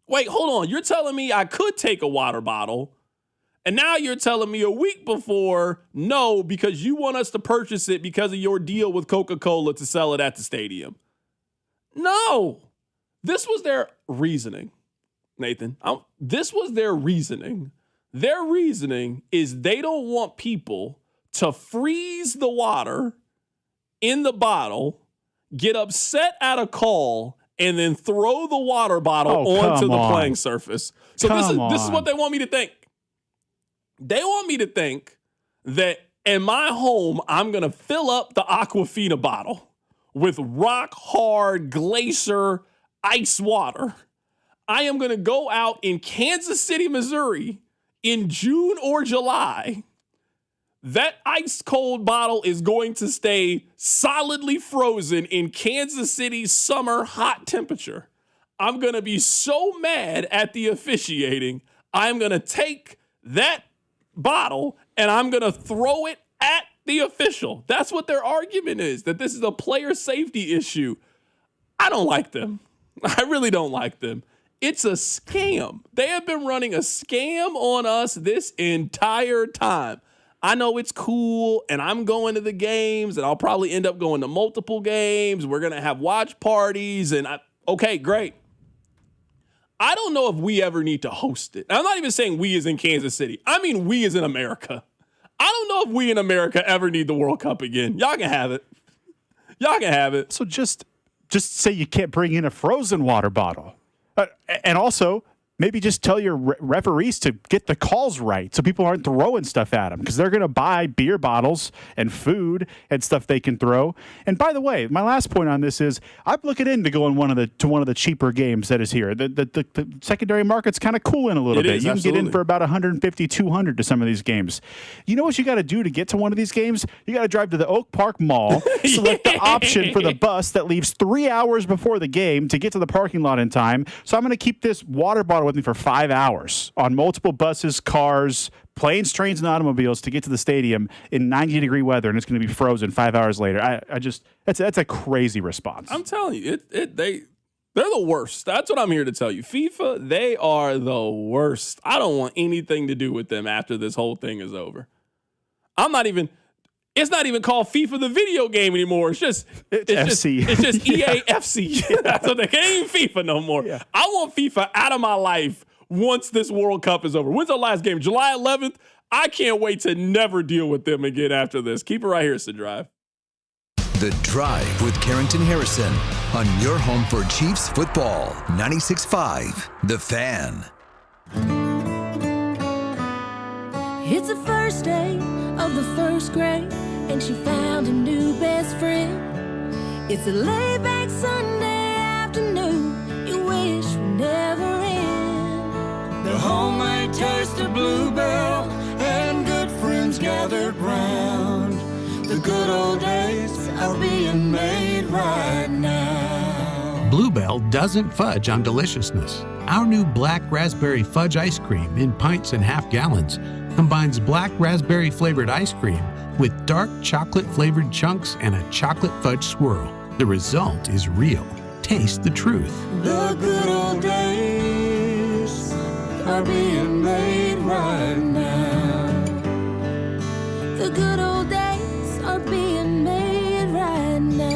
Wait, hold on. You're telling me I could take a water bottle, and now you're telling me a week before, no, because you want us to purchase it because of your deal with Coca-Cola to sell it at the stadium. No. This was their reasoning, Nathan. This was their reasoning. Their reasoning is they don't want people to freeze the water in the bottle, get upset at a call, and then throw the water bottle onto the playing surface. So this is what they want me to think. They want me to think that in my home, I'm going to fill up the Aquafina bottle with rock hard glacier ice water. I am going to go out in Kansas City, Missouri in June or July. That ice cold bottle is going to stay solidly frozen in Kansas City's summer hot temperature. I'm going to be so mad at the officiating. I'm going to take that bottle and I'm going to throw it at the official. That's what their argument is, that this is a player safety issue. I don't like them. I really don't like them. It's a scam. They have been running a scam on us this entire time. I know it's cool, and I'm going to the games, and I'll probably end up going to multiple games. We're going to have watch parties, and okay, great. I don't know if we ever need to host it. I'm not even saying we as in Kansas City. I mean we as in America. I don't know if we in America ever need the World Cup again. Y'all can have it. Y'all can have it. So just say you can't bring in a frozen water bottle. And also, maybe just tell your referees to get the calls right so people aren't throwing stuff at them, because they're going to buy beer bottles and food and stuff they can throw. And by the way, my last point on this is I'm looking into going to one of the cheaper games that is here. The secondary market's kind of cooling a little bit. You can get in for about $150, $200 to some of these games. You know what you got to do to get to one of these games? You got to drive to the Oak Park Mall, select the option for the bus that leaves 3 hours before the game to get to the parking lot in time. So I'm going to keep this water bottle with me for 5 hours on multiple buses, cars, planes, trains, and automobiles to get to the stadium in 90-degree weather, and it's going to be frozen 5 hours later. That's a crazy response. I'm telling you, they're the worst. That's what I'm here to tell you. FIFA, they are the worst. I don't want anything to do with them after this whole thing is over. It's not even called FIFA the video game anymore. It's just FC. It's just EA FC. That's what they ain't FIFA no more. Yeah. I want FIFA out of my life once this World Cup is over. When's our last game? July 11th? I can't wait to never deal with them again after this. Keep it right here, it's The Drive. The Drive with Carrington Harrison on your home for Chiefs football. 96.5 The Fan. It's the first day of the first grade, and she found a new best friend. It's a laid-back Sunday afternoon you wish would never end. The homemade taste of Bluebell and good friends gathered round. The good old days are being made right now. Bluebell doesn't fudge on deliciousness. Our new black raspberry fudge ice cream in pints and half gallons combines black raspberry flavored ice cream with dark chocolate flavored chunks and a chocolate fudge swirl. The result is real. Taste the truth. The good old days are being made right now. The good old days are being made right now.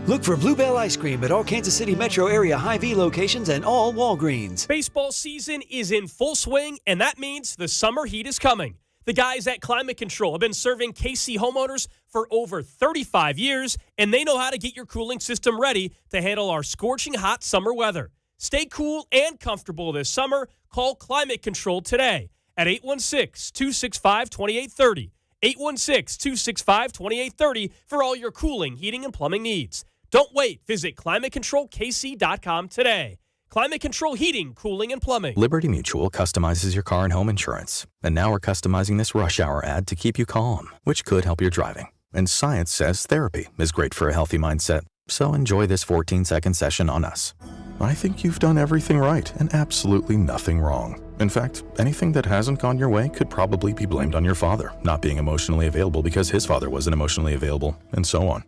Look for Bluebell ice cream at all Kansas City metro area Hy-Vee locations and all Walgreens. Baseball season is in full swing, and that means the summer heat is coming. The guys at Climate Control have been serving KC homeowners for over 35 years, and they know how to get your cooling system ready to handle our scorching hot summer weather. Stay cool and comfortable this summer. Call Climate Control today at 816-265-2830. 816-265-2830 for all your cooling, heating, and plumbing needs. Don't wait. Visit ClimateControlKC.com today. Climate Control Heating, Cooling, and Plumbing. Liberty Mutual customizes your car and home insurance. And now we're customizing this rush hour ad to keep you calm, which could help your driving. And science says therapy is great for a healthy mindset. So enjoy this 14-second session on us. I think you've done everything right and absolutely nothing wrong. In fact, anything that hasn't gone your way could probably be blamed on your father not being emotionally available because his father wasn't emotionally available, and so on.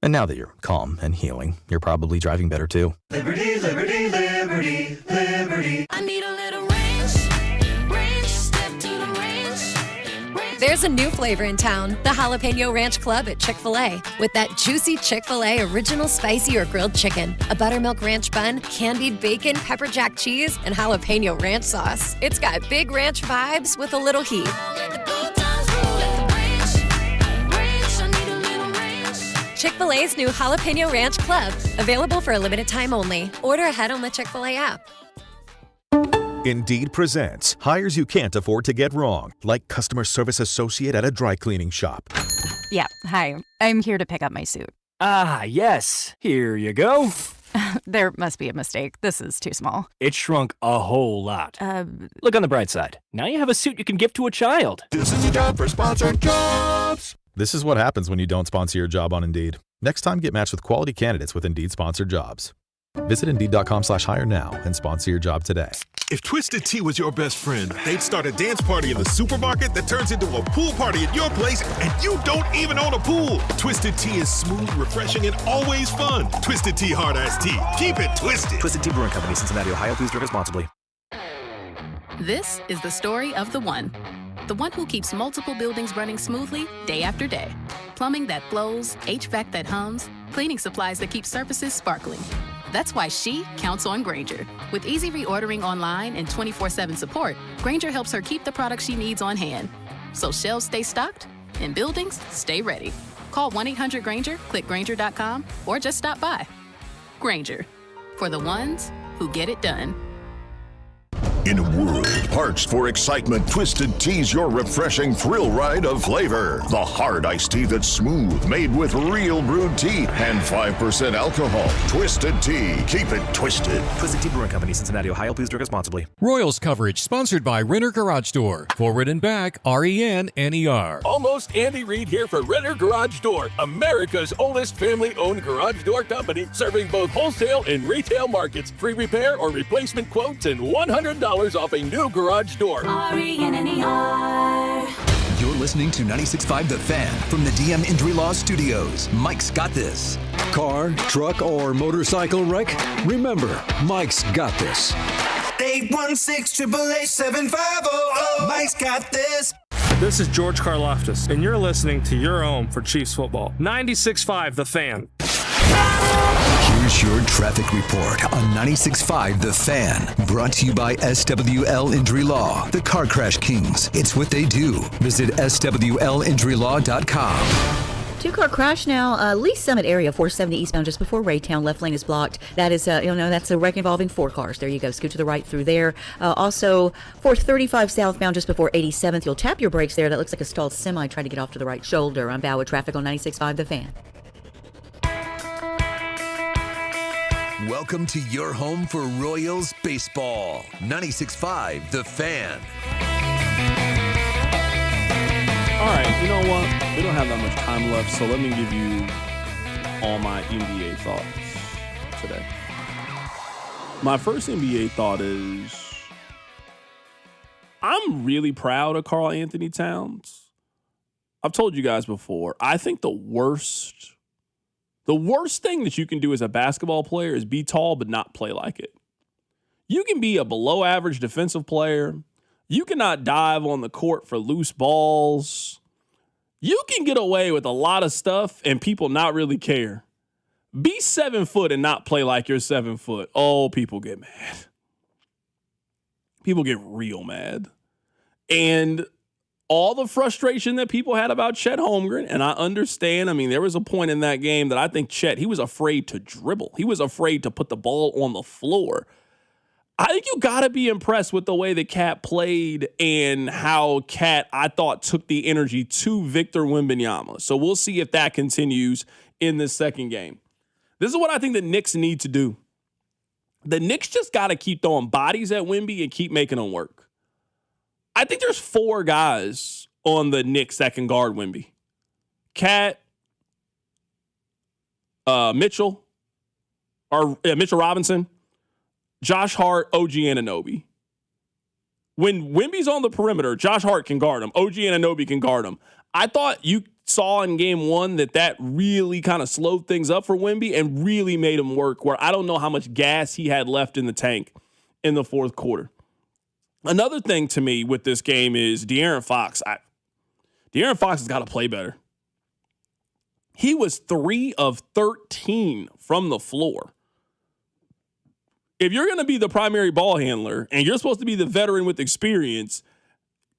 And now that you're calm and healing, you're probably driving better too. Liberty, liberty, liberty, liberty. I need a little ranch, step to the ranch. There's a new flavor in town, the Jalapeno Ranch Club at Chick-fil-A. With that juicy Chick-fil-A original spicy or grilled chicken, a buttermilk ranch bun, candied bacon, pepper jack cheese, and jalapeno ranch sauce. It's got big ranch vibes with a little heat. Chick-fil-A's new Jalapeno Ranch Club, available for a limited time only. Order ahead on the Chick-fil-A app. Indeed presents hires you can't afford to get wrong, like customer service associate at a dry cleaning shop. Yeah, hi. I'm here to pick up my suit. Ah, yes. Here you go. There must be a mistake. This is too small. It shrunk a whole lot. Look on the bright side. Now you have a suit you can give to a child. This is your job for sponsored jobs. This is what happens when you don't sponsor your job on Indeed. Next time, get matched with quality candidates with Indeed sponsored jobs. Visit Indeed.com/hire now and sponsor your job today. If Twisted Tea was your best friend, they'd start a dance party in the supermarket that turns into a pool party at your place, and you don't even own a pool. Twisted Tea is smooth, refreshing, and always fun. Twisted Tea Hard Iced Tea. Keep it twisted. Twisted Tea Brewing Company, Cincinnati, Ohio. Please drink responsibly. This is the story of the one who keeps multiple buildings running smoothly day after day. Plumbing that flows, HVAC that hums, cleaning supplies that keep surfaces sparkling. That's why she counts on Grainger. With easy reordering online and 24/7 support, Grainger helps her keep the products she needs on hand. So shelves stay stocked and buildings stay ready. Call 1-800-GRAINGER, click Grainger.com, or just stop by. Grainger, for the ones who get it done. In a world parched for excitement, Twisted Tea's your refreshing thrill ride of flavor. The hard iced tea that's smooth, made with real brewed tea and 5% alcohol. Twisted Tea. Keep it twisted. Twisted Tea Brewing Company, Cincinnati, Ohio. Please drink responsibly. Royals coverage sponsored by Renner Garage Door. Forward and back, RENNER. Almost Andy Reid here for Renner Garage Door, America's oldest family-owned garage door company, serving both wholesale and retail markets. Free repair or replacement quotes and $100 off a new garage door. RENNER. You're listening to 96.5 The Fan from the DM Injury Law Studios. Mike's got this. Car, truck, or motorcycle wreck? Remember, Mike's got this. 816-888-7500. Mike's got this. This is George Karloftis, and you're listening to your home for Chiefs football. 96.5 The Fan. Here's your traffic report on 96.5 The Fan. Brought to you by SWL Injury Law, the Car Crash Kings. It's what they do. Visit SWLinjurylaw.com. Two-car crash now, Lee Summit area, 470 eastbound, just before Raytown. Left lane is blocked. That is, that's a wreck involving 4 cars. There you go. Scoot to the right through there. Also, 435 southbound, just before 87th. You'll tap your brakes there. That looks like a stalled semi trying to get off to the right shoulder. I'm Bauer. Traffic on 96.5 The Fan. Welcome to your home for Royals baseball. 96.5 The Fan. All right, you know what? We don't have that much time left, so let me give you all my NBA thoughts today. My first NBA thought is I'm really proud of Karl Anthony Towns. I've told you guys before, I think the worst thing that you can do as a basketball player is be tall but not play like it. You can be a below average defensive player. You cannot dive on the court for loose balls. You can get away with a lot of stuff and people not really care. Be 7 foot and not play like you're 7 foot. Oh, people get mad. People get real mad. And all the frustration that people had about Chet Holmgren, and I understand. I mean, there was a point in that game that I think Chet, he was afraid to dribble. He was afraid to put the ball on the floor. I think you got to be impressed with the way that Cat played and how Cat, I thought, took the energy to Victor Wembanyama. So we'll see if that continues in the second game. This is what I think the Knicks need to do. The Knicks just got to keep throwing bodies at Wemby and keep making them work. I think there's 4 guys on the Knicks that can guard Wemby. Cat, Mitchell Robinson, Josh Hart, OG Anunoby. When Wemby's on the perimeter, Josh Hart can guard him. OG Anunoby can guard him. I thought you saw in game 1 that really kind of slowed things up for Wemby and really made him work, where I don't know how much gas he had left in the tank in the fourth quarter. Another thing to me with this game is De'Aaron Fox. De'Aaron Fox has got to play better. He was 3 of 13 from the floor. If you're going to be the primary ball handler and you're supposed to be the veteran with experience,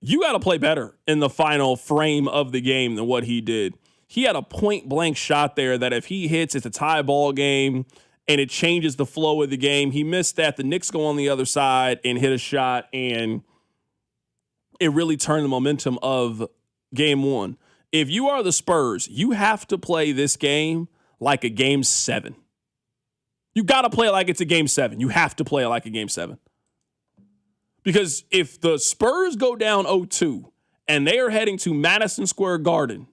you got to play better in the final frame of the game than what he did. He had a point-blank shot there that if he hits, it's a tie ball game, and it changes the flow of the game. He missed that. The Knicks go on the other side and hit a shot, and it really turned the momentum of game 1. If you are the Spurs, you have to play this game like a game 7. You got to play it like it's a game 7. You have to play it like a game 7. Because if the Spurs go down 0-2 and they are heading to Madison Square Garden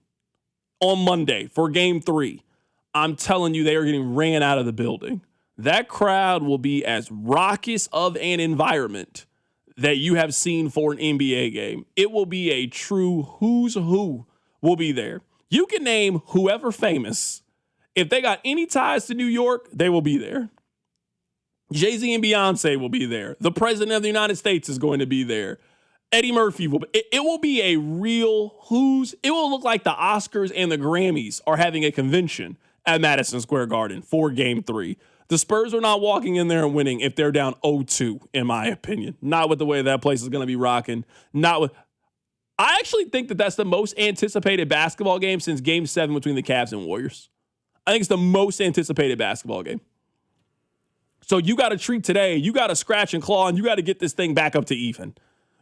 on Monday for game 3, I'm telling you, they are getting ran out of the building. That crowd will be as raucous of an environment that you have seen for an NBA game. It will be a true who's who will be there. You can name whoever famous. If they got any ties to New York, they will be there. Jay-Z and Beyonce will be there. The President of the United States is going to be there. Eddie Murphy will be. It will be a real it will look like the Oscars and the Grammys are having a convention at Madison Square Garden for game 3. The Spurs are not walking in there and winning if they're down 0-2, in my opinion. Not with the way that place is going to be rocking. I actually think that that's the most anticipated basketball game since game 7 between the Cavs and Warriors. I think it's the most anticipated basketball game. So you got to treat today, you got to scratch and claw, and you got to get this thing back up to even.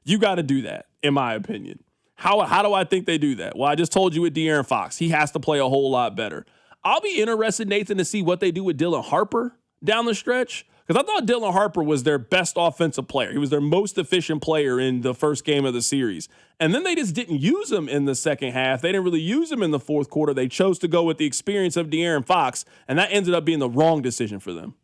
You got to do that, in my opinion. How do I think they do that? Well, I just told you with De'Aaron Fox. He has to play a whole lot better. I'll be interested, Nathan, to see what they do with Dylan Harper down the stretch, because I thought Dylan Harper was their best offensive player. He was their most efficient player in the first game of the series. And then they just didn't use him in the second half. They didn't really use him in the fourth quarter. They chose to go with the experience of De'Aaron Fox, and that ended up being the wrong decision for them.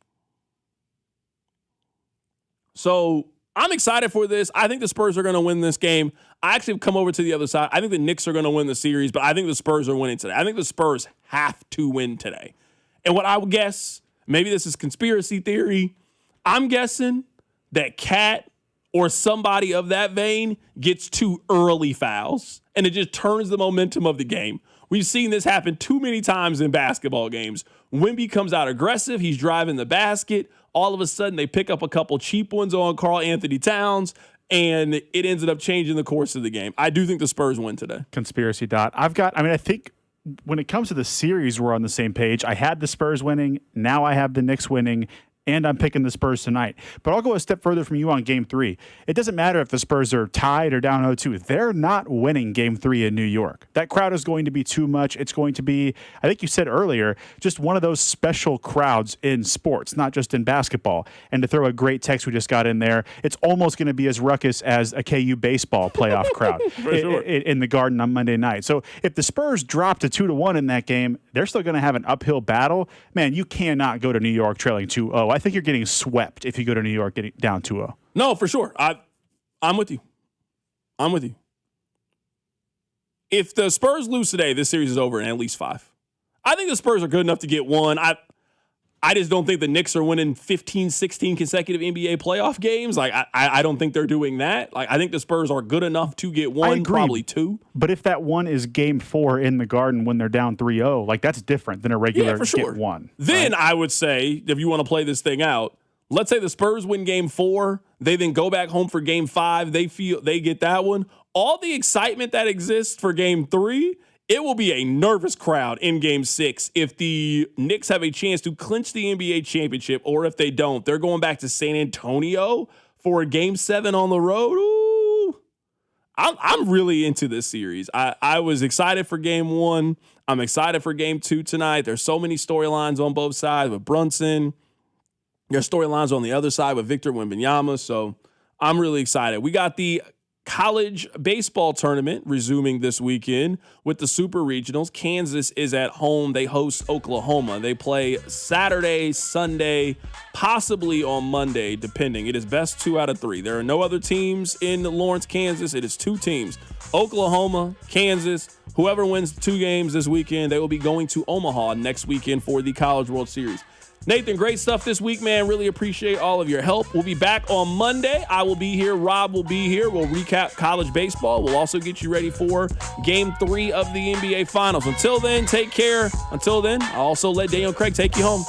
So I'm excited for this. I think the Spurs are going to win this game. I actually have come over to the other side. I think the Knicks are going to win the series, but I think the Spurs are winning today. I think the Spurs have to win today. And what I would guess, maybe this is conspiracy theory, I'm guessing that Cat or somebody of that vein gets 2 early fouls, and it just turns the momentum of the game. We've seen this happen too many times in basketball games. Wemby comes out aggressive. He's driving the basket. All of a sudden, they pick up a couple cheap ones on Karl Anthony Towns, and it ended up changing the course of the game. I do think the Spurs win today. Conspiracy dot. I think when it comes to the series, we're on the same page. I had the Spurs winning. Now I have the Knicks winning. And I'm picking the Spurs tonight. But I'll go a step further from you on Game 3. It doesn't matter if the Spurs are tied or down 0-2. They're not winning Game 3 in New York. That crowd is going to be too much. It's going to be, I think you said earlier, just one of those special crowds in sports, not just in basketball. And to throw a great text we just got in there, it's almost going to be as ruckus as a KU baseball playoff crowd in the Garden on Monday night. So if the Spurs drop to 2-1 in that game, they're still going to have an uphill battle. Man, you cannot go to New York trailing 2-0. I think you're getting swept if you go to New York getting down 2-0. No, for sure. I'm with you. I'm with you. If the Spurs lose today, this series is over in at least 5. I think the Spurs are good enough to get 1. I just don't think the Knicks are winning 15, 16 consecutive NBA playoff games. Like, I don't think they're doing that. Like, I think the Spurs are good enough to get 1, probably 2. But if that 1 is Game 4 in the Garden when they're down 3-0, like, that's different than a regular get 1. Then right? I would say, if you want to play this thing out, let's say the Spurs win Game 4, they then go back home for Game 5, they get that one. All the excitement that exists for Game 3, it will be a nervous crowd in Game 6 if the Knicks have a chance to clinch the NBA championship, or if they don't, they're going back to San Antonio for a Game 7 on the road. Ooh, I'm really into this series. I was excited for Game 1. I'm excited for game 2 tonight. There's so many storylines on both sides with Brunson. There's storylines on the other side with Victor Wembanyama. So I'm really excited. We got the college baseball tournament resuming this weekend with the Super Regionals. Kansas is at home. They host Oklahoma. They play Saturday, Sunday, possibly on Monday, depending. It is best 2 out of 3. There are no other teams in Lawrence, Kansas. It is 2 teams, Oklahoma, Kansas. Whoever wins 2 games this weekend, they will be going to Omaha next weekend for the College World Series. Nathan, great stuff this week, man. Really appreciate all of your help. We'll be back on Monday. I will be here. Rob will be here. We'll recap college baseball. We'll also get you ready for Game 3 of the NBA Finals. Until then, take care. Until then, I'll also let Daniel Craig take you home.